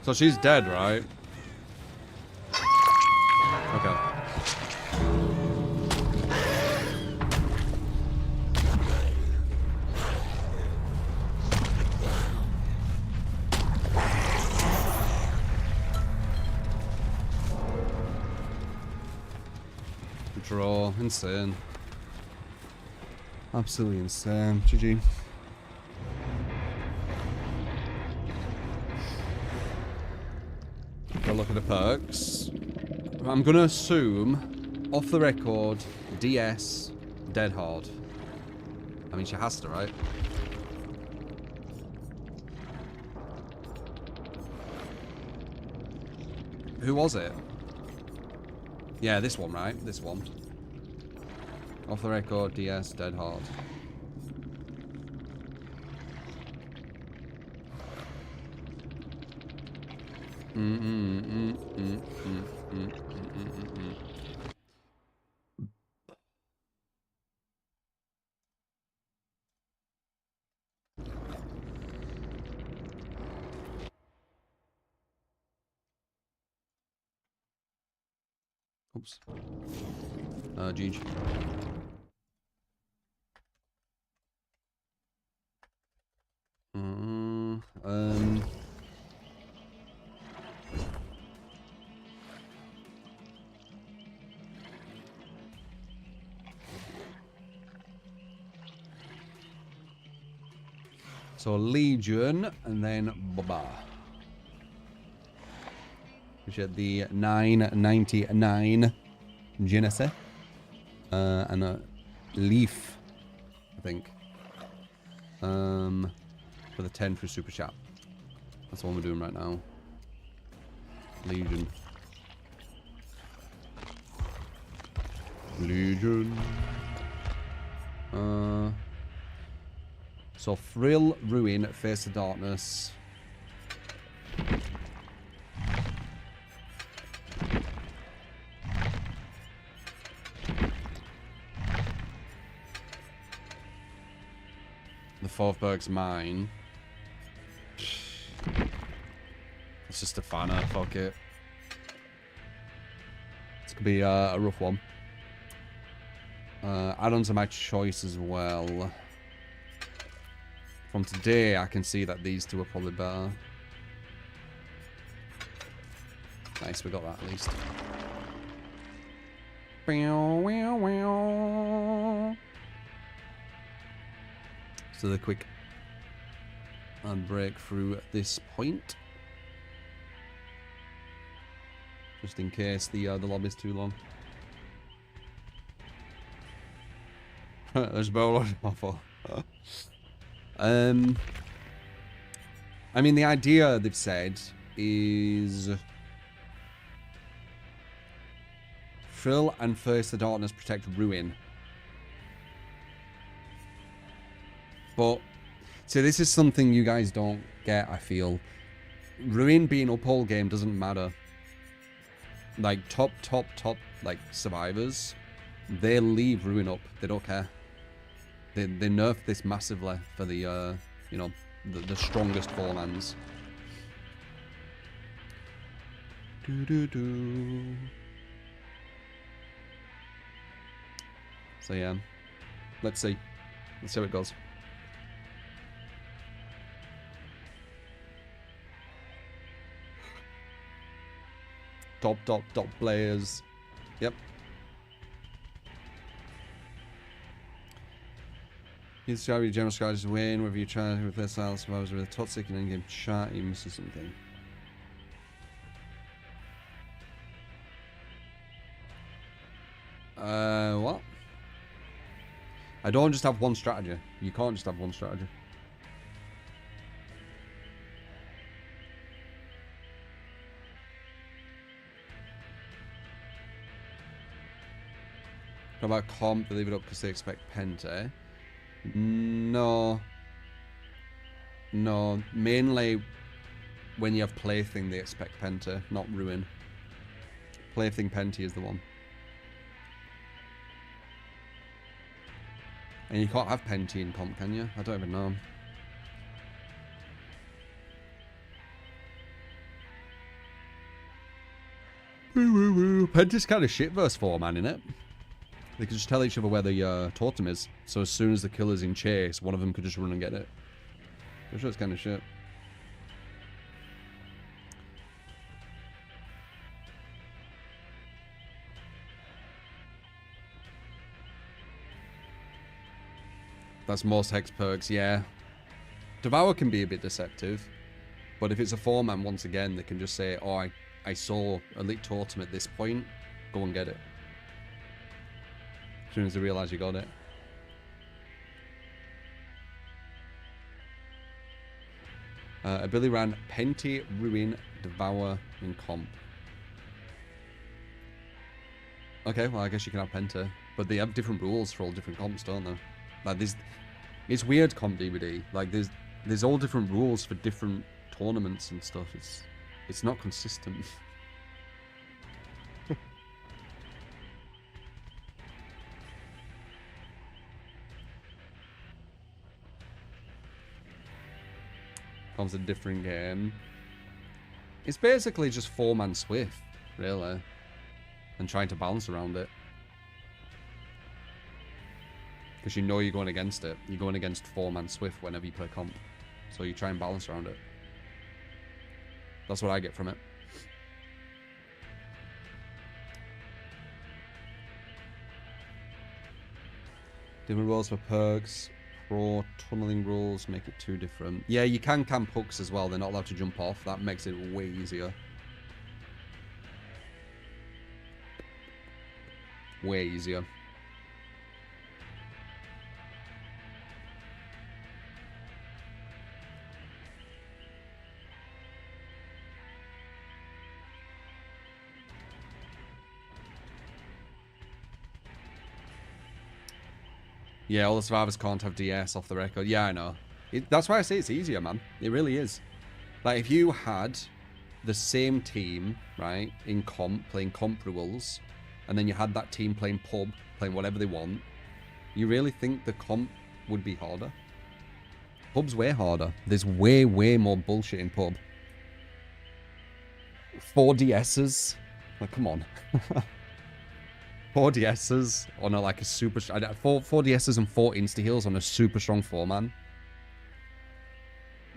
So she's dead, right? Okay. Draw. Insane. Absolutely insane. GG. Go look at the perks. I'm gonna assume, off the record, DS, dead hard. I mean, she has to, right? Who was it? Yeah, this one, right? This one. Off the record, DS, dead hard. Oops. GG. So Legion and then Baba. We get the 999 Genesis and a Leaf, I think. for the 10 through Super Chat. That's what we're doing right now. Legion. Legion. So Thrill, Ruin, Face of Darkness. The fourth berg's mine. It's just a fanner, fuck it. This could be a rough one. Add-ons are my choice as well. From today, I can see that these two are probably better. Nice, we got that at least. So the quick and break through at this point. Just in case the lobby's too long. There's Bolo awful. I mean, the idea they've said is Thrill and Face the Darkness protect Ruin. But, so this is something you guys don't get, I feel. Ruin being up all game doesn't matter. Like, top, like, survivors, they leave Ruin up. They don't care. They nerf this massively for the, you know, the strongest four-mans. So, yeah. Let's see. Let's see how it goes. Top players. Yep. You describe your general strategy as win, whether you try to replace styles survivors with a toxic and in-game chat, you miss something. What? I don't just have one strategy. You can't just have one strategy. What about comp? They leave it up because they expect Penta. No. No. Mainly when you have Plaything, they expect Penta, not Ruin. Plaything Penta is the one. And you can't have Penta in comp, can you? I don't even know. Penta's kind of shit verse 4-man, innit? They could just tell each other where the totem is, so as soon as the killer's in chase, one of them could just run and get it. I'm sure it's kind of shit. That's most hex perks, yeah. Devour can be a bit deceptive, but if it's a 4-man once again, they can just say, oh, I saw a lit totem at this point, go and get it. As soon as they realise you got it. Ability ran Penti, Ruin, Devour, and Comp. Okay, well I guess you can have Penta, but they have different rules for all different comps, don't they? Like it's weird comp DVD. Like there's all different rules for different tournaments and stuff. It's not consistent. Comp's a different game. It's basically just 4-man Swift, really, and trying to balance around it. Because you know you're going against it. You're going against 4-man Swift whenever you play comp. So you try and balance around it. That's what I get from it. Different rules for perks. Pro tunneling rules make it too different. Yeah, you can camp hooks as well. They're not allowed to jump off. That makes it way easier. Way easier. Yeah, all the survivors can't have DS off the record. Yeah, I know. That's why I say it's easier, man. It really is. Like, if you had the same team, right, in comp, playing comp rules, and then you had that team playing pub, playing whatever they want, you really think the comp would be harder? Pub's way harder. There's way, way more bullshit in pub. 4 DSs? Like, come on. 4 DSs on a, like a super... 4 DSs and 4 insta-heals on a super strong 4-man.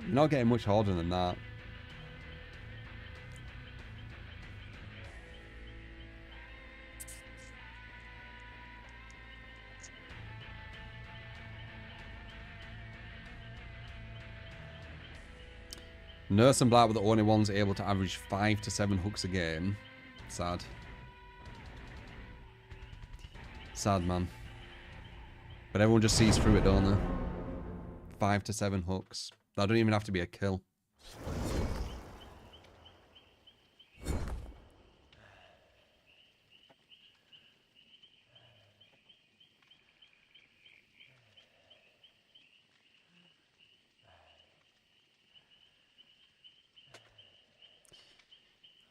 You're not getting much harder than that. Nurse and Black were the only ones able to average 5 to 7 hooks a game. Sad. Sad, man. But everyone just sees through it, don't they? 5 to 7 hooks. That don't even have to be a kill.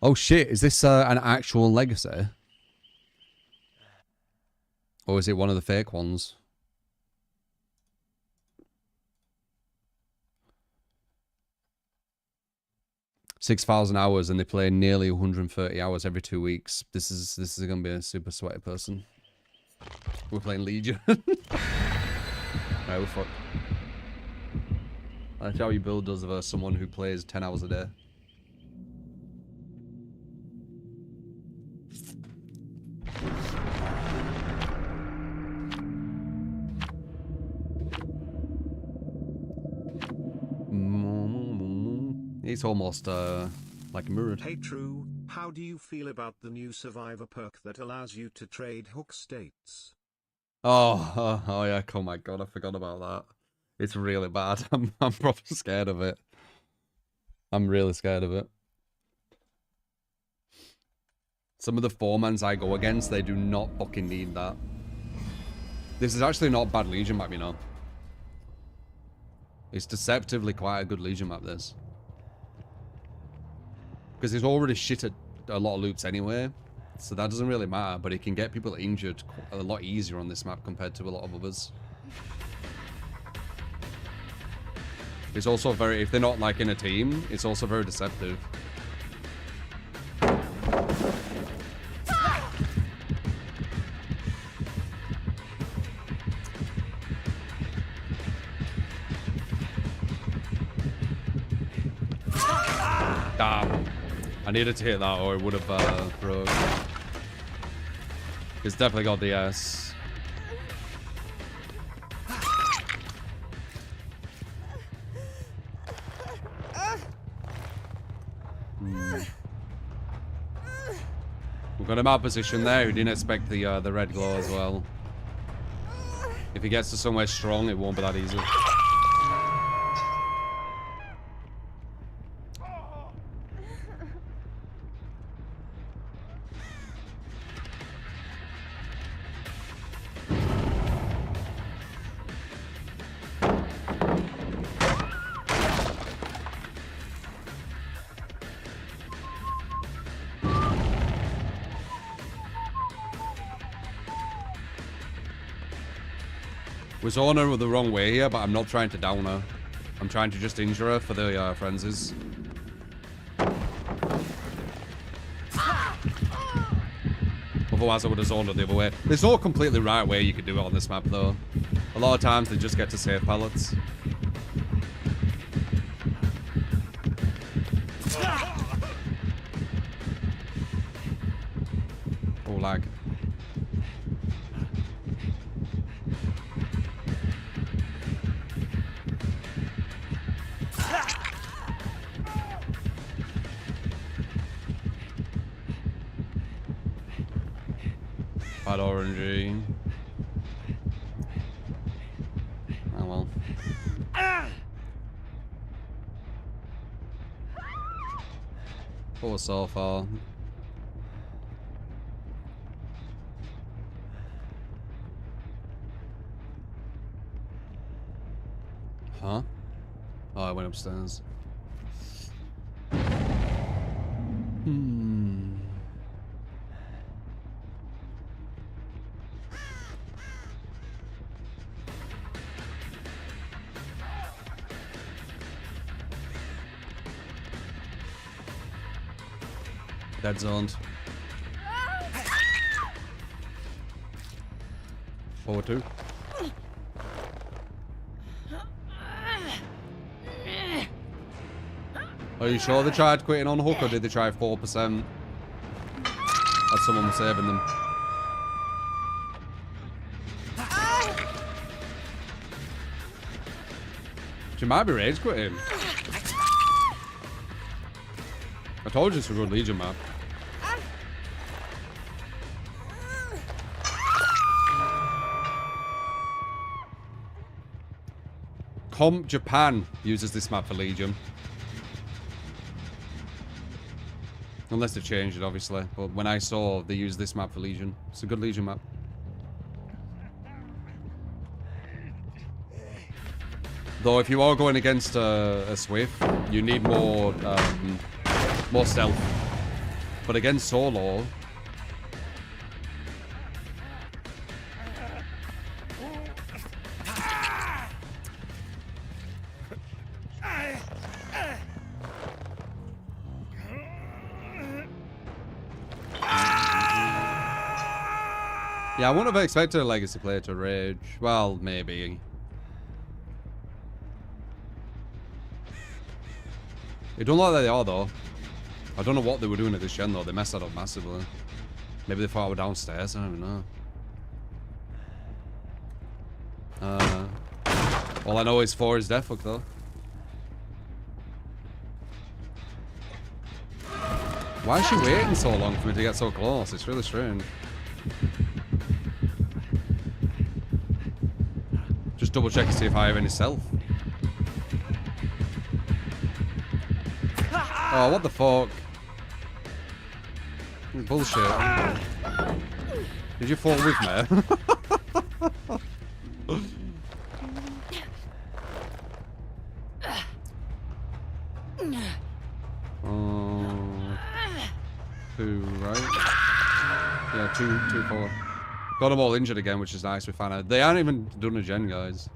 Oh shit, is this an actual legacy? Or is it one of the fake ones? $6,000 hours and they play nearly 130 hours every 2 weeks. This is gonna be a super sweaty person. We're playing Legion. Right, we're fucked. That's how you build does versus someone who plays 10 hours a day. It's almost like a mirror. Hey True, how do you feel about the new Survivor perk that allows you to trade hook states? Oh yeah, oh my god, I forgot about that. It's really bad. I'm proper scared of it. I'm really scared of it. Some of the 4-mans I go against, they do not fucking need that. This is actually not bad Legion map, you know. It's deceptively quite a good Legion map, this. Because it's already shit at a lot of loops anyway. So that doesn't really matter, but it can get people injured a lot easier on this map compared to a lot of others. It's also very, if they're not like in a team, it's also very deceptive. Damn. I needed to hit that or it would have broke. It's definitely got DS. We've got him out of position there. Who didn't expect the red glow as well. If he gets to somewhere strong, it won't be that easy. We're zoning her the wrong way here, but I'm not trying to down her. I'm trying to just injure her for the frenzies. Otherwise I would have zoned her the other way. There's no completely right way you could do it on this map though. A lot of times they just get to save pallets. Oh, lag. Bad orangey. Oh well. Poor so far. Huh? Oh, I went upstairs. Dead zoned. Forward 2. Are you sure they tried quitting on hook or did they try 4%? As someone was saving them. She might be rage quitting. I told you it's a good Legion map. Comp Japan uses this map for Legion. Unless they've changed it, obviously. But when I saw they used this map for Legion, it's a good Legion map. Though if you are going against a Swift, you need more stealth. But against solo, yeah, I wouldn't have expected a Legacy player to rage. Well, maybe. It don't look like they are, though. I don't know what they were doing at this gen, though. They messed that up massively. Maybe they thought I were downstairs. I don't even know. All I know is 4 is death hook, though. Why is she waiting so long for me to get so close? It's really strange. Just double check to see if I have any self. Oh, what the fuck? Bullshit. Did you fall with me? 2, right? Yeah, 2, 4. Got them all injured again, which is nice. We found out. They aren't even done a gen, guys.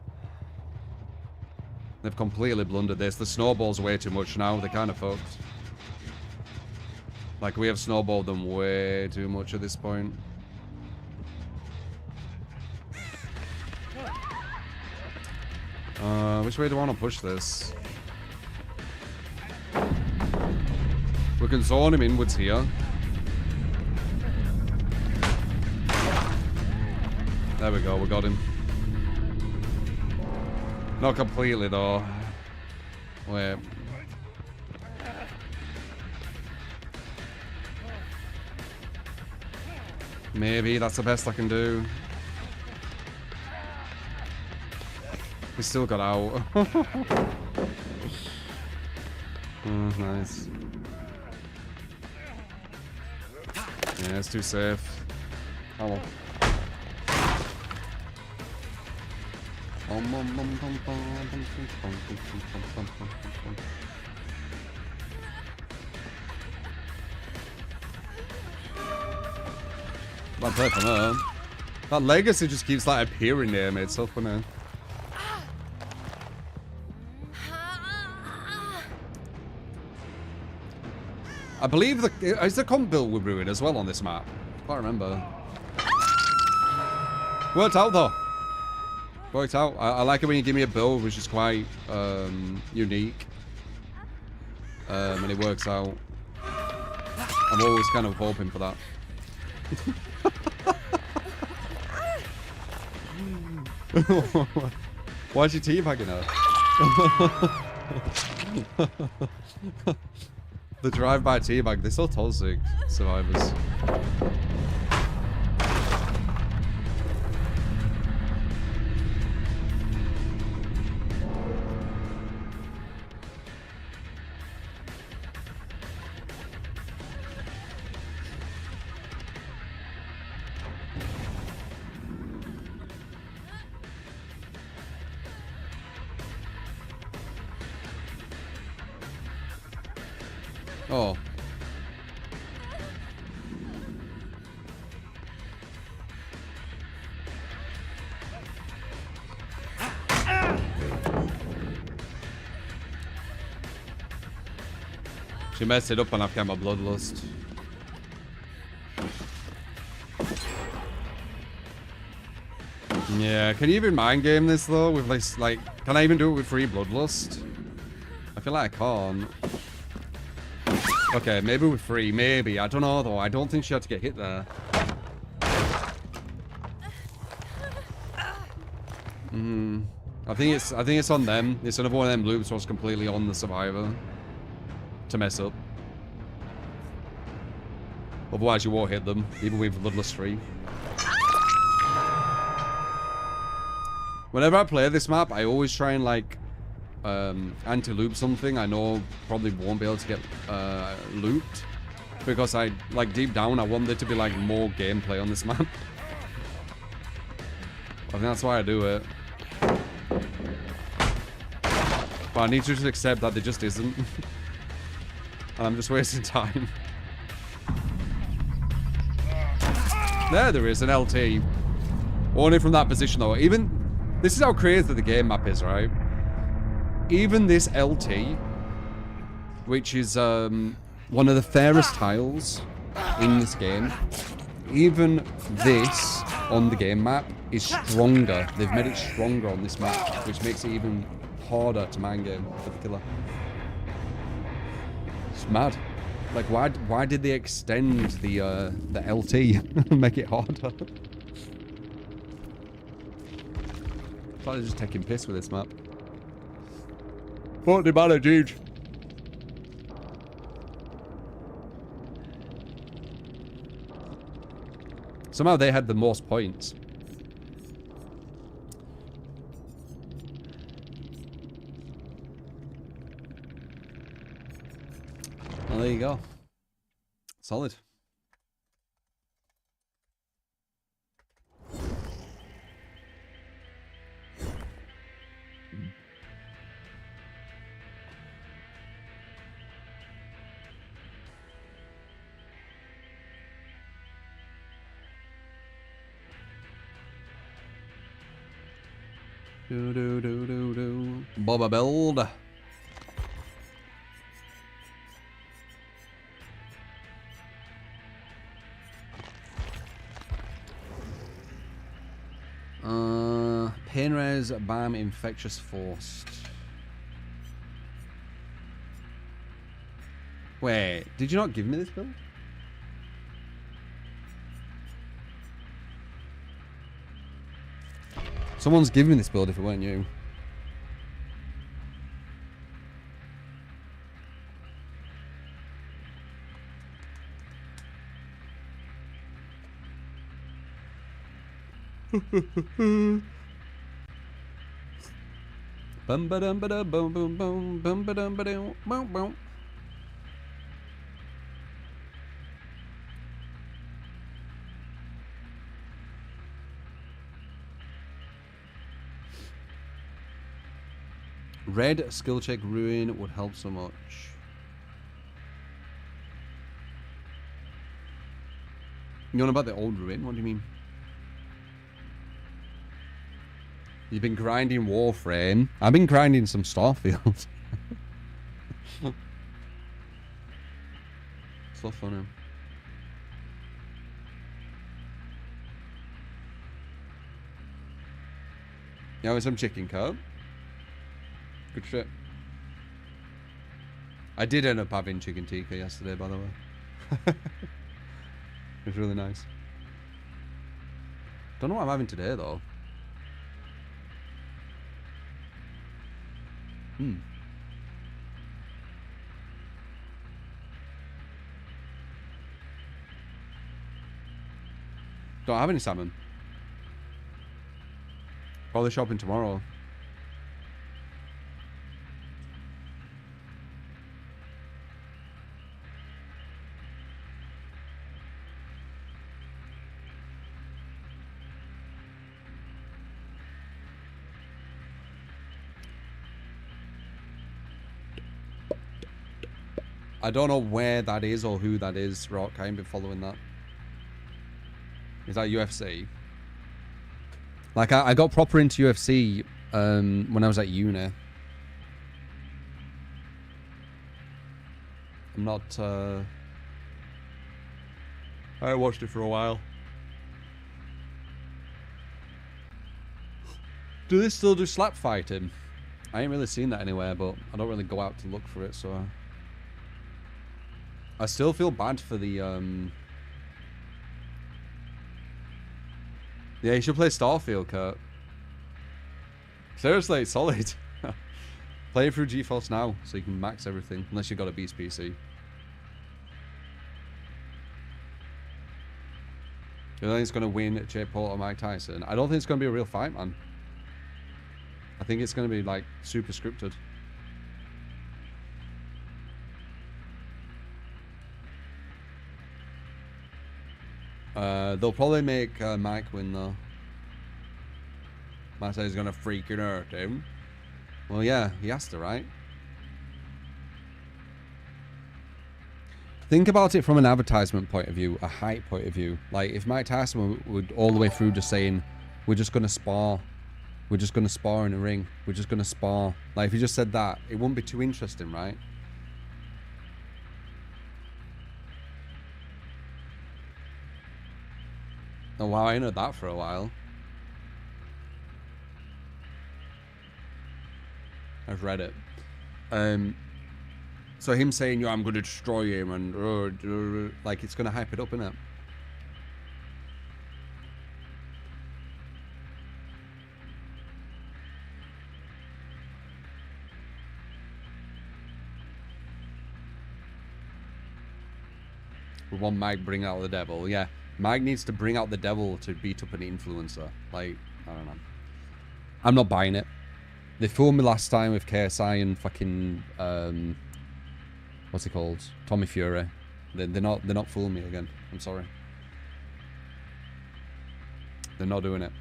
They've completely blundered this. The snowball's way too much now. They're kind of fucked. Like, we have snowballed them way too much at this point. Which way do I want to push this? We can zone him inwards here. There we go, we got him. Not completely, though. Wait. Maybe that's the best I can do. We still got out. Nice. Yeah, it's too safe. Oh well. Bad play from her. That Legacy just keeps like appearing near me. It's so funny. I believe is the comp build with Ruin as well on this map? Can't remember. Worked out though. Worked out. I like it when you give me a build which is quite unique. And it works out. I'm always kind of hoping for that. Why is she teabagging her? The drive-by teabag, they're so toxic, survivors. Oh. She messed it up and I've got my bloodlust. Yeah, can you even mind game this though? With this, like, can I even do it with free bloodlust? I feel like I can't. Okay, maybe with free, maybe. I don't know though. I don't think she had to get hit there. I think it's on them. It's another one of them loops was completely on the survivor to mess up. Otherwise, you won't hit them, even with bloodlust free. Whenever I play this map, I always try and like anti-loop something I know probably won't be able to get looped, because I like deep down I want there to be like more gameplay on this map. I think that's why I do it. But I need to just accept that there just isn't. And I'm just wasting time. There is an LT. Only from that position though. Even this is how crazy the game map is, right? Even this LT, which is one of the fairest tiles in this game, even this on the game map is stronger. They've made it stronger on this map, which makes it even harder to mind game for the killer. It's mad. Like, why did they extend the LT and make it harder? It's like they're just taking piss with this map. What the matter, dude? Somehow they had the most points. Well, there you go. Solid. Do do do do do. Boba build. Pain res, bam, infectious forced. Wait, did you not give me this build? Someone's giving me this build if it weren't you. Bum ba dum ba da boom boom boom bum ba dum ba dum boom boom. Red skill check ruin would help so much. You know about the old ruin? What do you mean? You've been grinding Warframe. I've been grinding some Starfield. So funny. Yeah, with some chicken cup. Good shit. I did end up having chicken tikka yesterday, by the way. It was really nice. Don't know what I'm having today, though. Don't have any salmon. Probably shopping tomorrow. I don't know where that is or who that is, Rock. I ain't been following that. Is that UFC? Like, I got proper into UFC when I was at uni. I'm not... I watched it for a while. Do they still do slap fighting? I ain't really seen that anywhere, but I don't really go out to look for it, so... I still feel bad for the, Yeah, you should play Starfield, Kurt. Seriously, it's solid. Play it through GeForce Now, so you can max everything, unless you've got a beast PC. You think it's going to win Jake Paul or Mike Tyson? I don't think it's going to be a real fight, man. I think it's going to be, like, super scripted. They'll probably make Mike win, though. Mike says he's going to freaking hurt him. Well, yeah, he has to, right? Think about it from an advertisement point of view, a hype point of view. Like, if Mike Tyson would all the way through just saying, we're just going to spar. We're just going to spar in a ring. We're just going to spar. Like, if he just said that, it wouldn't be too interesting, right? Oh, wow, I ain't heard that for a while. I've read it. So him saying, yo, I'm going to destroy him, and like, it's going to hype it up, innit? We want Mike bring out the devil. Yeah, Mike needs to bring out the devil to beat up an influencer. Like, I don't know. I'm not buying it. They fooled me last time with KSI and fucking what's it called? Tommy Fury. They're not fooling me again. I'm sorry. They're not doing it.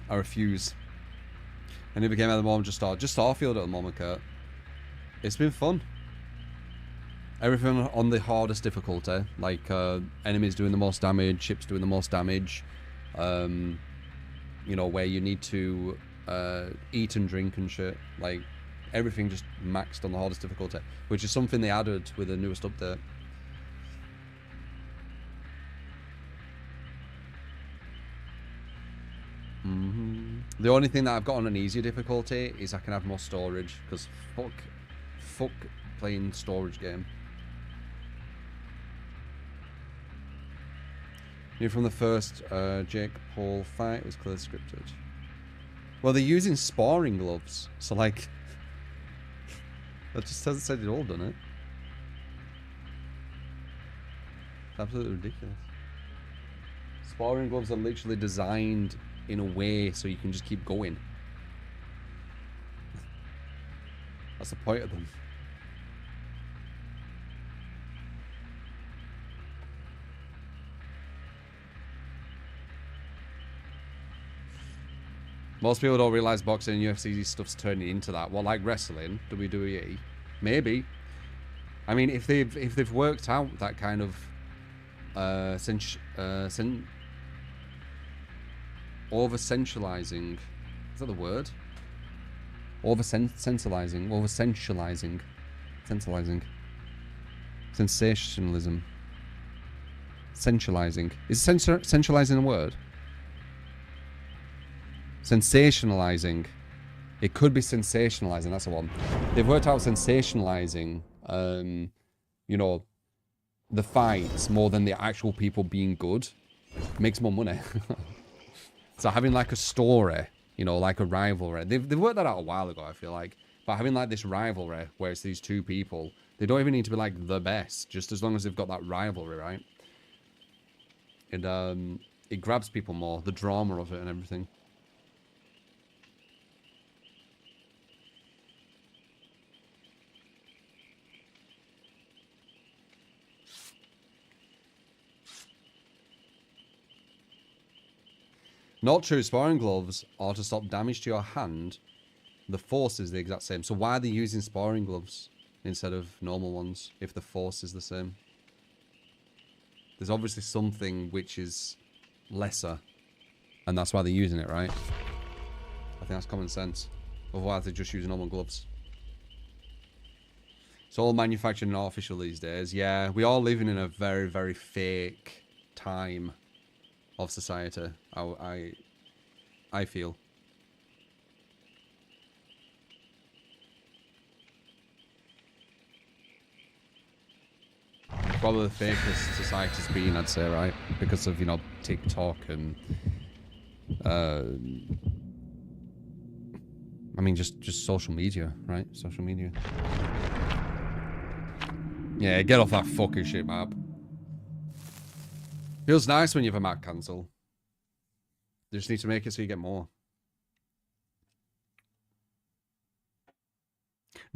I refuse. And it became at the moment just Starfield at the moment, Kurt. It's been fun. Everything on the hardest difficulty, like enemies doing the most damage, ships doing the most damage. You know, where you need to eat and drink and shit. Like, everything just maxed on the hardest difficulty, which is something they added with the newest update. The only thing that I've got on an easier difficulty is I can have more storage, because fuck playing storage game. Knew from the first Jake Paul fight, it was clearly scripted. Well, they're using sparring gloves, so like, that just hasn't said it all, done it? It's absolutely ridiculous. Sparring gloves are literally designed in a way so you can just keep going. That's the point of them. Most people don't realize boxing and UFC stuff's turning into that. Well, like wrestling, WWE, maybe. I mean, if they've worked out that kind of over-sensualizing, is that the word? Over-sensualizing, sensationalism, sensualizing. Is sensualizing a word? Sensationalizing. It could be sensationalizing, that's the one. They've worked out sensationalizing, you know, the fights more than the actual people being good. Makes more money. So having like a story, you know, like a rivalry. They've worked that out a while ago, I feel like. But having like this rivalry where it's these two people, they don't even need to be like the best, just as long as they've got that rivalry, right? It grabs people more, the drama of it and everything. Not true. Sparring gloves are to stop damage to your hand. The force is the exact same. So why are they using sparring gloves instead of normal ones if the force is the same? There's obviously something which is lesser, and that's why they're using it, right? I think that's common sense. Otherwise, they're just using normal gloves. It's all manufactured and artificial these days. Yeah, we are living in a very, very fake time of society. I feel. Probably the fakest society's been, I'd say, right? Because of, you know, TikTok and I mean just social media, right? Social media. Yeah, get off that fucking shit map. Feels nice when you have a map cancel. You just need to make it so you get more.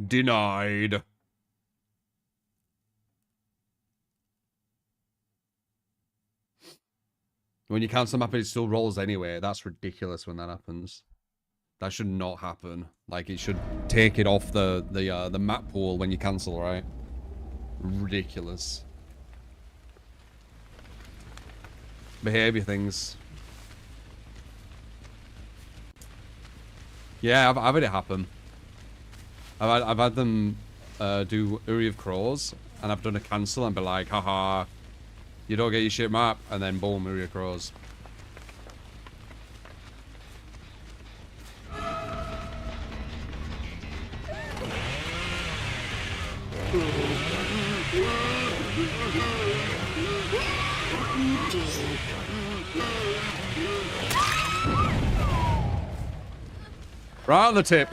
Denied. When you cancel the map, it still rolls anyway. That's ridiculous when that happens. That should not happen. Like, it should take it off the map pool when you cancel, right? Ridiculous. Behavior things. Yeah, I've had it happen. I've had them do Uri of Crows, and I've done a cancel and be like, haha, you don't get your shit map, and then boom, Uri of Crows. Right on the tip.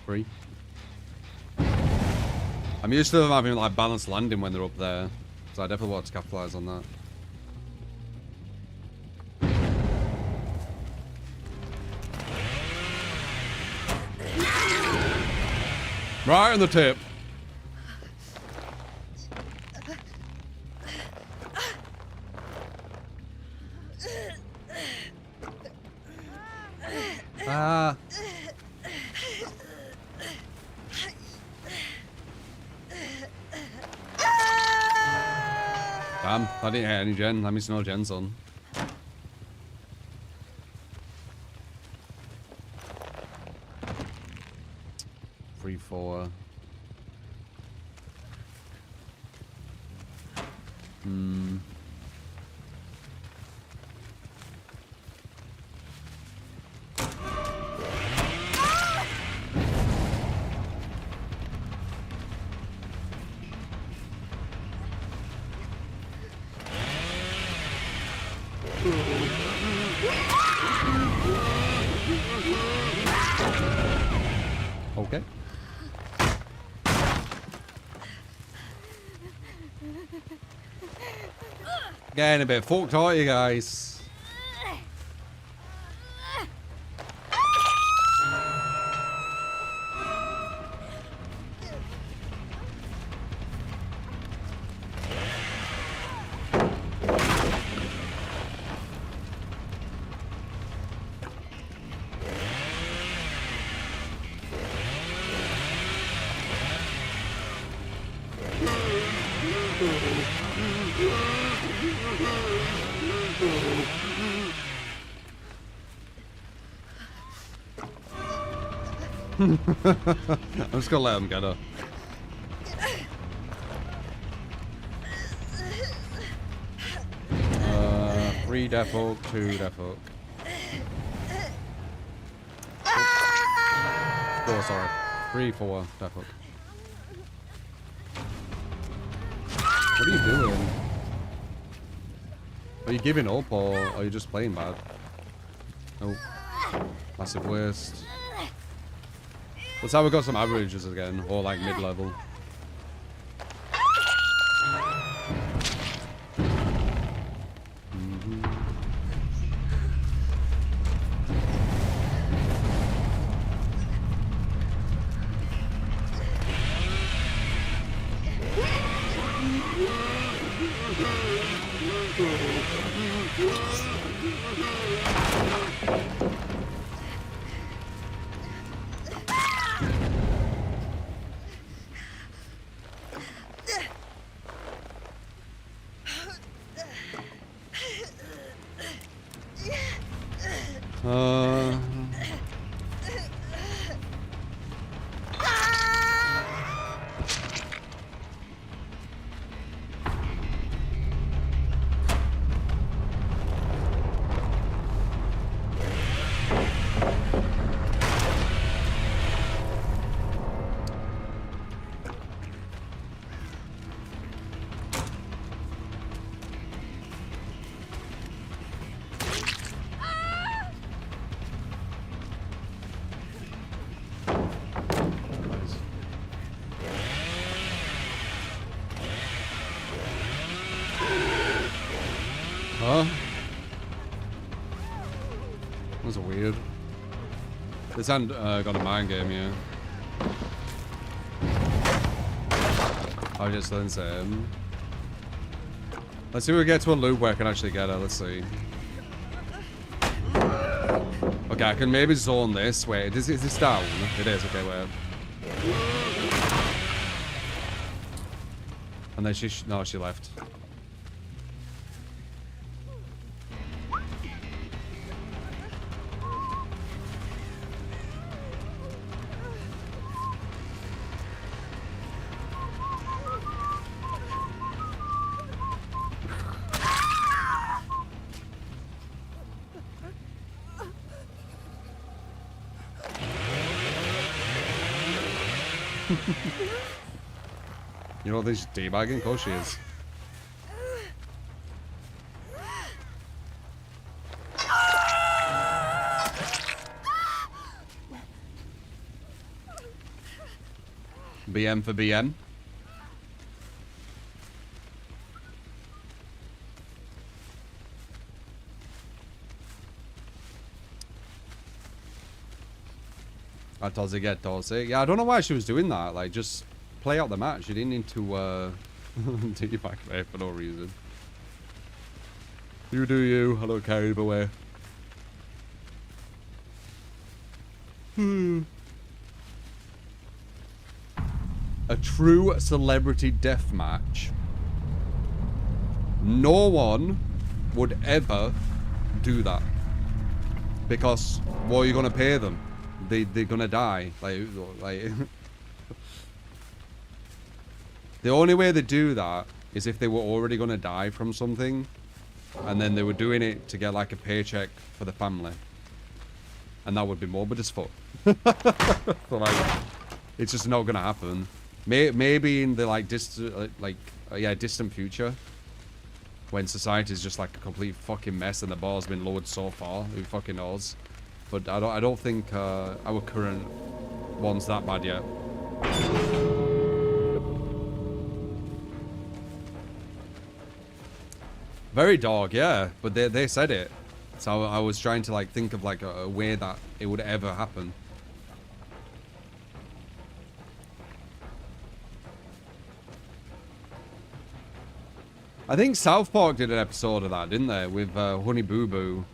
Free. I'm used to them having like balanced landing when they're up there, so I definitely want to capitalize on that. Right on the tip. Ah. Damn, I didn't hit any gen. That means no gens on. Free four. Hmm. Okay. Getting a bit fucked, aren't you guys? I'm just gonna let him get her. Three death hook, two death hook. Oh, sorry. 3, 4 death hook. What are you doing? Are you giving up or are you just playing bad? Oh, massive waste. Let's have we got some averages again, or like mid-level. Huh? That was weird. This hand got a mind game, yeah. I just didn't say him. Let's see if we get to a loop where I can actually get her. Let's see. Okay, I can maybe zone this. Wait, is this down? It is. Okay, wait. And then no, she left. You know this debugging? Of course she is. BM for BM. Tozy get Tozy. Yeah, I don't know why she was doing that. Like, just play out the match. You didn't need to take you back there for no reason. You do you. I don't care either way. A true celebrity death match. No one would ever do that. Because what are you gonna pay them? They're gonna die. Like the only way they do that is if they were already gonna die from something, and then they were doing it to get like a paycheck for the family, and that would be morbid as fuck. So like, it's just not gonna happen. Maybe in the distant future, when society is just like a complete fucking mess and the bar's been lowered so far, who fucking knows? But I don't think our current one's that bad yet. Very dark, yeah. But they said it, so I was trying to like think of like a way that it would ever happen. I think South Park did an episode of that, didn't they, with Honey Boo Boo,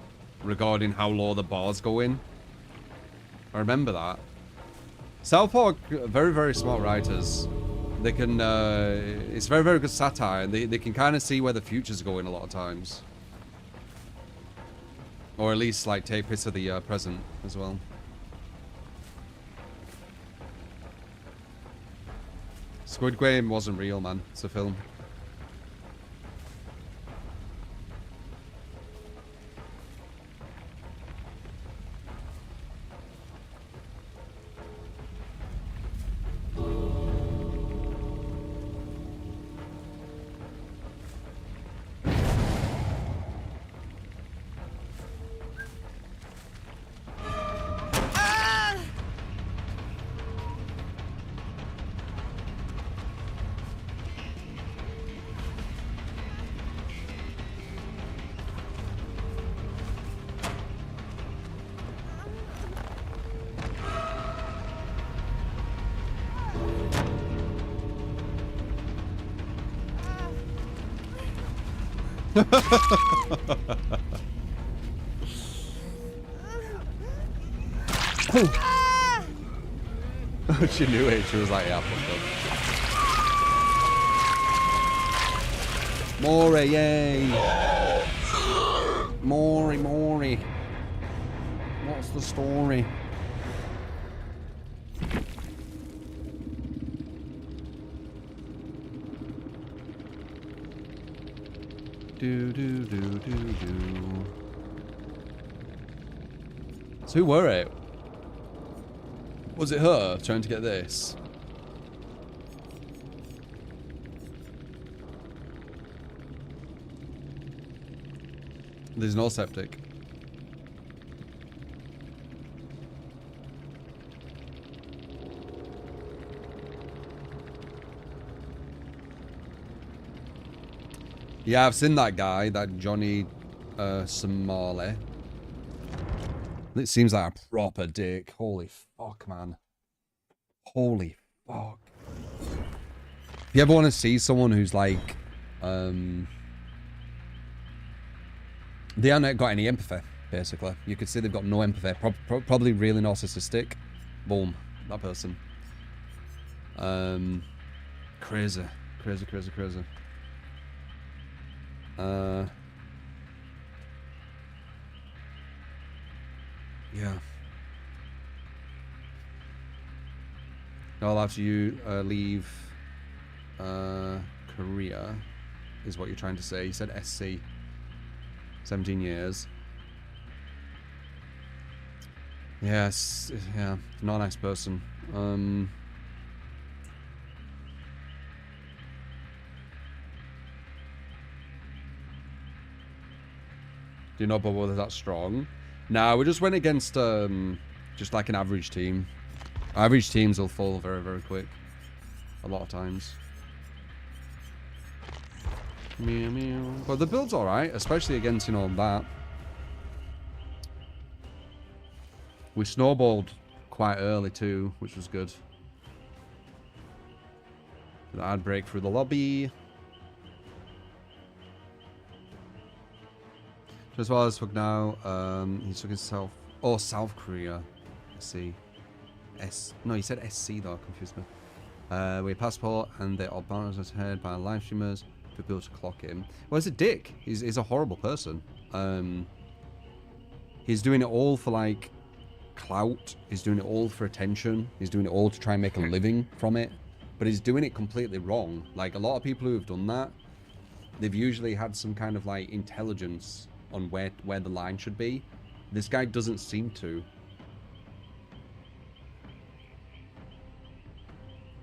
regarding how low the bars go in. I remember that. South Park, very, very smart writers. They can, it's very, very good satire, and they can kind of see where the future's going a lot of times. Or at least, like, take piss of the present as well. Squid Game wasn't real, man. It's a film. She knew it. She was like, yeah, fuck up. Maury, yay! Maury. What's the story? Do do do do do. So who were it? Was it her trying to get this? There's no septic. Yeah, I've seen that guy, that Johnny Somali. It seems like a proper dick. Holy fuck, man. Holy fuck. If you ever want to see someone who's like, they haven't got any empathy, basically. You could see they've got no empathy. Probably really narcissistic. Boom. That person. Crazy. Crazy, crazy, crazy. Yeah. All after you leave Korea is what you're trying to say. You said SC. 17 years. Yes, yeah, not a nice person. Do you know but whether that's strong? Nah, we just went against just like an average team. Average teams will fall very, very quick. A lot of times. Meow meow. But the build's alright, especially against, you know, that. We snowballed quite early too, which was good. The ad break through the lobby. As well as fuck now, he took himself. Oh, South Korea. SC. No, he said SC though, confused me. With passport, and they are banned heard by live streamers to be able to clock him. Well, he's a dick. He's a horrible person. He's doing it all for like clout. He's doing it all for attention. He's doing it all to try and make a living from it. But he's doing it completely wrong. Like a lot of people who have done that, they've usually had some kind of like intelligence on where the line should be. This guy doesn't seem to.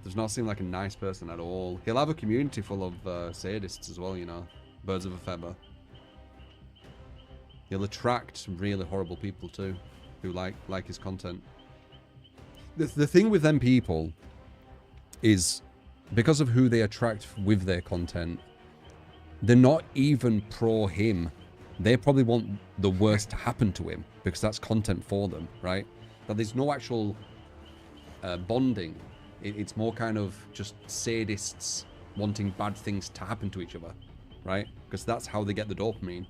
Does not seem like a nice person at all. He'll have a community full of sadists as well, you know. Birds of a feather. He'll attract really horrible people too, who like his content. The thing with them people is, because of who they attract with their content, they're not even pro him. They probably want the worst to happen to him, because that's content for them, right? But there's no actual bonding. It's more kind of just sadists wanting bad things to happen to each other, right? Because that's how they get the dopamine.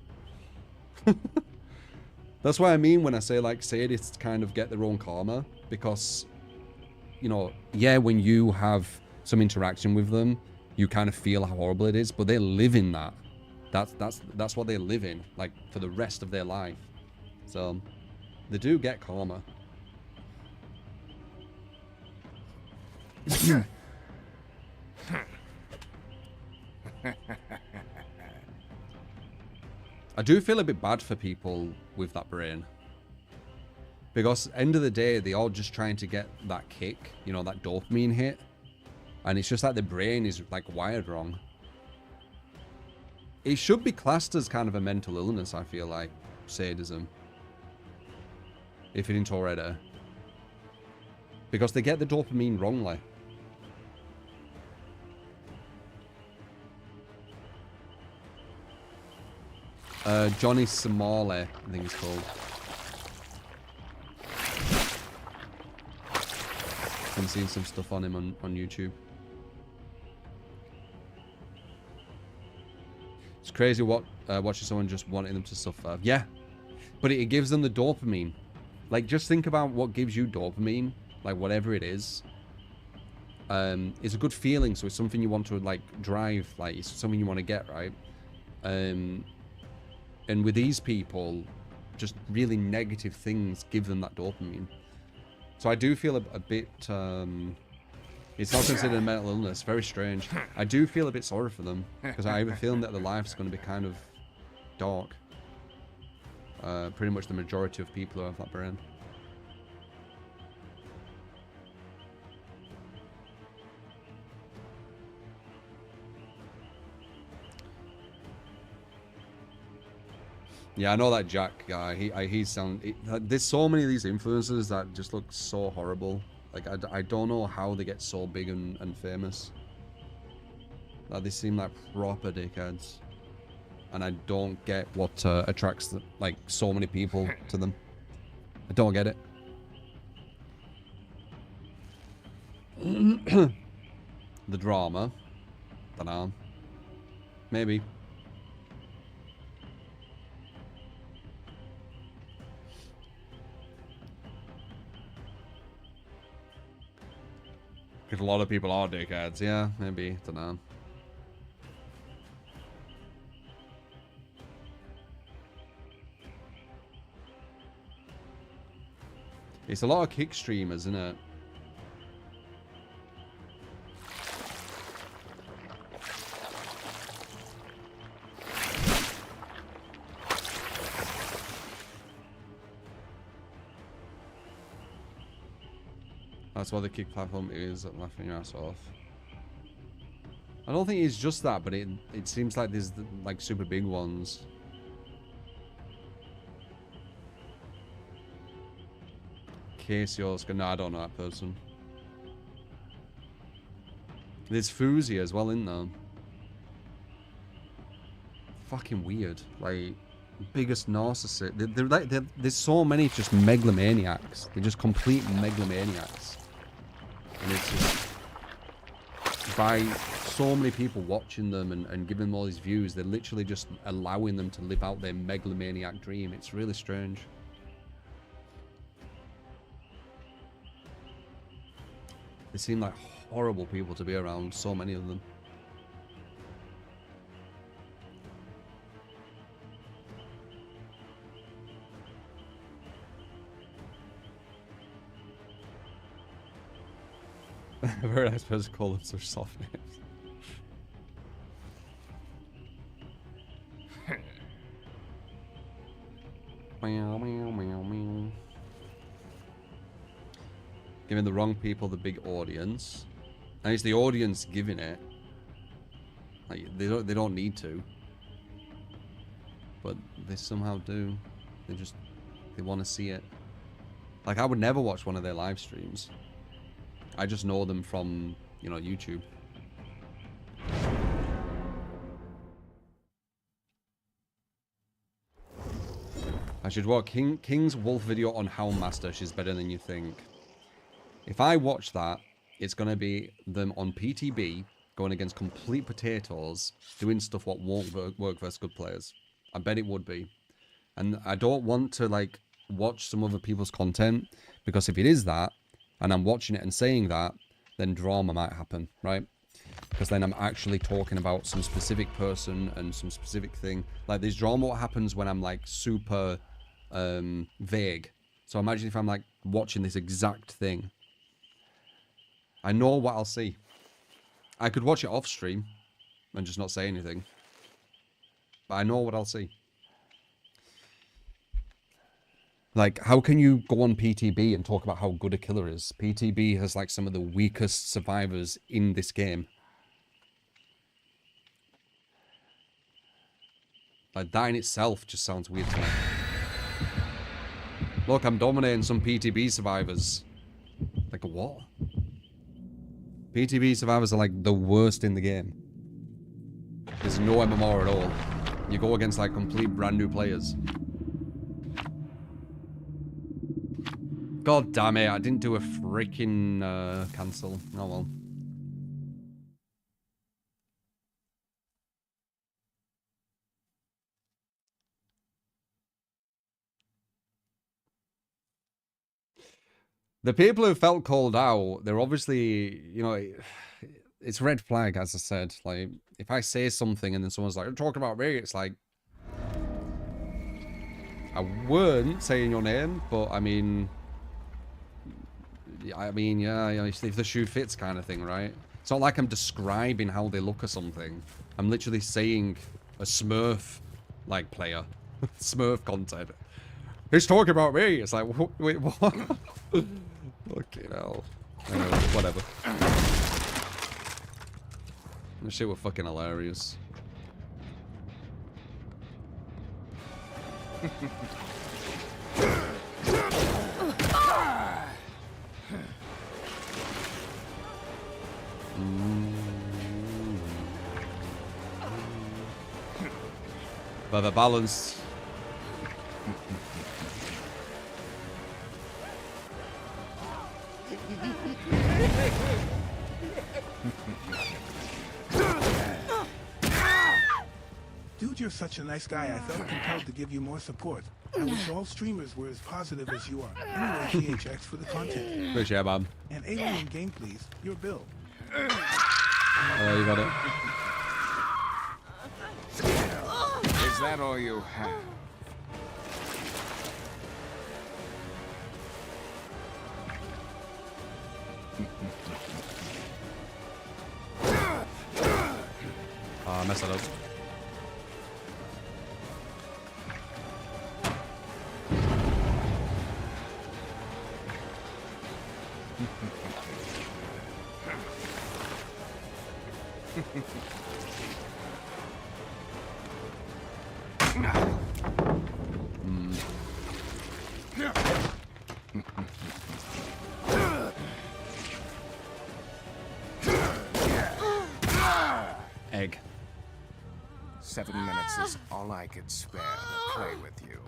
That's what I mean when I say like sadists kind of get their own karma, because, you know, yeah, when you have some interaction with them, you kind of feel how horrible it is, but they live in that. That's what they live in, like, for the rest of their life. So they do get karma. I do feel a bit bad for people with that brain, because end of the day, they're all just trying to get that kick, you know, that dopamine hit, and it's just like the brain is like wired wrong. It should be classed as kind of a mental illness, I feel like, sadism, if it isn't already, because they get the dopamine wrongly. Johnny Somali, I think it's called. Been seeing some stuff on him on YouTube. It's crazy watching someone just wanting them to suffer. Yeah, but it gives them the dopamine. Like, just think about what gives you dopamine, like whatever it is. It's a good feeling, so it's something you want to like drive, like it's something you want to get, right? And with these people, just really negative things give them that dopamine. So I do feel a bit, it's not considered a mental illness, very strange. I do feel a bit sorry for them, because I have a feeling that their life's going to be kind of dark. Pretty much the majority of people who have that brain. Yeah, I know that Jack guy. There's so many of these influencers that just look so horrible. Like, I don't know how they get so big and famous. Like, they seem like proper dickheads. And I don't get what attracts, like, so many people to them. I don't get it. The drama. Dunno. Maybe. Because a lot of people are dickheads, yeah, maybe, dunno. It's a lot of kick streamers, isn't it? That's why the kick platform is laughing your ass off. I don't think it's just that, but it seems like there's like super big ones. Casio's, no, I don't know that person. There's Fuzi as well, in there. Fucking weird. Like, biggest narcissist. There's so many just megalomaniacs. They're just complete megalomaniacs. And it's just, by so many people watching them and giving them all these views, they're literally just allowing them to live out their megalomaniac dream. It's really strange. They seem like horrible people to be around, so many of them. Very nice person to call them such soft names. Meow, meow, meow, meow. Giving the wrong people the big audience. And it's the audience giving it. Like, they don't need to. But they somehow do. They want to see it. Like, I would never watch one of their live streams. I just know them from, you know, YouTube. I should watch King's Wolf video on Houndmaster. She's better than you think. If I watch that, it's going to be them on PTB going against complete potatoes, doing stuff what won't work versus good players. I bet it would be. And I don't want to, like, watch some other people's content, because if it is that, and I'm watching it and saying that, then drama might happen, right? Because then I'm actually talking about some specific person and some specific thing. Like, there's drama what happens when I'm, like, super vague. So imagine if I'm, like, watching this exact thing. I know what I'll see. I could watch it off stream and just not say anything. But I know what I'll see. Like, how can you go on PTB and talk about how good a killer is? PTB has, like, some of the weakest survivors in this game. Like, that in itself just sounds weird to me. Look, I'm dominating some PTB survivors. Like, what? PTB survivors are, like, the worst in the game. There's no MMR at all. You go against, like, complete brand new players. God damn it, I didn't do a freaking cancel. Oh well. The people who felt called out, they're obviously, you know, it's red flag, as I said. Like, if I say something and then someone's like, I'm talking about me, it's like, I weren't saying your name, but I mean, yeah, if the shoe fits kind of thing, right? It's not like I'm describing how they look or something. I'm literally saying a Smurf, like, player. Smurf content. He's talking about me. It's like, wait, what? Okay, hell. Anyway, whatever. This shit were fucking hilarious. But the balance. Dude, you're such a nice guy. I felt compelled to give you more support. I wish all streamers were as positive as you are. Anyway, THX for the content. Appreciate it, man. And alien game, please. Your bill. Oh, you got it. Is that all you have? Ah, messed that up. Egg. 7 minutes is all I could spare to play with you.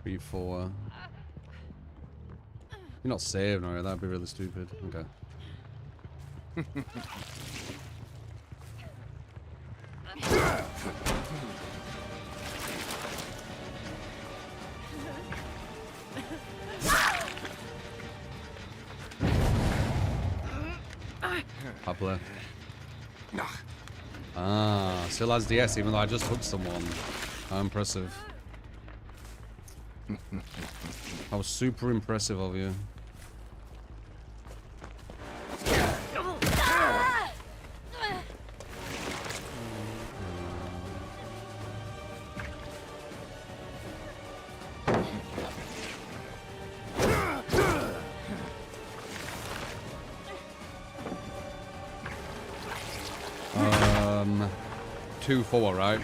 3, 4. You're not saved, no, that'd be really stupid. Okay. Up left. Ah, still has DS even though I just hooked someone. How impressive. That was super impressive of you. Um, 2, 4, right?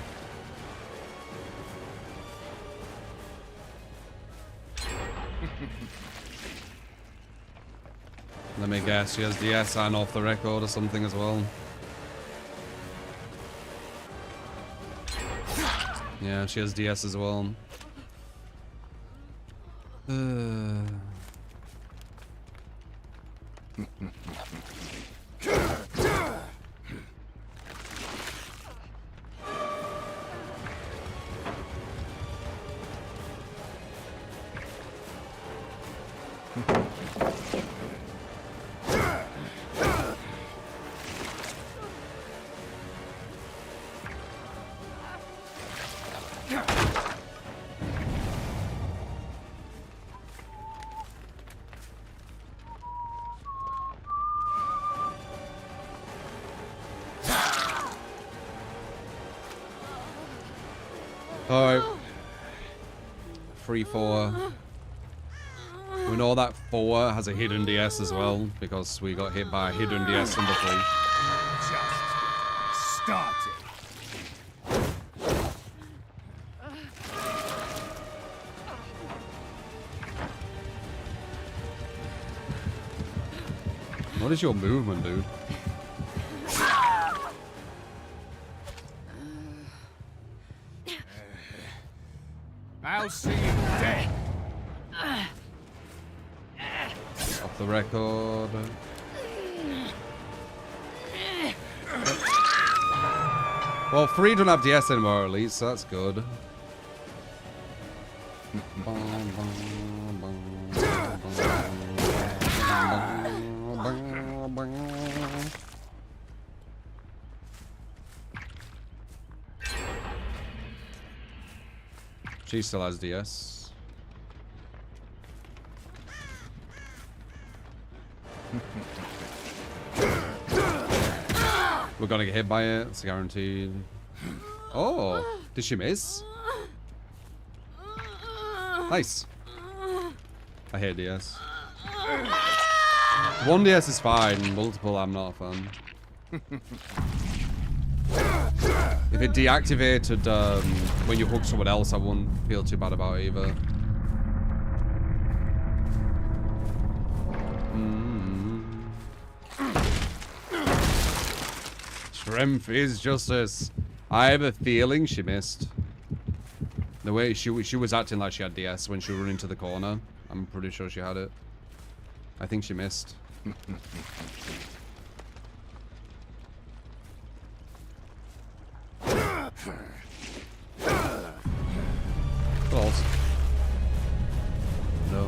Let me guess, she has DS and off the record or something as well. Yeah, she has DS as well. Alright. 3, 4. We know that 4 has a hidden DS as well, because we got hit by a hidden DS number 3. Just start it. What is your movement, dude? I'll see you dead. Off the record. Well, 3 don't have DS anymore, at least, so that's good. She still has DS. We're gonna get hit by it. It's guaranteed. Oh, did she miss? Nice. I hate DS. One DS is fine. Multiple, I'm not a fan. If it deactivated when you hook someone else, I wouldn't feel too bad about it either. Strength is justice. I have a feeling she missed. The way she was acting like she had DS when she was running to the corner. I'm pretty sure she had it. I think she missed. Close. No,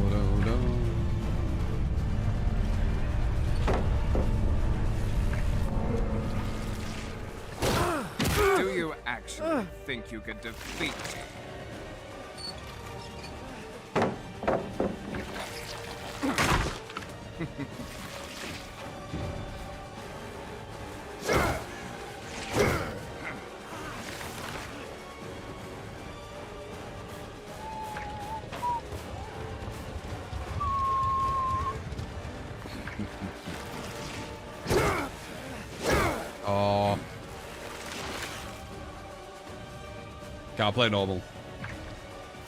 no, no. Do you actually think you could defeat me? Oh. Can't play normal.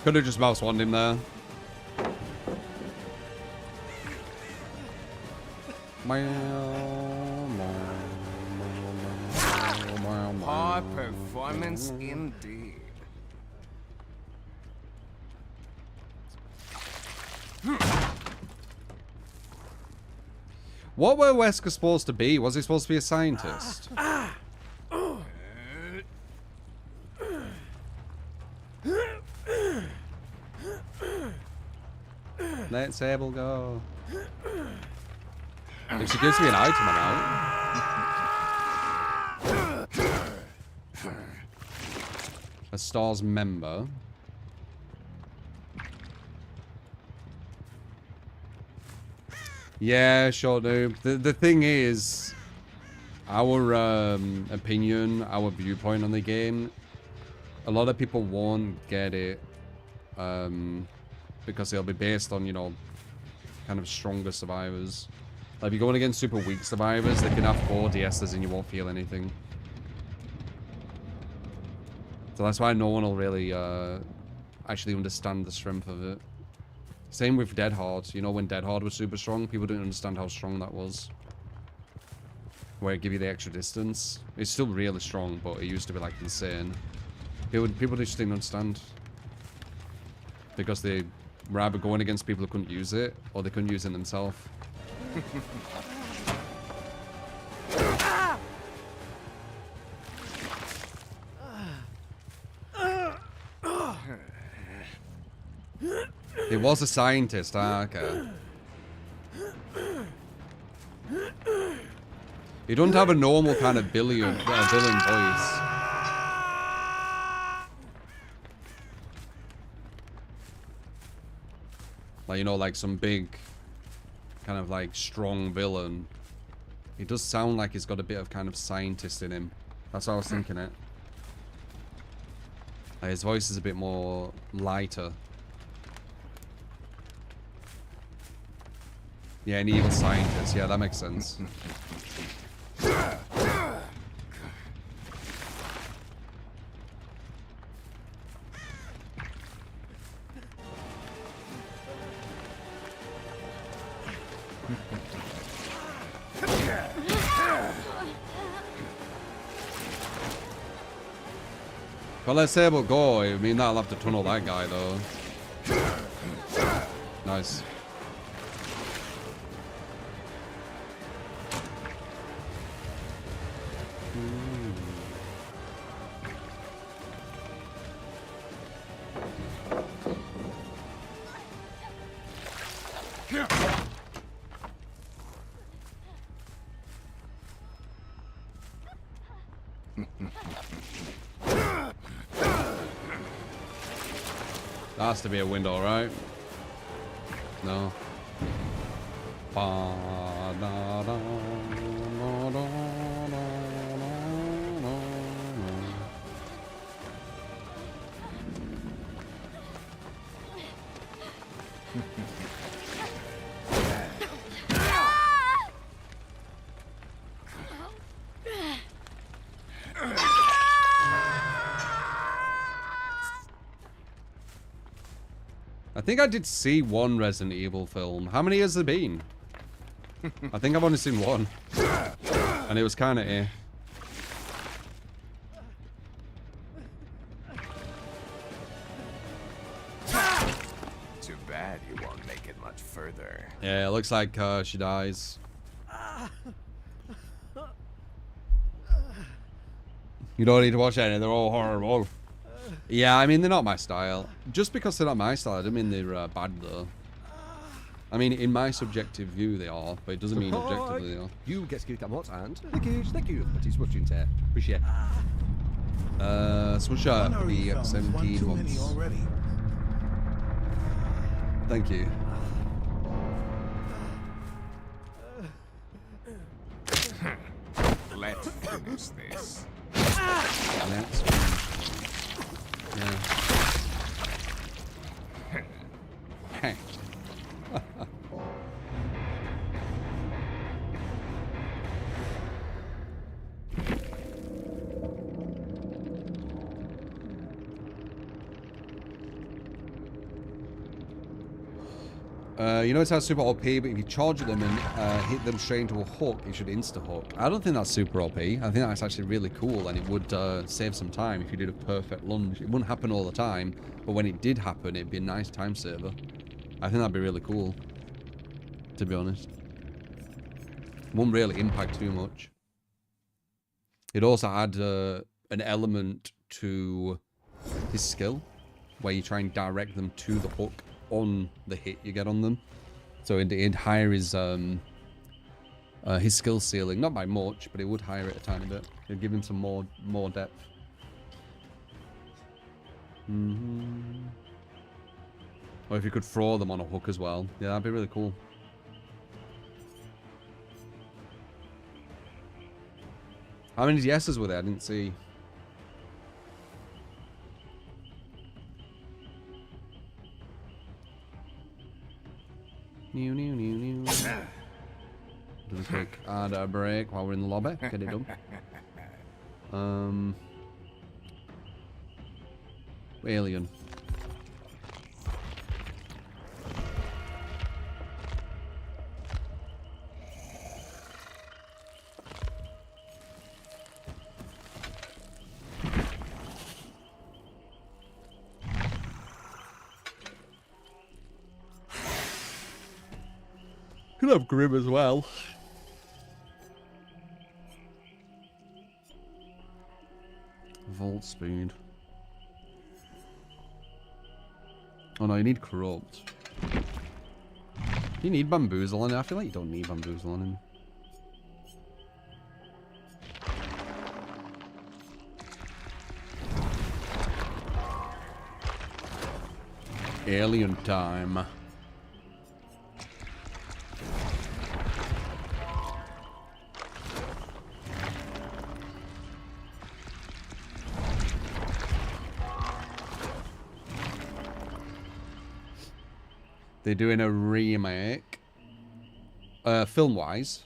Could have just mouse wand him there. High performance indeed. What were Wesker supposed to be? Was he supposed to be a scientist? Let Sable go. If she gives me an item, I'm out. A Stars member. Yeah, sure do. The thing is, our opinion, our viewpoint on the game, a lot of people won't get it because it'll be based on, you know, kind of stronger survivors. Like, if you're going against super weak survivors, they can have 4 DSs and you won't feel anything. So that's why no one will really actually understand the strength of it. Same with Dead Hard. You know, when Dead Hard was super strong, people didn't understand how strong that was. Where it give you the extra distance. It's still really strong, but it used to be like insane. People just didn't understand. Because they were either going against people who couldn't use it, or they couldn't use it themselves. He was a scientist, okay. He doesn't have a normal kind of villain voice. Like, you know, like some big, kind of like strong villain. He does sound like he's got a bit of kind of scientist in him. That's what I was thinking it. Like, his voice is a bit more lighter. Yeah, an evil scientist. Yeah, that makes sense. But let's say about go. I mean, that'll have to tunnel that guy, though. Nice. That has to be a window, right? No. I think I did see one Resident Evil film. How many has there been? I think I've only seen one. And it was kind of eh. Too bad you won't make it much further. Yeah, it looks like she dies. You don't need to watch any, they're all horrible. Yeah, I mean, they're not my style. Just because they're not my style, I don't mean they're bad, though. I mean, in my subjective view, they are, but it doesn't mean objectively they are. You get skill cam hot and lickage. Thank you, Petty Switching Tear. Appreciate it. Swisher, Minority the films, 17 one too many months. already. Thank you. Let's finish this. Let's yeah. Hey. You know it sounds super OP, but if you charge them and hit them straight into a hook, it should insta-hook. I don't think that's super OP. I think that's actually really cool, and it would save some time if you did a perfect lunge. It wouldn't happen all the time, but when it did happen, it'd be a nice time saver. I think that'd be really cool, to be honest. Wouldn't really impact too much. It also add an element to his skill, where you try and direct them to the hook on the hit you get on them. So it'd higher his skill ceiling, not by much, but it would higher it a tiny bit. It'd give him some more depth. Or if you could throw them on a hook as well. Yeah, that'd be really cool. How many yeses were there? I didn't see. New. Do a quick ad break while we're in the lobby. Get it done. Alien. Could have Grim as well. Volt speed. Oh no, you need Corrupt. You need Bamboozle on it. I feel like you don't need Bamboozle on him. Alien time. They're doing a remake. Film-wise.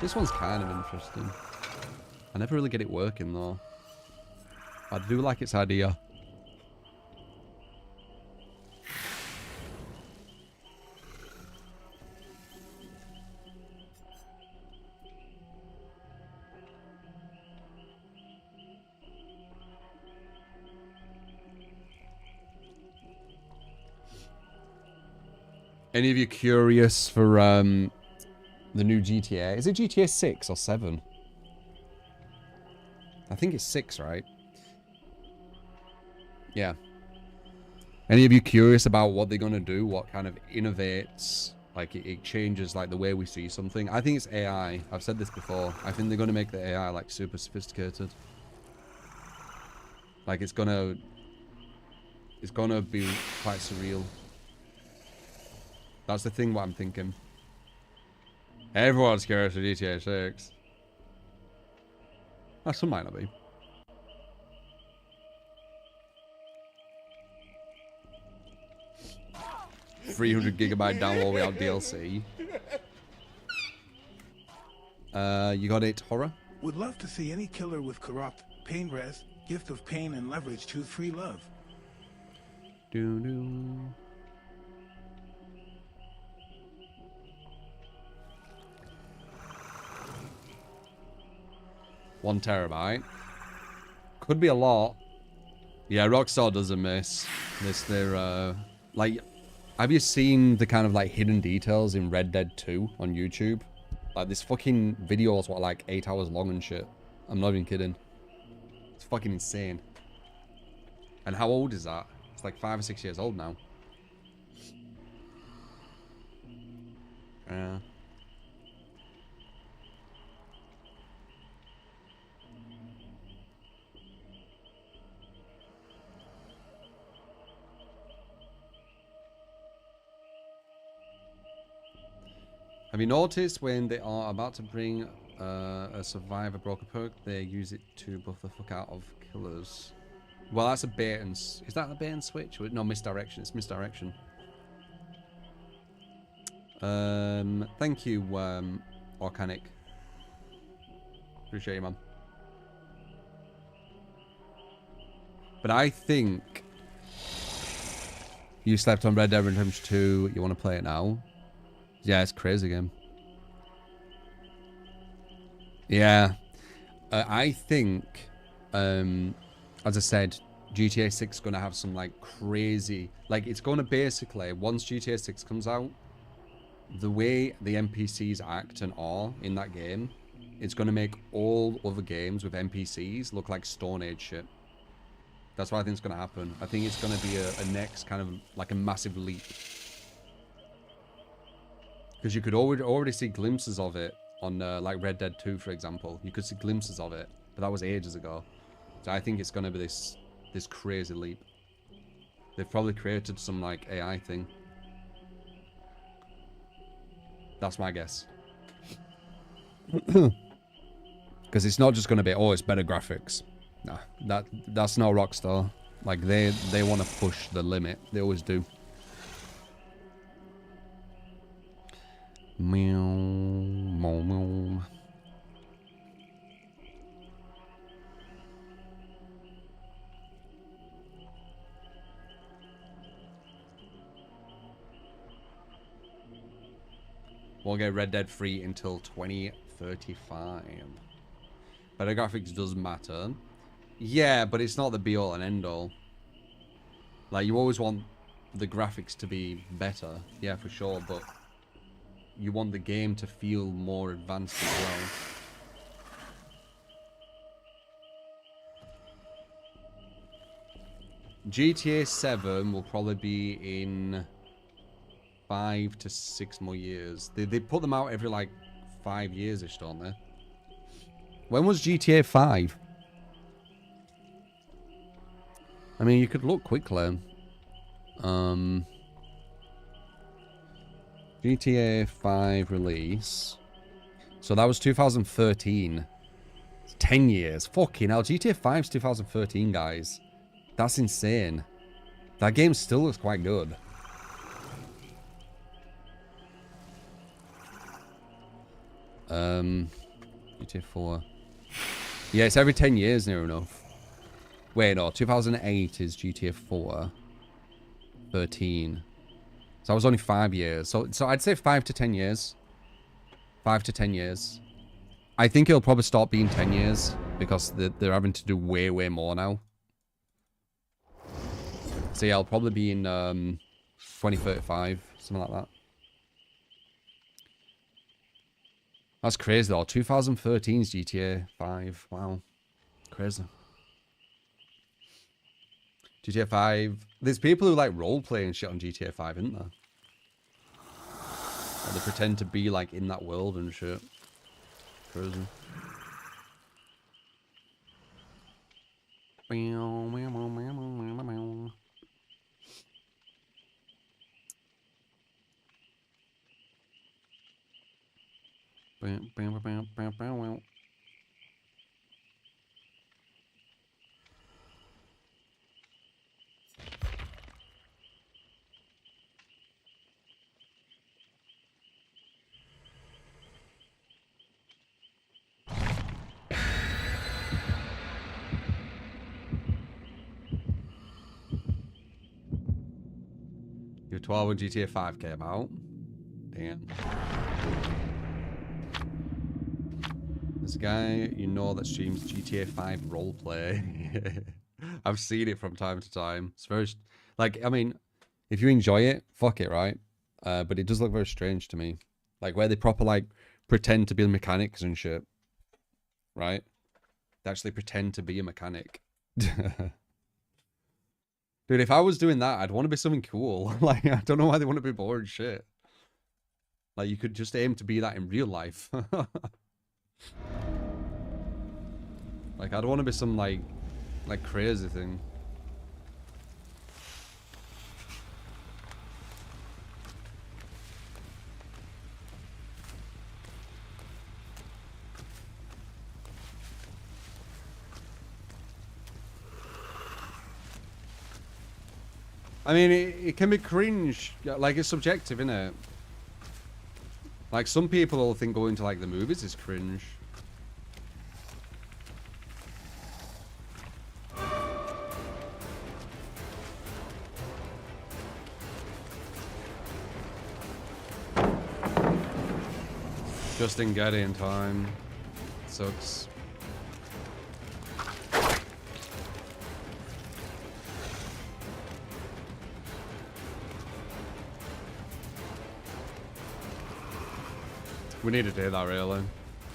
This one's kind of interesting. I never really get it working, though. I do like its idea. Any of you curious for the new GTA? Is it GTA 6 or 7? I think it's 6, right? Yeah. Any of you curious about what they're going to do? What kind of innovates? Like, it changes, like, the way we see something. I think it's AI. I've said this before. I think they're going to make the AI, like, super sophisticated. Like it's gonna be quite surreal. That's the thing what I'm thinking. Everyone's curious for GTA 6. Oh, some might not be. $300 download without DLC. You got it, horror? Would love to see any killer with corrupt, pain res, gift of pain and leverage choose free love. Do do. 1 terabyte. Could be a lot. Yeah, Rockstar doesn't miss. They're like, have you seen the kind of like hidden details in Red Dead 2 on YouTube? Like this fucking video is what, like 8 hours long and shit. I'm not even kidding. It's fucking insane. And how old is that? It's like 5 or 6 years old now. Yeah. Have you noticed when they are about to bring a survivor broker perk, they use it to buff the fuck out of killers? Well, that's a bait and... Is that a bait and switch? No, misdirection. It's misdirection. Thank you, Organic. Appreciate you, man. But I think... You slept on Red Dead Redemption 2. You want to play it now? Yeah, it's crazy game. Yeah. I think, as I said, GTA 6 is going to have some, like, crazy... Like, it's going to basically, once GTA 6 comes out, the way the NPCs act and are in that game, it's going to make all other games with NPCs look like Stone Age shit. That's what I think is going to happen. I think it's going to be a next kind of, like, a massive leap. Because you could already see glimpses of it on, like, Red Dead 2, for example. You could see glimpses of it, but that was ages ago. So I think it's going to be this crazy leap. They've probably created some, like, AI thing. That's my guess. Because it's not just going to be, oh, it's better graphics. Nah, that's not Rockstar. Like, they want to push the limit. They always do. Meow, meow, meow. Won't get Red Dead free until 2035. Better graphics does matter. Yeah, but it's not the be-all and end-all. Like, you always want the graphics to be better. Yeah, for sure, but... You want the game to feel more advanced as well. GTA 7 will probably be in 5 to 6 more years. They put them out every, like, 5 years-ish, don't they? When was GTA 5? I mean, you could look quickly. GTA 5 release. So that was 2013. It's 10 years. Fucking hell. GTA 5's 2013, guys. That's insane. That game still looks quite good. GTA 4. Yeah, it's every 10 years near enough. Wait, no. 2008 is GTA 4. 13. So I was only 5 years. So I'd say 5 to 10 years. 5 to 10 years. I think it'll probably stop being 10 years because they're having to do way, way more now. So yeah, it'll probably be in 2035, something like that. That's crazy though. 2013's GTA 5. Wow. Crazy. GTA 5. There's people who like roleplay and shit on GTA 5, isn't there? Like they pretend to be like in that world and shit. Crazy. You're 12 when GTA 5 came out. Damn. This guy you know that streams GTA 5 roleplay. I've seen it from time to time. It's very, like, I mean, if you enjoy it, fuck it, right? But it does look very strange to me. Like, where they proper, like, pretend to be mechanics and shit. Right? They actually pretend to be a mechanic. Dude, if I was doing that, I'd want to be something cool. Like, I don't know why they want to be boring shit. Like, you could just aim to be that in real life. Like, I don't want to be some, like crazy thing. I mean, it can be cringe. Like, it's subjective, innit? Like, some people will think going to, like, the movies is cringe. Just didn't get it in time. Sucks. We need to do that, really.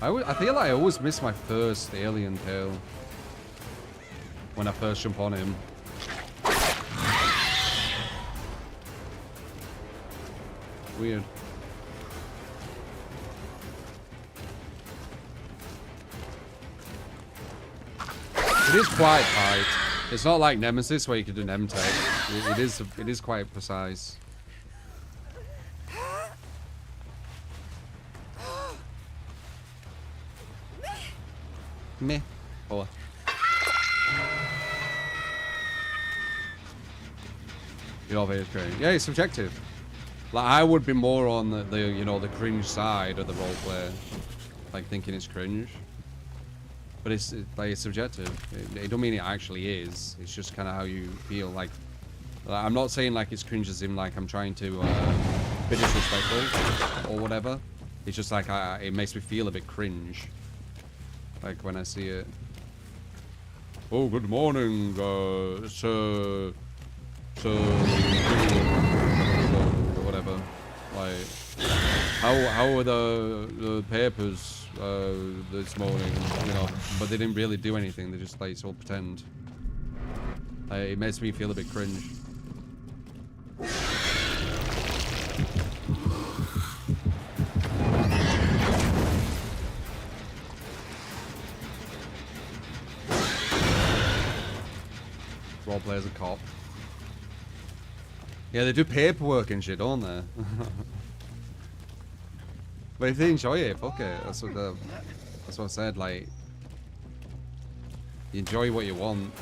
I feel like I always miss my first alien tail. When I first jump on him. Weird. It is quite tight. It's not like Nemesis where you can do Nem-Tech. It is quite precise. Meh. Oh. You know, it's great. Yeah, it's subjective. Like, I would be more on the you know, the cringe side of the roleplay. Like, thinking it's cringe. But it's like, it's subjective. It don't mean it actually is. It's just kind of how you feel. Like, I'm not saying like it's cringe as in like I'm trying to be disrespectful or whatever. It's just like it makes me feel a bit cringe. Like when I see it. Oh, good morning, sir, or whatever. Like, how were the papers this morning? You know, but they didn't really do anything. They just like it's all pretend. It makes me feel a bit cringe. Roleplay as a cop. Yeah, they do paperwork and shit, don't they? But if they enjoy it, fuck it. That's what I said. Like, you enjoy what you want.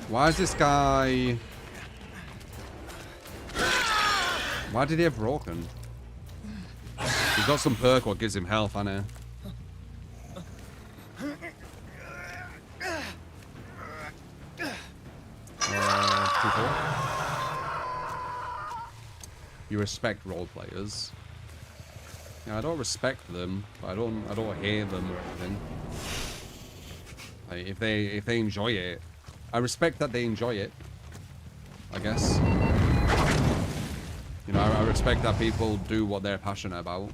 Why is this guy? Why did he have broken? He's got some perk what gives him health, hasn't he? You respect role players. Yeah, I don't respect them, but I don't hate them or anything. Like, if they enjoy it, I respect that they enjoy it. I guess. You know, I respect that people do what they're passionate about.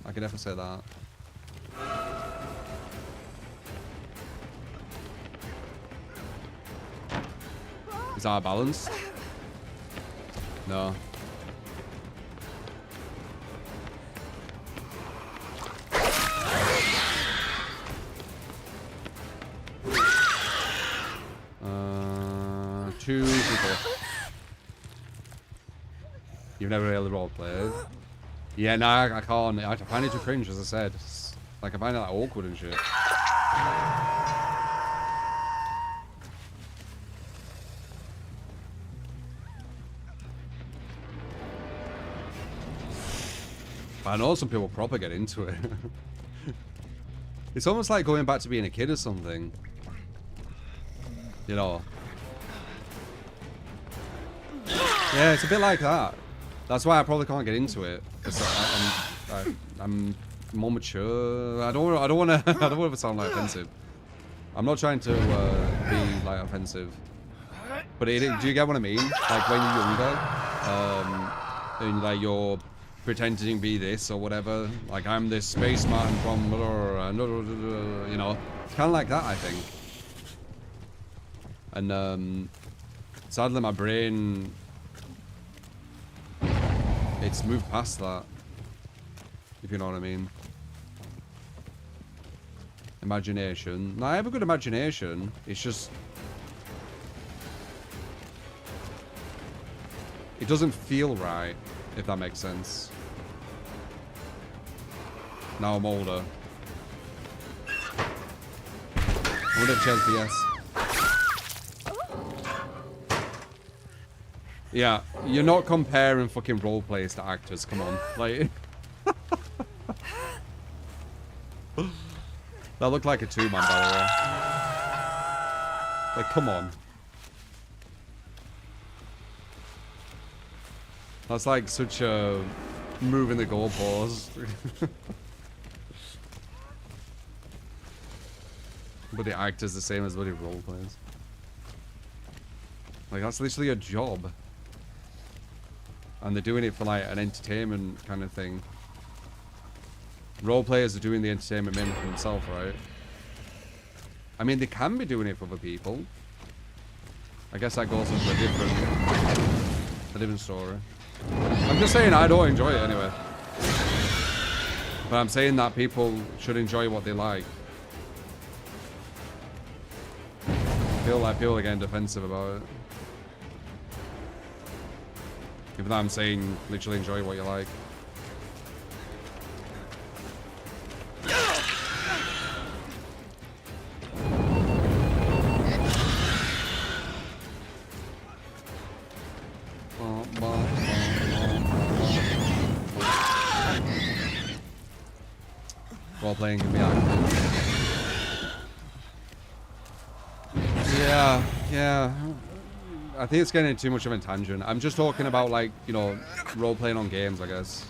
I can definitely say that. Is that balanced? No. Two people. You've never really roleplayed? Yeah, no, I can't. I find it too cringe, as I said. It's, like, I find it like awkward and shit. But I know some people proper get into it. It's almost like going back to being a kid or something. You know. Yeah, it's a bit like that. That's why I probably can't get into it. I'm more mature. I don't want to. I don't want to sound like offensive. I'm not trying to be like offensive. But do you get what I mean? Like when you're younger, and like you're pretending to be this or whatever. Like I'm this spaceman from, you know, it's kind of like that, I think. And sadly, my brain. It's moved past that, if you know what I mean. Imagination. No, I have a good imagination. It's just... it doesn't feel right, if that makes sense. Now I'm older. I wonder if she has BS. Yeah, you're not comparing fucking role players to actors, come on. Like that looked like a two-man, by the way. Like, come on. That's like such a moving the goalpost. But the actor's the same as bloody role players. Like, that's literally a job. And they're doing it for like an entertainment kind of thing. Role players are doing the entertainment mainly for themselves, right? I mean, they can be doing it for other people. I guess that goes into a different story. I'm just saying I don't enjoy it anyway. But I'm saying that people should enjoy what they like. I feel like people are getting defensive about it. Even though I'm saying literally enjoy what you like. Role playing can be active. Yeah. I think it's getting too much of a tangent. I'm just talking about, like, you know, role playing on games, I guess.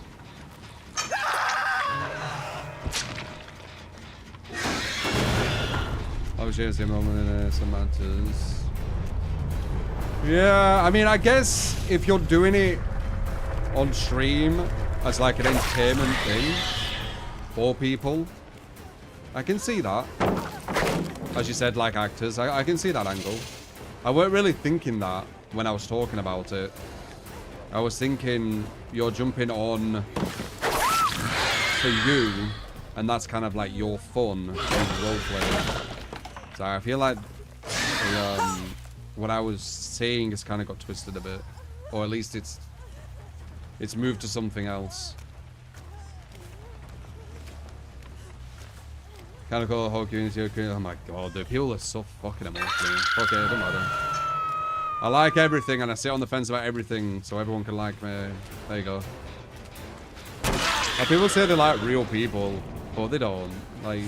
Obviously, it's the moment in some matters. Yeah, I mean, I guess if you're doing it on stream as like an entertainment thing for people, I can see that. As you said, like actors, I can see that angle. I weren't really thinking that when I was talking about it. I was thinking you're jumping on for you, and that's kind of like your fun role playing. So I feel like what I was saying has kind of got twisted a bit, or at least it's moved to something else. Kind of call the whole community okay. Oh my god, dude, people are so fucking emotional. Fuck it, it doesn't matter. I like everything and I sit on the fence about everything so everyone can like me. There you go. Like, people say they like real people, but they don't. Like,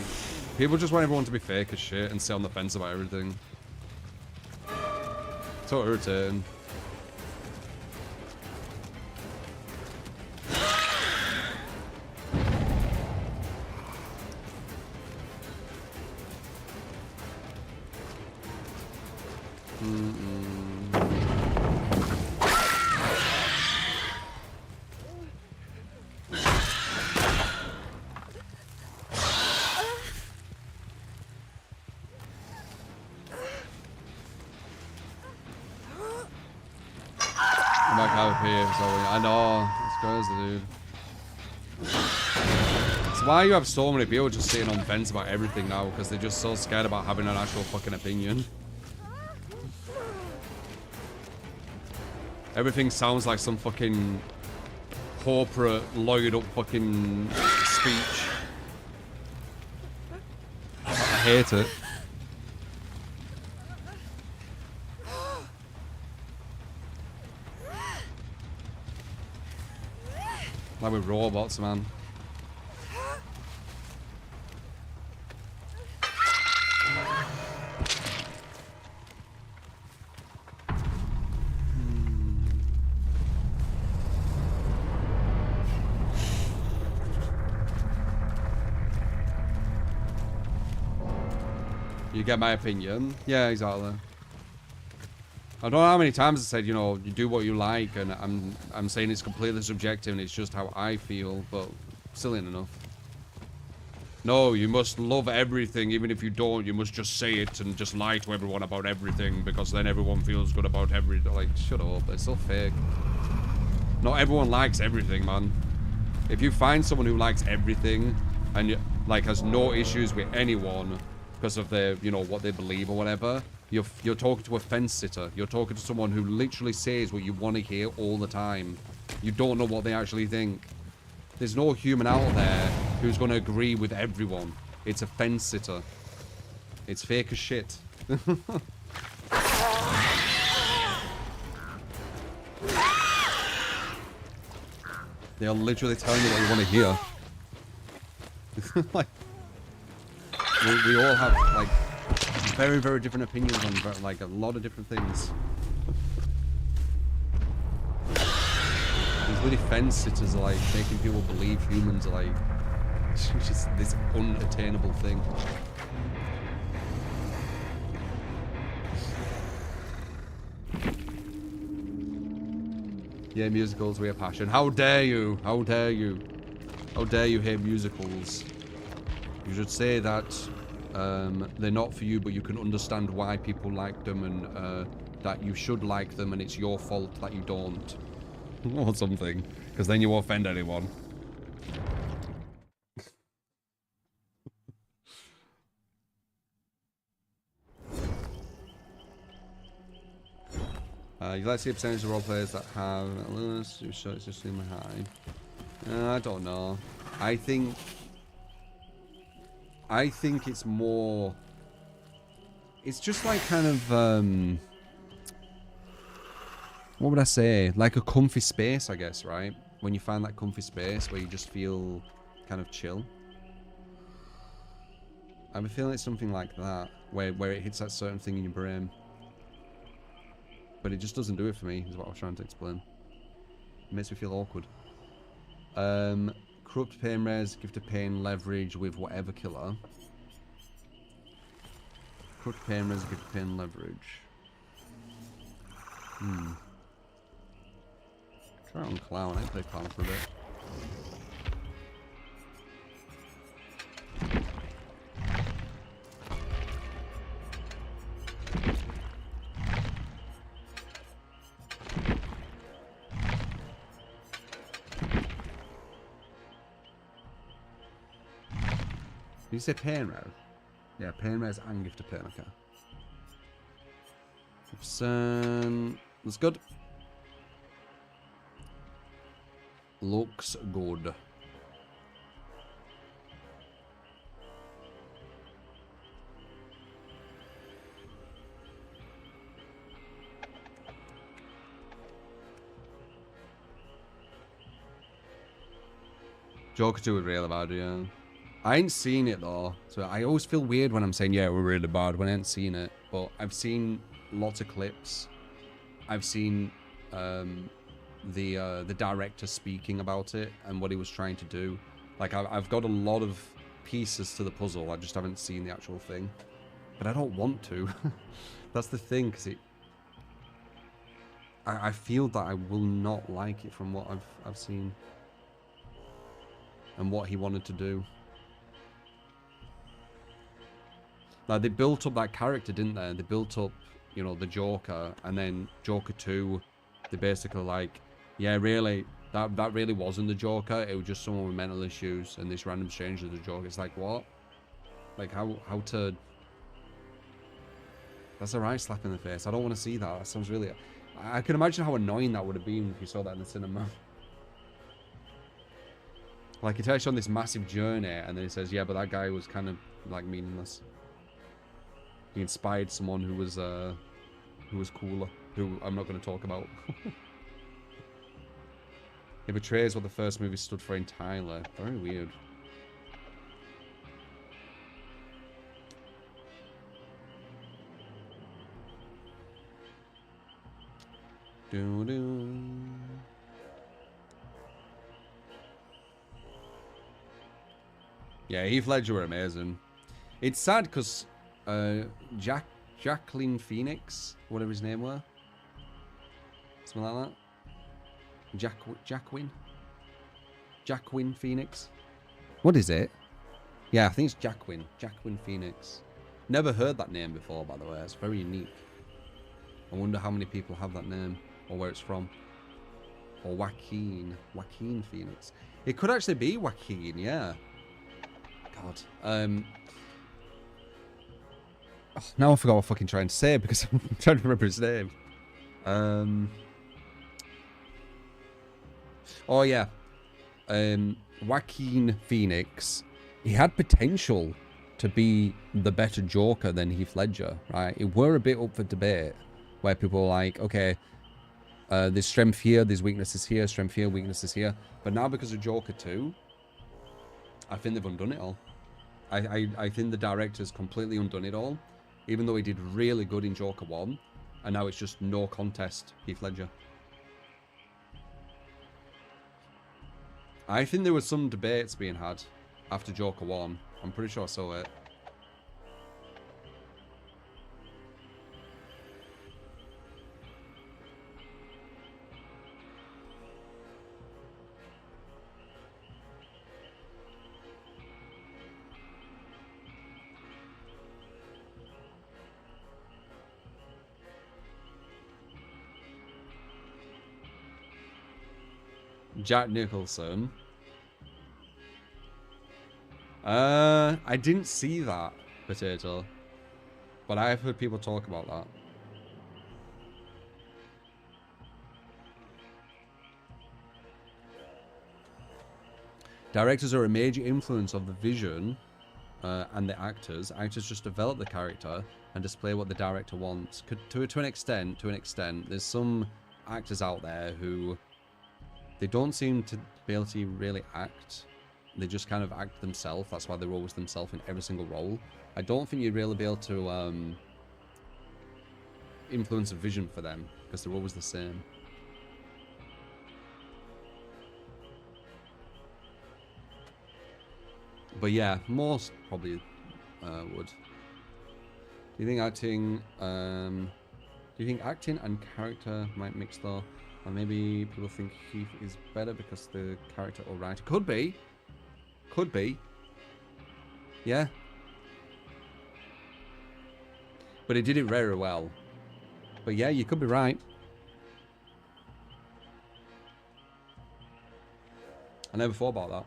people just want everyone to be fake as shit and sit on the fence about everything. So irritating. My copy, so I know. It's crazy, dude. It's why you have so many people just sitting on fence about everything now, because they're just so scared about having an actual fucking opinion. Everything sounds like some fucking corporate, lawyered up fucking speech. I hate it. Like we're robots, man. You get my opinion? Yeah, exactly. I don't know how many times I said, you know, you do what you like, and I'm saying it's completely subjective and it's just how I feel, but still ain't enough. No, you must love everything, even if you don't, you must just say it and just lie to everyone about everything, because then everyone feels good about everything. Like, shut up, it's so fake. Not everyone likes everything, man. If you find someone who likes everything, and like has no issues with anyone, because of their, you know, what they believe or whatever, you're talking to a fence sitter. You're talking to someone who literally says what you want to hear all the time. You don't know what they actually think. There's no human out there who's going to agree with everyone. It's a fence sitter. It's fake as shit. They're literally telling you what you want to hear. Like, we all have, like, very, very different opinions on, like, a lot of different things. These bloody fence sitters are, like, making people believe humans are, like, just this unattainable thing. Yeah, musicals, we have passion. How dare you? How dare you? How dare you hate musicals? You should say that they're not for you, but you can understand why people like them, and that you should like them, and it's your fault that you don't. Or something. Because then you won't offend anyone. You like to see a percentage of role players that have Lewis, who show it's just in my high. I don't know. I think it's more. It's just like kind of what would I say? Like a comfy space, I guess, right? When you find that comfy space where you just feel kind of chill. I have a feeling it's something like that, where it hits that certain thing in your brain. But it just doesn't do it for me, is what I was trying to explain. It makes me feel awkward. Corrupt pain res, gift of pain, leverage with whatever killer. Corrupt pain res, gift of pain, leverage. Try it on Clown, I play Clown for a bit. Did you say pain res? Yeah, pain res and gift of pain, okay. That's good. Looks good. Joker 2 was real bad, yeah. I ain't seen it though, so I always feel weird when I'm saying, yeah, we're really bad when I ain't seen it. But I've seen lots of clips. I've seen the director speaking about it and what he was trying to do. Like, I've got a lot of pieces to the puzzle. I just haven't seen the actual thing. But I don't want to. That's the thing, because I feel that I will not like it from what I've seen. And what he wanted to do. Like, they built up that character, didn't they? They built up, you know, the Joker, and then Joker 2 They basically like, yeah, really, that really wasn't the Joker. It was just someone with mental issues, and this random stranger is the Joker. It's like, what? Like, how to... That's a right slap in the face. I don't want to see that. That sounds really... I can imagine how annoying that would have been if you saw that in the cinema. Like, he takes you on this massive journey, and then he says, yeah, but that guy was kind of, like, meaningless. He inspired someone who was cooler, who I'm not going to talk about. It betrays what the first movie stood for entirely. Very weird. Doo-doo. Yeah, Heath Ledger were amazing. It's sad because Jacqueline Phoenix, whatever his name were, something like that. Jacqueline Phoenix. What is it? Yeah, I think it's Jacqueline Phoenix. Never heard that name before, by the way. It's very unique. I wonder how many people have that name, or where it's from. Or Joaquin Phoenix. It could actually be Joaquin, yeah. God. Now I forgot what I'm fucking trying to say because I'm trying to remember his name. Oh yeah. Joaquin Phoenix. He had potential to be the better Joker than Heath Ledger, right? It were a bit up for debate where people were like, okay, there's strength here, there's weaknesses here, strength here, weaknesses here. But now because of Joker 2, I think they've undone it all. I think the director's completely undone it all. Even though he did really good in Joker 1. And now it's just no contest, Heath Ledger. I think there was some debates being had after Joker 1. I'm pretty sure I saw it. Jack Nicholson. I didn't see that, Potato. But I have heard people talk about that. Directors are a major influence of the vision and the actors. Actors just develop the character and display what the director wants. To an extent, there's some actors out there who... They don't seem to be able to really act. They just kind of act themselves. That's why they're always themselves in every single role. I don't think you'd really be able to influence a vision for them because they're always the same. But yeah, most probably would. Do you think acting and character might mix though? Or maybe people think Heath is better because the character or writer could be. Could be. Yeah. But he did it very well. But yeah, you could be right. I never thought about that.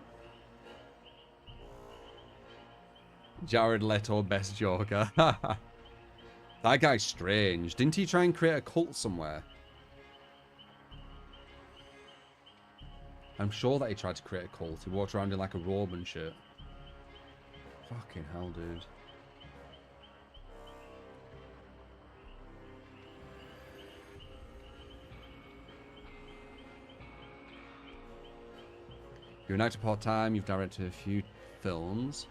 Jared Leto, best Joker. That guy's strange. Didn't he try and create a cult somewhere? I'm sure that he tried to create a cult. He walked around in like a robe and shit. Fucking hell, dude. You're an actor part-time. You've directed a few films.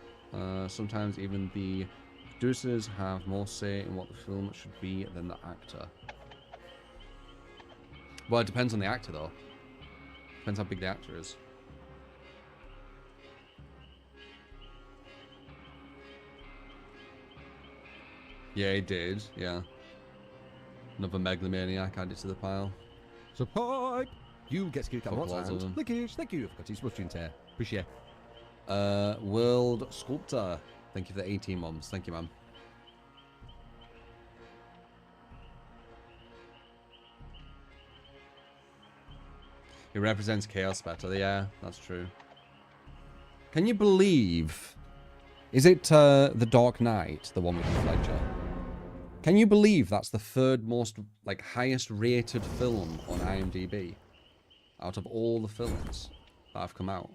Sometimes even the producers have more say in what the film should be than the actor. Well, it depends on the actor, though. Depends how big the actor is. Yeah, he did. Yeah. Another megalomaniac added to the pile. Support! You get to keep that Fuck once lots of and them. Lickish, thank you for cutting smudging tear. Appreciate it. World Sculptor. Thank you for the 18 months. Thank you, man. It represents chaos better. Yeah, that's true. Can you believe... Is it The Dark Knight, the one with the Ledger? Can you believe that's the third most, like, highest rated film on IMDb? Out of all the films that have come out.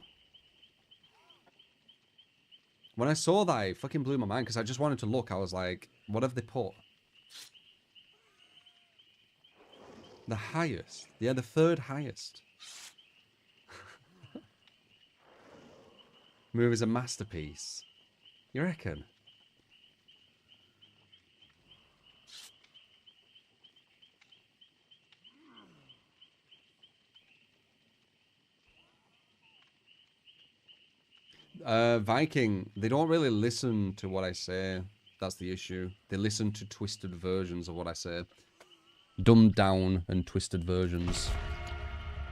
When I saw that, it fucking blew my mind, because I just wanted to look. I was like, what have they put? The highest. Yeah, the third highest. Movie's a masterpiece. You reckon? Viking, they don't really listen to what I say. That's the issue. They listen to twisted versions of what I say. Dumbed down and twisted versions.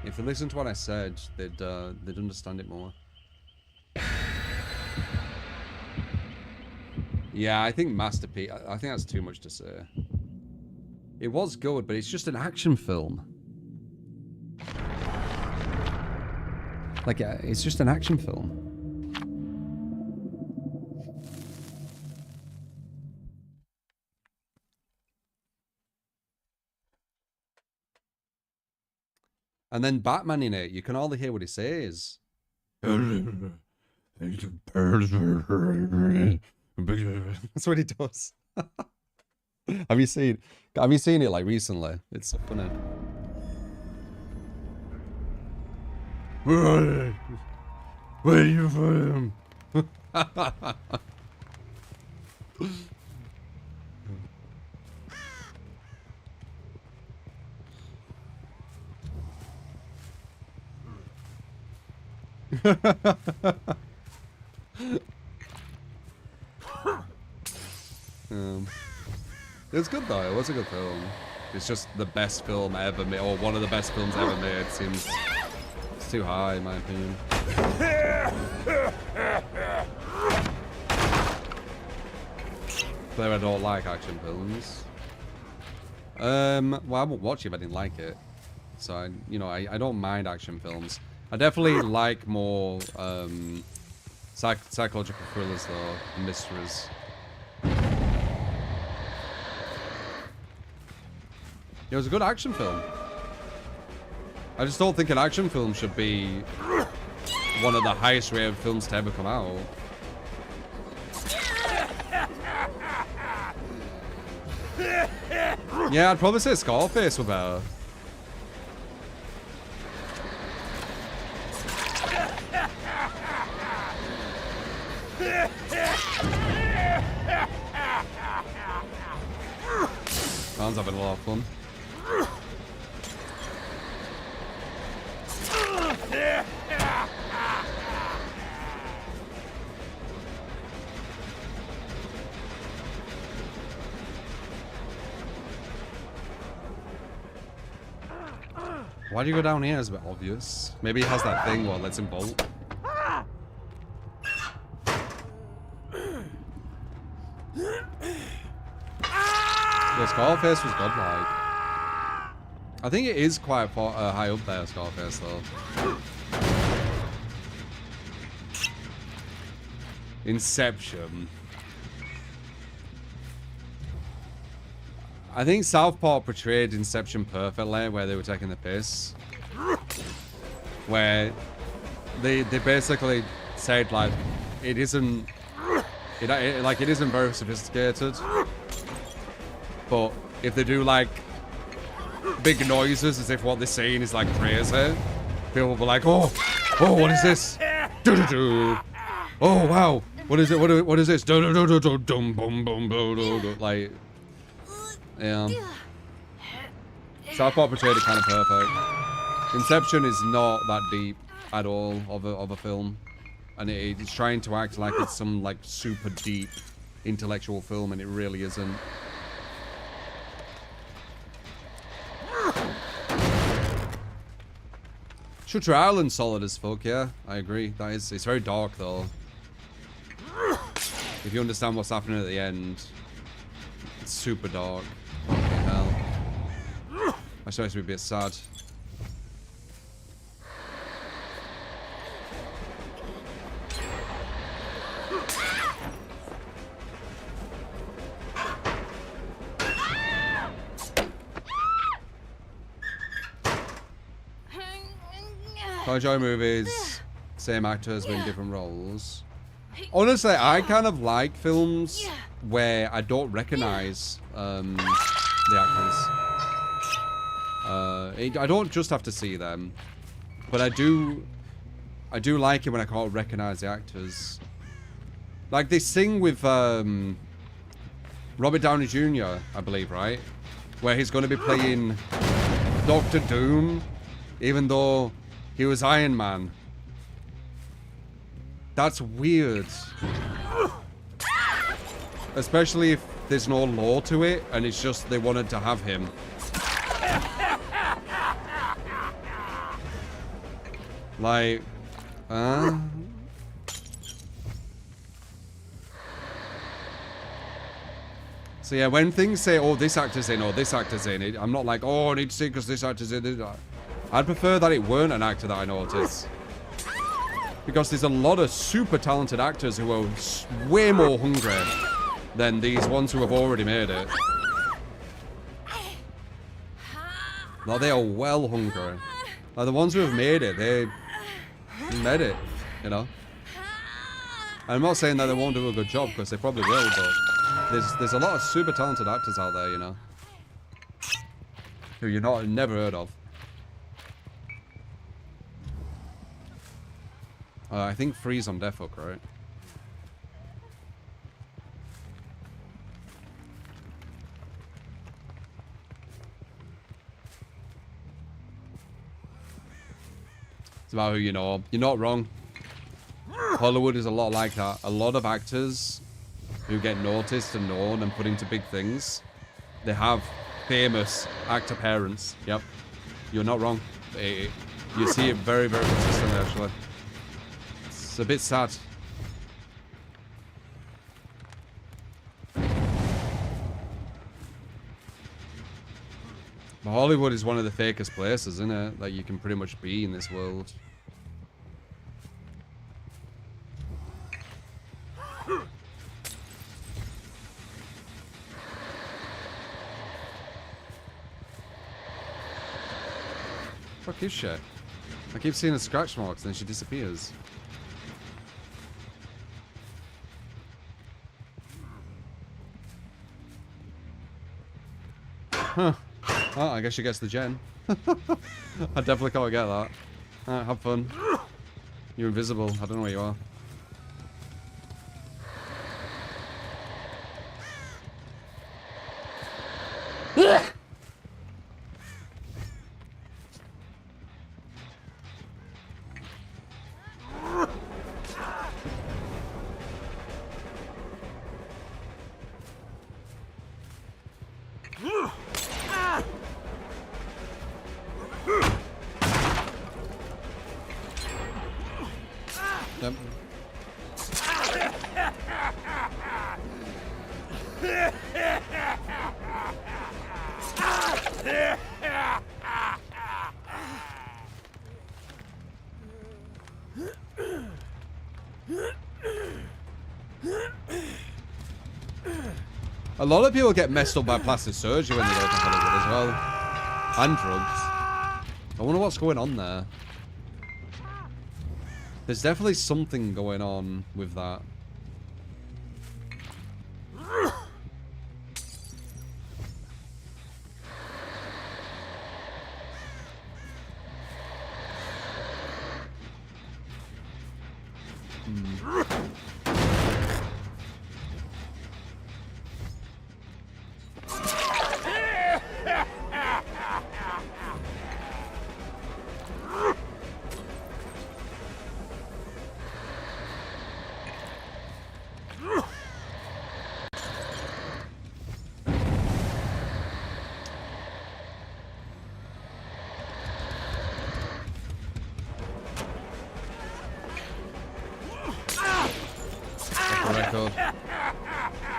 If they listened to what I said, they'd understand it more. Yeah, I think masterpiece. I think that's too much to say. It was good, but it's just an action film. Like, it's just an action film. And then Batman in it, you can hardly hear what he says. That's what he does. Have you seen it like recently? It's so funny. Where are you from? It's good though. It was a good film. It's just the best film ever made, or one of the best films ever made. Seems it's too high in my opinion. But I don't like action films. Well, I won't watch it if I didn't like it. So I don't mind action films. I definitely like more psychological thrillers though, and mysteries. It was a good action film. I just don't think an action film should be one of the highest rated films to ever come out. Yeah, I'd probably say Scarface were better. Man's having a lot of fun. Why do you go down here? It's a bit obvious. Maybe he has that thing what lets him bolt. The Scarface was godlike. I think it is quite high up there, Scarface, though. Inception. I think Southpaw portrayed Inception perfectly, where they were taking the piss. Where they basically said, like, it isn't very sophisticated. But if they do, like, big noises as if what they're saying is, like, crazy, people will be like, oh, what is this? Do-do-do. Oh, wow. What is it? What is this? Do-do-do-do-do-dum-bum-bum-bum-bum. Like, yeah. Southpaw portrayed it kind of perfect. Inception is not that deep at all of a film. And it's trying to act like it's some, like, super deep intellectual film, and it really isn't. Shutter Island's solid as fuck, yeah. I agree. It's very dark, though. If you understand what's happening at the end, it's super dark. Fucking hell. I suppose we'd be a bit sad. I enjoy movies, same actors but in different roles. Honestly, I kind of like films where I don't recognize the actors. I don't just have to see them, but I do like it when I can't recognize the actors. Like this thing with Robert Downey Jr., I believe, right? Where he's going to be playing Doctor Doom, even though he was Iron Man. That's weird. Especially if there's no lore to it, and it's just they wanted to have him. Like, So yeah, when things say, oh, this actor's in, or this actor's in, I'm not like, oh, I need to see because this actor's in. I'd prefer that it weren't an actor that I noticed. Because there's a lot of super talented actors who are way more hungry than these ones who have already made it. No, they are well hungry. Like the ones who have made it, they made it, you know? I'm not saying that they won't do a good job, because they probably will, but there's a lot of super talented actors out there, you know? Who you're never heard of. I think Freeze on Death Hook, right? It's about who you know. You're not wrong. Hollywood is a lot like that. A lot of actors who get noticed and known and put into big things, they have famous actor parents. Yep. You're not wrong. You see it very, very consistently, actually. It's a bit sad. But Hollywood is one of the fakest places, isn't it? That you can pretty much be in this world. Fuck is she? I keep seeing her scratch marks, then she disappears. Huh. Oh, I guess she gets the gen. I definitely can't get that. Alright, have fun. You're invisible. I don't know where you are. Yep. A lot of people get messed up by plastic surgery when they go to Hollywood as well. And drugs. I wonder what's going on there. There's definitely something going on with that.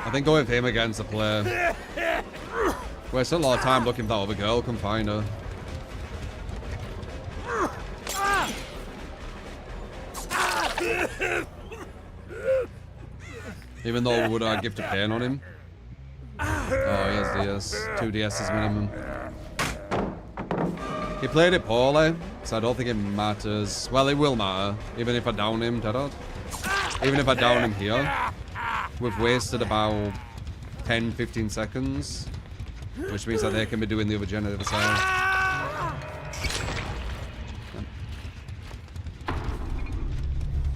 I think going with him against the player. Wasted a lot of time looking for that other girl, couldn't find her. Even though we would have gift a pain on him. Oh, he has DS. 2 DS's minimum. He played it poorly. So I don't think it matters. Well, it will matter. Even if I down him, Deadard. Even if I down him here. We've wasted about 10, 15 seconds. Which means that they can be doing the other gen at the other side.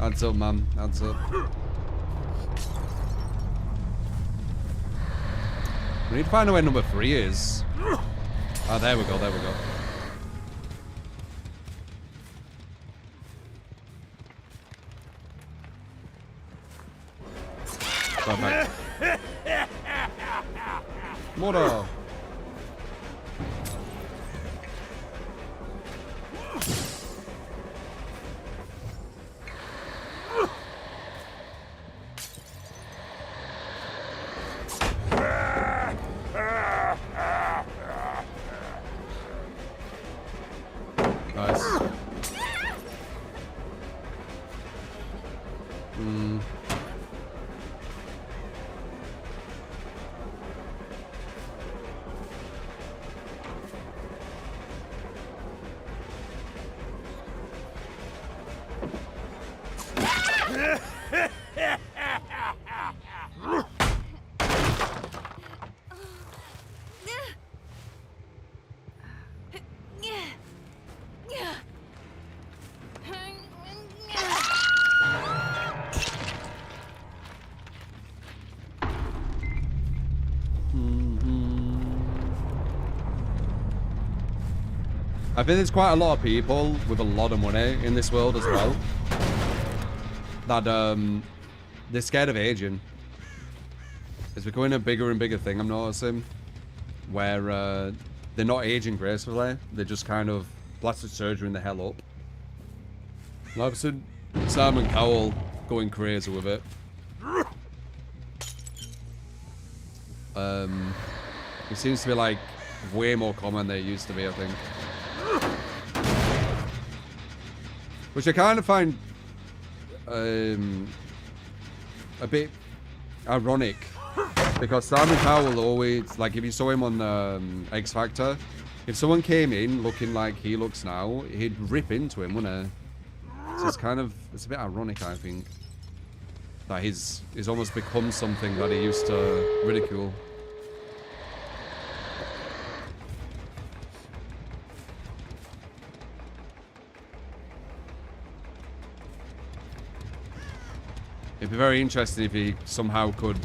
Adds up, man. Adds up. We need to find out where number 3 is. Ah, there we go, there we go. Perfect. Moro. Nice. I think there's quite a lot of people with a lot of money in this world as well. That, they're scared of aging. It's becoming a bigger and bigger thing, I'm noticing. Where, they're not aging gracefully. They're just kind of plastic surgery the hell up. And I've seen Simon Cowell going crazy with it. It seems to be, like, way more common than it used to be, I think. Which I kind of find a bit ironic, because Simon Cowell always, like, if you saw him on X Factor, if someone came in looking like he looks now, he'd rip into him, wouldn't he? So it's kind of, it's a bit ironic, I think, that he's almost become something that he used to ridicule. It'd be very interesting if he somehow could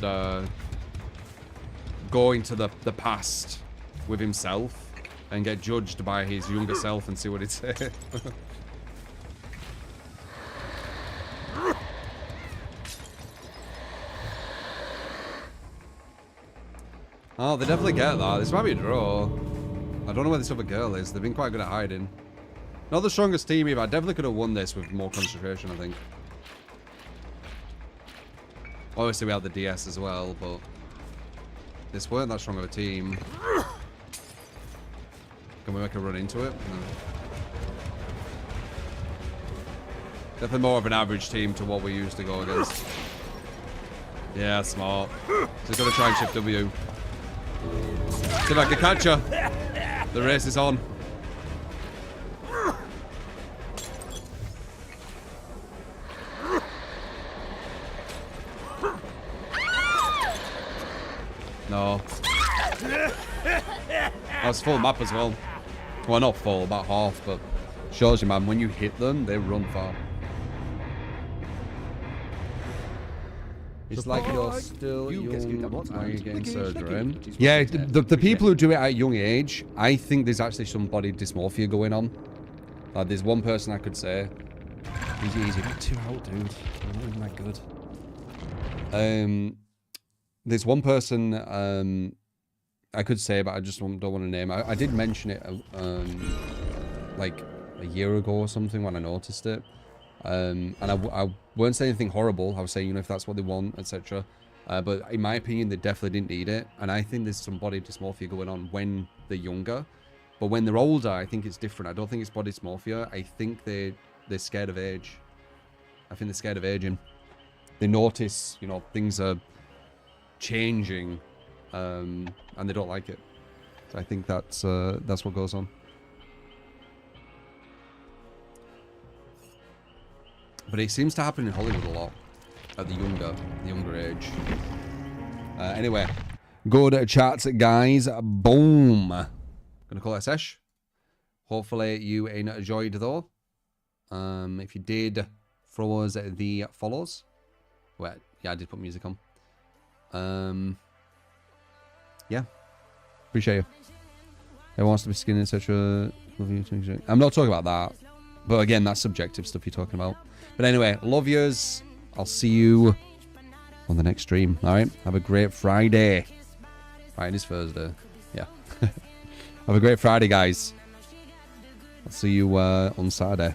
go into the past with himself and get judged by his younger self and see what he'd say. Oh, they definitely get that. This might be a draw. I don't know where this other girl is. They've been quite good at hiding. Not the strongest team either. I definitely could have won this with more concentration, I think. Obviously, we had the DS as well, but this weren't that strong of a team. Can we make a run into it? No. Definitely more of an average team to what we used to go against. Yeah, smart. So he's got to try and shift W. See if I can catch her. The race is on. No. That's full map as well. Well, not full, about half, but shows you, man, when you hit them, they run far. It's like you're still young, are you getting surgery? Yeah, the people who do it at a young age, I think there's actually some body dysmorphia going on. There's one person I could say. He's a bit too old, dude. I'm not even that good. There's one person I could say, but I just don't want to name. I did mention it like a year ago or something when I noticed it. And I weren't saying anything horrible. I was saying, you know, if that's what they want, etc. But in my opinion, they definitely didn't need it. And I think there's some body dysmorphia going on when they're younger. But when they're older, I think it's different. I don't think it's body dysmorphia. I think they're scared of age. I think they're scared of aging. They notice, you know, things are changing, and they don't like it. So I think that's what goes on. But it seems to happen in Hollywood a lot at the younger age. Anyway, good chat, guys. Boom. Gonna call it a sesh. Hopefully you enjoyed though. If you did, throw us the follows. Wait, yeah, I did put music on. Yeah, appreciate you. Everyone wants to be skinny, etc. I'm not talking about that, but again, that's subjective stuff you're talking about. But anyway, love yous. I'll see you on the next stream. All right, have a great Friday. Right, it is Thursday. Yeah. Have a great Friday, guys. I'll see you on Saturday.